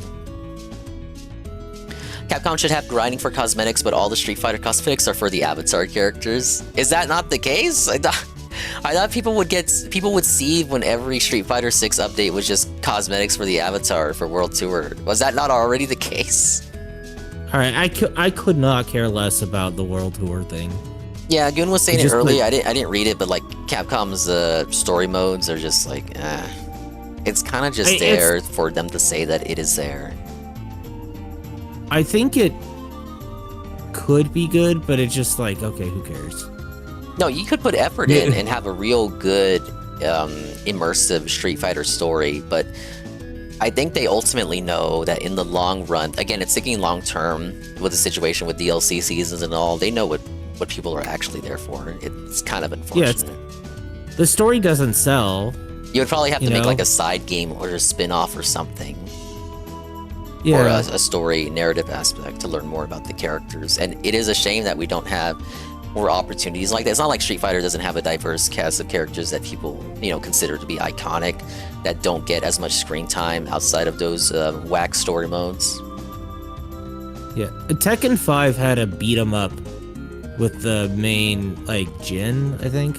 Speaker 5: Capcom should have grinding for cosmetics, but all the Street Fighter cosmetics are for the Avatar characters. Is that not the case? I thought people would see when every Street Fighter 6 update was just cosmetics for the Avatar for World Tour. Was that not already the case?
Speaker 6: All right, I could not care less about the World Tour thing.
Speaker 5: Yeah, Goon was saying it
Speaker 6: Just
Speaker 5: earlier.
Speaker 6: like-
Speaker 5: I didn't read it, but like Capcom's story modes are just like, it's kind of just there for them to say that it is there.
Speaker 6: I think it could be good, but it's just like, okay, who cares?
Speaker 5: No, you could put effort in and have a real good, immersive Street Fighter story, but I think they ultimately know that in the long run, again, it's thinking long term with the situation with DLC seasons and all, they know what people are actually there for. It's kind of unfortunate.
Speaker 6: Yeah, the story doesn't sell.
Speaker 5: You would probably have to make
Speaker 6: know?
Speaker 5: like a side game or a spin-off or something.
Speaker 6: Yeah.
Speaker 5: Or a story narrative aspect to learn more about the characters. And it is a shame that we don't have more opportunities like that. It's not like Street Fighter doesn't have a diverse cast of characters that people, consider to be iconic, that don't get as much screen time outside of those whack story modes.
Speaker 6: Yeah, Tekken 5 had a beat 'em up with the main, Jin, I think.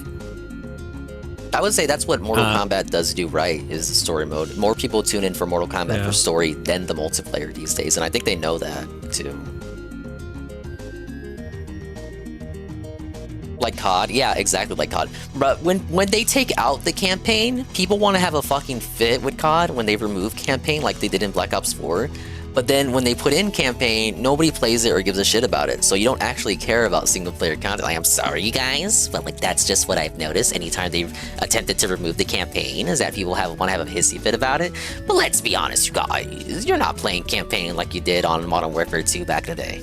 Speaker 5: I would say that's what Mortal Kombat does do right, is the story mode. More people tune in for Mortal Kombat for story than the multiplayer these days, and I think they know that, too. Like COD? Yeah, exactly like COD. But when they take out the campaign, people want to have a fucking fit with COD when they remove campaign like they did in Black Ops 4. But then when they put in campaign, nobody plays it or gives a shit about it. So you don't actually care about single player content. Like, I'm sorry, you guys, but that's just what I've noticed anytime they've attempted to remove the campaign, is that people want to have a hissy fit about it. But let's be honest, you guys, you're not playing campaign like you did on Modern Warfare 2 back in the day.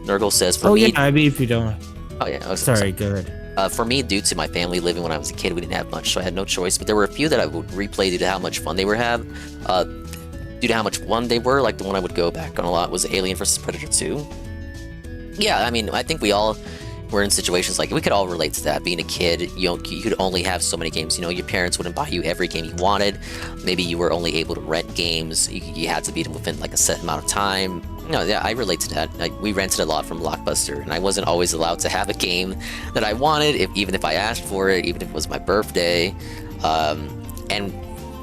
Speaker 5: Nurgle says, for me...
Speaker 6: yeah, I mean, if you don't...
Speaker 5: Oh, yeah.
Speaker 6: Sorry, go ahead.
Speaker 5: For me, due to my family living when I was a kid, we didn't have much, so I had no choice. But there were a few that I would replay due to how much fun they were due to how much fun they were. Like, the one I would go back on a lot was Alien vs. Predator 2. Yeah, I mean, I think we all were in situations like, we could all relate to that. Being a kid, you could only have so many games. Your parents wouldn't buy you every game you wanted. Maybe you were only able to rent games. You had to beat them within, a set amount of time. Yeah, I relate to that. We rented a lot from Blockbuster, and I wasn't always allowed to have a game that I wanted, even if I asked for it, even if it was my birthday. And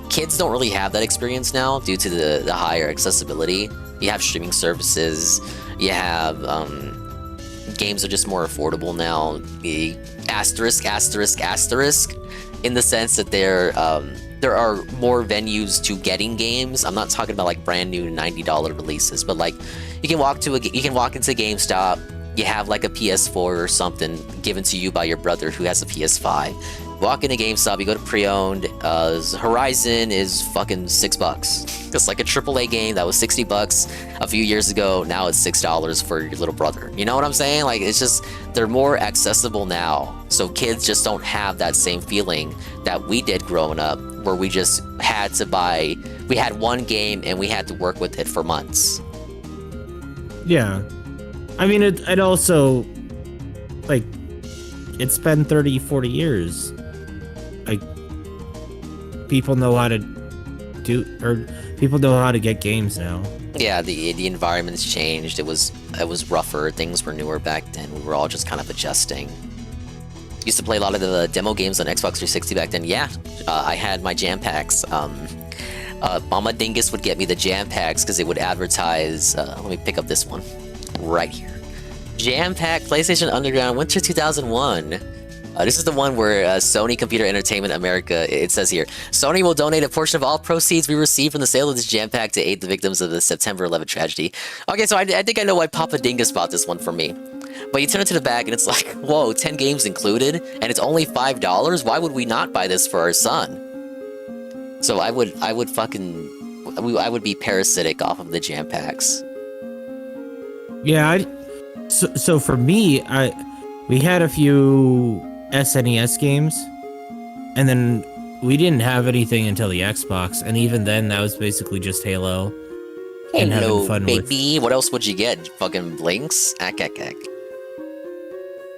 Speaker 5: kids don't really have that experience now due to the higher accessibility. You have streaming services. You have games are just more affordable now. The asterisk, in the sense that there are more venues to getting games. I'm not talking about brand new $90 releases, but you can walk into GameStop, you have a PS4 or something given to you by your brother who has a PS5. Walk into GameStop, you go to pre-owned, Horizon is fucking $6. It's like a AAA game that was $60 a few years ago, now it's $6 for your little brother. You know what I'm saying? It's just, they're more accessible now, so kids just don't have that same feeling that we did growing up, where we just had to buy, we had one game and we had to work with it for months.
Speaker 6: Yeah. I mean, it also, it's been 30, 40 years. People know how to people know how to get games now.
Speaker 5: Yeah, the environment's changed. It was rougher. Things were newer back then. We were all just kind of adjusting. Used to play a lot of the demo games on Xbox 360 back then. Yeah, I had my jam packs. Mama Dingus would get me the jam packs because it would advertise. Let me pick up this one right here. Jam pack PlayStation Underground Winter 2001. This is the one where Sony Computer Entertainment America, it says here, Sony will donate a portion of all proceeds we receive from the sale of this jam pack to aid the victims of the September 11th tragedy. Okay, so I think I know why Papa Dingus bought this one for me. But you turn it to the back and it's like, whoa, 10 games included, and it's only $5? Why would we not buy this for our son? So I would fucking... I would be parasitic off of the jam packs.
Speaker 6: Yeah, so for me, we had a few SNES games, and then we didn't have anything until the Xbox, and even then, that was basically just Halo. And having
Speaker 5: Hello,
Speaker 6: fun
Speaker 5: baby. What else would you get? Fucking Blinks? Ack.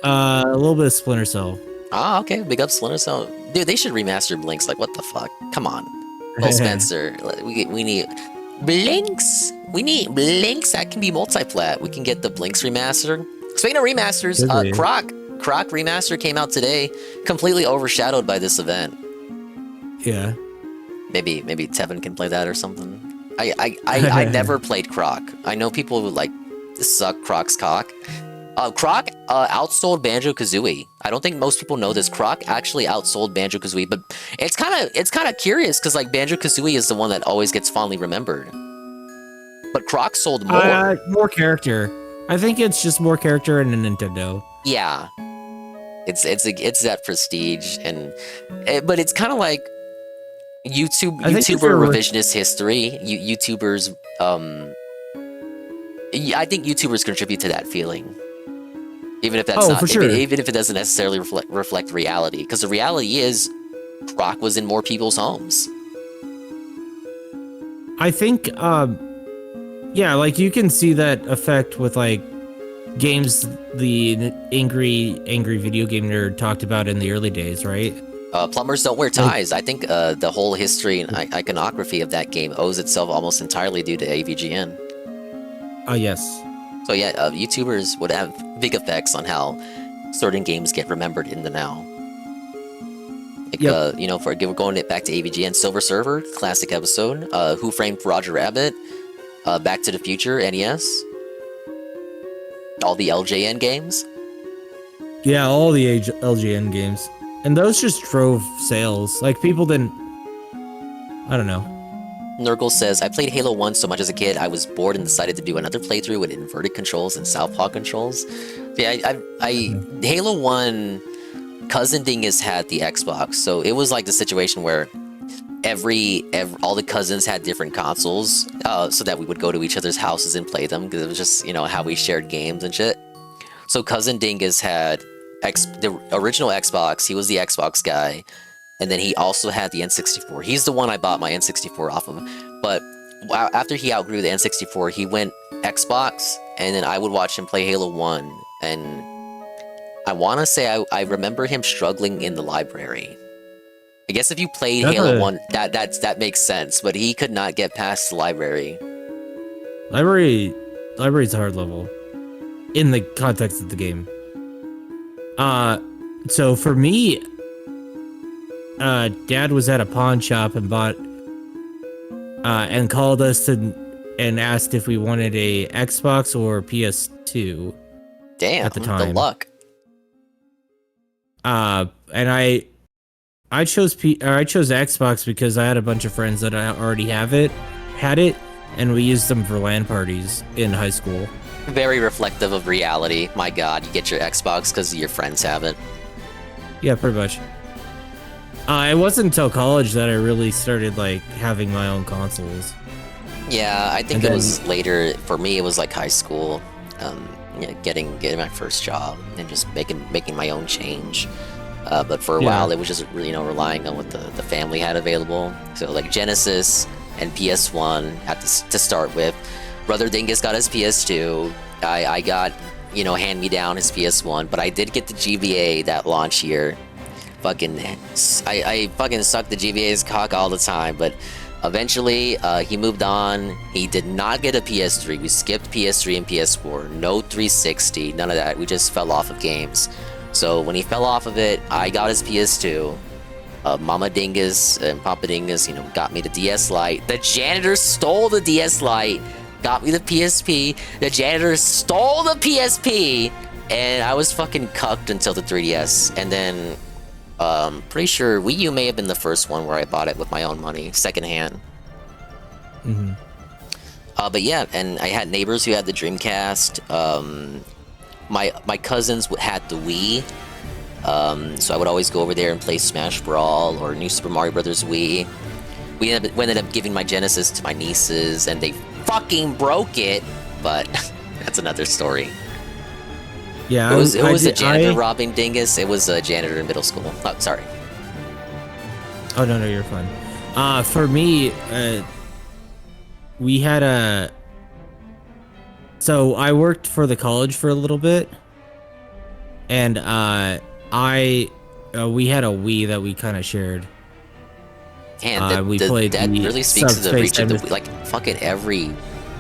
Speaker 6: A little bit of Splinter Cell.
Speaker 5: Ah, okay. Big up Splinter Cell. Dude, they should remaster Blinks. Like, what the fuck? Come on. Phil Spencer. We need Blinks. We need Blinks that can be multi-plat. We can get the Blinks remaster. Speaking of remasters, Croc remaster came out today, completely overshadowed by this event.
Speaker 6: Yeah.
Speaker 5: Maybe Tevin can play that or something. I never played Croc. I know people who like suck Croc's cock. Croc outsold Banjo-Kazooie. I don't think most people know this. Croc actually outsold Banjo-Kazooie, but it's kind of curious because like Banjo-Kazooie is the one that always gets fondly remembered. But Croc sold more.
Speaker 6: More character. I think it's just more character in a Nintendo.
Speaker 5: Yeah. It's that prestige but it's kind of like YouTuber revisionist history. YouTubers I think YouTubers contribute to that feeling. Even if that's even if it doesn't necessarily reflect reality, because the reality is Croc was in more people's homes.
Speaker 6: I think yeah, like you can see that effect with like games the angry video game nerd talked about in the early days, right?
Speaker 5: Plumbers Don't Wear Ties. I think the whole history and iconography of that game owes itself almost entirely due to AVGN.
Speaker 6: Oh, yes.
Speaker 5: So yeah, YouTubers would have big effects on how certain games get remembered in the now. Like, you know, we're going back to AVGN, Silver Surfer, classic episode. Who Framed Roger Rabbit, Back to the Future, NES. All the LJN games.
Speaker 6: Yeah, all the LJN games. And those just drove sales. Like, people didn't... I don't know.
Speaker 5: Nurgle says, I played Halo 1 so much as a kid, I was bored and decided to do another playthrough with inverted controls and southpaw controls. Yeah, Halo 1, Cousin Dingus had the Xbox, so it was like the situation where all the cousins had different consoles, so that we would go to each other's houses and play them, because it was just, you know, how we shared games and shit. So Cousin Dingus had the original Xbox, he was the Xbox guy, and then he also had the N64. He's the one I bought my N64 off of. But after he outgrew the N64, he went Xbox, and then I would watch him play Halo 1. And I want to say I remember him struggling in the library. I guess if you played Halo 1, that makes sense, but he could not get past the library.
Speaker 6: Library's a hard level in the context of the game. So for me, Dad was at a pawn shop and bought and called us and asked if we wanted a Xbox or PS2.
Speaker 5: Damn,
Speaker 6: at the time.
Speaker 5: The luck.
Speaker 6: And I chose Xbox because I had a bunch of friends that I already had it, and we used them for LAN parties in high school.
Speaker 5: Very reflective of reality. My God, you get your Xbox because your friends have it.
Speaker 6: Yeah, pretty much. It wasn't until college that I really started like having my own consoles.
Speaker 5: Yeah, I think it was later. For me, it was like high school, you know, getting my first job and just making my own change. But for a while, it was just, you know, relying on what the family had available. So like Genesis and PS1 had to start with. Brother Dingus got his PS2. I got, you know, hand me down his PS1, but I did get the GBA that launch year. I fucking sucked the GBA's cock all the time, but eventually he moved on. He did not get a PS3. We skipped PS3 and PS4. No 360, none of that. We just fell off of games. So when he fell off of it, I got his PS2. Mama Dingus and Papa Dingus, you know, got me the DS Lite. The janitor stole the DS Lite, got me the PSP. The janitor stole the PSP, and I was fucking cucked until the 3DS. And then pretty sure Wii U may have been the first one where I bought it with my own money, secondhand.
Speaker 6: Mm-hmm.
Speaker 5: But yeah, and I had neighbors who had the Dreamcast. My cousins had the Wii, so I would always go over there and play Smash Brawl or New Super Mario Bros. Wii. we ended up giving my Genesis to my nieces, and they fucking broke it. But that's another story.
Speaker 6: Yeah,
Speaker 5: It was a janitor robbing Dingus. It was a janitor in middle school. Oh, sorry.
Speaker 6: Oh no, you're fine. For me, we had a. So I worked for the college for a little bit, and we had a Wii that we kind of shared.
Speaker 5: And
Speaker 6: we played
Speaker 5: that
Speaker 6: the
Speaker 5: really speaks to the reach of the
Speaker 6: Subspace
Speaker 5: like fucking every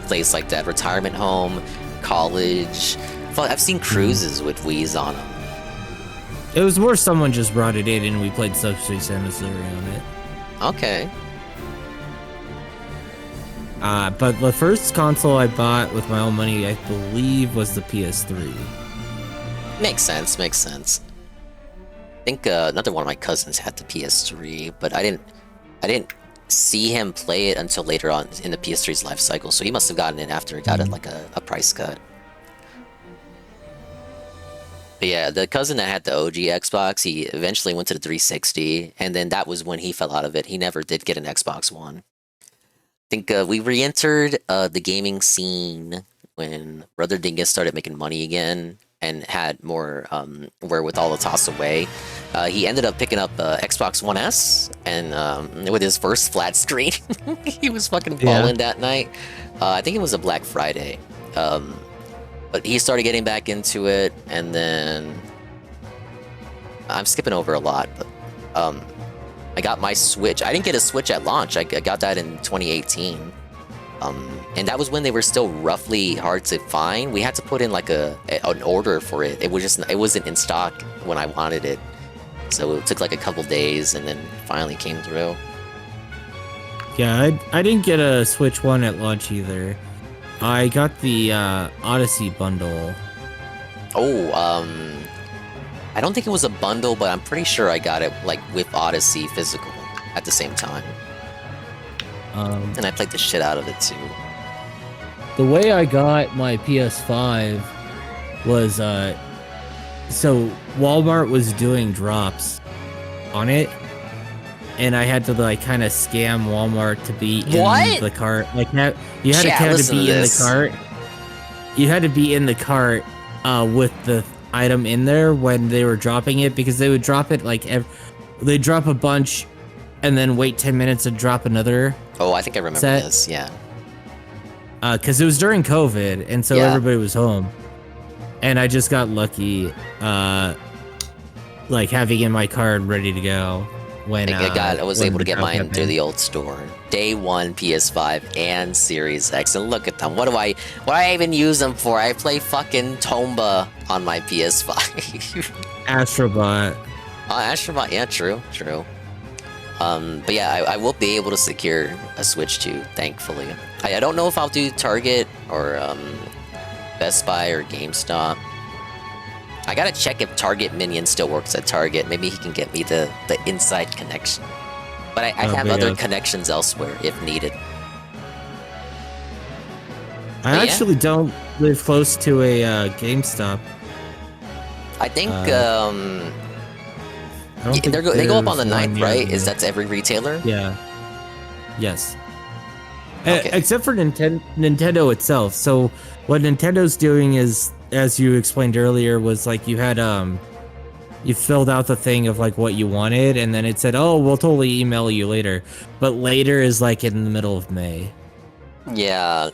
Speaker 5: place like that. Retirement home, college. Fuck, I've seen cruises with Wii's on them.
Speaker 6: It was more someone just brought it in and we played Subspace Emissary on it.
Speaker 5: Okay.
Speaker 6: But the first console I bought with my own money, I believe, was the PS3.
Speaker 5: Makes sense. I think another one of my cousins had the PS3, but I didn't see him play it until later on in the PS3's life cycle. So he must have gotten it after it got it like a price cut. But yeah, the cousin that had the OG Xbox, he eventually went to the 360, and then that was when he fell out of it. He never did get an Xbox One. I think we re-entered the gaming scene when Brother Dingus started making money again and had more wherewithal to toss away. He ended up picking up Xbox One S, and with his first flat screen, he was fucking balling that night. I think it was a Black Friday. But he started getting back into it, and then I'm skipping over a lot, but I got my Switch. I didn't get a Switch at launch. I got that in 2018. And that was when they were still roughly hard to find. We had to put in like an order for it. It wasn't in stock when I wanted it. So it took like a couple days, and then finally came through.
Speaker 6: Yeah, I didn't get a Switch 1 at launch either. I got the Odyssey bundle.
Speaker 5: Oh, I don't think it was a bundle, but I'm pretty sure I got it like with Odyssey physical at the same time. And I played the shit out of it too.
Speaker 6: The way I got my PS5 was so Walmart was doing drops on it, and I had to like kind of scam Walmart to be in the cart. Like you had to kind of be in the cart. You had to be in the cart with the item in there when they were dropping it, because they would drop it like they'd drop a bunch and then wait 10 minutes and drop another.
Speaker 5: Oh, I think I remember this. Yeah.
Speaker 6: Because it was during COVID, and so everybody was home, and I just got lucky, like having in my card ready to go. When
Speaker 5: I was able to get mine through the old store. Day one PS5 and Series X, and look at them. What do I even use them for? I play fucking Tomba on my PS5.
Speaker 6: Astrobot.
Speaker 5: Oh, Astrobot. Yeah, true. But yeah, I will be able to secure a Switch 2, thankfully. I don't know if I'll do Target or Best Buy or GameStop. I gotta check if Target Minion still works at Target. Maybe he can get me the inside connection. But I have other connections elsewhere if needed.
Speaker 6: I actually don't live close to a GameStop.
Speaker 5: I think they go up on the 9th, right? That's every retailer?
Speaker 6: Yeah. Yes.
Speaker 5: Okay.
Speaker 6: Except for Nintendo itself. So what Nintendo's doing is, as you explained earlier, was like you had you filled out the thing of like what you wanted, and then it said, "Oh, we'll totally email you later." But later is like in the middle of May.
Speaker 5: Yeah,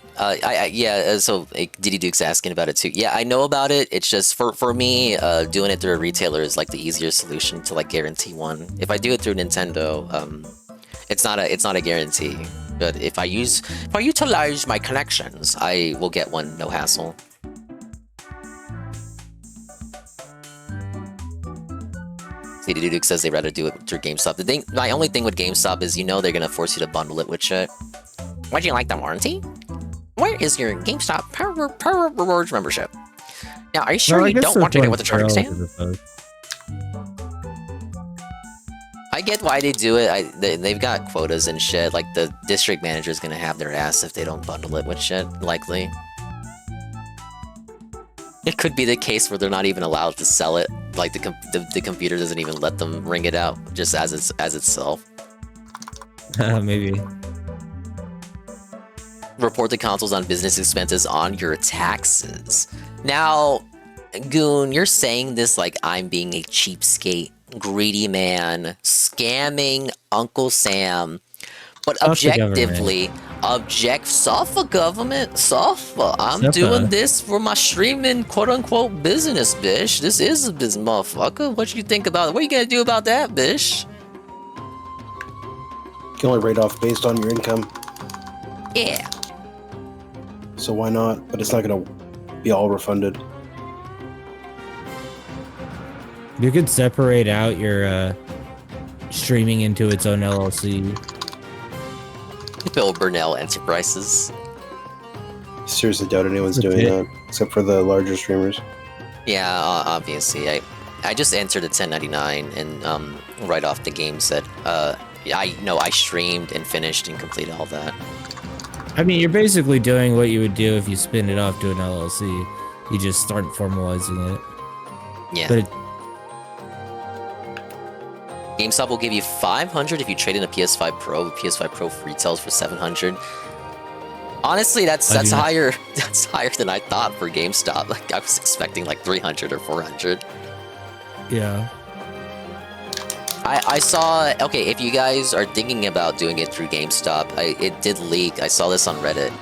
Speaker 5: so Diddy Duke's asking about it too. Yeah, I know about it. It's just for me, doing it through a retailer is like the easier solution to like guarantee one. If I do it through Nintendo, it's not a guarantee. But if I utilize my connections, I will get one, no hassle. Diddy Duke says they'd rather do it through GameStop. My only thing with GameStop is they're gonna force you to bundle it with shit. Why'd you like the warranty? Where is your GameStop Power Rewards membership? Now, are you sure you don't want to get with the charging stand? I get why they do it. They've got quotas and shit. Like, the district manager's gonna have their ass if they don't bundle it with shit, likely. It could be the case where they're not even allowed to sell it. Like, the computer doesn't even let them ring it out, just as itself.
Speaker 6: Maybe.
Speaker 5: Report the consoles on business expenses on your taxes. Now, Goon, you're saying this like I'm being a cheapskate, greedy man, scamming Uncle Sam. But objectively, suffer government, suffer. I'm doing this for my streaming quote-unquote business, bish. This is a business, motherfucker. What you think about it? What you gonna do about that, bish?
Speaker 9: You can only write off based on your income.
Speaker 5: Yeah.
Speaker 9: So why not? But it's not gonna be all refunded.
Speaker 6: You could separate out your streaming into its own LLC.
Speaker 5: Bill Burnell Enterprises.
Speaker 9: Seriously doubt anyone's doing that, except for the larger streamers.
Speaker 5: Yeah, obviously. I just entered a 1099 and right off the game said, I streamed and finished and completed all that.
Speaker 6: I mean, you're basically doing what you would do if you spin it off to an LLC. You just start formalizing it.
Speaker 5: Yeah.
Speaker 6: But
Speaker 5: GameStop will give you $500 if you trade in a PS5 Pro. The PS5 Pro retails for $700. Honestly, that's higher. That's higher than I thought for GameStop. Like I was expecting like $300 or $400.
Speaker 6: Yeah.
Speaker 5: I saw. Okay, if you guys are thinking about doing it through GameStop, it did leak. I saw this on Reddit.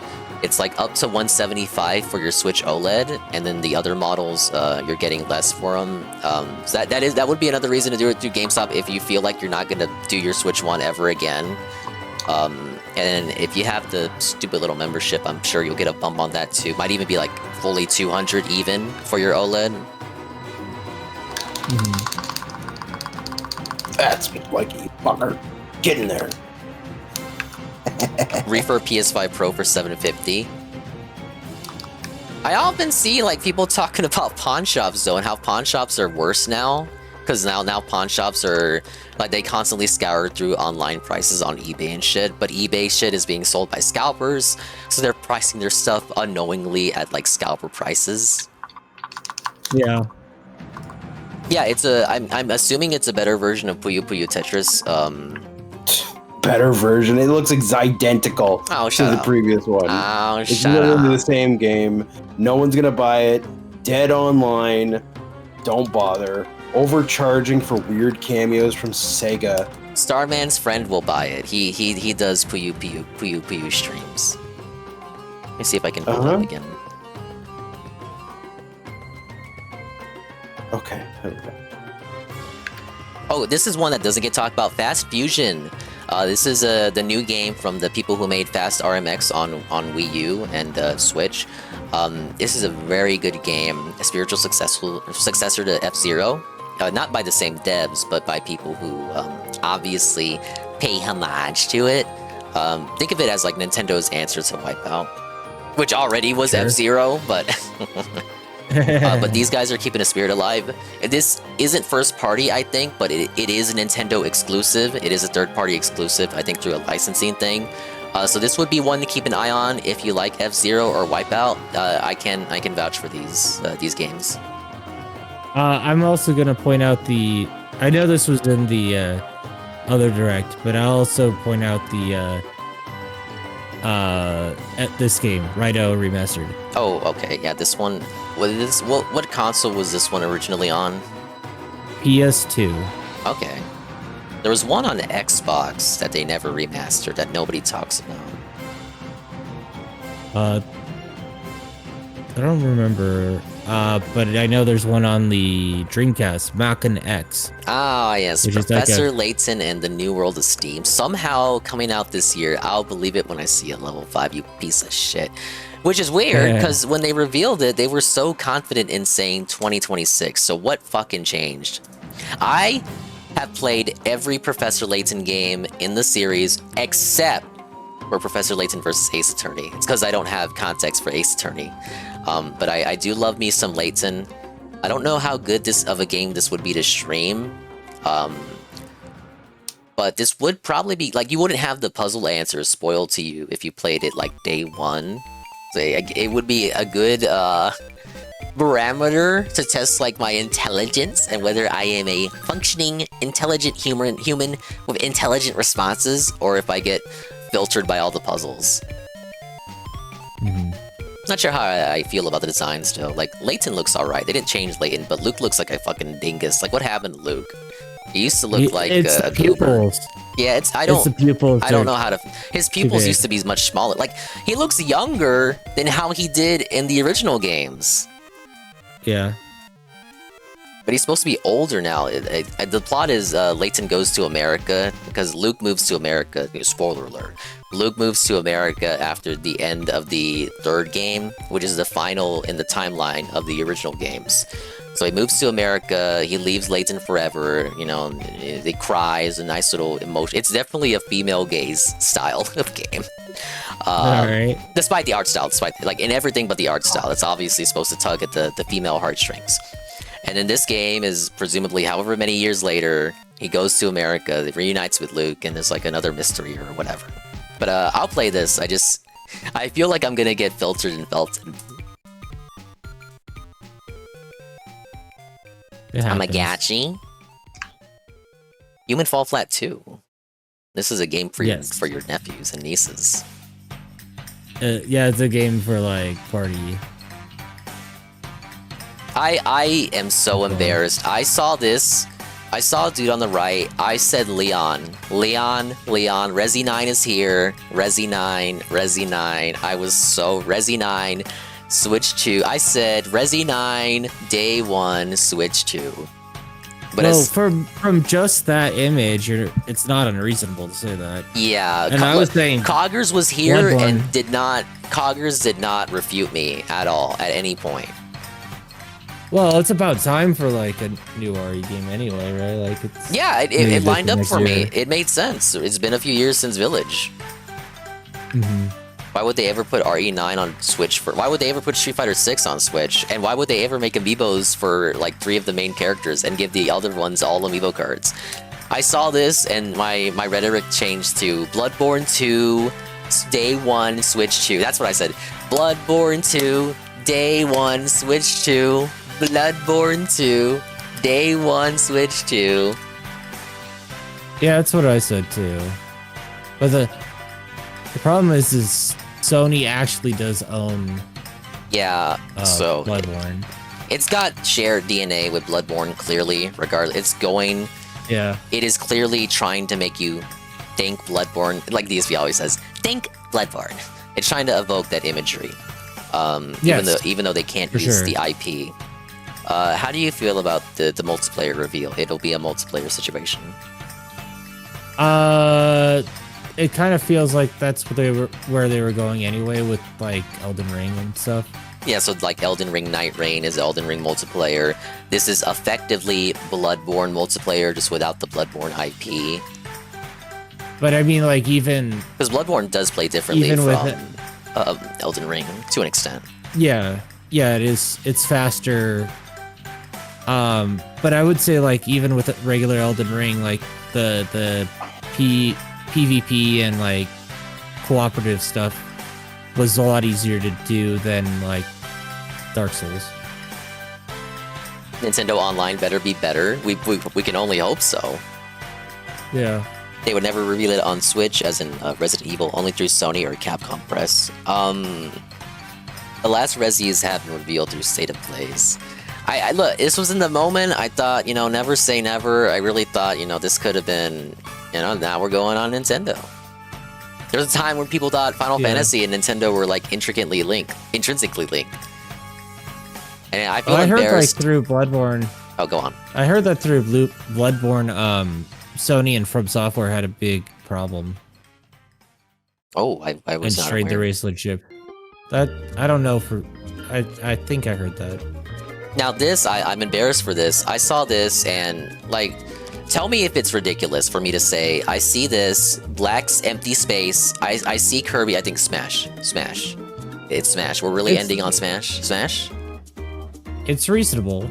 Speaker 5: It's like up to $175 for your Switch OLED, and then the other models, you're getting less for them. So that would be another reason to do it through GameStop if you feel like you're not gonna do your Switch One ever again. And if you have the stupid little membership, I'm sure you'll get a bump on that too. Might even be like fully $200 even for your OLED.
Speaker 9: That's like a fucker. Get in there.
Speaker 5: Reefer PS5 Pro for $750. I often see like people talking about pawn shops though, and how pawn shops are worse now, because now pawn shops are like they constantly scour through online prices on eBay and shit. But eBay shit is being sold by scalpers, so they're pricing their stuff unknowingly at like scalper prices.
Speaker 6: Yeah.
Speaker 5: Yeah, I'm assuming it's a better version of Puyo Puyo Tetris.
Speaker 9: Better version. It looks identical to the previous one.
Speaker 5: Oh,
Speaker 9: it's literally the same game. No one's gonna buy it. Dead online. Don't bother. Overcharging for weird cameos from Sega.
Speaker 5: Starman's friend will buy it. He does Puyo Puyo streams. Let me see if I can pull it up again.
Speaker 9: Okay. There we go.
Speaker 5: Oh, this is one that doesn't get talked about. Fast Fusion. This is the new game from the people who made Fast RMX on Wii U and Switch. This is a very good game, a spiritual successor to F-Zero. Not by the same devs, but by people who obviously pay homage to it. Think of it as like Nintendo's answer to Wipeout, which already was F-Zero, but these guys are keeping a spirit alive. This isn't first party, I think, but it is a Nintendo exclusive. It is a third-party exclusive, I think, through a licensing thing. So this would be one to keep an eye on if you like F-Zero or Wipeout. I can vouch for these games.
Speaker 6: I'm also gonna point out I know this was in the other direct, but I'll also point out at this game, Raito Remastered.
Speaker 5: Oh, okay, yeah, this one. What console was this one originally on?
Speaker 6: PS2.
Speaker 5: Okay. There was one on the Xbox that they never remastered that nobody talks about.
Speaker 6: I don't remember, but I know there's one on the Dreamcast, Maken X.
Speaker 5: Ah, yes, Professor Layton and the New World of Steam. Somehow coming out this year. I'll believe it when I see it level 5, you piece of shit. Which is weird, because when they revealed it, they were so confident in saying 2026, so what fucking changed? I have played every Professor Layton game in the series, except for Professor Layton vs. Ace Attorney. It's because I don't have context for Ace Attorney. But I do love me some Layton. I don't know how good of a game this would be to stream. But this would probably be, like, you wouldn't have the puzzle answers spoiled to you if you played it, like, day one. So it would be a good barometer to test like my intelligence and whether I am a functioning, intelligent human with intelligent responses, or if I get filtered by all the puzzles. Not sure how I feel about the design still. Like, Layton looks alright. They didn't change Layton, but Luke looks like a fucking dingus. Like, what happened to Luke? He used to look like
Speaker 6: it's
Speaker 5: a
Speaker 6: the pupils.
Speaker 5: Yeah, it's the pupils. I don't know how to. His pupils used to be much smaller. Like, he looks younger than how he did in the original games.
Speaker 6: Yeah.
Speaker 5: But he's supposed to be older now. The plot is Layton goes to America because Luke moves to America. Spoiler alert. Luke moves to America after the end of the third game, which is the final in the timeline of the original games. So he moves to America, he leaves Layton forever, you know, they cry, it's a nice little emotion. It's definitely a female gaze style of game.
Speaker 6: Alright.
Speaker 5: Despite the art style, like in everything but the art style, it's obviously supposed to tug at the female heartstrings. And then this game is presumably however many years later, he goes to America, he reunites with Luke, and there's like another mystery or whatever. But I'll play this, I feel like I'm gonna get filtered and felted. Tamagotchi. Human Fall Flat 2. This is a game for for your nephews and nieces.
Speaker 6: Yeah, it's a game for like party.
Speaker 5: I am so embarrassed. I saw this. I saw a dude on the right. I said Leon. Resi 9 is here. Resi 9. I was so... Resi 9, Switch 2. I said Resi 9, Day 1, Switch 2. But
Speaker 6: well, from just that image, it's not unreasonable to say that.
Speaker 5: Yeah.
Speaker 6: And I was saying...
Speaker 5: Coggers was here
Speaker 6: Bloodborne.
Speaker 5: and Coggers did not refute me at all, at any point.
Speaker 6: Well, it's about time for like a new RE game anyway, right? Like, it's
Speaker 5: it lined up for me.
Speaker 6: year.
Speaker 5: It made sense. It's been a few years since Village. Why would they ever put RE9 on Switch? Why would they ever put Street Fighter 6 on Switch? And why would they ever make amiibos for like 3 of the main characters and give the other ones all amiibo cards? I saw this and my rhetoric changed to Bloodborne 2, Day 1, Switch 2. That's what I said. Bloodborne 2, Day 1, Switch 2. Bloodborne 2, Day 1, Switch 2.
Speaker 6: Yeah, that's what I said too. But the problem is Sony actually does own
Speaker 5: so
Speaker 6: Bloodborne.
Speaker 5: It's got shared DNA with Bloodborne, clearly, regardless. It is clearly trying to make you think Bloodborne, like DSP always says, think Bloodborne. It's trying to evoke that imagery. Even though they can't use the IP. How do you feel about the multiplayer reveal? It'll be a multiplayer situation.
Speaker 6: It kind of feels like that's where they were going anyway with like Elden Ring and stuff.
Speaker 5: Yeah, so like Elden Ring Night Rain is Elden Ring multiplayer. This is effectively Bloodborne multiplayer, just without the Bloodborne IP.
Speaker 6: But I mean, like, even...
Speaker 5: Because Bloodborne does play differently from Elden Ring, to an extent.
Speaker 6: Yeah, it is. It's faster. But I would say, like, even with regular Elden Ring, like, the PvP and, like, cooperative stuff was a lot easier to do than, like, Dark Souls.
Speaker 5: Nintendo Online better be better. We can only hope so.
Speaker 6: Yeah.
Speaker 5: They would never reveal it on Switch, as in Resident Evil, only through Sony or Capcom Press. The last Resis have been revealed through State of Plays. I look, this was in the moment. I thought, never say never. I really thought, this could have been, now we're going on Nintendo. There was a time when people thought Final Fantasy and Nintendo were like intrinsically linked. And I feel embarrassed.
Speaker 6: I heard like through Bloodborne.
Speaker 5: Oh, go on.
Speaker 6: I heard that through Bloodborne, Sony and From Software had a big problem.
Speaker 5: Oh, I was
Speaker 6: and
Speaker 5: not
Speaker 6: strained
Speaker 5: aware.
Speaker 6: the relationship. That I don't know for. I think I heard that.
Speaker 5: Now this, I'm embarrassed for this. I saw this and like, tell me if it's ridiculous for me to say, I see this, black's empty space, I see Kirby, I think Smash. It's Smash. We're really ending on Smash?
Speaker 6: It's reasonable.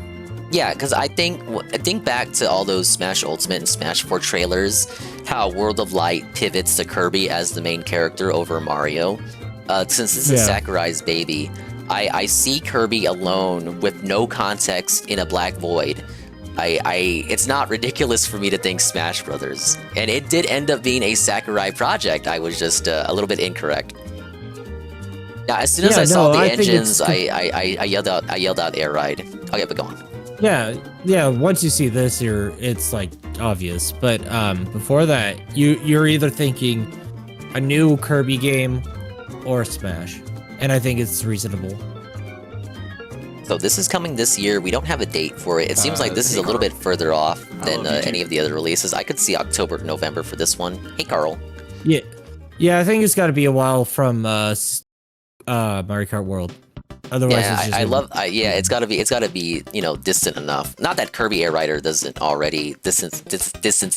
Speaker 5: Yeah, because I think back to all those Smash Ultimate and Smash 4 trailers, how World of Light pivots to Kirby as the main character over Mario. Since this is Sakurai's baby, I see Kirby alone with no context in a black void. It's not ridiculous for me to think Smash Brothers, and it did end up being a Sakurai project. I was just a little bit incorrect. Now, as soon as I saw the engines, I yelled out Air Ride. Okay, but go on.
Speaker 6: Yeah. Once you see this, it's like obvious. But before that, you're either thinking a new Kirby game or Smash, and I think it's reasonable.
Speaker 5: So this is coming this year. We don't have a date for it. It seems like this is a little bit further off than any of the other releases. I could see October, November for this one. Hey, Carl.
Speaker 6: Yeah. I think it's got to be a while from Mario Kart World. Otherwise, it's gotta be distant enough. Not that Kirby Air Rider doesn't already distance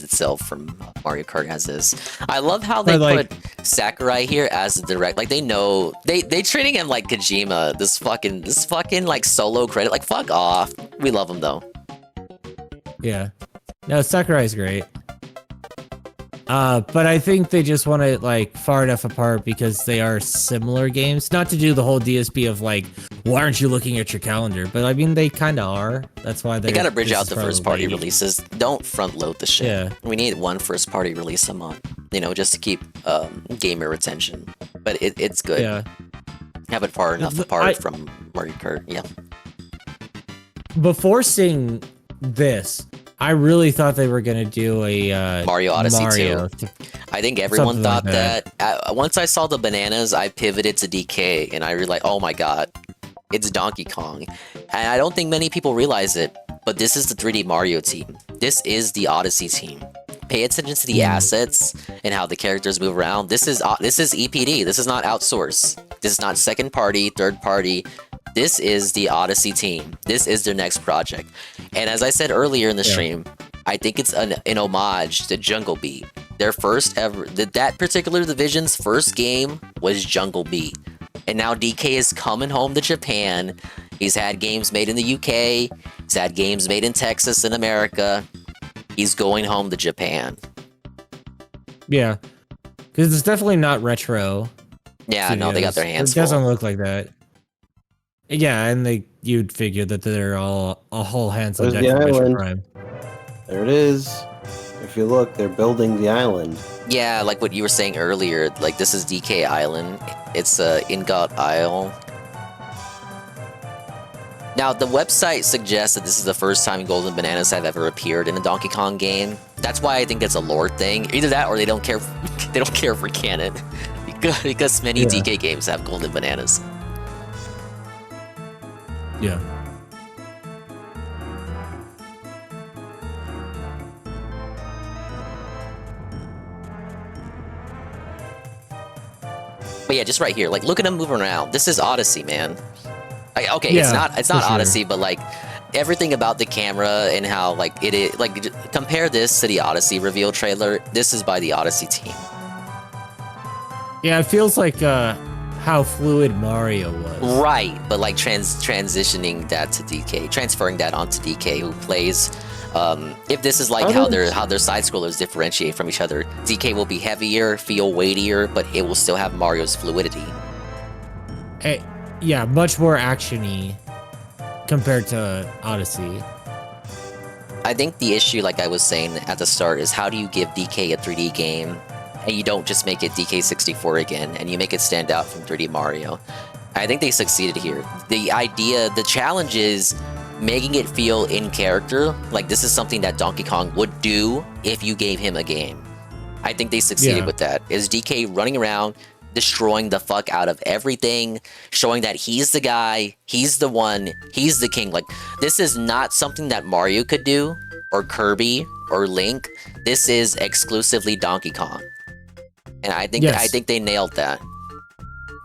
Speaker 6: itself from Mario Kart as is. I love how they put Sakurai here as the direct. Like they know they treating him like Kojima. This fucking like solo credit. Like fuck off. We love him though. Yeah. No, Sakurai's great. But I think they just want to like far enough apart because they are similar games. Not to do the whole DSP of like, why aren't you looking at your calendar? But I mean, they kind of are. That's why they
Speaker 5: gotta bridge out the first party releases. Don't front load the shit.
Speaker 6: Yeah.
Speaker 5: We need one first party release a month, just to keep gamer retention. But it's good.
Speaker 6: Yeah.
Speaker 5: Have it far enough apart from Mario Kart. Yeah.
Speaker 6: Before seeing this, I really thought they were gonna do a
Speaker 5: Mario Odyssey 2. I think everyone thought
Speaker 6: like
Speaker 5: that. Once I saw the bananas, I pivoted to DK, and I realized, oh my god, it's Donkey Kong. And I don't think many people realize it, but this is the 3D Mario team. This is the Odyssey team. Pay attention to the assets and how the characters move around. This is EPD. This is not outsource. This is not second party, third party. This is the Odyssey team. This is their next project. And as I said earlier in the stream, I think it's an homage to Jungle Beat. Their first ever, that particular division's first game was Jungle Beat. And now DK is coming home to Japan. He's had games made in the UK. He's had games made in Texas and America. He's going home to Japan.
Speaker 6: Yeah. Because it's definitely not retro.
Speaker 5: Yeah, no, they got their hands
Speaker 6: full. It doesn't
Speaker 5: full.
Speaker 6: look like that. Yeah, and you'd figure that they're all whole hands on deck for Metroid Prime.
Speaker 9: There it is. If you look, they're building the island.
Speaker 5: Yeah, like what you were saying earlier, like this is DK Island. It's Ingot Isle. Now, the website suggests that this is the first time Golden Bananas have ever appeared in a Donkey Kong game. That's why I think it's a lore thing. Either that or they don't care for canon. because many DK games have Golden Bananas.
Speaker 6: Yeah.
Speaker 5: But yeah, just right here, like look at him moving around. This is Odyssey, man. It's not Odyssey, but like everything about the camera and how like it is. Like compare this to the Odyssey reveal trailer. This is by the Odyssey team.
Speaker 6: Yeah, it feels like how fluid Mario was.
Speaker 5: Right, but like transitioning that to DK, transferring that onto DK, who plays. If this is like how their side scrollers differentiate from each other, DK will be heavier, feel weightier, but it will still have Mario's fluidity.
Speaker 6: Yeah, much more actiony compared to Odyssey.
Speaker 5: I think the issue, like I was saying at the start, is how do you give DK a 3D game and you don't just make it DK64 again and you make it stand out from 3D Mario? I think they succeeded here. The challenge is making it feel in character, like this is something that Donkey Kong would do if you gave him a game. I think they succeeded with that. Is DK running around, destroying the fuck out of everything, showing that he's the guy, he's the one, he's the king. Like, this is not something that Mario could do, or Kirby, or Link. This is exclusively Donkey Kong. And I think they nailed that.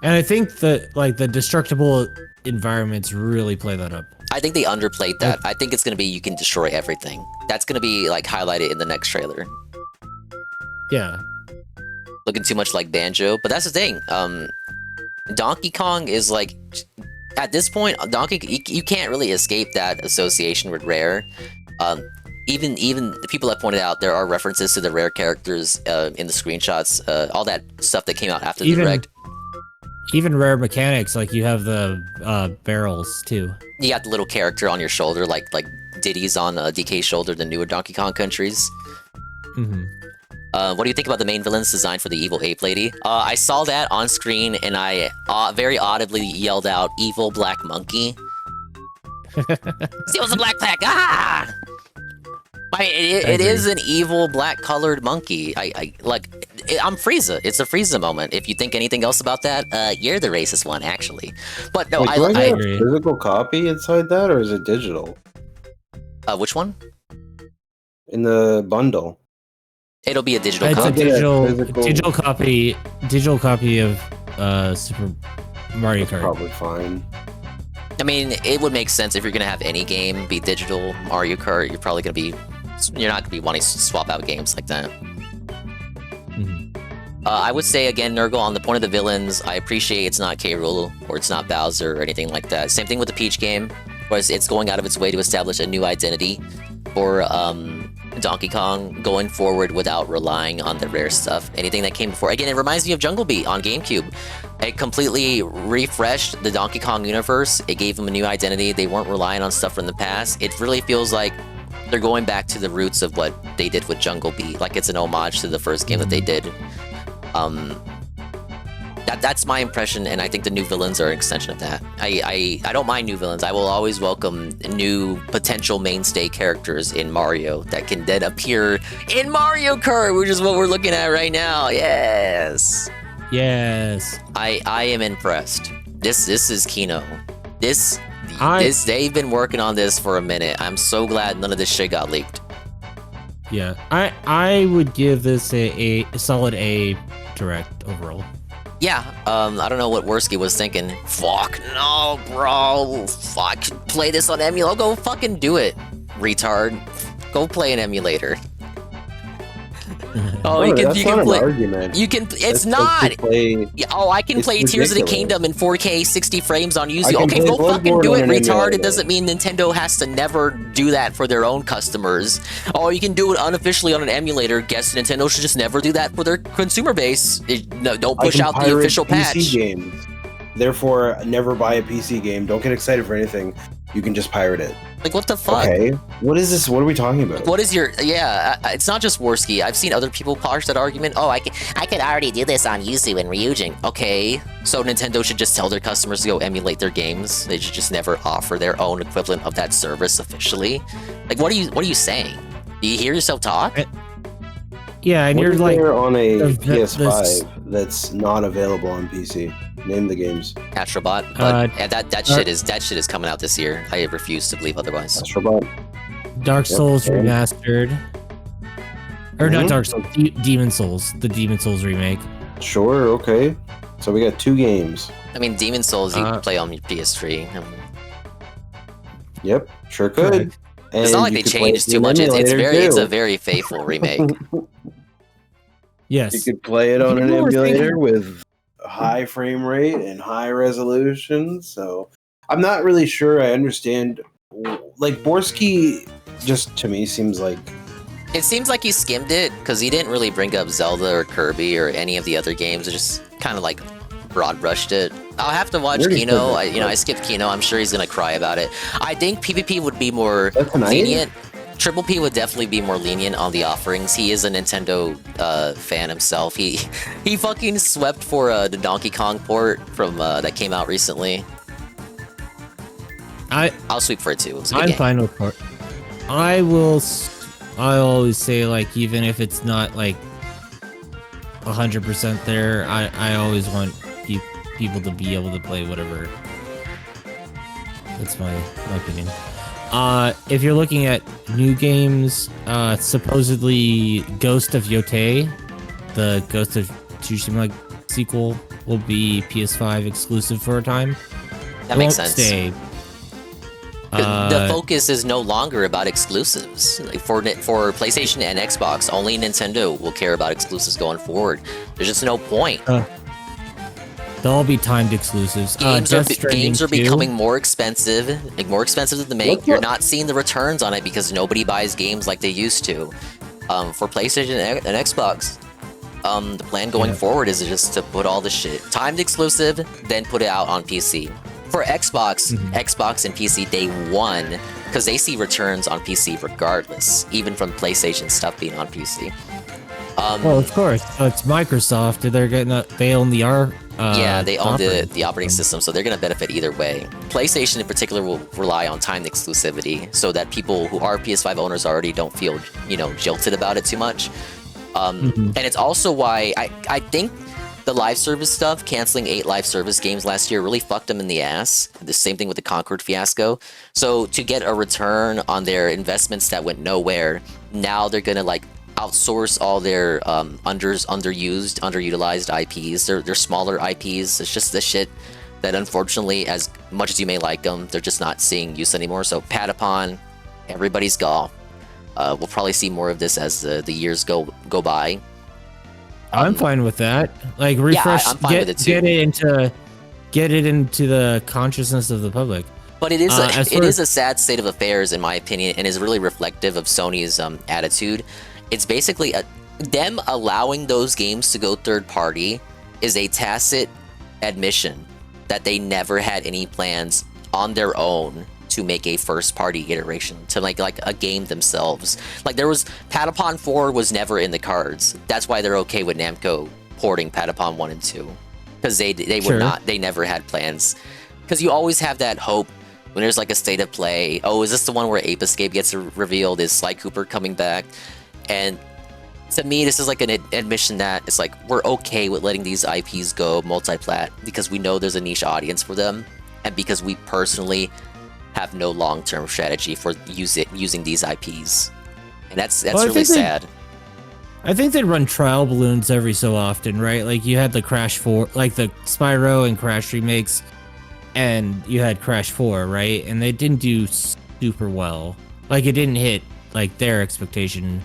Speaker 6: And I think that like the destructible environments really play that up.
Speaker 5: I think they underplayed that. I think it's gonna be you can destroy everything. That's gonna be like highlighted in the next trailer.
Speaker 6: Yeah.
Speaker 5: Looking too much like Banjo, but that's the thing. Donkey Kong is like, at this point, you can't really escape that association with Rare. Even the people have pointed out there are references to the Rare characters in the screenshots, all that stuff that came out after the Direct.
Speaker 6: Even rare mechanics, like you have the barrels too.
Speaker 5: You got the little character on your shoulder, like Diddy's on DK's shoulder, the newer Donkey Kong countries.
Speaker 6: Mm-hmm.
Speaker 5: What do you think about the main villain's design for the evil ape lady? I saw that on screen, and I very audibly yelled out, "Evil black monkey." Steals the black pack! Ah! It is an evil black colored monkey. I'm Frieza. It's a Frieza moment. If you think anything else about that, you're the racist one, actually. But no,
Speaker 9: Wait, I agree. A physical copy inside that, or is it digital?
Speaker 5: Which one?
Speaker 9: In the bundle.
Speaker 5: It'll be a digital
Speaker 6: it's
Speaker 5: copy.
Speaker 6: A digital copy of Super Mario Kart.
Speaker 9: Probably fine.
Speaker 5: I mean, it would make sense if you're gonna have any game be digital Mario Kart. You're not gonna be wanting to swap out games like that.
Speaker 6: Mm-hmm.
Speaker 5: I would say again, Nurgle, on the point of the villains, I appreciate it's not K. Rool or it's not Bowser or anything like that. Same thing with the Peach game, whereas it's going out of its way to establish a new identity for Donkey Kong going forward without relying on the rare stuff. Anything that came before. Again, it reminds me of Jungle Beat on GameCube. It completely refreshed the Donkey Kong universe. It gave them a new identity. They weren't relying on stuff from the past. It really feels like they're going back to the roots of what they did with Jungle Beat. Like it's an homage to the first game that they did. That's my impression, and I think the new villains are an extension of that. I don't mind new villains. I will always welcome new potential mainstay characters in Mario that can then appear in Mario Kart, which is what we're looking at right now. Yes.
Speaker 6: Yes.
Speaker 5: I am impressed. This is Kino. They've been working on this for a minute. I'm so glad none of this shit got leaked.
Speaker 6: Yeah, I would give this a solid A direct overall.
Speaker 5: Yeah, I don't know what Worski was thinking. Fuck, no, bro. Fuck, play this on emulator. Go fucking do it, retard. Go play an emulator.
Speaker 9: Oh, you can play. Argument.
Speaker 5: You can. It's not. I can play Tears of the Kingdom in 4K 60 frames on Yuzu. Okay, go fucking do it, retard. It doesn't mean Nintendo has to never do that for their own customers. Oh, you can do it unofficially on an emulator. Guess Nintendo should just never do that for their consumer base. Don't push out the official patch.
Speaker 9: PC games. Therefore, never buy a PC game. Don't get excited for anything. You can just pirate it.
Speaker 5: Like, what the fuck?
Speaker 9: Okay, what is this? What are we talking about?
Speaker 5: What is your... Yeah, it's not just Worski. I've seen other people parse that argument. Oh, I could already do this on Yuzu and Ryujin. Okay, so Nintendo should just tell their customers to go emulate their games. They should just never offer their own equivalent of that service officially. Like, what are you saying? Do you hear yourself talk?
Speaker 6: Yeah, and
Speaker 9: what
Speaker 6: you're
Speaker 9: is
Speaker 6: like...
Speaker 9: there on a PS5 that's not available on PC? Name the games.
Speaker 5: Astrobot, but that shit is coming out this year. I refuse to believe otherwise.
Speaker 9: Astrobot.
Speaker 6: Dark Souls remastered. Or not Dark Souls, Demon Souls. The Demon Souls remake.
Speaker 9: Sure, okay. So we got 2 games.
Speaker 5: I mean, Demon Souls you can play on your PS3.
Speaker 9: Yep, sure could.
Speaker 5: And it's not like they changed too much. It's a very faithful remake.
Speaker 6: Yes.
Speaker 9: You could play it on an emulator with high frame rate and high resolution. So I'm not really sure I understand. Like, Borski just to me seems like...
Speaker 5: It seems like he skimmed it because he didn't really bring up Zelda or Kirby or any of the other games. It just kind of like broad brushed it. I'll have to watch Kino. I skipped Kino. I'm sure he's gonna cry about it. I think PvP would be more lenient. Triple P would definitely be more lenient on the offerings. He is a Nintendo fan himself. He fucking swept for the Donkey Kong port from that came out recently. I'll sweep for it too.
Speaker 6: I'm fine with port. I always say, like, even if it's not like 100% there, I always want people to be able to play whatever. That's my opinion. If you're looking at new games, supposedly Ghost of Yotei, the Ghost of Tsushima sequel, will be PS5 exclusive for a time.
Speaker 5: That makes sense.
Speaker 6: Stay.
Speaker 5: The focus is no longer about exclusives. Like for PlayStation and Xbox, only Nintendo will care about exclusives going forward. There's just no point.
Speaker 6: They'll all be timed exclusives.
Speaker 5: Games are becoming more expensive, to make. You're not seeing the returns on it because nobody buys games like they used to. For PlayStation and Xbox, The plan going forward is just to put all the shit timed exclusive, then put it out on PC. For Xbox, Xbox and PC day one, because they see returns on PC regardless, even from PlayStation stuff being on PC.
Speaker 6: Well, of course, it's Microsoft. They own the
Speaker 5: they own the operating system, so they're going to benefit either way. PlayStation in particular will rely on timed exclusivity, so that people who are PS5 owners already don't feel, jilted about it too much. And it's also why I think the live service stuff, canceling 8 live service games last year, really fucked them in the ass. The same thing with the Concord fiasco. So to get a return on their investments that went nowhere, now they're going to outsource all their underutilized IPs. They're smaller IPs. It's just the shit that, unfortunately, as much as you may like them, they're just not seeing use anymore. So Patapon, everybody's golf. We'll probably see more of this as the years go by.
Speaker 6: I'm fine with that. Refresh,
Speaker 5: I'm fine with it too.
Speaker 6: Get it into the consciousness of the public.
Speaker 5: But it is a sad state of affairs, in my opinion, and is really reflective of Sony's attitude. It's basically them allowing those games to go third party is a tacit admission that they never had any plans on their own to make a first party iteration to make a game themselves. There was Patapon 4 was never in the cards. That's why they're okay with Namco porting Patapon 1 and 2, because they would not, they never had plans. Because you always have that hope when there's a state of play. Oh, is this the one where Ape Escape gets revealed? Is Sly Cooper coming back? And to me, this is an admission that it's we're okay with letting these IPs go multi-plat because we know there's a niche audience for them, and because we personally have no long-term strategy for using these IPs, and that's really sad.
Speaker 6: I think they run trial balloons every so often, right? You had the Crash 4, the Spyro and Crash remakes, and you had Crash 4, right? And they didn't do super well. It didn't hit their expectation.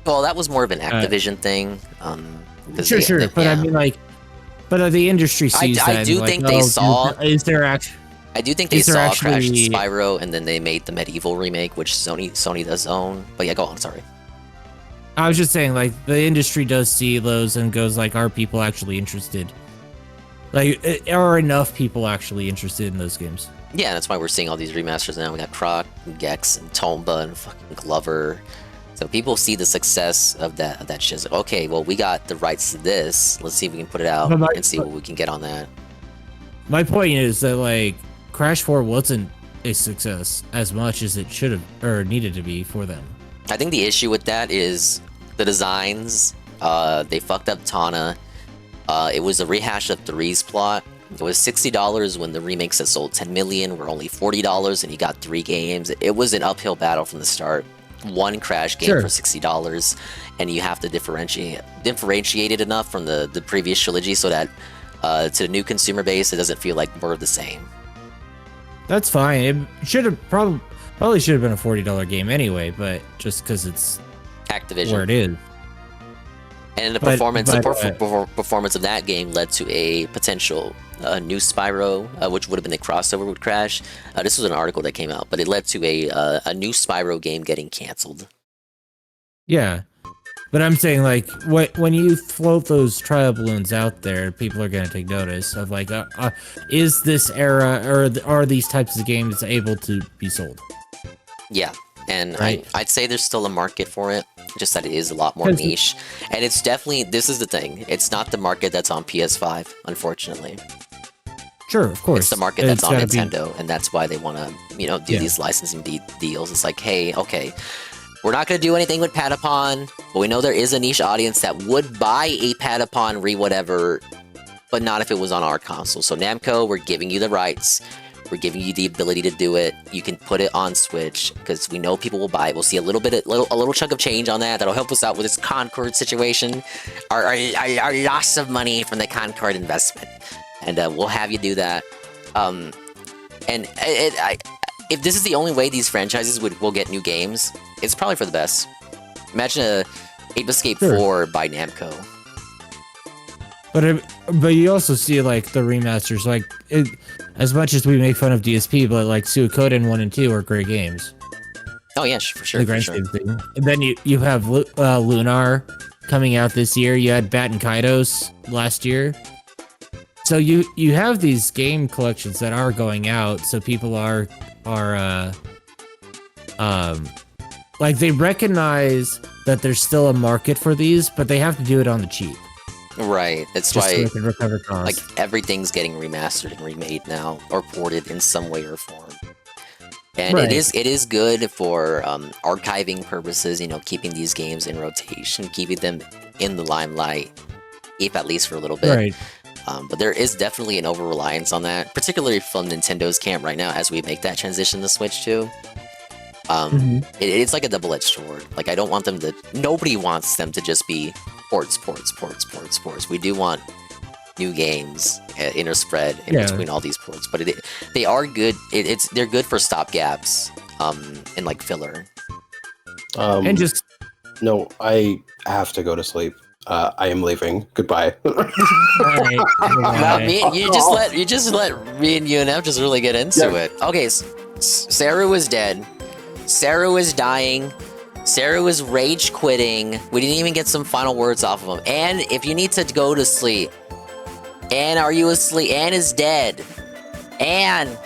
Speaker 5: Well, that was more of an Activision thing.
Speaker 6: Sure. But I mean, but the industry sees that.
Speaker 5: I do think they saw.
Speaker 6: Is there actually?
Speaker 5: I do think they saw Crash and Spyro, and then they made the Medieval remake, which Sony does own. But yeah, go on. Sorry.
Speaker 6: I was just saying, the industry does see those and goes, are people actually interested? Are enough people actually interested in those games?
Speaker 5: Yeah, that's why we're seeing all these remasters now. We got Croc, and Gex, and Tomba, and fucking Glover. So people see the success of that shit. Okay, well, we got the rights to this. Let's see if we can put it out and see what we can get on that.
Speaker 6: My point is that, Crash 4 wasn't a success as much as it should have or needed to be for them.
Speaker 5: I think the issue with that is the designs. They fucked up Tana. It was a rehash of 3's plot. It was $60 when the remakes that sold 10 million were only $40, and you got 3 games. It was an uphill battle from the start. One Crash game for $60, and you have to differentiate it enough from the previous trilogy so that to the new consumer base, it doesn't feel like more of the same.
Speaker 6: That's fine. It should have probably should have been a $40 game anyway, but just because it's
Speaker 5: Activision
Speaker 6: where it is.
Speaker 5: And the performance of that game led to a potential new Spyro, which would have been a crossover with Crash. This was an article that came out, but it led to a new Spyro game getting canceled.
Speaker 6: Yeah, but I'm saying when you float those trial balloons out there, people are going to take notice of is this era or are these types of games able to be sold?
Speaker 5: Yeah. And right. I'd say there's still a market for it, just that it is a lot more niche. And it's definitely, this is the thing, it's not the market that's on PS5, unfortunately.
Speaker 6: Sure, of course.
Speaker 5: It's the market that's on Nintendo, and that's why they want to, do these licensing deals. It's hey, okay, we're not going to do anything with Patapon, but we know there is a niche audience that would buy a Patapon whatever, but not if it was on our console. So Namco, we're giving you the rights. We're giving you the ability to do it. You can put it on Switch because we know people will buy it. We'll see a little chunk of change on that. That'll help us out with this Concord situation, our loss of money from the Concord investment, and we'll have you do that. If this is the only way these franchises will get new games, it's probably for the best. Imagine a Ape Escape 4 by Namco.
Speaker 6: But you also see the remasters, as much as we make fun of DSP, but Suikoden 1 and 2 are great games.
Speaker 5: Oh yeah, for sure.
Speaker 6: The grand thing. And then you have Lunar, coming out this year. You had Bat and Kaidos last year. So you have these game collections that are going out, so people are like they recognize that there's still a market for these, but they have to do it on the cheap.
Speaker 5: Right. That's
Speaker 6: Just so
Speaker 5: why
Speaker 6: they can recover costs.
Speaker 5: like everything's getting remastered and remade now, or ported in some way or form. And
Speaker 6: Right.
Speaker 5: it is good for archiving purposes, you know, keeping these games in rotation, keeping them in the limelight, if at least for a little bit.
Speaker 6: Right.
Speaker 5: But there is definitely an over-reliance on that, particularly from Nintendo's camp right now as we make that transition to Switch 2. It's like a double-edged sword. Like, I don't want them to... Nobody wants them to just be ports. We do want new games interspread in between all these ports. But they are good. They're good for stopgaps and, like, filler.
Speaker 6: And just...
Speaker 9: No, I have to go to sleep. I am leaving. Goodbye.
Speaker 6: Alright.
Speaker 5: Well, you just let me and UNF just really get into it. Okay, Saru is dead. Saru is dying. Saru is rage quitting. We didn't even get some final words off of him. And if you need to go to sleep, and are you asleep? And is dead. And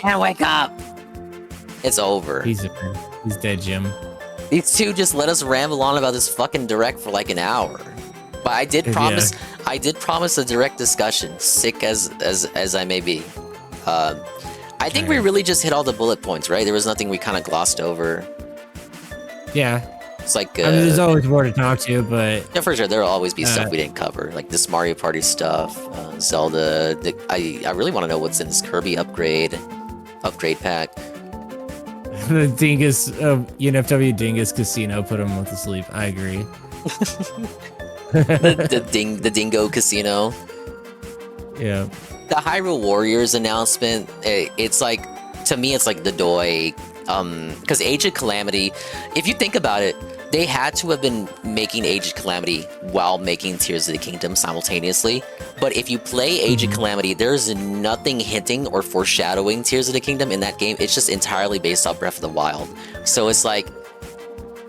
Speaker 5: wake up. It's over.
Speaker 6: He's dead, Jim.
Speaker 5: These two just let us ramble on about this fucking direct for like an hour. But I did promise a direct discussion, sick as I may be. I think we really just hit all the bullet points, right? There was nothing we kind of glossed over.
Speaker 6: Yeah.
Speaker 5: It's like
Speaker 6: I mean, there's always more to talk to, but
Speaker 5: yeah, for sure there'll always be stuff we didn't cover, like this Mario Party stuff, Zelda. I really want to know what's in this Kirby upgrade pack.
Speaker 6: The Dingus, UNFW Dingus Casino put him to sleep. I agree.
Speaker 5: the Dingo Casino.
Speaker 6: Yeah.
Speaker 5: The Hyrule Warriors announcement, it's like, to me, it's like the Doi, because Age of Calamity, if you think about it, they had to have been making Age of Calamity while making Tears of the Kingdom simultaneously. But if you play Age of Calamity, there's nothing hinting or foreshadowing Tears of the Kingdom in that game. It's just entirely based off Breath of the Wild. So it's like,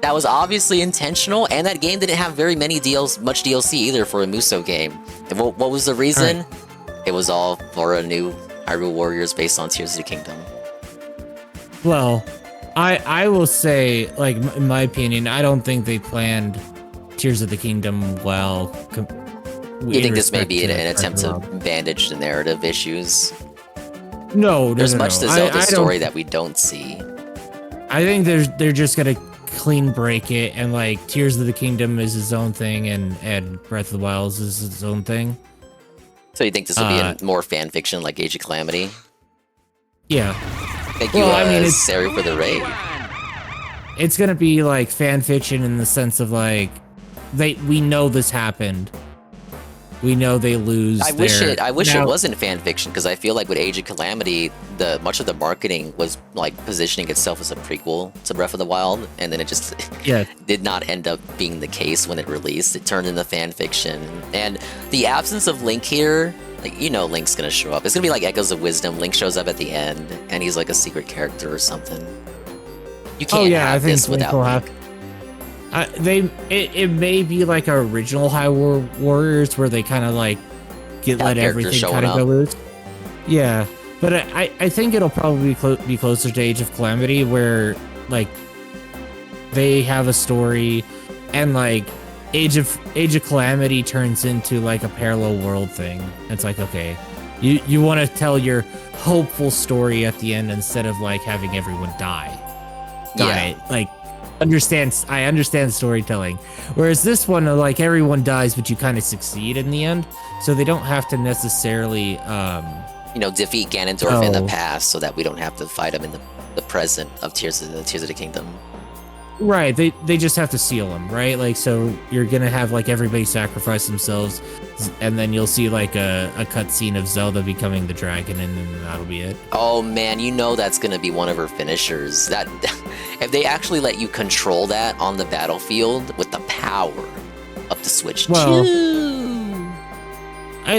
Speaker 5: that was obviously intentional, and that game didn't have very many much DLC either for a Musou game. And what was the reason? Right. It was all for a new Hyrule Warriors based on Tears of the Kingdom.
Speaker 6: Well, I will say, like, in my opinion, I don't think they planned Tears of the Kingdom well.
Speaker 5: You think this may be an attempt to bandage the narrative issues?
Speaker 6: No,
Speaker 5: there's much to Zelda's story that we don't see.
Speaker 6: I think they're just gonna clean break it, and like Tears of the Kingdom is its own thing, and Breath of the Wild is its own thing.
Speaker 5: So you think this will be a more fan fiction like Age of Calamity?
Speaker 6: Yeah.
Speaker 5: Thank you, it's Sari for the raid.
Speaker 6: It's gonna be like fan fiction in the sense of like, we know this happened. We know they lose.
Speaker 5: I wish it wasn't fan fiction, because I feel like with Age of Calamity, much of the marketing was like positioning itself as a prequel to Breath of the Wild, and then it just did not end up being the case when it released. It turned into fan fiction, and the absence of Link here, like, you know, Link's gonna show up. It's gonna be like Echoes of Wisdom. Link shows up at the end, and he's like a secret character or something. You can't have this without Link.
Speaker 6: It may be like our original Hyrule Warriors, where they kind of like let everything kind of go loose. Yeah, but I think it'll probably be closer to Age of Calamity, where like they have a story, and like Age of Calamity turns into like a parallel world thing. It's like, okay, you want to tell your hopeful story at the end instead of like having everyone die. Like. I understand storytelling, whereas this one, like, everyone dies, but you kind of succeed in the end, so they don't have to necessarily
Speaker 5: defeat Ganondorf in the past, so that we don't have to fight him in the present of Tears of the Kingdom.
Speaker 6: Right, they just have to seal him, right? Like, so you're gonna have like everybody sacrifice themselves, and then you'll see like a cutscene of Zelda becoming the dragon, and then that'll be it.
Speaker 5: Oh man, you know that's gonna be one of her finishers. That if they actually let you control that on the battlefield with the power of the Switch 2.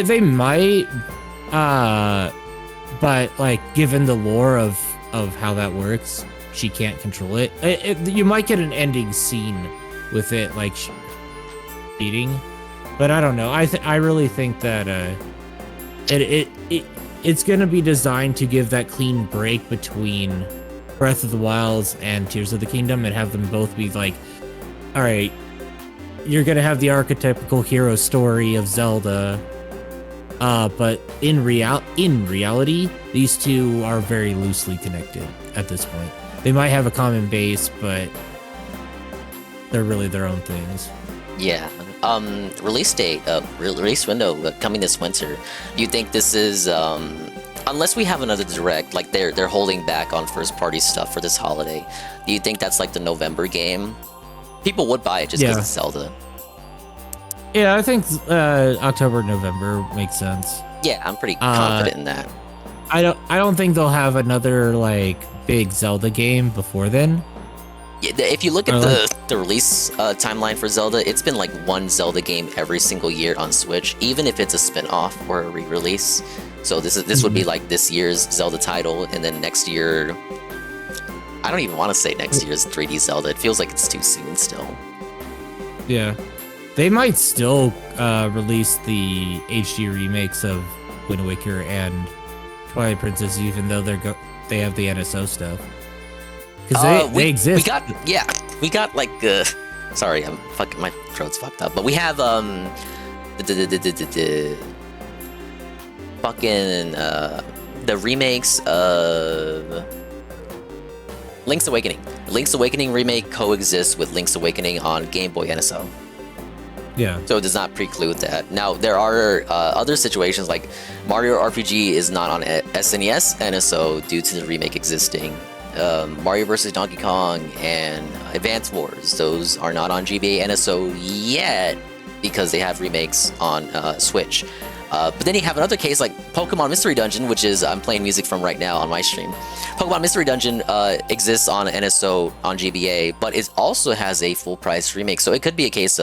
Speaker 6: They might, but like given the lore of how that works, she can't control it. You might get an ending scene with it, like cheating, but I don't know. I really think that it's gonna be designed to give that clean break between Breath of the Wilds and Tears of the Kingdom, and have them both be like, all right, you're gonna have the archetypical hero story of Zelda, but in reality, these two are very loosely connected at this point. They might have a common base, but they're really their own things.
Speaker 5: Yeah. Release date, release window coming this winter. You think this is unless we have another direct, like they're holding back on first party stuff for this holiday. Do you think that's like the November game? People would buy it just because it's Zelda.
Speaker 6: Yeah, I think October, November makes sense.
Speaker 5: Yeah, I'm pretty confident in that.
Speaker 6: I don't think they'll have another like big Zelda game before then.
Speaker 5: Yeah, if you look at the release timeline for Zelda, it's been like one Zelda game every single year on Switch, even if it's a spin-off or a re-release. So this would be like this year's Zelda title, and then next year, I don't even want to say next year's 3D Zelda. It feels like it's too soon still.
Speaker 6: Yeah, they might still release the HD remakes of Wind Waker and Twilight Princess, even though they have the NSO stuff. Because they exist.
Speaker 5: We got like sorry, I'm fucking, my throat's fucked up. But we have fucking the remakes of Link's Awakening. Link's Awakening remake coexists with Link's Awakening on Game Boy NSO.
Speaker 6: Yeah.
Speaker 5: So it does not preclude that. Now, there are other situations like Mario RPG is not on SNES NSO due to the remake existing. Mario vs. Donkey Kong and Advance Wars, those are not on GBA NSO yet because they have remakes on Switch. But then you have another case like Pokemon Mystery Dungeon, which is I'm playing music from right now on my stream. Pokemon Mystery Dungeon exists on NSO on GBA, but it also has a full price remake. So it could be a case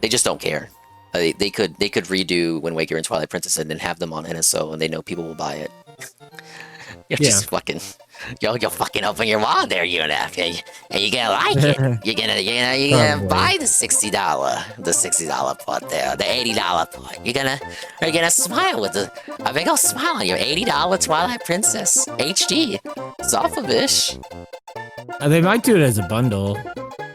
Speaker 5: they just don't care. They could redo Wind Waker and Twilight Princess and then have them on NSO, and they know people will buy it. You're just fucking, you'll fucking open your wallet there, UNF, and you're gonna like it. You're gonna buy the $60 pot there, the $80 pot. You're gonna smile with a big old smile on your $80 Twilight Princess HD. Zofavish.
Speaker 6: They might do it as a bundle.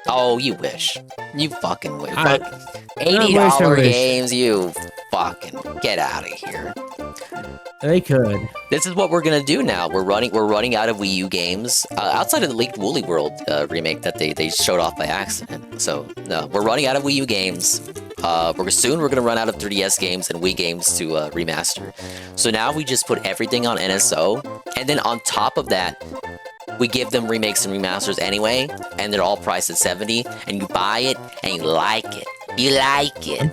Speaker 5: Oh, you wish. You fucking wish. $80 games, you fucking get out of here.
Speaker 6: They could.
Speaker 5: This is what we're gonna do now. We're running out of Wii U games outside of the Leaked Woolly World remake that they showed off by accident. So no, we're running out of Wii U games. We're gonna run out of 3DS games and Wii games to remaster. So now we just put everything on NSO, and then on top of that, we give them remakes and remasters anyway, and they're all priced at $70, and you buy it and you like it. You like it.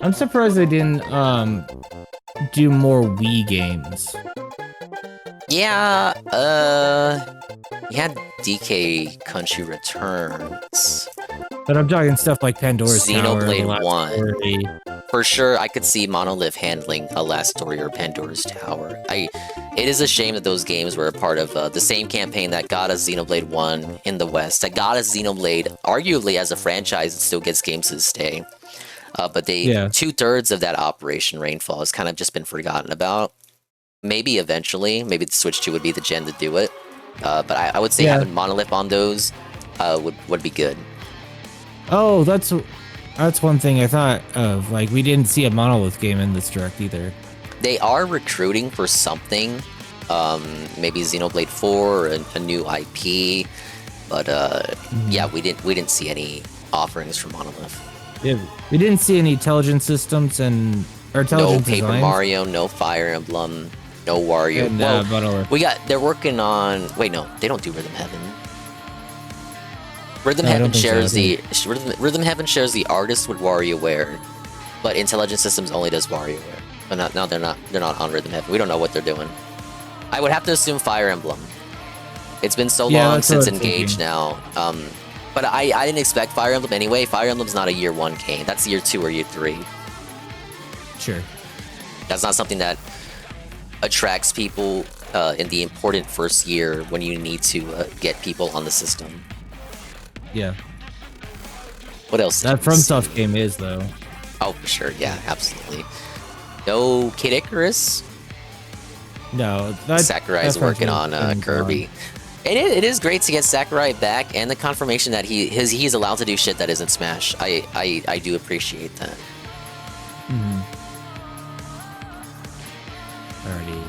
Speaker 6: I'm surprised they didn't do more Wii games.
Speaker 5: Yeah, you had DK Country Returns.
Speaker 6: But I'm talking stuff like Pandora's
Speaker 5: Xenoblade
Speaker 6: Tower,
Speaker 5: 1.
Speaker 6: Story.
Speaker 5: For sure, I could see Monolith handling a Last Story or Pandora's Tower. It is a shame that those games were a part of the same campaign that got us Xenoblade 1 in the West, that got us Xenoblade, arguably as a franchise, it still gets games to this day. But 2/3 of that Operation Rainfall has kind of just been forgotten about. Maybe eventually, maybe the Switch 2 would be the gen to do it. But I would say having Monolith on those would be good.
Speaker 6: Oh, that's one thing I thought of. Like, we didn't see a Monolith game in this direct either.
Speaker 5: They are recruiting for something, maybe Xenoblade 4 or a new IP, but yeah, we didn't see any offerings from Monolith.
Speaker 6: Yeah, we didn't see any intelligent systems or intelligent
Speaker 5: No Paper
Speaker 6: designs.
Speaker 5: Mario, no Fire Emblem, no Wario.
Speaker 6: And,
Speaker 5: well, they're working on. Wait, no, they don't do Rhythm Heaven. Rhythm Heaven shares Rhythm Heaven shares the artist with WarioWare, but Intelligent Systems only does WarioWare. But they're not on Rhythm Heaven. We don't know what they're doing. I would have to assume Fire Emblem. It's been so long since Engage now. But I didn't expect Fire Emblem anyway. Fire Emblem's not a year 1 game. That's year 2 or year 3.
Speaker 6: Sure.
Speaker 5: That's not something that attracts people in the important first year when you need to get people on the system.
Speaker 6: Yeah.
Speaker 5: What else?
Speaker 6: That FromSoft game is though.
Speaker 5: Oh, for sure. Yeah, absolutely. No Kid Icarus.
Speaker 6: No,
Speaker 5: Sakurai's working on Kirby. It is great to get Sakurai back, and the confirmation that he's allowed to do shit that isn't Smash. I do appreciate that.
Speaker 6: Alrighty.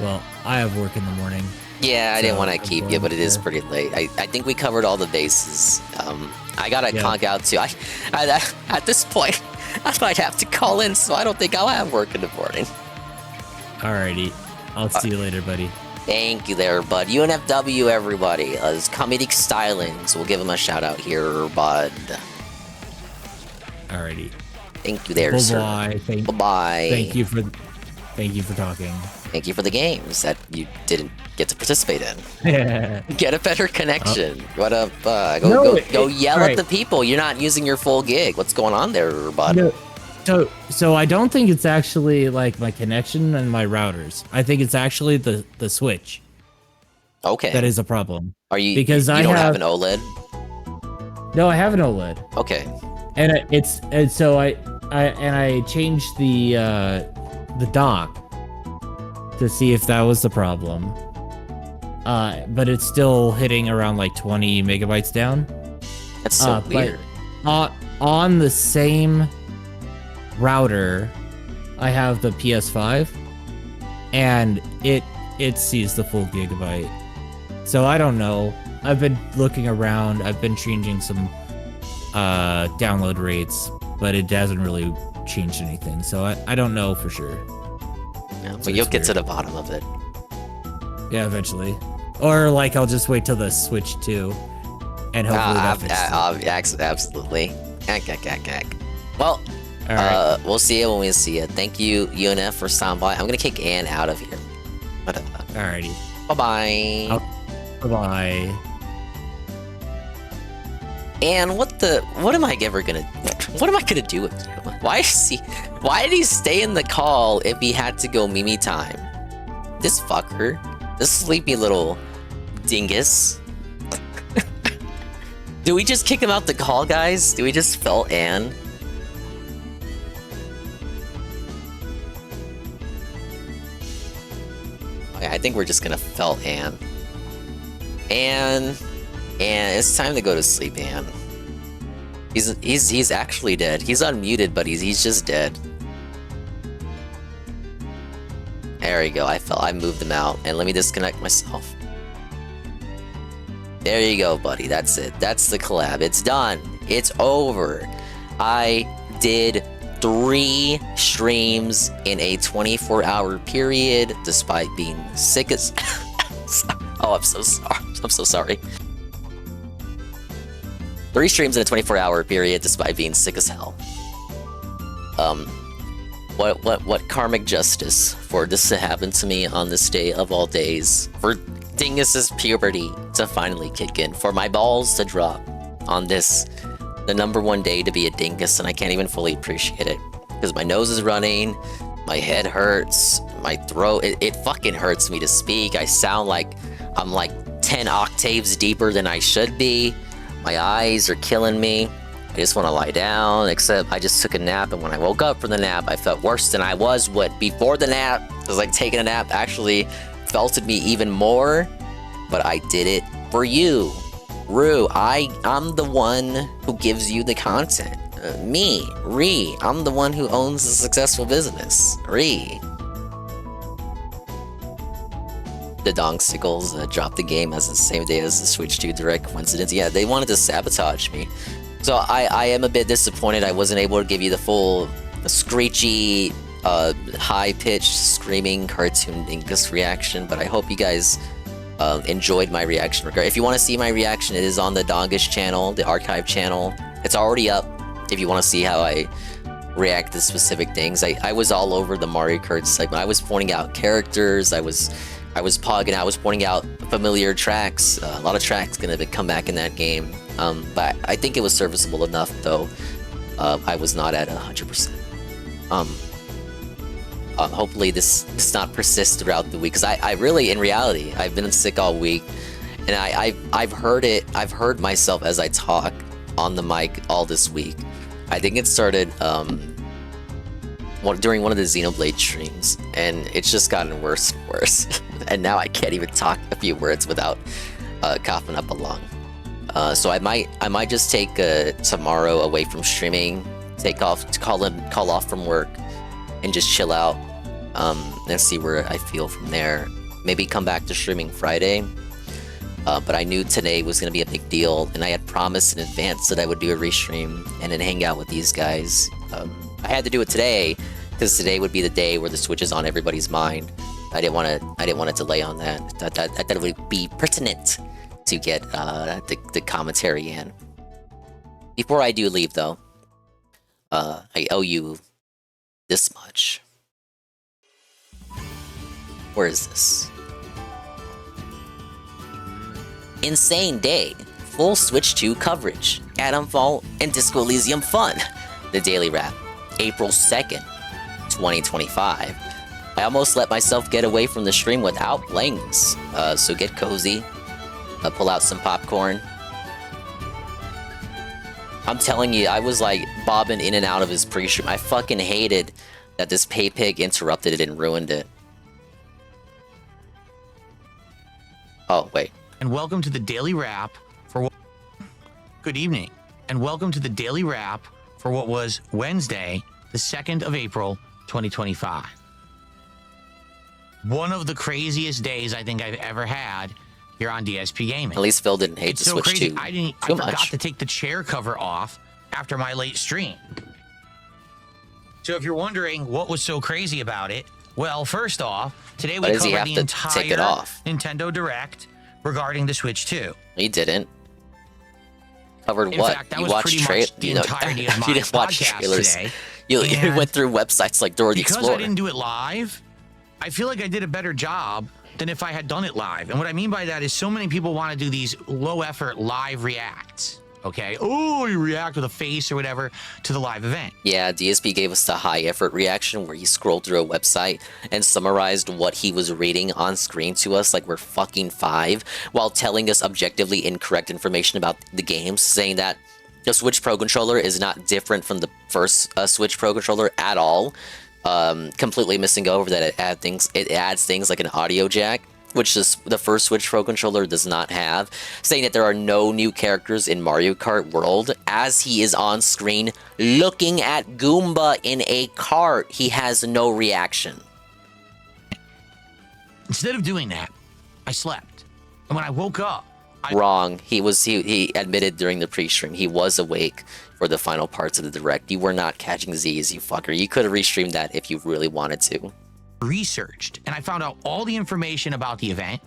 Speaker 6: Well, I have work in the morning.
Speaker 5: Yeah, I didn't want to keep you, but it is pretty late. I think we covered all the bases. I gotta conk out too. I at this point, I might have to call in, so I don't think I'll have work in the morning.
Speaker 6: Alrighty. I'll see you later, buddy.
Speaker 5: Thank you there, bud. UNFW, everybody. It's Comedic Stylings. We'll give him a shout out here, bud.
Speaker 6: Alrighty.
Speaker 5: Thank you there, sir. Bye-bye.
Speaker 6: Thank you for talking.
Speaker 5: Thank you for the games that you didn't get to participate in. Get a better connection. What up? Go yell at the people. You're not using your full gig. What's going on there, bud?
Speaker 6: No. So I don't think it's actually like my connection and my routers. I think it's actually the switch.
Speaker 5: Okay.
Speaker 6: That is a problem.
Speaker 5: Are you
Speaker 6: because
Speaker 5: you
Speaker 6: I
Speaker 5: don't
Speaker 6: have
Speaker 5: an OLED?
Speaker 6: No, I have an OLED.
Speaker 5: Okay.
Speaker 6: And so I changed the dock to see if that was the problem. But it's still hitting around like 20 megabytes down.
Speaker 5: That's so weird.
Speaker 6: But on the same router, I have the PS5, and it sees the full gigabyte. So I don't know. I've been looking around. I've been changing some download rates, but it hasn't really changed anything. So I don't know for sure.
Speaker 5: Yeah, but you'll get to the bottom of it.
Speaker 6: Yeah, eventually. Or like I'll just wait till the Switch 2, and hopefully that fixes it.
Speaker 5: Absolutely. Well, we'll see you when we see you. Thank you, UNF, for stopping by. I'm gonna kick Ann out of here.
Speaker 6: Alrighty.
Speaker 5: Bye-bye.
Speaker 6: Bye-bye.
Speaker 5: And what am I ever gonna do with you? Why did he stay in the call if he had to go Mimi time? This fucker. This sleepy little dingus. Do we just kick him out the call, guys? Do we just felt Ann? Okay, I think we're just gonna felt Ann. And it's time to go to sleep, Ann. He's actually dead. He's unmuted, but he's just dead. There we go. I moved him out, and let me disconnect myself. There you go, buddy. That's it. That's the collab. It's done. It's over. I did 3 streams in a 24-hour period, despite being sick as. Oh, I'm so sorry. I'm so sorry. 3 streams in a 24-hour period, despite being sick as hell. What karmic justice for this to happen to me on this day of all days? For Dingus's puberty to finally kick in, for my balls to drop on this, the #1 day to be a dingus, and I can't even fully appreciate it. Because my nose is running, my head hurts, my throat, it fucking hurts me to speak. I sound like I'm like 10 octaves deeper than I should be. My eyes are killing me. I just want to lie down, except I just took a nap, and when I woke up from the nap, I felt worse than I was before the nap. It was like taking a nap actually felted me even more, but I did it for you. Rue, I'm the one who gives you the content. Me, Ree, I'm the one who owns a successful business. Ree. The Dongsicles dropped the game as the same day as the Switch 2 Direct. Coincidence? Yeah, they wanted to sabotage me. So I am a bit disappointed I wasn't able to give you the full screechy, high-pitched, screaming cartoon dingus reaction, but I hope you guys enjoyed my reaction. If you want to see my reaction, it is on the Dongish channel, the archive channel. It's already up if you want to see how I react to specific things. I was all over the Mario Kart segment. I was pointing out characters, I was pogging out, I was pointing out familiar tracks. A lot of tracks gonna come back in that game. But I think it was serviceable enough, though. I was not at 100%. Hopefully this does not persist throughout the week, because I really, in reality, I've been sick all week, and I've heard myself as I talk on the mic all this week. I think it started during one of the Xenoblade streams, and it's just gotten worse and worse. And now I can't even talk a few words without coughing up a lung. So I might just take tomorrow away from streaming, call off from work, and just chill out, and see where I feel from there. Maybe come back to streaming Friday. But I knew today was going to be a big deal, and I had promised in advance that I would do a restream and then hang out with these guys. I had to do it today because today would be the day where the Switch is on everybody's mind. I didn't want to delay on that. I thought it would be pertinent to get the commentary in. Before I do leave, though, I owe you this much. Where is this? Insane day. Full Switch 2 coverage. Adamfall and Disco Elysium fun. The Daily Wrap. April 2nd, 2025. I almost let myself get away from the stream without playing this. So get cozy. Pull out some popcorn. I'm telling you, I was like bobbing in and out of his pre-stream. I fucking hated that this pig interrupted it and ruined it. Oh, wait.
Speaker 11: And welcome to the Daily Wrap for good evening. And welcome to the Daily Wrap for what was Wednesday, the 2nd of April, 2025. One of the craziest days I think I've ever had here on DSP Gaming.
Speaker 5: At least Phil didn't hate the Switch
Speaker 11: crazy.
Speaker 5: 2
Speaker 11: I forgot to take the chair cover off after my late stream. So if you're wondering what was so crazy about it, well, first off, today we covered the entire Nintendo Direct regarding the Switch 2.
Speaker 5: He didn't. Covered
Speaker 11: In
Speaker 5: what?
Speaker 11: fact, that
Speaker 5: You
Speaker 11: was
Speaker 5: watched
Speaker 11: pretty much the entirety of my
Speaker 5: you didn't watch
Speaker 11: podcast
Speaker 5: trailers.
Speaker 11: today.
Speaker 5: You went through websites like Dora the Explorer.
Speaker 11: Because I didn't do it live, I feel like I did a better job than if I had done it live. And what I mean by that is so many people want to do these low-effort live reacts. Okay? Oh, you react with a face or whatever to the live event.
Speaker 5: Yeah, DSP gave us the high-effort reaction where he scrolled through a website and summarized what he was reading on screen to us like we're fucking 5, while telling us objectively incorrect information about the games, saying that the Switch Pro Controller is not different from the first Switch Pro Controller at all. Completely missing over that it adds things like an audio jack, which the first Switch Pro Controller does not have, saying that there are no new characters in Mario Kart World. As he is on screen looking at Goomba in a cart, he has no reaction.
Speaker 11: Instead of doing that, I slept. And when I woke up,
Speaker 5: Wrong. He admitted during the pre-stream he was awake for the final parts of the Direct. You were not catching Z's, you fucker. You could have restreamed that if you really wanted to.
Speaker 11: Researched, and I found out all the information about the event,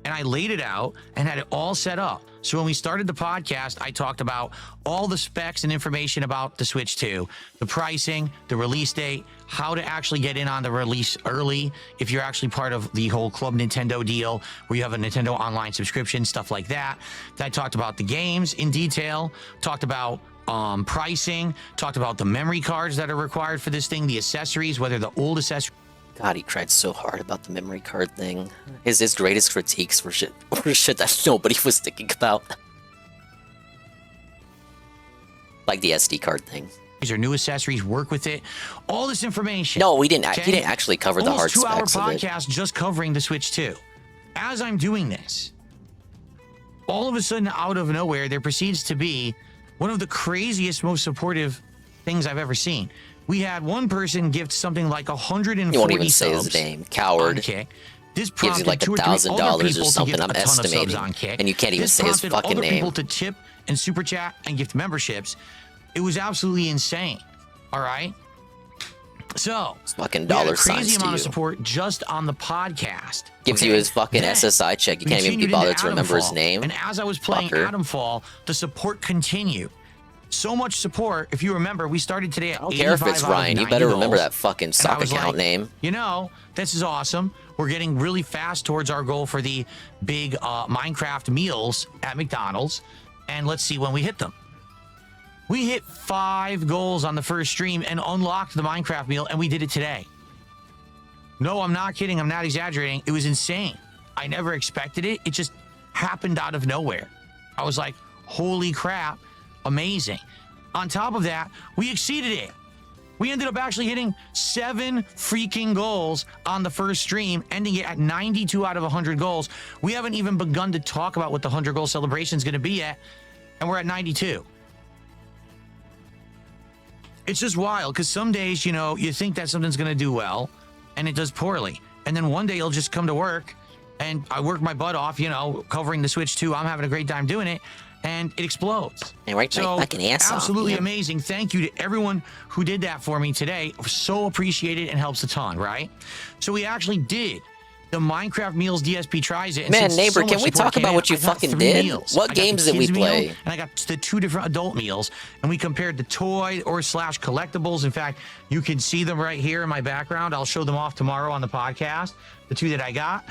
Speaker 11: and I laid it out and had it all set up. So when we started the podcast, I talked about all the specs and information about the Switch 2, the pricing, the release date, how to actually get in on the release early if you're actually part of the whole Club Nintendo deal where you have a Nintendo Online subscription, stuff like that. I talked about the games in detail, talked about pricing, talked about the memory cards that are required for this thing, the accessories, whether the old accessories.
Speaker 5: God, he cried so hard about the memory card thing. His greatest critiques were shit that nobody was thinking about. Like the SD card thing.
Speaker 11: These are new accessories, work with it. All this information.
Speaker 5: No, we didn't. He didn't actually cover the hard specs of it.
Speaker 11: Almost 2-hour podcast just covering the Switch 2. As I'm doing this, all of a sudden, out of nowhere, there proceeds to be one of the craziest, most supportive things I've ever seen. We had one person gift something like 140
Speaker 5: You won't even
Speaker 11: subs
Speaker 5: say his name, coward.
Speaker 11: This
Speaker 5: gives you like $1,000 or something. I'm estimating, and you can't even say his fucking name.
Speaker 11: People to tip and super chat and gift memberships. It was absolutely insane. All right. So
Speaker 5: it's fucking
Speaker 11: we had
Speaker 5: dollar
Speaker 11: a crazy
Speaker 5: signs to
Speaker 11: amount
Speaker 5: you.
Speaker 11: of support just on the podcast.
Speaker 5: Gives you his fucking
Speaker 11: Then
Speaker 5: SSI check. You
Speaker 11: we
Speaker 5: can't even be
Speaker 11: continued
Speaker 5: bothered
Speaker 11: into
Speaker 5: to remember his
Speaker 11: Adamfall,
Speaker 5: name.
Speaker 11: And as I was playing
Speaker 5: Fucker.
Speaker 11: Adamfall, the support continued. So much support. If you remember, we started today at
Speaker 5: I don't care if it's Ryan. You better remember that fucking stock account name.
Speaker 11: You know, this is awesome. We're getting really fast towards our goal for the big Minecraft meals at McDonald's. And let's see when we hit them. We hit 5 goals on the first stream and unlocked the Minecraft meal, and we did it today. No, I'm not kidding. I'm not exaggerating. It was insane. I never expected it. It just happened out of nowhere. I was like, holy crap, amazing. On top of that, we exceeded it. We ended up actually hitting 7 freaking goals on the first stream, ending it at 92 out of 100 goals. We haven't even begun to talk about what the 100 goal celebration is going to be yet, and we're at 92. It's just wild, because some days, you know, you think that something's going to do well, and it does poorly. And then one day you'll just come to work, and I work my butt off, you know, covering the Switch 2. I'm having a great time doing it, and it explodes.
Speaker 5: And right,
Speaker 11: so
Speaker 5: like an ass
Speaker 11: absolutely
Speaker 5: off, yeah.
Speaker 11: amazing. Thank you to everyone who did that for me today. So appreciated and helps a ton, right? So we actually did the Minecraft Meals DSP tries it. And
Speaker 5: Man,
Speaker 11: since
Speaker 5: neighbor,
Speaker 11: so
Speaker 5: can
Speaker 11: much
Speaker 5: we
Speaker 11: support
Speaker 5: talk about
Speaker 11: came
Speaker 5: what
Speaker 11: in,
Speaker 5: you
Speaker 11: I got
Speaker 5: fucking
Speaker 11: 3
Speaker 5: did?
Speaker 11: meals.
Speaker 5: What
Speaker 11: I got the
Speaker 5: games did we
Speaker 11: kids meal,
Speaker 5: play?
Speaker 11: and I got the 2 different adult meals, and we compared the toy or / collectibles. In fact, you can see them right here in my background. I'll show them off tomorrow on the podcast. The 2 that I got.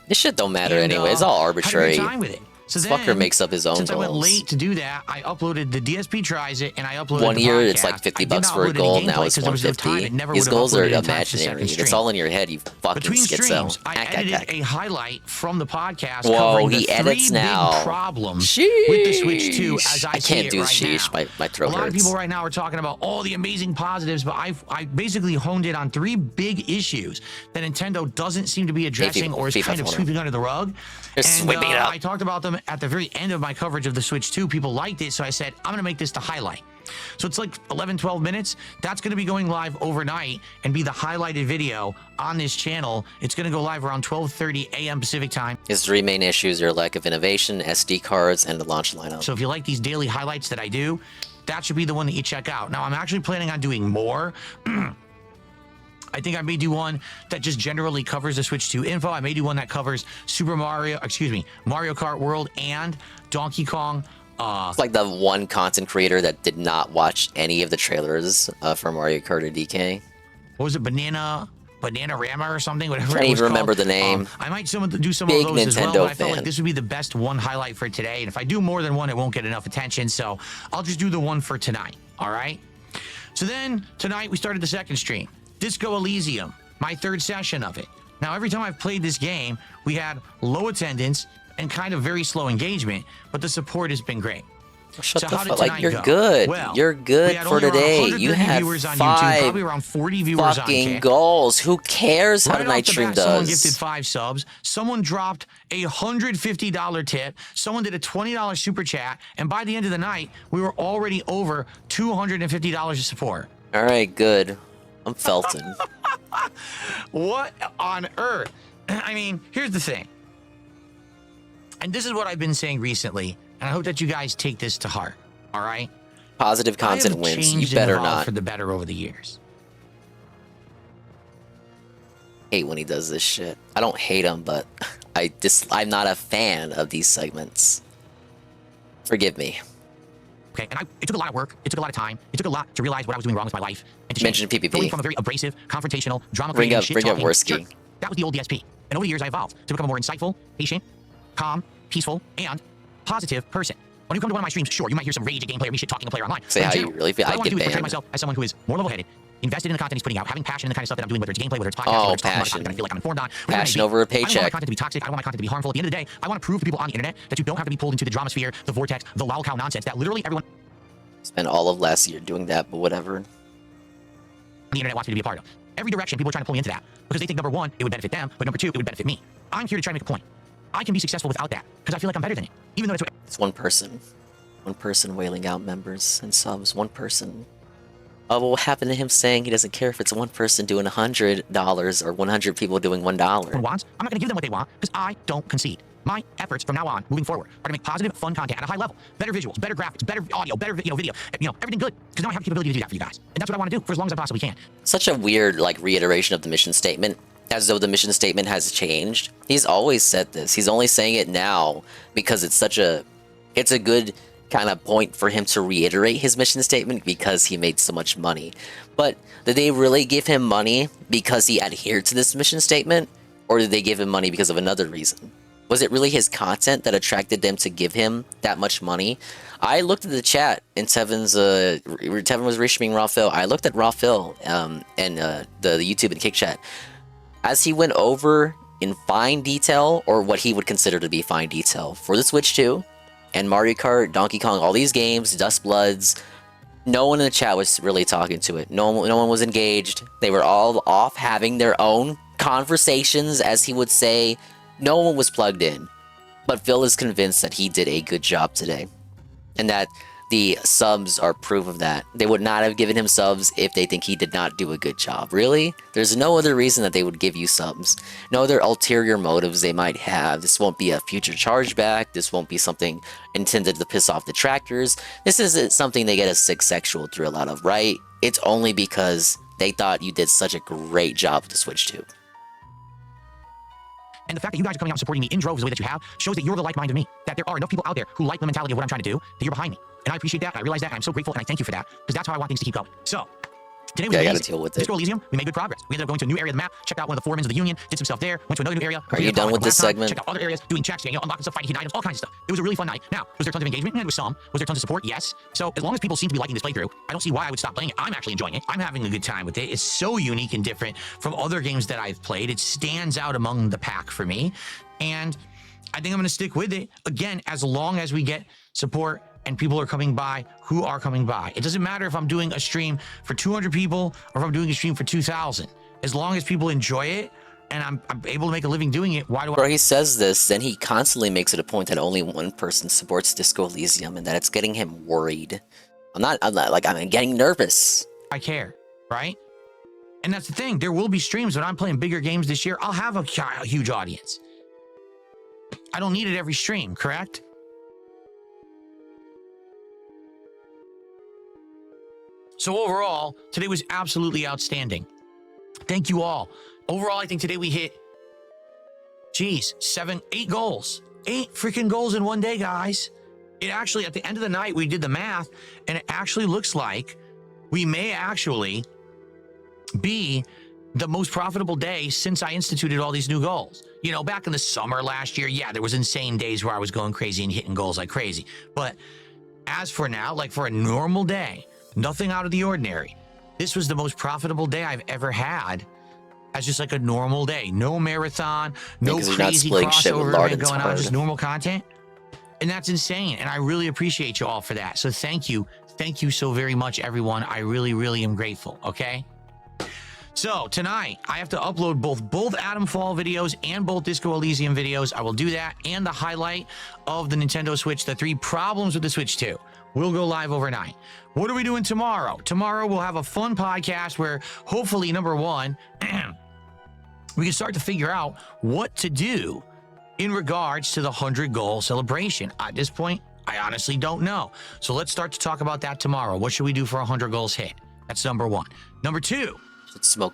Speaker 5: This shit don't matter anyway. It's all arbitrary.
Speaker 11: Had a good time with it. So
Speaker 5: this
Speaker 11: then,
Speaker 5: fucker makes up his own
Speaker 11: since
Speaker 5: goals.
Speaker 11: I went late to do that, I uploaded the DSP tries it, and I uploaded
Speaker 5: 1
Speaker 11: the
Speaker 5: year,
Speaker 11: podcast.
Speaker 5: it's like $50
Speaker 11: I did not
Speaker 5: for a
Speaker 11: upload any
Speaker 5: goal.
Speaker 11: gameplay
Speaker 5: Now it's
Speaker 11: 'cause there was no time. It
Speaker 5: 150.
Speaker 11: never
Speaker 5: These
Speaker 11: would have
Speaker 5: goals are
Speaker 11: uploaded in time for the
Speaker 5: imaginary.
Speaker 11: second
Speaker 5: It's
Speaker 11: stream.
Speaker 5: all in your head. You fucking
Speaker 11: Between
Speaker 5: schizo.
Speaker 11: streams, I edited a highlight from the podcast
Speaker 5: Whoa,
Speaker 11: covering
Speaker 5: he
Speaker 11: the 3
Speaker 5: edits now.
Speaker 11: big problems with the Switch 2 as I see
Speaker 5: can't
Speaker 11: it
Speaker 5: do
Speaker 11: right
Speaker 5: sheesh.
Speaker 11: now.
Speaker 5: My throat
Speaker 11: A lot
Speaker 5: hurts.
Speaker 11: of people right now are talking about all the amazing positives, but I basically honed in on 3 big issues that Nintendo doesn't seem to be addressing or is kind of sweeping under the rug.
Speaker 5: They're sweeping it up.
Speaker 11: I talked about them at the very end of my coverage of the Switch 2. People liked it, so I said, I'm going to make this the highlight. So it's like 11, 12 minutes. That's going to be going live overnight and be the highlighted video on this channel. It's going to go live around 12:30 a.m. Pacific time.
Speaker 5: His 3 main issues are lack of innovation, SD cards, and the launch lineup.
Speaker 11: So if you like these daily highlights that I do, that should be the one that you check out. Now, I'm actually planning on doing more. I think I may do one that just generally covers the Switch 2 info. I may do one that covers Mario Kart World and Donkey Kong.
Speaker 5: It's like the one content creator that did not watch any of the trailers for Mario Kart or DK.
Speaker 11: What was it? Banana Rama or something? Whatever.
Speaker 5: Can't
Speaker 11: it was
Speaker 5: even remember
Speaker 11: called.
Speaker 5: the name.
Speaker 11: I might do some
Speaker 5: Big
Speaker 11: of those as well,
Speaker 5: Nintendo
Speaker 11: but I felt
Speaker 5: fan.
Speaker 11: like this would be the best one highlight for today. And if I do more than one, it won't get enough attention. So I'll just do the one for tonight. All right. So then tonight we started the second stream. Disco Elysium, my 3rd session of it. Now, every time I've played this game, we had low attendance and kind of very slow engagement, but the support has been great.
Speaker 5: Shut
Speaker 11: so
Speaker 5: the
Speaker 11: how did
Speaker 5: fuck. Like,
Speaker 11: tonight
Speaker 5: you're
Speaker 11: go?
Speaker 5: good.
Speaker 11: Well,
Speaker 5: You're good
Speaker 11: we had
Speaker 5: for
Speaker 11: only around
Speaker 5: today.
Speaker 11: 130
Speaker 5: You have
Speaker 11: viewers on
Speaker 5: 5
Speaker 11: YouTube, probably around 40 viewers on
Speaker 5: fucking
Speaker 11: Kick.
Speaker 5: goals. Who cares how
Speaker 11: Right
Speaker 5: tonight's
Speaker 11: off the
Speaker 5: stream
Speaker 11: bat, someone
Speaker 5: does?
Speaker 11: gifted 5 subs. Someone dropped a $150 tip. Someone did a $20 super chat. And by the end of the night, we were already over $250 of support.
Speaker 5: All right, good. I'm Felton.
Speaker 11: What on earth? I mean, here's the thing. And this is what I've been saying recently. And I hope that you guys take this to heart. All right?
Speaker 5: Positive content
Speaker 11: I have
Speaker 5: wins. You
Speaker 11: changed
Speaker 5: better
Speaker 11: and evolved
Speaker 5: not.
Speaker 11: for the better over the years.
Speaker 5: Hate when he does this shit. I don't hate him, but I'm not a fan of these segments. Forgive me.
Speaker 11: Okay, and it took a lot of work. It took a lot of time. It took a lot to realize what I was doing wrong with my life. And to
Speaker 5: Mention
Speaker 11: change.
Speaker 5: PPP.
Speaker 11: Going from a very abrasive, confrontational, drama
Speaker 5: Bring
Speaker 11: creating,
Speaker 5: up
Speaker 11: shit-talking
Speaker 5: Worski.
Speaker 11: jerk. That was the old DSP. And over the years, I evolved to become a more insightful, patient, calm, peaceful, and positive person. When you come to one of my streams, sure, you might hear some rage at gameplay or me shit-talking a player online.
Speaker 5: Say
Speaker 11: But in
Speaker 5: how you
Speaker 11: general,
Speaker 5: really feel.
Speaker 11: What I
Speaker 5: I'd
Speaker 11: want to
Speaker 5: get
Speaker 11: do is portray
Speaker 5: banned.
Speaker 11: myself as someone who is more level-headed, invested in the content he's putting out, having passion in the kind of stuff that I'm doing, whether it's gameplay, whether it's podcasting,
Speaker 5: Oh,
Speaker 11: whether it's talking about
Speaker 5: passion.
Speaker 11: it, that I feel like I'm informed on. whatever it may
Speaker 5: Passion
Speaker 11: be.
Speaker 5: over a
Speaker 11: I don't want my
Speaker 5: paycheck.
Speaker 11: content to be toxic. I don't want my content to be harmful. At the end of the day, I want to prove to people on the internet that you don't have to be pulled into the drama sphere, the vortex, the lolcow nonsense that literally everyone
Speaker 5: Spent all of last year doing that, but whatever.
Speaker 11: on the internet wants me to be a part of. Every direction, people are trying to pull me into that because they think, number one, it would benefit them, but number two, it would benefit me. I'm here to try to make a point. I can be successful without that because I feel like I'm better than it, even though that's what
Speaker 5: It's one person. One person wailing out members and subs. One person. Oh, what happened to him saying he doesn't care if it's one person doing $100 or 100 people doing $1?
Speaker 11: everyone wants. I'm not going to give them what they want because I don't concede. My efforts from now on, moving forward, are to make positive, fun content at a high level. Better visuals, better graphics, better audio, better video, everything good. Because now I have the capability to do that for you guys. And that's what I want to do for as long as I possibly can.
Speaker 5: Such a weird, reiteration of the mission statement, as though the mission statement has changed. He's always said this. He's only saying it now because it's a good kind of point for him to reiterate his mission statement because he made so much money. But did they really give him money because he adhered to this mission statement? Or did they give him money because of another reason? Was it really his content that attracted them to give him that much money? I looked at the chat and Tevin was reaching Raphael. I looked at Raphael and the YouTube and Kick chat. As he went over in fine detail, or what he would consider to be fine detail, for the Switch 2 and Mario Kart, Donkey Kong, all these games, Dust Bloods, no one in the chat was really talking to it. No one was engaged. They were all off having their own conversations, as he would say. No one was plugged in. But Phil is convinced that he did a good job today. And that the subs are proof of that. They would not have given him subs if they think he did not do a good job. Really? There's no other reason that they would give you subs. No other ulterior motives they might have. This won't be a future chargeback. This won't be something intended to piss off detractors. This isn't something they get a sick sexual thrill out of, right? It's only because they thought you did such a great job with the Switch 2.
Speaker 11: And the fact that you guys are coming out and supporting me in droves the way that you have shows that you're the like mind of me. That there are enough people out there who like the mentality of what I'm trying to do, that you're behind me. And I appreciate that. I realize that. And I'm so grateful, and I thank you for that, because that's how I want things to keep going. So, today was
Speaker 5: I
Speaker 11: amazing.
Speaker 5: gotta deal with it.
Speaker 11: Disco Elysium, we made good progress. We ended up going to a new area of the map, checked out one of the foremans of the Union, did some stuff there, went to another new area.
Speaker 5: Are you done with this segment?
Speaker 11: Checked out other areas, doing checks, unlocking stuff, fighting hidden items, all kinds of stuff. It was a really fun night. Now, was there tons of engagement? There was some. Was there tons of support? Yes. So, as long as people seem to be liking this playthrough, I don't see why I would stop playing it. I'm actually enjoying it. I'm having a good time with it. It's so unique and different from other games that I've played. It stands out among the pack for me. And I think I'm going to stick with it, again, as long as we get support and people are coming by who are coming by. It doesn't matter if I'm doing a stream for 200 people or if I'm doing a stream for 2,000. As long as people enjoy it and I'm able to make a living doing it, why do
Speaker 5: Bro, he says this, then he constantly makes it a point that only one person supports Disco Elysium and that it's getting him worried. I'm getting nervous.
Speaker 11: I care, right? And that's the thing. There will be streams when I'm playing bigger games this year. I'll have a huge audience. I don't need it every stream, correct? So overall, today was absolutely outstanding. Thank you all. Overall, I think today we hit, 8 goals. 8 freaking goals in one day, guys. It actually, at the end of the night, we did the math, and it actually looks like we may actually be the most profitable day since I instituted all these new goals. You know, back in the summer last year, yeah, there was insane days where I was going crazy and hitting goals like crazy. But as for now, like for a normal day, nothing out of the ordinary, this was the most profitable day I've ever had as just like a normal day. No marathon, no crazy crossover event going on, just normal content. And that's insane. And I really appreciate you all for that. So thank you. Thank you so very much, everyone. I really, really am grateful. Okay. So tonight I have to upload both Adam Fall videos and both Disco Elysium videos. I will do that, and the highlight of the Nintendo Switch, the 3 problems with the Switch 2. We'll go live overnight. What are we doing tomorrow? Tomorrow we'll have a fun podcast where hopefully, number one, we can start to figure out what to do in regards to the 100 goal celebration. At this point, I honestly don't know. So let's start to talk about that tomorrow. What should we do for 100 goals hit? That's number 1. Number 2,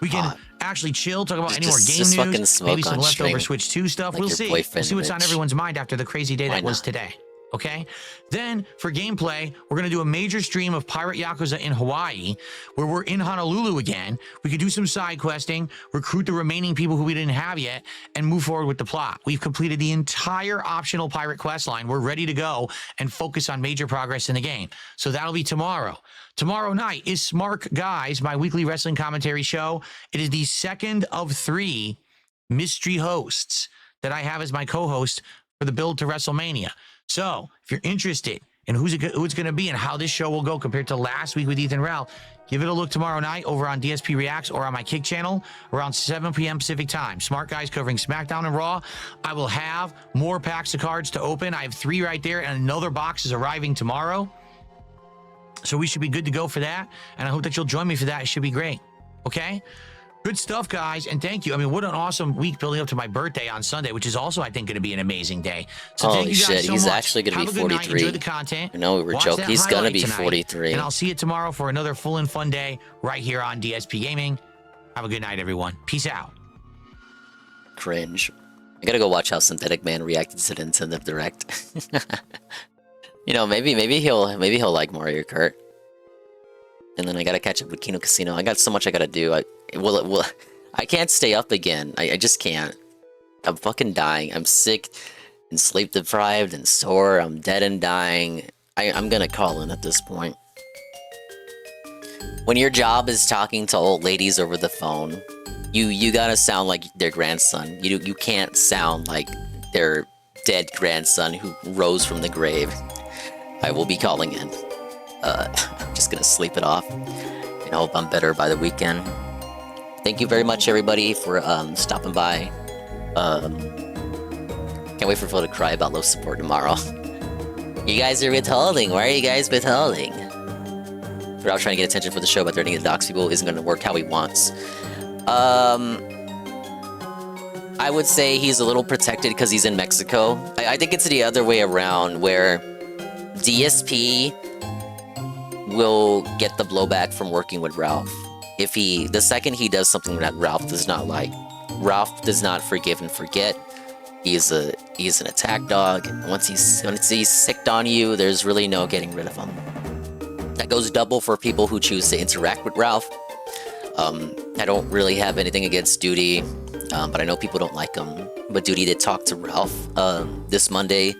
Speaker 11: we can actually chill, talk about any more game news, maybe some leftover Switch 2 stuff. We'll see. We'll see what's on everyone's mind after the crazy day that was today. Okay? Then, for gameplay, we're going to do a major stream of Pirate Yakuza in Hawaii, where we're in Honolulu again. We could do some side questing, recruit the remaining people who we didn't have yet, and move forward with the plot. We've completed the entire optional pirate quest line. We're ready to go and focus on major progress in the game. So that'll be tomorrow. Tomorrow night is Smark Guys, my weekly wrestling commentary show. It is the second of 3 mystery hosts that I have as my co-host for the build to WrestleMania. So if you're interested in who it's going to be and how this show will go compared to last week with Ethan Rell, give it a look tomorrow night over on DSP Reacts or on my Kick channel around 7 p.m. Pacific time. Smart Guys covering SmackDown and Raw. I will have more packs of cards to open. I have 3 right there, and another box is arriving tomorrow. So we should be good to go for that. And I hope that you'll join me for that. It should be great. Okay? Good stuff, guys. And thank you. I mean, what an awesome week building up to my birthday on Sunday, which is also, I think, going to be an amazing day. So thank you guys so
Speaker 5: he's
Speaker 11: much.
Speaker 5: actually going to be 43.
Speaker 11: Night. Enjoy the content.
Speaker 5: No, we were joking. He's going to be 43.
Speaker 11: And I'll see you tomorrow for another full and fun day right here on DSP Gaming. Have a good night, everyone. Peace out.
Speaker 5: Cringe. I got to go watch how Synthetic Man reacted to the Nintendo Direct. You know, maybe he'll like Mario Kart. And then I gotta catch up with Kino Casino. I got so much I gotta do. I can't stay up again. I just can't. I'm fucking dying. I'm sick. and sleep deprived and sore. I'm dead and dying. I'm gonna call in at this point. When your job is talking to old ladies over the phone, you gotta sound like their grandson. You can't sound like their dead grandson who rose from the grave. I will be calling in. I'm just gonna sleep it off and hope I'm better by the weekend. Thank you very much, everybody, for stopping by. Can't wait for Phil to cry about low support tomorrow. You guys are withholding. Why are you guys withholding? We're all trying to get attention for the show, but threatening to dox people isn't going to work how he wants. I would say he's a little protected because he's in Mexico. I think it's the other way around, where DSP will get the blowback from working with Ralph. The second he does something that Ralph does not like, Ralph does not forgive and forget. He's an attack dog. Once he's sicked on you, there's really no getting rid of him. That goes double for people who choose to interact with Ralph. I don't really have anything against Duty, but I know people don't like him. But Duty did talk to Ralph this Monday,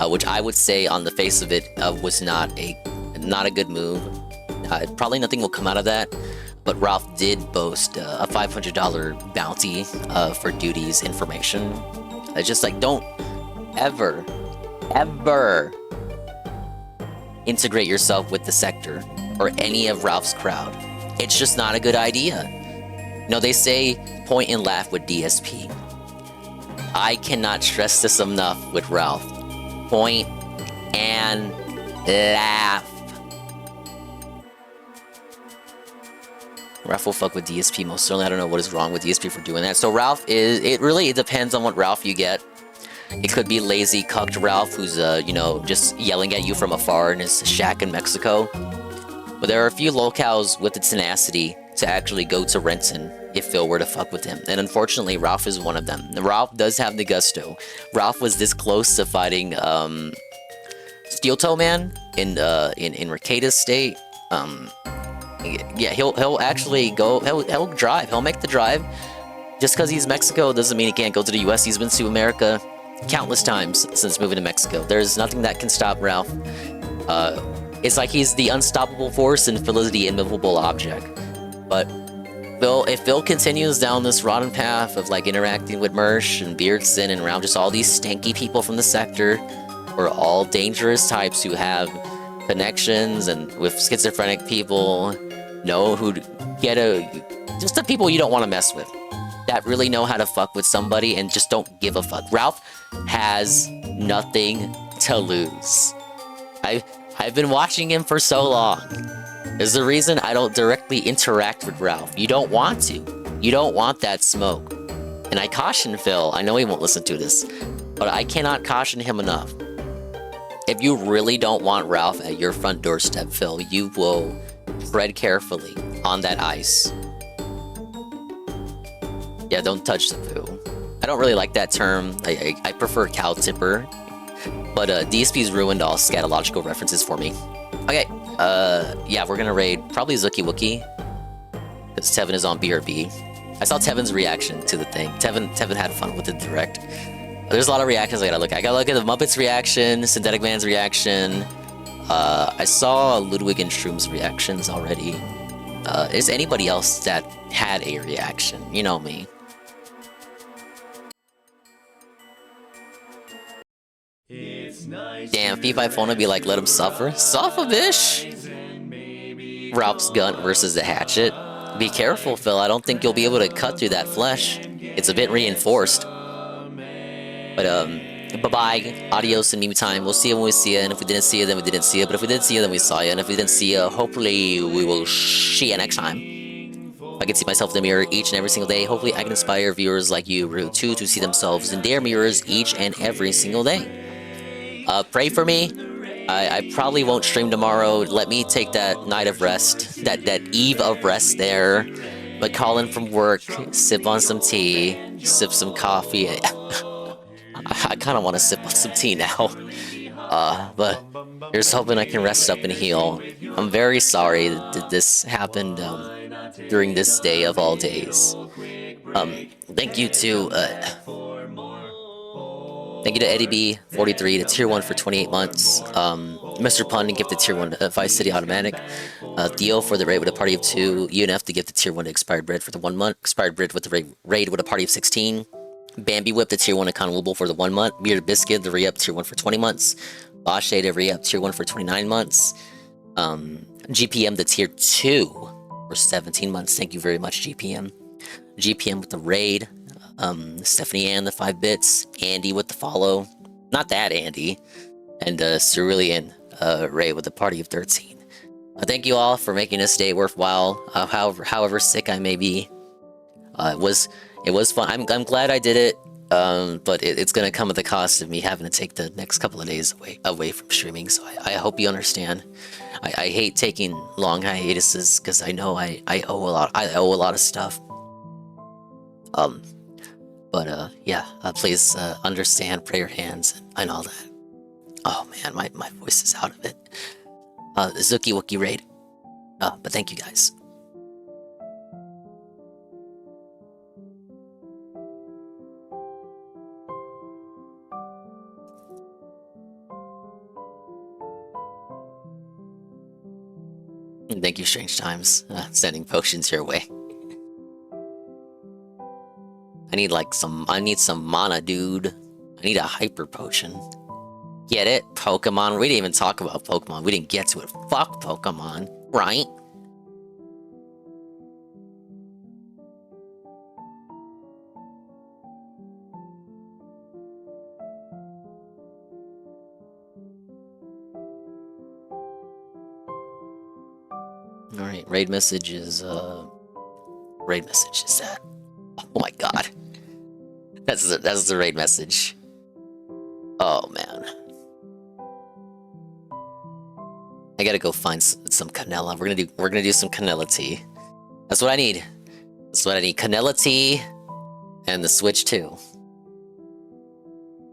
Speaker 5: which I would say on the face of it was not a good move. Probably nothing will come out of that. But Ralph did boast a $500 bounty for Duty's information. It's just like, don't ever integrate yourself with the sector or any of Ralph's crowd. It's just not a good idea. No, they say point and laugh with DSP. I cannot stress this enough with Ralph. Point and laugh. Ralph will fuck with DSP most certainly. I don't know what is wrong with DSP for doing that. So Ralph it really depends on what Ralph you get. It could be lazy, cucked Ralph who's, just yelling at you from afar in his shack in Mexico. But there are a few locals with the tenacity to actually go to Renton if Phil were to fuck with him. And unfortunately, Ralph is one of them. Ralph does have the gusto. Ralph was this close to fighting Steel Toe Man in Rekida's state. Yeah, he'll actually go. He'll drive. He'll make the drive. Just because he's Mexico doesn't mean he can't go to the U.S. He's been to America countless times since moving to Mexico. There's nothing that can stop Ralph. It's like he's the unstoppable force and Phil is the immovable object. But if Phil continues down this rotten path of like interacting with Mersh and Beardson and around just all these stanky people from the sector, or all dangerous types who have connections and with schizophrenic people, just the people you don't want to mess with, that really know how to fuck with somebody and just don't give a fuck. Ralph has nothing to lose. I've been watching him for so long. There's a reason I don't directly interact with Ralph. You don't want to. You don't want that smoke. And I caution Phil, I know he won't listen to this, but I cannot caution him enough. If you really don't want Ralph at your front doorstep, Phil, you will tread carefully on that ice. Yeah, don't touch the poo. I don't really like that term. I prefer cow tipper. But DSP's ruined all scatological references for me. Okay, yeah, we're gonna raid probably Zuki Wookie, because Tevin is on BRB. I saw Tevin's reaction to the thing. Tevin had fun with the direct. There's a lot of reactions I gotta look at. I gotta look at the Muppets reaction, Synthetic Man's reaction. I saw Ludwig and Shroom's reactions already. Is anybody else that had a reaction? You know me. Damn, P5 phone would be like, let him suffer. Suffer, bish! Ralph's gun versus the hatchet. Be careful, Phil. I don't think you'll be able to cut through that flesh. It's a bit reinforced. But, bye-bye. Adios in meantime. We'll see you when we see you. And if we didn't see you, then we didn't see you. But if we did see you, then we saw you. And if we didn't see you, hopefully we will see you next time. I can see myself in the mirror each and every single day. Hopefully I can inspire viewers like you, Rue, too, to see themselves in their mirrors each and every single day. Pray for me. I probably won't stream tomorrow. Let me take that night of rest, that eve of rest there. But call in from work, sip on some tea, sip some coffee. I kind of want to sip on some tea now. But here's hoping I can rest up and heal. I'm very sorry that this happened during this day of all days. Thank you to Thank you to Eddie B43 to tier 1 for 28 months. Mr. Pun to give the tier 1 to Vice City Automatic. Theo for the raid with a party of 2. UNF to give the tier 1 to Expired Bread for the 1 month. Expired Bread with the raid with a party of 16. Bambi Whip the tier 1 to Conwooble for the 1 month. Bearded Biscuit the re-up tier 1 for 20 months. Bosch to re-up tier 1 for 29 months. GPM the tier 2 for 17 months. Thank you very much, GPM. GPM with the raid. Stephanie Ann the 5 bits. Andy with the follow. Not that Andy. And Cerulean Ray with the party of 13. Thank you all for making this day worthwhile. However sick I may be. It was fun. I'm glad I did it. But it's gonna come at the cost of me having to take the next couple of days away from streaming. So I hope you understand. I hate taking long hiatuses because I know I owe a lot. I owe a lot of stuff. But yeah. Please understand. Pray your hands and all that. Oh man, my voice is out of it. Zuki Wookie raid. But thank you guys. And thank you, Strange Times, sending potions your way. I need some mana, dude. I need a hyper potion. Get it? Pokemon? We didn't even talk about Pokemon. We didn't get to it. Fuck Pokemon, right? Alright, raid message is that. Oh my god. That's the raid message. Oh man. I gotta go find some Canella. We're gonna do some Canella tea. That's what I need. That's what I need. Canella tea and the Switch too.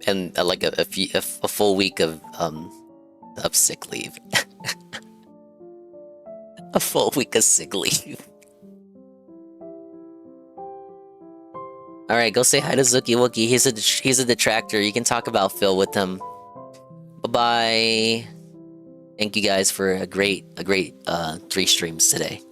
Speaker 5: And like a full week of sick leave. A full week of sick leave. All right, go say hi to Zuki Wookie. He's a detractor. You can talk about Phil with him. Bye bye. Thank you guys for a great 3 streams today.